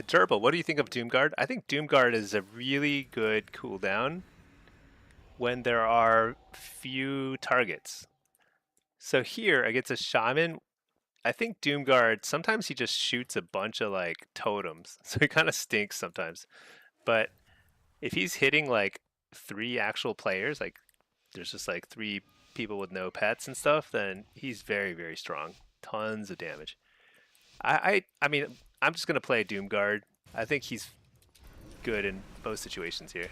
Durable, what do you think of Doomguard? I think Doomguard is a really good cooldown when there are few targets. So here against a shaman, I think Doomguard, sometimes he just shoots a bunch of like totems. So he kind of stinks sometimes. But if he's hitting like 3 actual players, like there's just like 3 people with no pets and stuff, then he's very, very strong. Tons of damage. I mean, I'm just gonna play Doomguard. I think he's good in both situations here.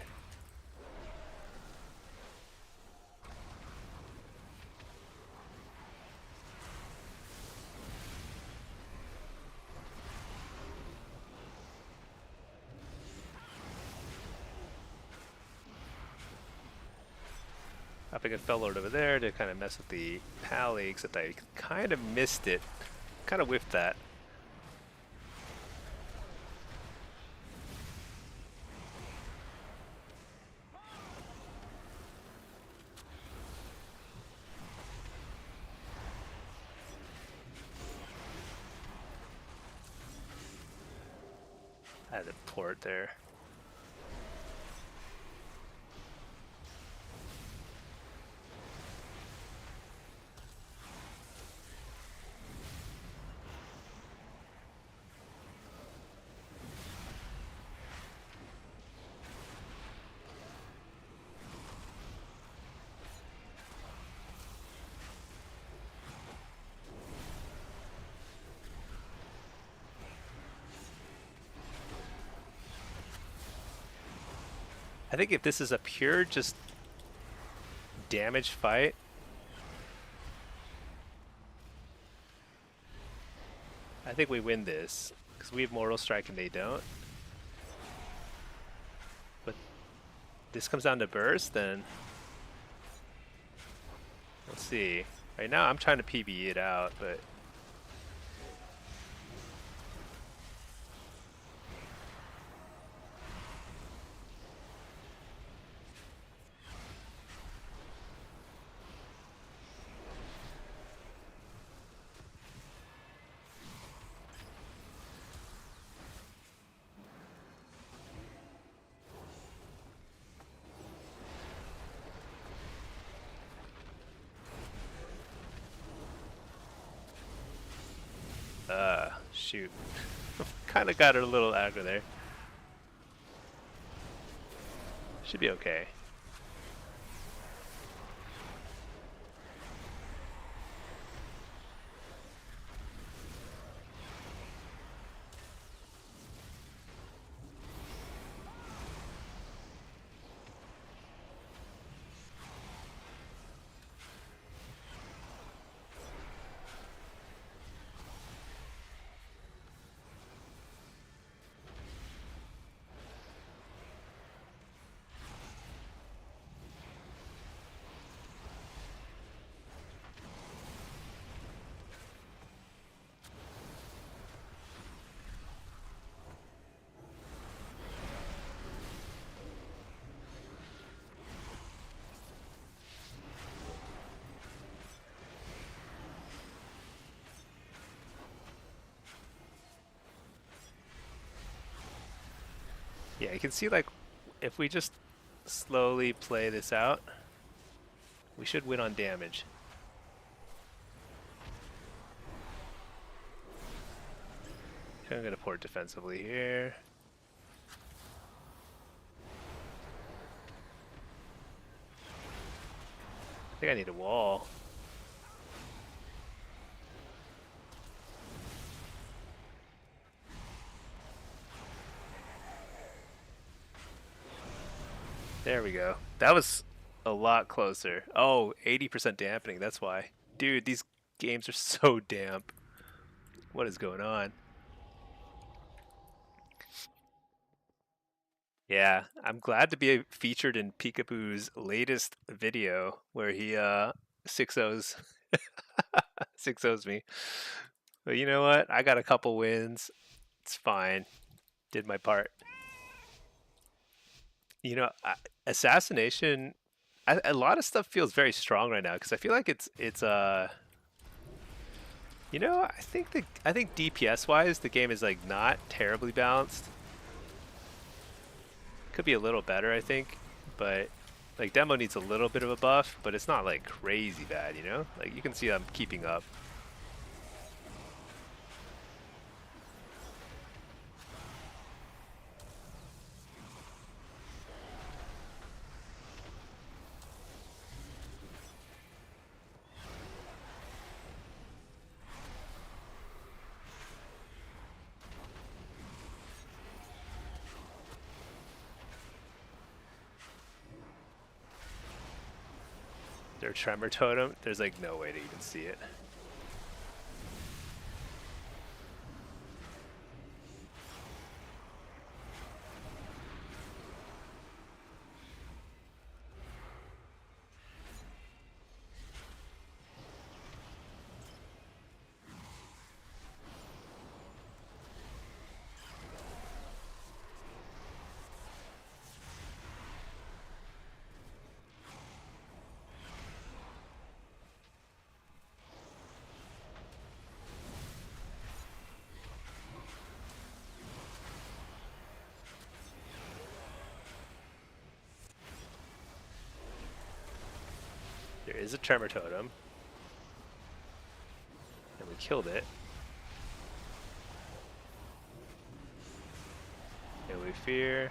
Popping a Fell Lord over there to kind of mess with the Pally, except I kind of missed it. Kind of whiffed that. I had a port there. I think if this is a pure just damage fight, I think we win this because we have Mortal Strike and they don't. But this comes down to burst, then we'll see. Right now I'm trying to PB it out, but shoot. Kind of got her a little aggro there. Should be okay. Yeah, you can see like if we just slowly play this out, we should win on damage. I'm gonna port defensively here. I think I need a wall. There we go. That was a lot closer. Oh, 80% dampening, that's why. Dude, these games are so damp. What is going on? Yeah, I'm glad to be featured in Peekaboo's latest video where he 6-0s 6-0s me. But you know what? I got a couple wins. It's fine. Did my part. You know, assassination. A lot of stuff feels very strong right now because I feel like it's. You know, I think DPS wise the game is like not terribly balanced. Could be a little better, I think, but like demo needs a little bit of a buff, but it's not like crazy bad, you know? Like you can see I'm keeping up. Their tremor totem, there's like no way to even see it. There is a tremor totem. And we killed it. And we fear.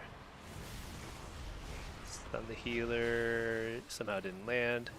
Stun the healer. Somehow didn't land.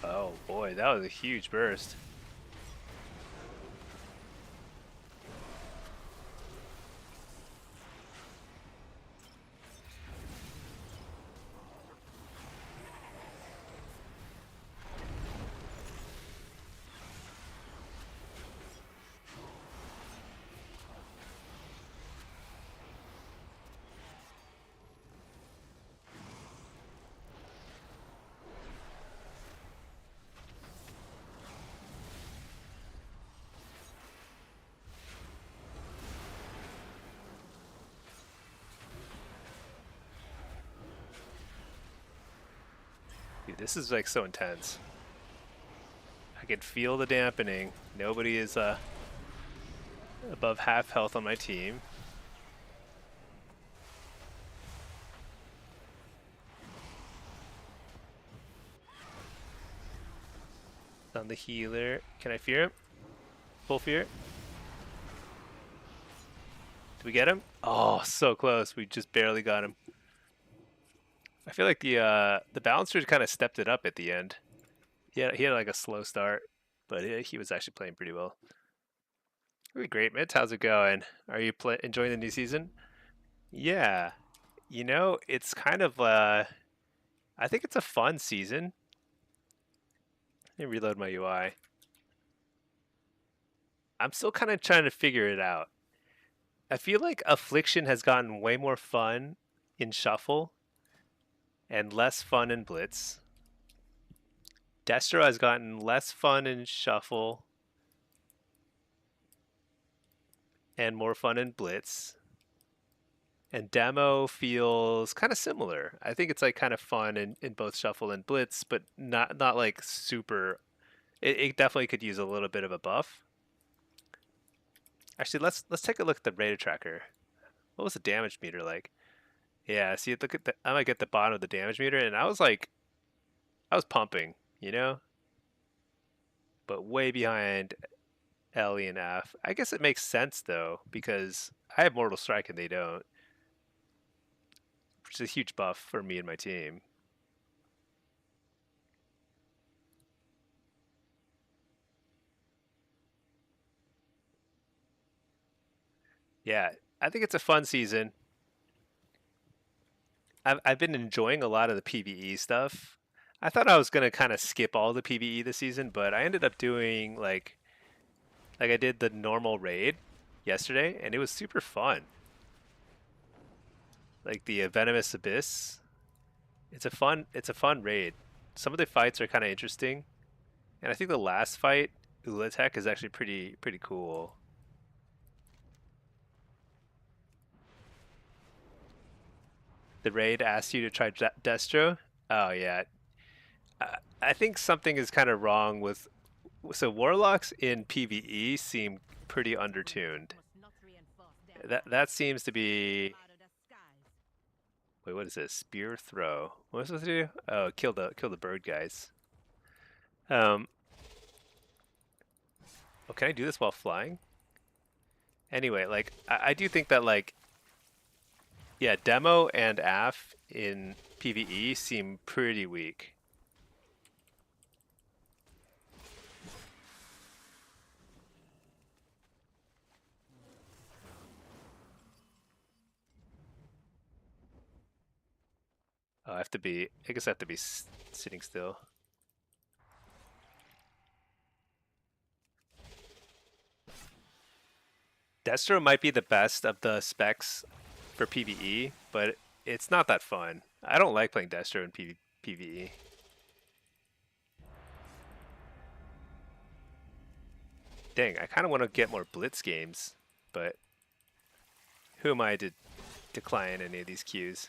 Oh boy, that was a huge burst. this is like so intense. I can feel the dampening. Nobody is above half health on my team. On the healer. Can I fear him? Full fear. Did we get him? Oh, so close. We just barely got him. I feel like the balancer kind of stepped it up at the end. He had like a slow start, but he was actually playing pretty well. Really great, Mitch. How's it going? Are you enjoying the new season? Yeah. You know, it's kind of I think it's a fun season. Let me reload my UI. I'm still kind of trying to figure it out. I feel like Affliction has gotten way more fun in Shuffle and less fun in Blitz. Destro has gotten less fun in Shuffle and more fun in Blitz. And Demo feels kind of similar. I think it's like kind of fun in both Shuffle and Blitz, but not like super. It definitely could use a little bit of a buff. Actually, let's take a look at the radar tracker. What was the damage meter like? Yeah, see, look at I'm like at the bottom of the damage meter, and I was pumping, you know, but way behind Ellie and F. I guess it makes sense though because I have Mortal Strike and they don't, which is a huge buff for me and my team. Yeah, I think it's a fun season. I've been enjoying a lot of the PvE stuff. I thought I was gonna kind of skip all the PvE this season, but I ended up doing like I did the normal raid yesterday, and it was super fun. Like the Venomous Abyss, it's a fun raid. Some of the fights are kind of interesting, and I think the last fight, Ulatek, is actually pretty cool. The raid asked you to try Destro. Oh yeah, I think something is kind of wrong with. So Warlocks in PvE seem pretty undertuned. That seems to be. Wait, what is this? Spear throw. What was it supposed to do? Oh, kill the bird guys. Oh, can I do this while flying? Anyway, like I do think that like, yeah, Demo and AF in PvE seem pretty weak. Oh, I have to be. I guess I have to be sitting still. Destro might be the best of the specs for PvE, but it's not that fun. I don't like playing Destro in PvE. Dang, I kind of want to get more Blitz games, but who am I to decline any of these queues?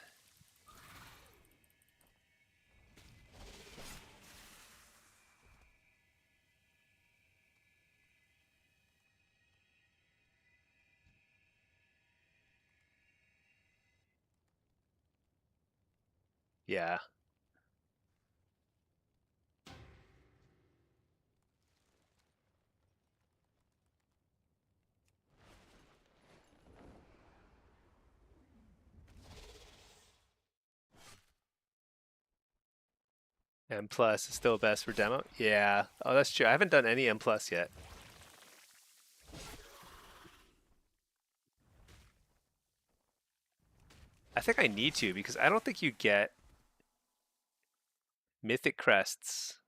Yeah. M plus is still best for demo? Yeah. Oh, that's true. I haven't done any M plus yet. I think I need to because I don't think you get mythic crests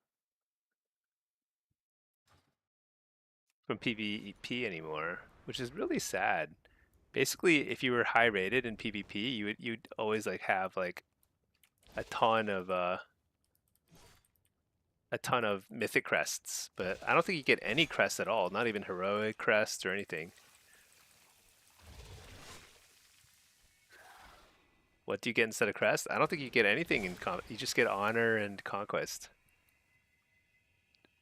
from PvP anymore, which is really sad. Basically, if you were high rated in PvP, you'd always like have like a ton of mythic crests, but I don't think you get any crests at all, not even heroic crests or anything. What do you get instead of crest? I don't think you get anything in you just get honor and conquest,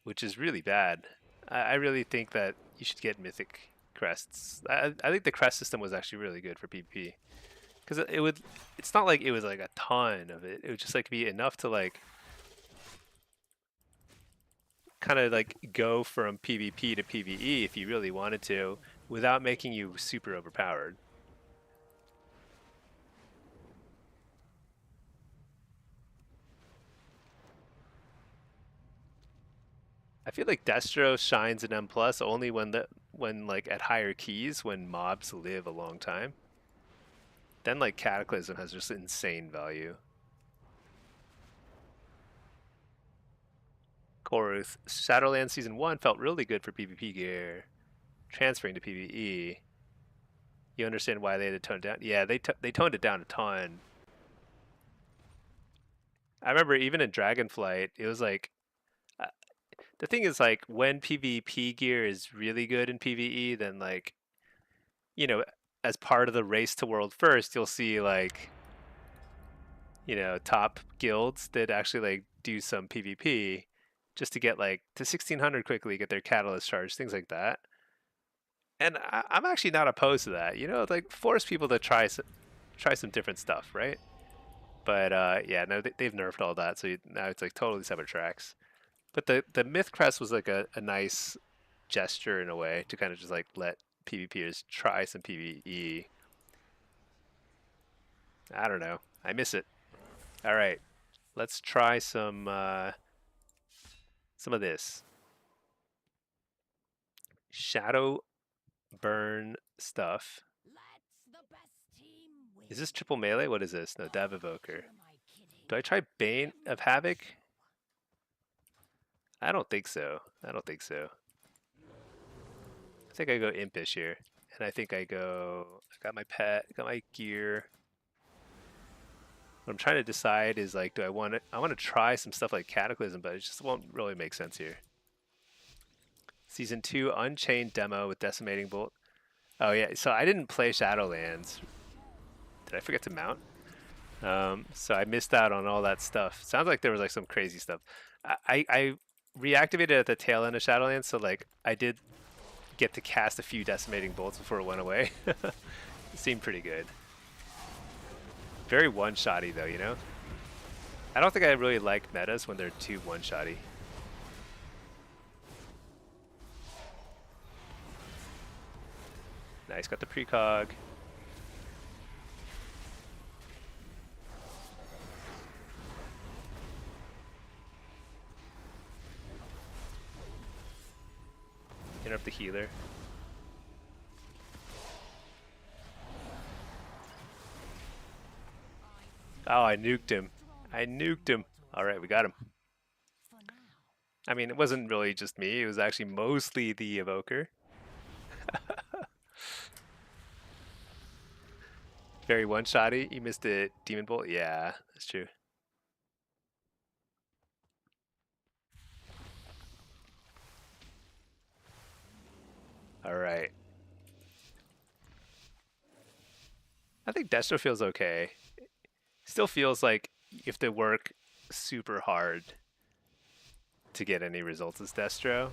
which is really bad. I really think that you should get mythic crests. I think the crest system was actually really good for PvP because it would. It's not like it was like a ton of it. It would just like be enough to like kind of like go from PvP to PvE if you really wanted to, without making you super overpowered. I feel like Destro shines in M plus only when like at higher keys when mobs live a long time. Then like Cataclysm has just insane value. Koruth, Shadowlands Season 1 felt really good for PvP gear. Transferring to PvE. You understand why they had to tone it down? Yeah, they toned it down a ton. I remember even in Dragonflight, it was like uh, the thing is like when PvP gear is really good in PvE, then like you know, as part of the race to world first, you'll see like top guilds that actually like do some PvP just to get like to 1600 quickly, get their catalyst charge, things like that. And I'm actually not opposed to that. Like force people to try some different stuff, right? But yeah, no, they've nerfed all that, so now it's like totally separate tracks. But the Myth Crest was like a nice gesture in a way to kind of just like let PvPers try some PvE. I don't know. I miss it. All right, let's try some of this shadow burn stuff. Is this triple melee? What is this? No, Dev Evoker. Do I try Bane of Havoc? I don't think so. I don't think so. I think I go Impish here. And I think I got my pet, got my gear. What I'm trying to decide is like, I want to try some stuff like Cataclysm, but it just won't really make sense here. Season 2 Unchained demo with Decimating Bolt. Oh yeah, so I didn't play Shadowlands. Did I forget to mount? So I missed out on all that stuff. Sounds like there was like some crazy stuff. I reactivated at the tail end of Shadowlands, so like I did get to cast a few Decimating Bolts before it went away. It seemed pretty good. Very one-shotty though, I don't think I really like metas when they're too one-shotty. Nice, got the precog. Interrupt the healer. Oh, I nuked him. I nuked him. Alright, we got him. I mean, it wasn't really just me. It was actually mostly the Evoker. Very one-shotty. You missed a Demon Bolt? Yeah, that's true. Alright. I think Destro feels okay. Still feels like you have to work super hard to get any results as Destro.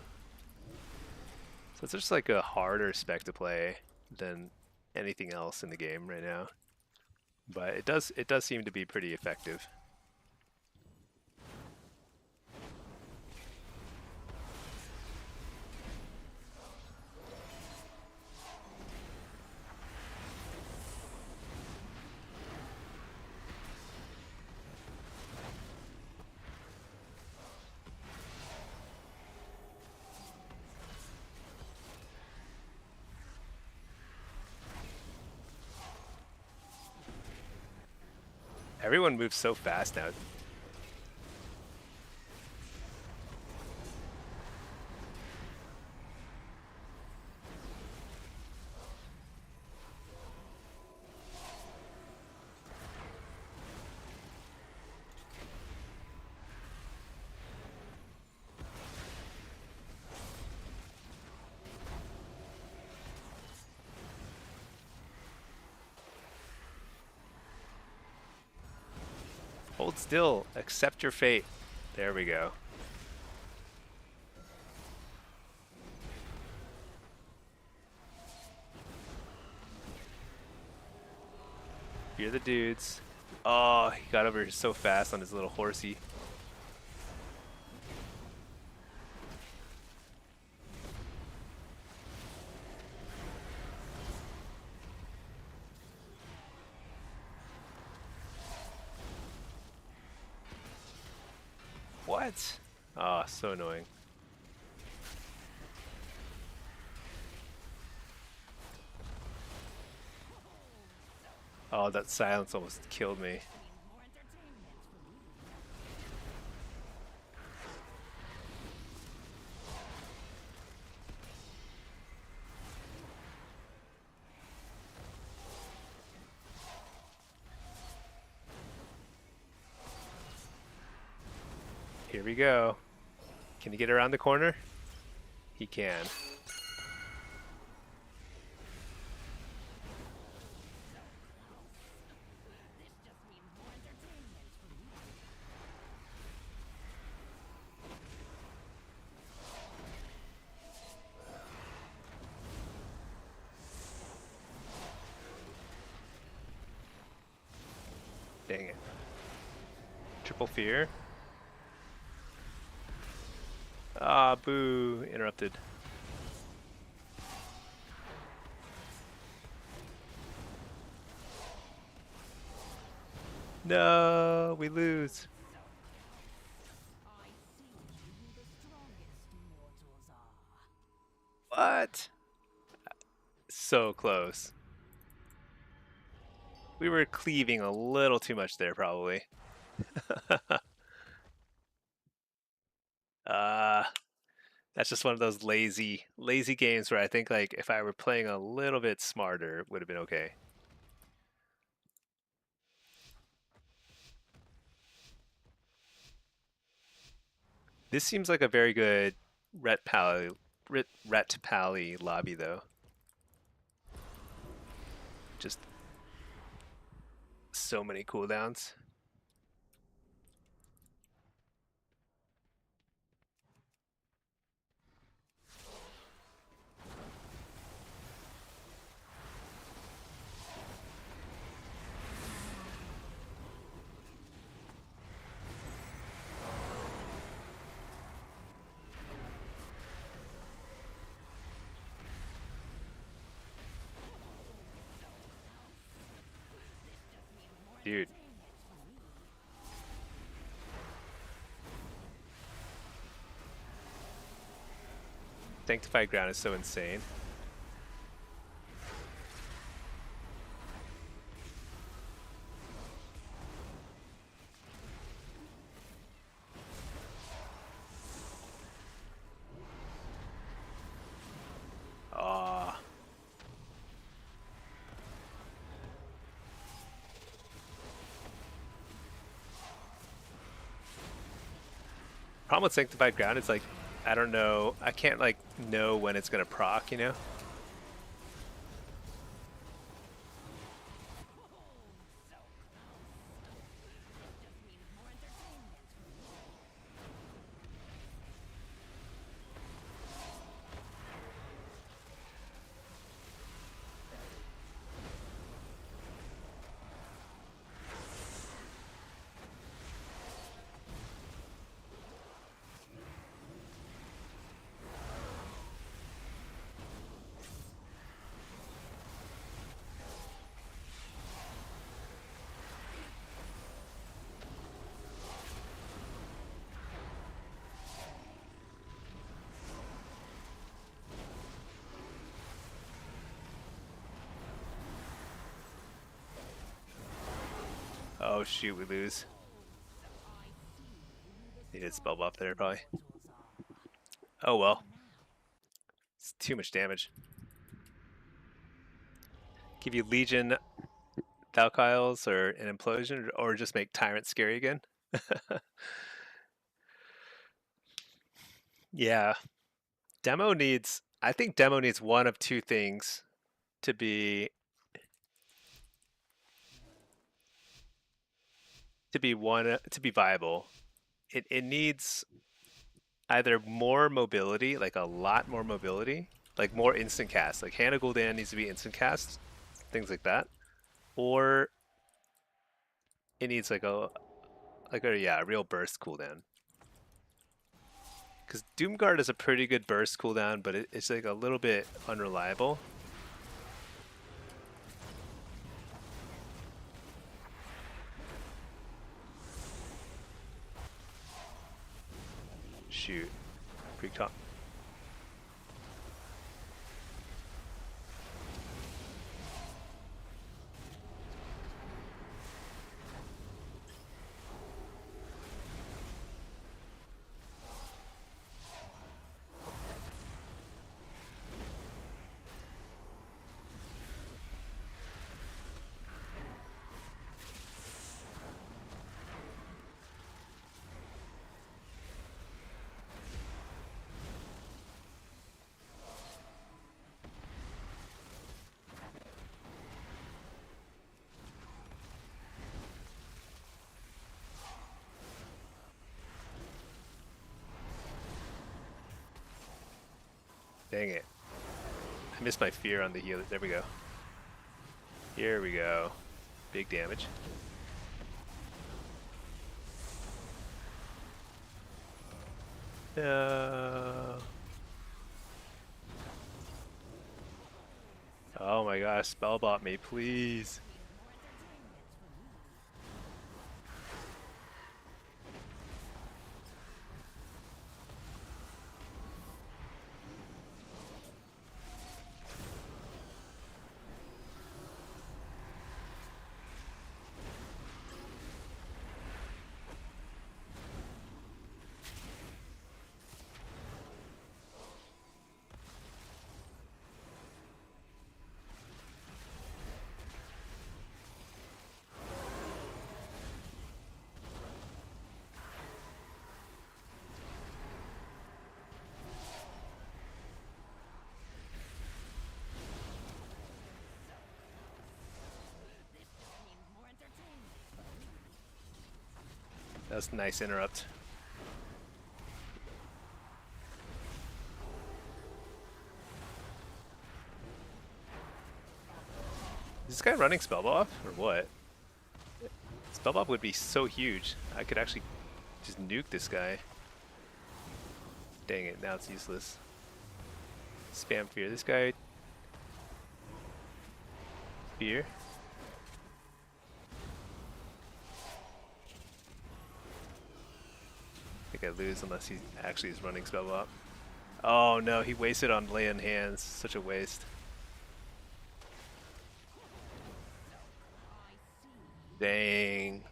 So it's just like a harder spec to play than anything else in the game right now. But it does seem to be pretty effective. Everyone moves so fast now. Hold still. Accept your fate. There we go. You're the dudes. Oh, he got over here so fast on his little horsey. What? Oh, so annoying. Oh, that silence almost killed me. Here we go. Can he get around the corner? He can. Dang it. Triple fear. Ah, boo. Interrupted. No, we lose. I see who the strongest mortals are. What? So close. We were cleaving a little too much there, probably. That's just one of those lazy games where I think like if I were playing a little bit smarter, it would have been okay. This seems like a very good Ret Pally lobby though. Just so many cooldowns. Dude. Sanctified Ground is so insane. Ah. Problem with Sanctified Ground is like, I don't know, I can't like know when it's gonna proc, you know? Oh shoot, we lose. Needed spell buff there probably. Oh well. It's too much damage. Give you Legion Valkyles or an Implosion, or just make Tyrant scary again. Yeah. I think Demo needs one of two things to be to be viable, it needs either more mobility, like a lot more mobility, like more instant cast, like Hannah Gul'dan needs to be instant cast, things like that, or it needs like a real burst cooldown. Because Doomguard is a pretty good burst cooldown, but it's like a little bit unreliable. Shoot, Creek top. Dang it. I missed my fear on the healer. There we go. Here we go. Big damage. Oh my gosh, spellbot me, please. That's a nice interrupt. Is this guy running Spellbuff or what? Spellbuff would be so huge. I could actually just nuke this guy. Dang it, now it's useless. Spam fear. This guy. Fear. I think I lose unless he actually is running Spellbuff. Oh no, he wasted on lay in hands. Such a waste. Dang.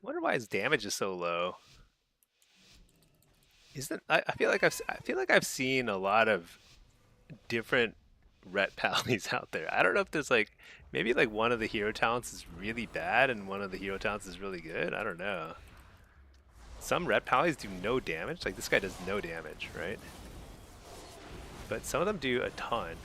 Wonder why his damage is so low. Isn't I feel like I've seen a lot of different ret pallies out there. I don't know if there's like maybe like one of the hero talents is really bad and one of the hero talents is really good. I don't know. Some ret pallies do no damage. Like this guy does no damage, right? But some of them do a ton.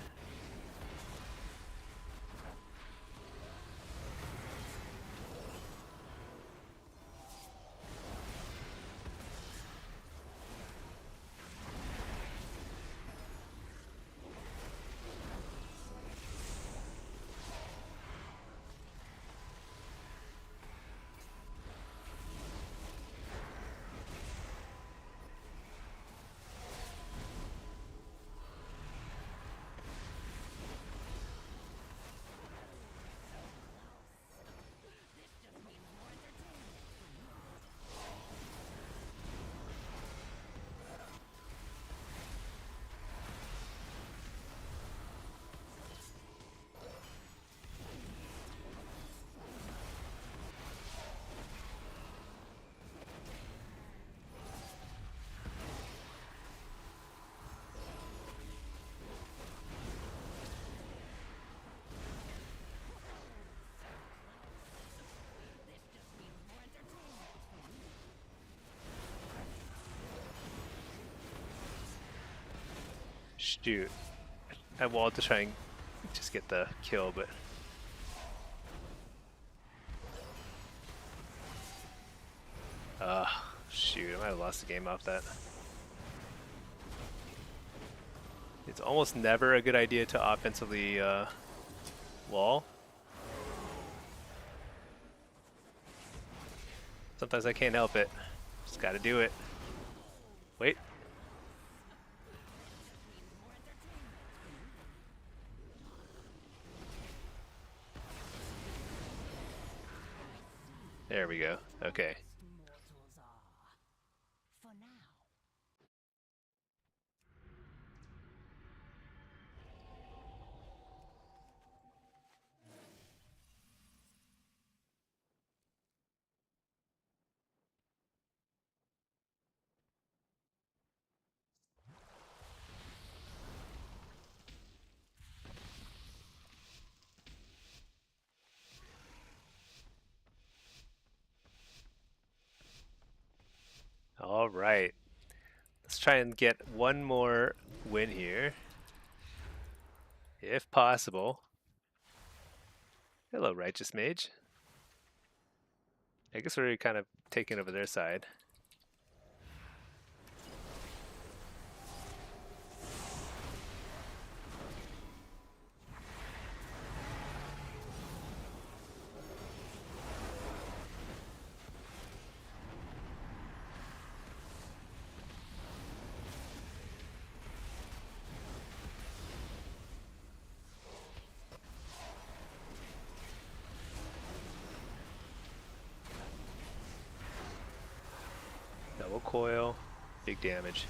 Shoot. I walled to try and just get the kill, but... Shoot, I might have lost the game off that. It's almost never a good idea to offensively wall. Sometimes I can't help it. Just gotta do it. Wait. There we go. Okay. Mortals are. For now. All right. Let's try and get one more win here, if possible. Hello, Righteous Mage. I guess we're kind of taking over their side. Double coil, big damage.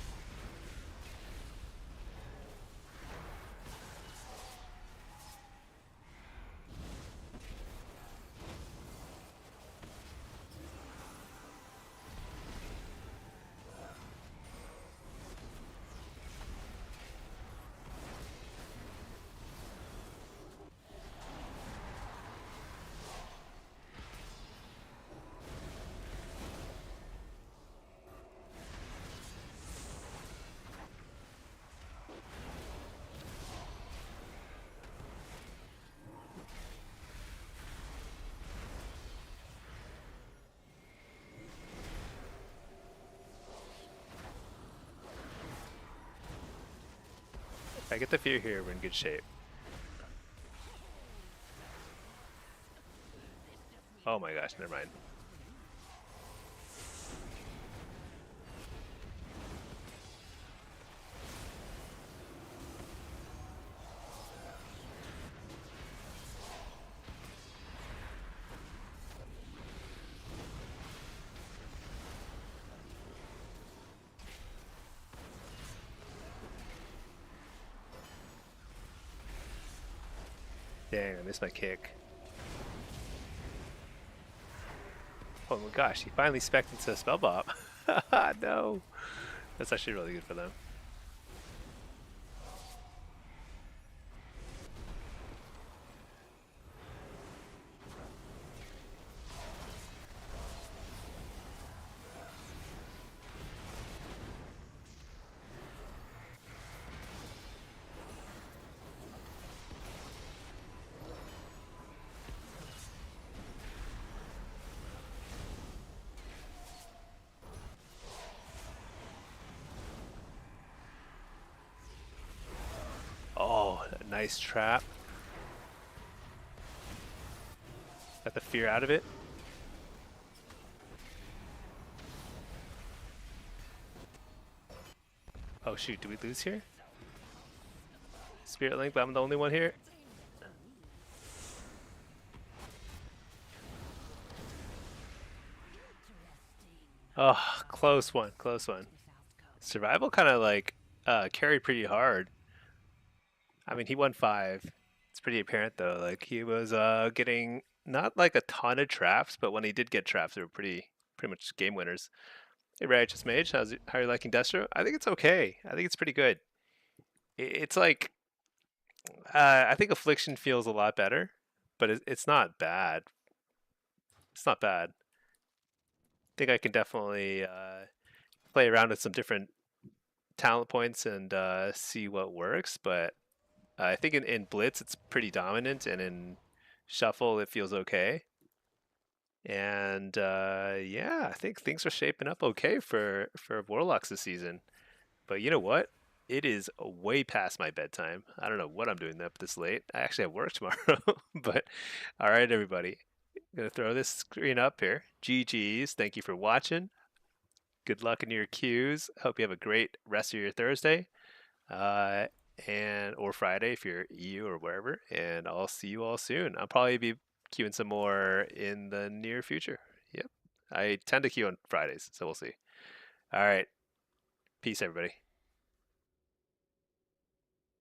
If I get the fear here, we're in good shape. Oh my gosh, never mind. Dang, I missed my kick. Oh my gosh, he finally spec'd into a spell bomb. No. That's actually really good for them. Oh, a nice trap. Got the fear out of it. Oh shoot, do we lose here? Spirit Link, but I'm the only one here. Oh, close one, close one. Survival kind of like carried pretty hard. I mean, he won 5. It's pretty apparent though. Like he was getting not like a ton of traps, but when he did get traps, they were pretty much game winners. Hey, Righteous Mage, how are you liking Destro? I think it's okay. I think it's pretty good. It's like I think Affliction feels a lot better, but it's not bad. It's not bad. I think I can definitely play around with some different talent points and see what works. But I think in Blitz it's pretty dominant, and in Shuffle it feels okay. And yeah, I think things are shaping up okay for Warlocks this season. But you know what? It is way past my bedtime. I don't know what I'm doing up this late. I actually have work tomorrow. But all right, everybody. I'm gonna throw this screen up here. GG's. Thank you for watching. Good luck in your queues. Hope you have a great rest of your Thursday. Uh, and or Friday if you're EU or wherever. And I'll see you all soon. I'll probably be queuing some more in the near future. Yep. I tend to queue on Fridays, so we'll see. All right. Peace, everybody.